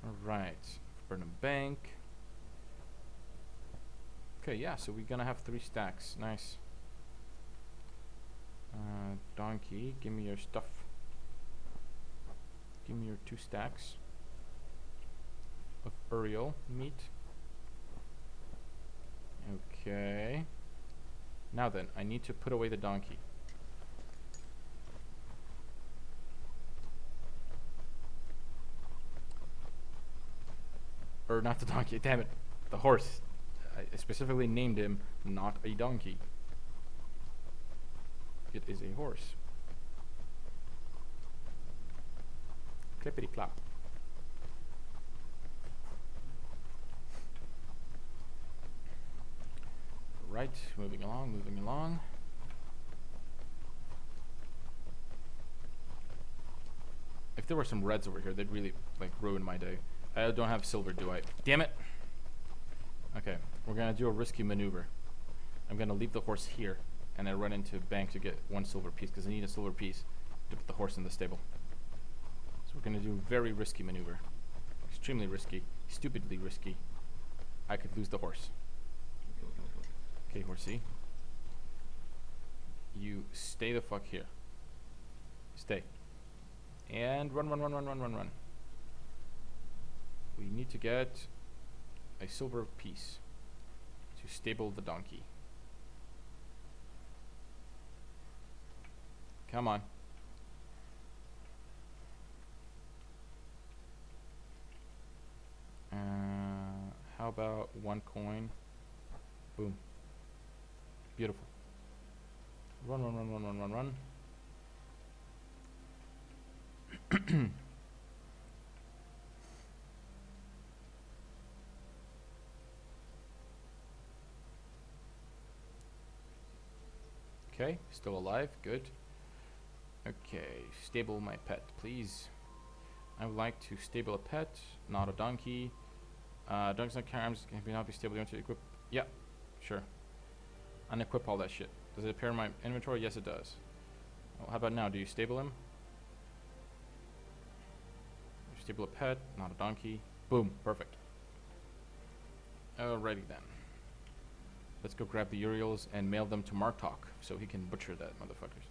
Alright. Burnham Bank. Okay, yeah, so we're gonna have 3 stacks. Nice. Donkey, give me your stuff. Give me your 2 stacks of Uriel meat. Okay. Now then, I need to put away the donkey. Or not the donkey, damn it. The horse. I specifically named him not a donkey. It is a horse. Clippity clop. Right, moving along, moving along. If there were some reds over here, they'd really like ruin my day. I don't have silver, do I? Damn it! Okay, we're gonna do a risky maneuver. I'm gonna leave the horse here, and then run into bank to get 1 silver piece, because I need a silver piece to put the horse in the stable. So we're gonna do a very risky maneuver. Extremely risky. Stupidly risky. I could lose the horse. Okay, horsey. You stay the fuck here. Stay. And run, run, run, run, run, run, run. We need to get a silver piece to stable the donkey. Come on. How about 1 coin? Boom. Beautiful. Run, run, run, run, run, run, run. Okay, still alive, good. Okay, stable my pet, please. I would like to stable a pet, not a donkey. Donkeys and carams can not be stable. You want to equip? Yeah, sure. Unequip all that shit. Does it appear in my inventory? Yes, it does. Well, how about now? Do you stable him? Stable a pet, not a donkey. Boom, perfect. Alrighty then. Let's go grab the Uriels and mail them to Martok so he can butcher that motherfuckers.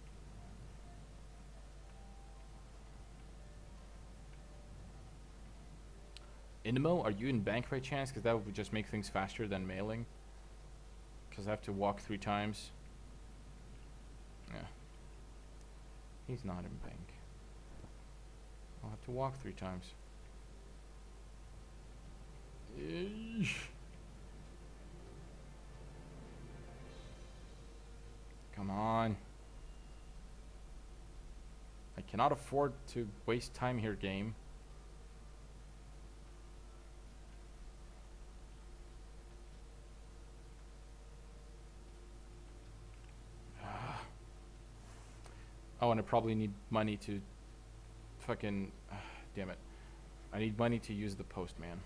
Inmo, are you in bank by chance? Because that would just make things faster than mailing. Because I have to walk 3 times. Yeah. He's not in bank. I'll have to walk 3 times. Eesh. Come on. I cannot afford to waste time here, game. Oh, and I probably need money to fucking... damn it. I need money to use the postman.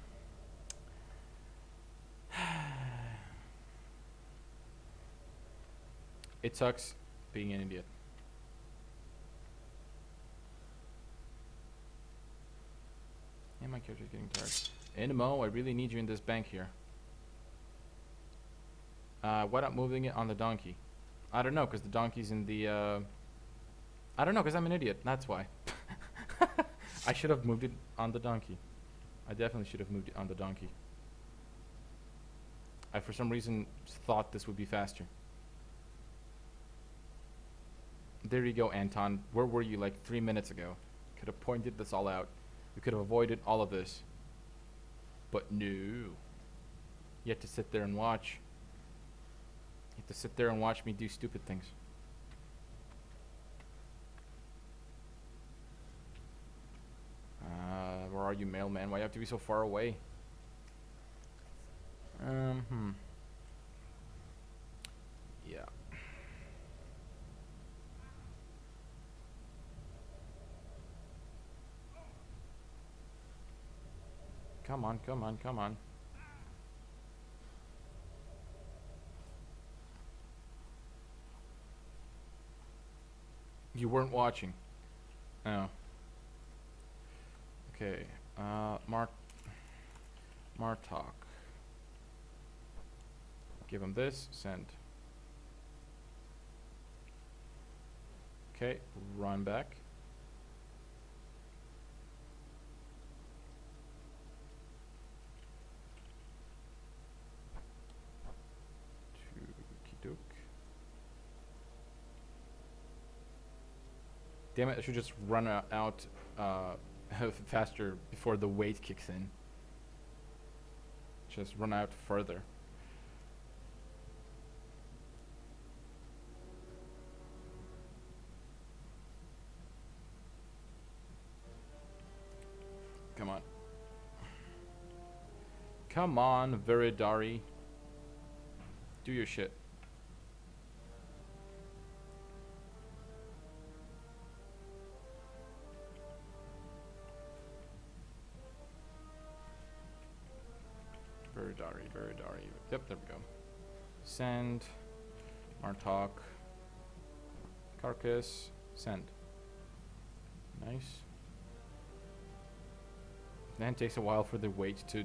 It sucks being an idiot. And my character's getting tired. Inmo, I really need you in this bank here. Why not moving it on the donkey? I don't know, because the donkey's in the... I don't know, because I'm an idiot. That's why. I should have moved it on the donkey. I definitely should have moved it on the donkey. I, for some reason, thought this would be faster. There you go, Anton. Where were you like 3 minutes ago? Could have pointed this all out. We could have avoided all of this. But no. You have to sit there and watch. You have to sit there and watch me do stupid things. Where are you, mailman? Why do you have to be so far away? Yeah. Come on, come on, come on. You weren't watching. Oh. Okay. Martok. Give him this. Send. Okay. Run back. Damn it! I should just run out faster before the weight kicks in. Just run out further. Come on. Come on, Viridari. Do your shit. Viridari. Yep, there we go. Send. Martok. Carcass. Send. Nice. Then it takes a while for the weight to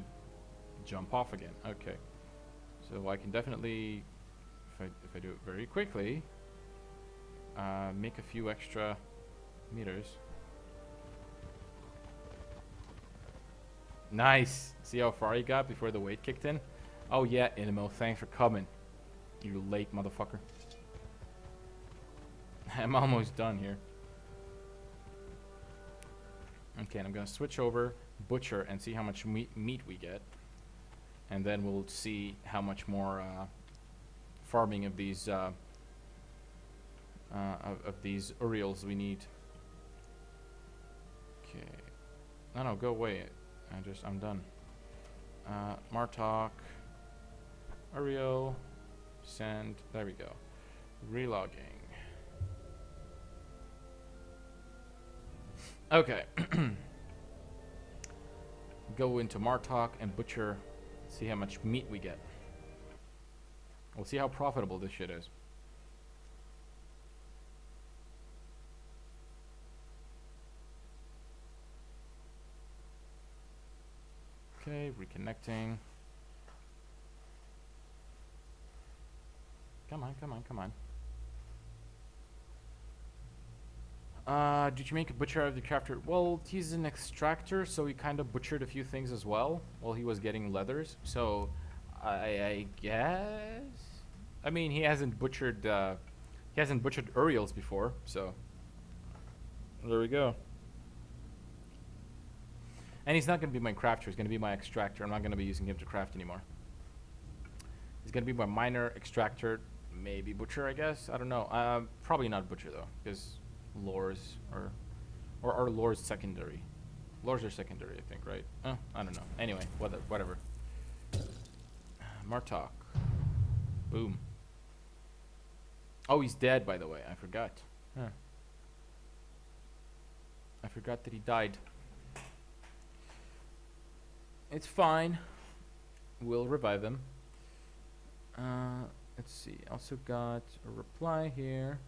jump off again. Okay. So I can definitely, if I do it very quickly, make a few extra meters. Nice. See how far you got before the weight kicked in? Oh yeah, Inimo, thanks for coming. You late motherfucker. I'm almost done here. Okay, and I'm gonna switch over butcher and see how much meat we get, and then we'll see how much more farming of these Uriels we need. Okay. No, go away. I'm done. Martok, Uriel, send. There we go. Relogging. Okay. Go into Martok and butcher. See how much meat we get. We'll see how profitable this shit is. Okay, reconnecting. Come on. Did you make a butcher out of the crafter? Well, he's an extractor, so he kind of butchered a few things as well while he was getting leathers. So, I guess. I mean, he hasn't butchered Uriels before, so there we go. And he's not going to be my crafter. He's going to be my extractor. I'm not going to be using him to craft anymore. He's going to be my miner, extractor, maybe butcher, I guess. I don't know. Probably not butcher though, because lores or lores secondary. Lores are secondary, I think, right? I don't know. Anyway, whatever. Martok. Boom. Oh, he's dead, by the way. I forgot. Huh. I forgot that he died. It's fine. We'll revive him. Let's see. Also got a reply here.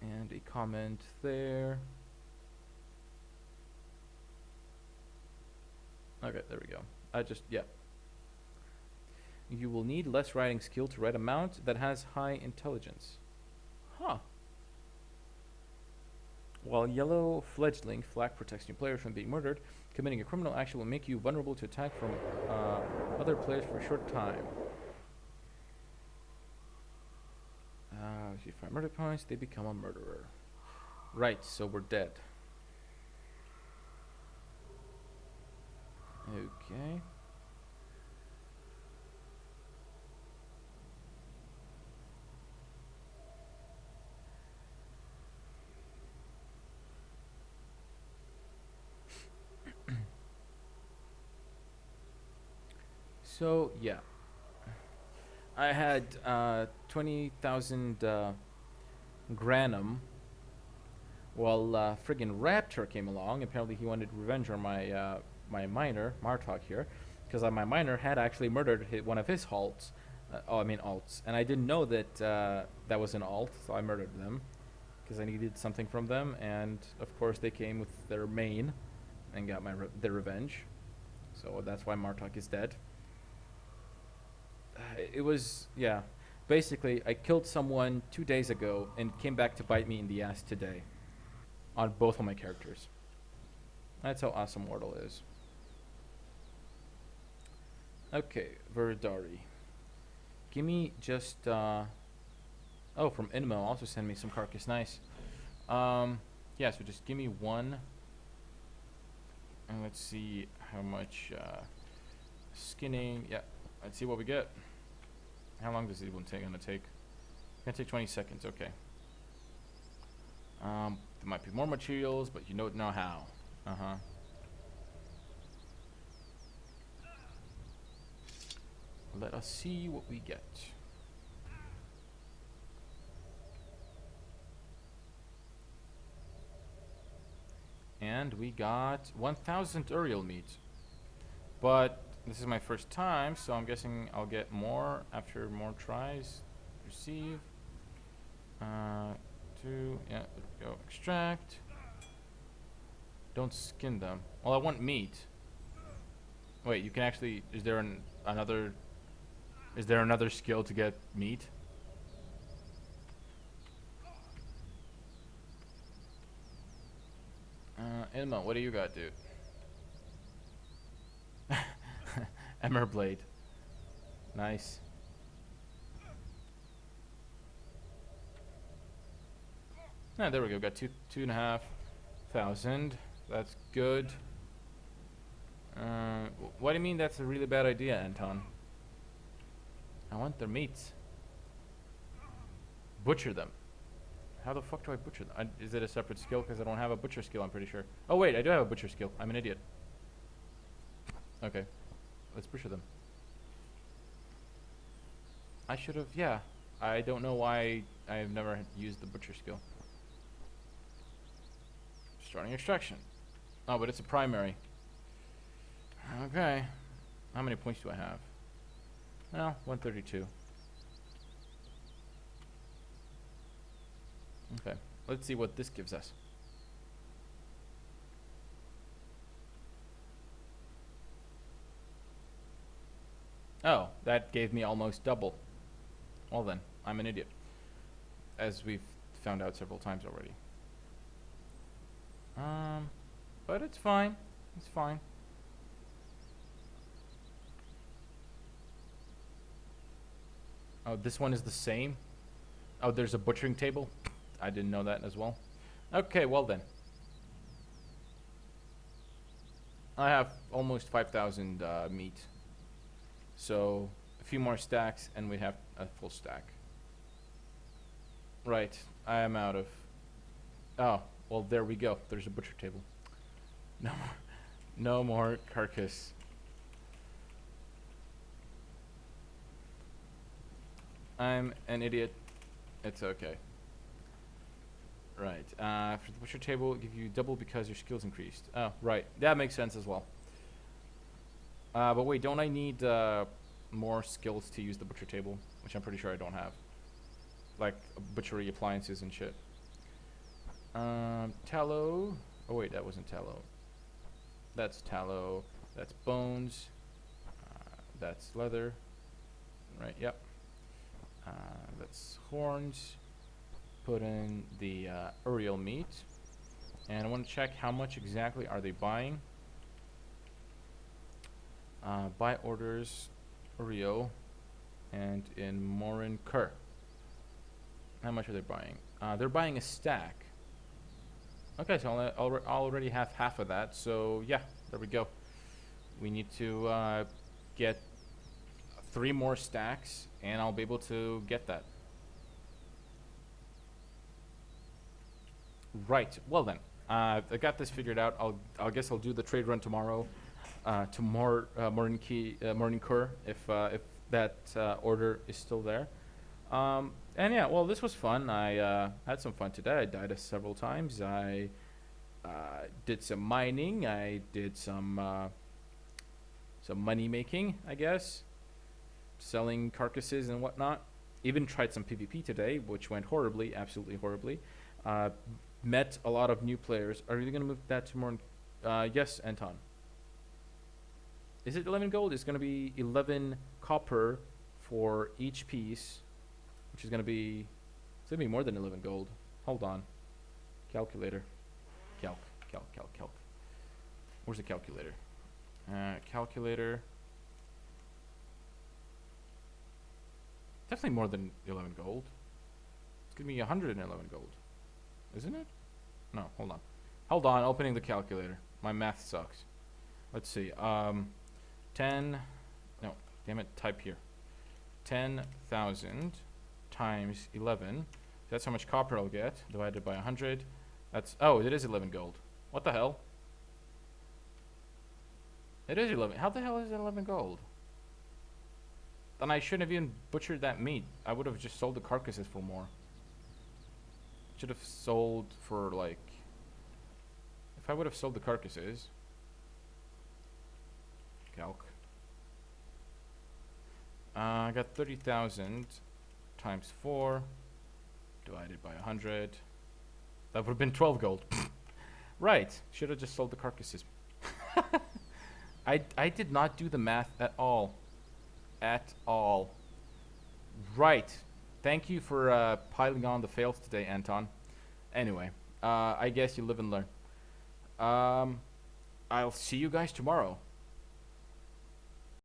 And a comment there. Okay, there we go. Yeah. You will need less writing skill to write a mount that has high intelligence. Huh. While yellow fledgling flag protects new players from being murdered, committing a criminal action will make you vulnerable to attack from other players for a short time. If you find murder points, they become a murderer. Right, so we're dead. Okay. So, yeah. I had 20,000 granum while friggin' Raptor came along. Apparently he wanted revenge on my my miner, Martok here, because my miner had actually murdered one of his alts. And I didn't know that that was an alt, so I murdered them because I needed something from them, and of course they came with their main and got their revenge. So that's why Martok is dead. It was, yeah. Basically, I killed someone 2 days ago and came back to bite me in the ass today. On both of my characters. That's how awesome Mortal is. Okay, Viridari. Give me just Oh, from Inmo also send me some carcass. Nice. Yeah, so just give me one. And let's see how much skinning. Yeah, let's see what we get. How long does it even take? Gonna take? Gonna take 20 seconds. Okay. There might be more materials, but you don't know how. Uh huh. Let us see what we get. And we got 1,000 Uriel meat. But this is my first time, so I'm guessing I'll get more after more tries. Receive. Yeah, go extract. Don't skin them. Well, I want meat. Wait, you can actually, is there another skill to get meat? Emma, what do you got, dude? Emmer blade. Nice. Ah, there we go. Got 2,500. That's good. What do you mean that's a really bad idea, Anton? I want their meats. Butcher them. How the fuck do I butcher them? Is it a separate skill? Because I don't have a butcher skill, I'm pretty sure. Oh wait, I do have a butcher skill. I'm an idiot. Okay. Let's butcher them. I should have, yeah. I don't know why I've never used the butcher skill. Starting extraction. Oh, but it's a primary. Okay. How many points do I have? Well, 132. Okay. Let's see what this gives us. Oh, that gave me almost double. Well then, I'm an idiot. As we've found out several times already. But it's fine. It's fine. Oh, this one is the same? Oh, there's a butchering table? I didn't know that as well. Okay, well then. I have almost 5,000 meat. So, a few more stacks and we have a full stack. Right, I am out of... Oh, well there we go. There's a butcher table. No more carcass. I'm an idiot. It's okay. Right. For the butcher table, give you double because your skills increased. Oh, right. That makes sense as well. But wait, don't I need more skills to use the butcher table? Which I'm pretty sure I don't have. Like butchery appliances and shit. Tallow. Oh wait, that wasn't tallow. That's tallow. That's bones. That's leather. Right, yep. That's horns. Put in the Uriel meat. And I want to check how much exactly are they buying. Buy orders, Uriel, and in Morin Kur. How much are they buying? They're buying a stack. Okay, so I'll already have half of that. So yeah, there we go. We need to get 3 more stacks, and I'll be able to get that. Right. Well then, I got this figured out. I guess I'll do the trade run tomorrow. To Morin Kur if that order is still there. And yeah, well, this was fun. I had some fun today. I died several times. I did some mining. I did some money making, I guess, selling carcasses and whatnot. Even tried some PvP today, which went horribly, absolutely horribly. Met a lot of new players. Are you going to move that to more? Yes, Anton. Is it 11 gold? It's going to be 11 copper for each piece, which is going to be... It's going to be more than 11 gold. Hold on. Calculator. Calc. Where's the calculator? Calculator. Definitely more than 11 gold. It's gonna be 111 gold. Isn't it? No, hold on. Hold on, opening the calculator. My math sucks. Let's see. 10. No, damn it, type here. 10,000 times 11. That's how much copper I'll get, divided by 100. That's, oh, it is 11 gold. What the hell? It is 11. How the hell is it 11 gold? Then I shouldn't have even butchered that meat. I would have just sold the carcasses for more. Should have sold for like... If I would have sold the carcasses... Calc. I got 30,000 times 4 divided by 100. That would have been 12 gold. Right. Should have just sold the carcasses. I did not do the math at all. At all. Right. Thank you for piling on the fails today, Anton. Anyway, I guess you live and learn. I'll see you guys tomorrow.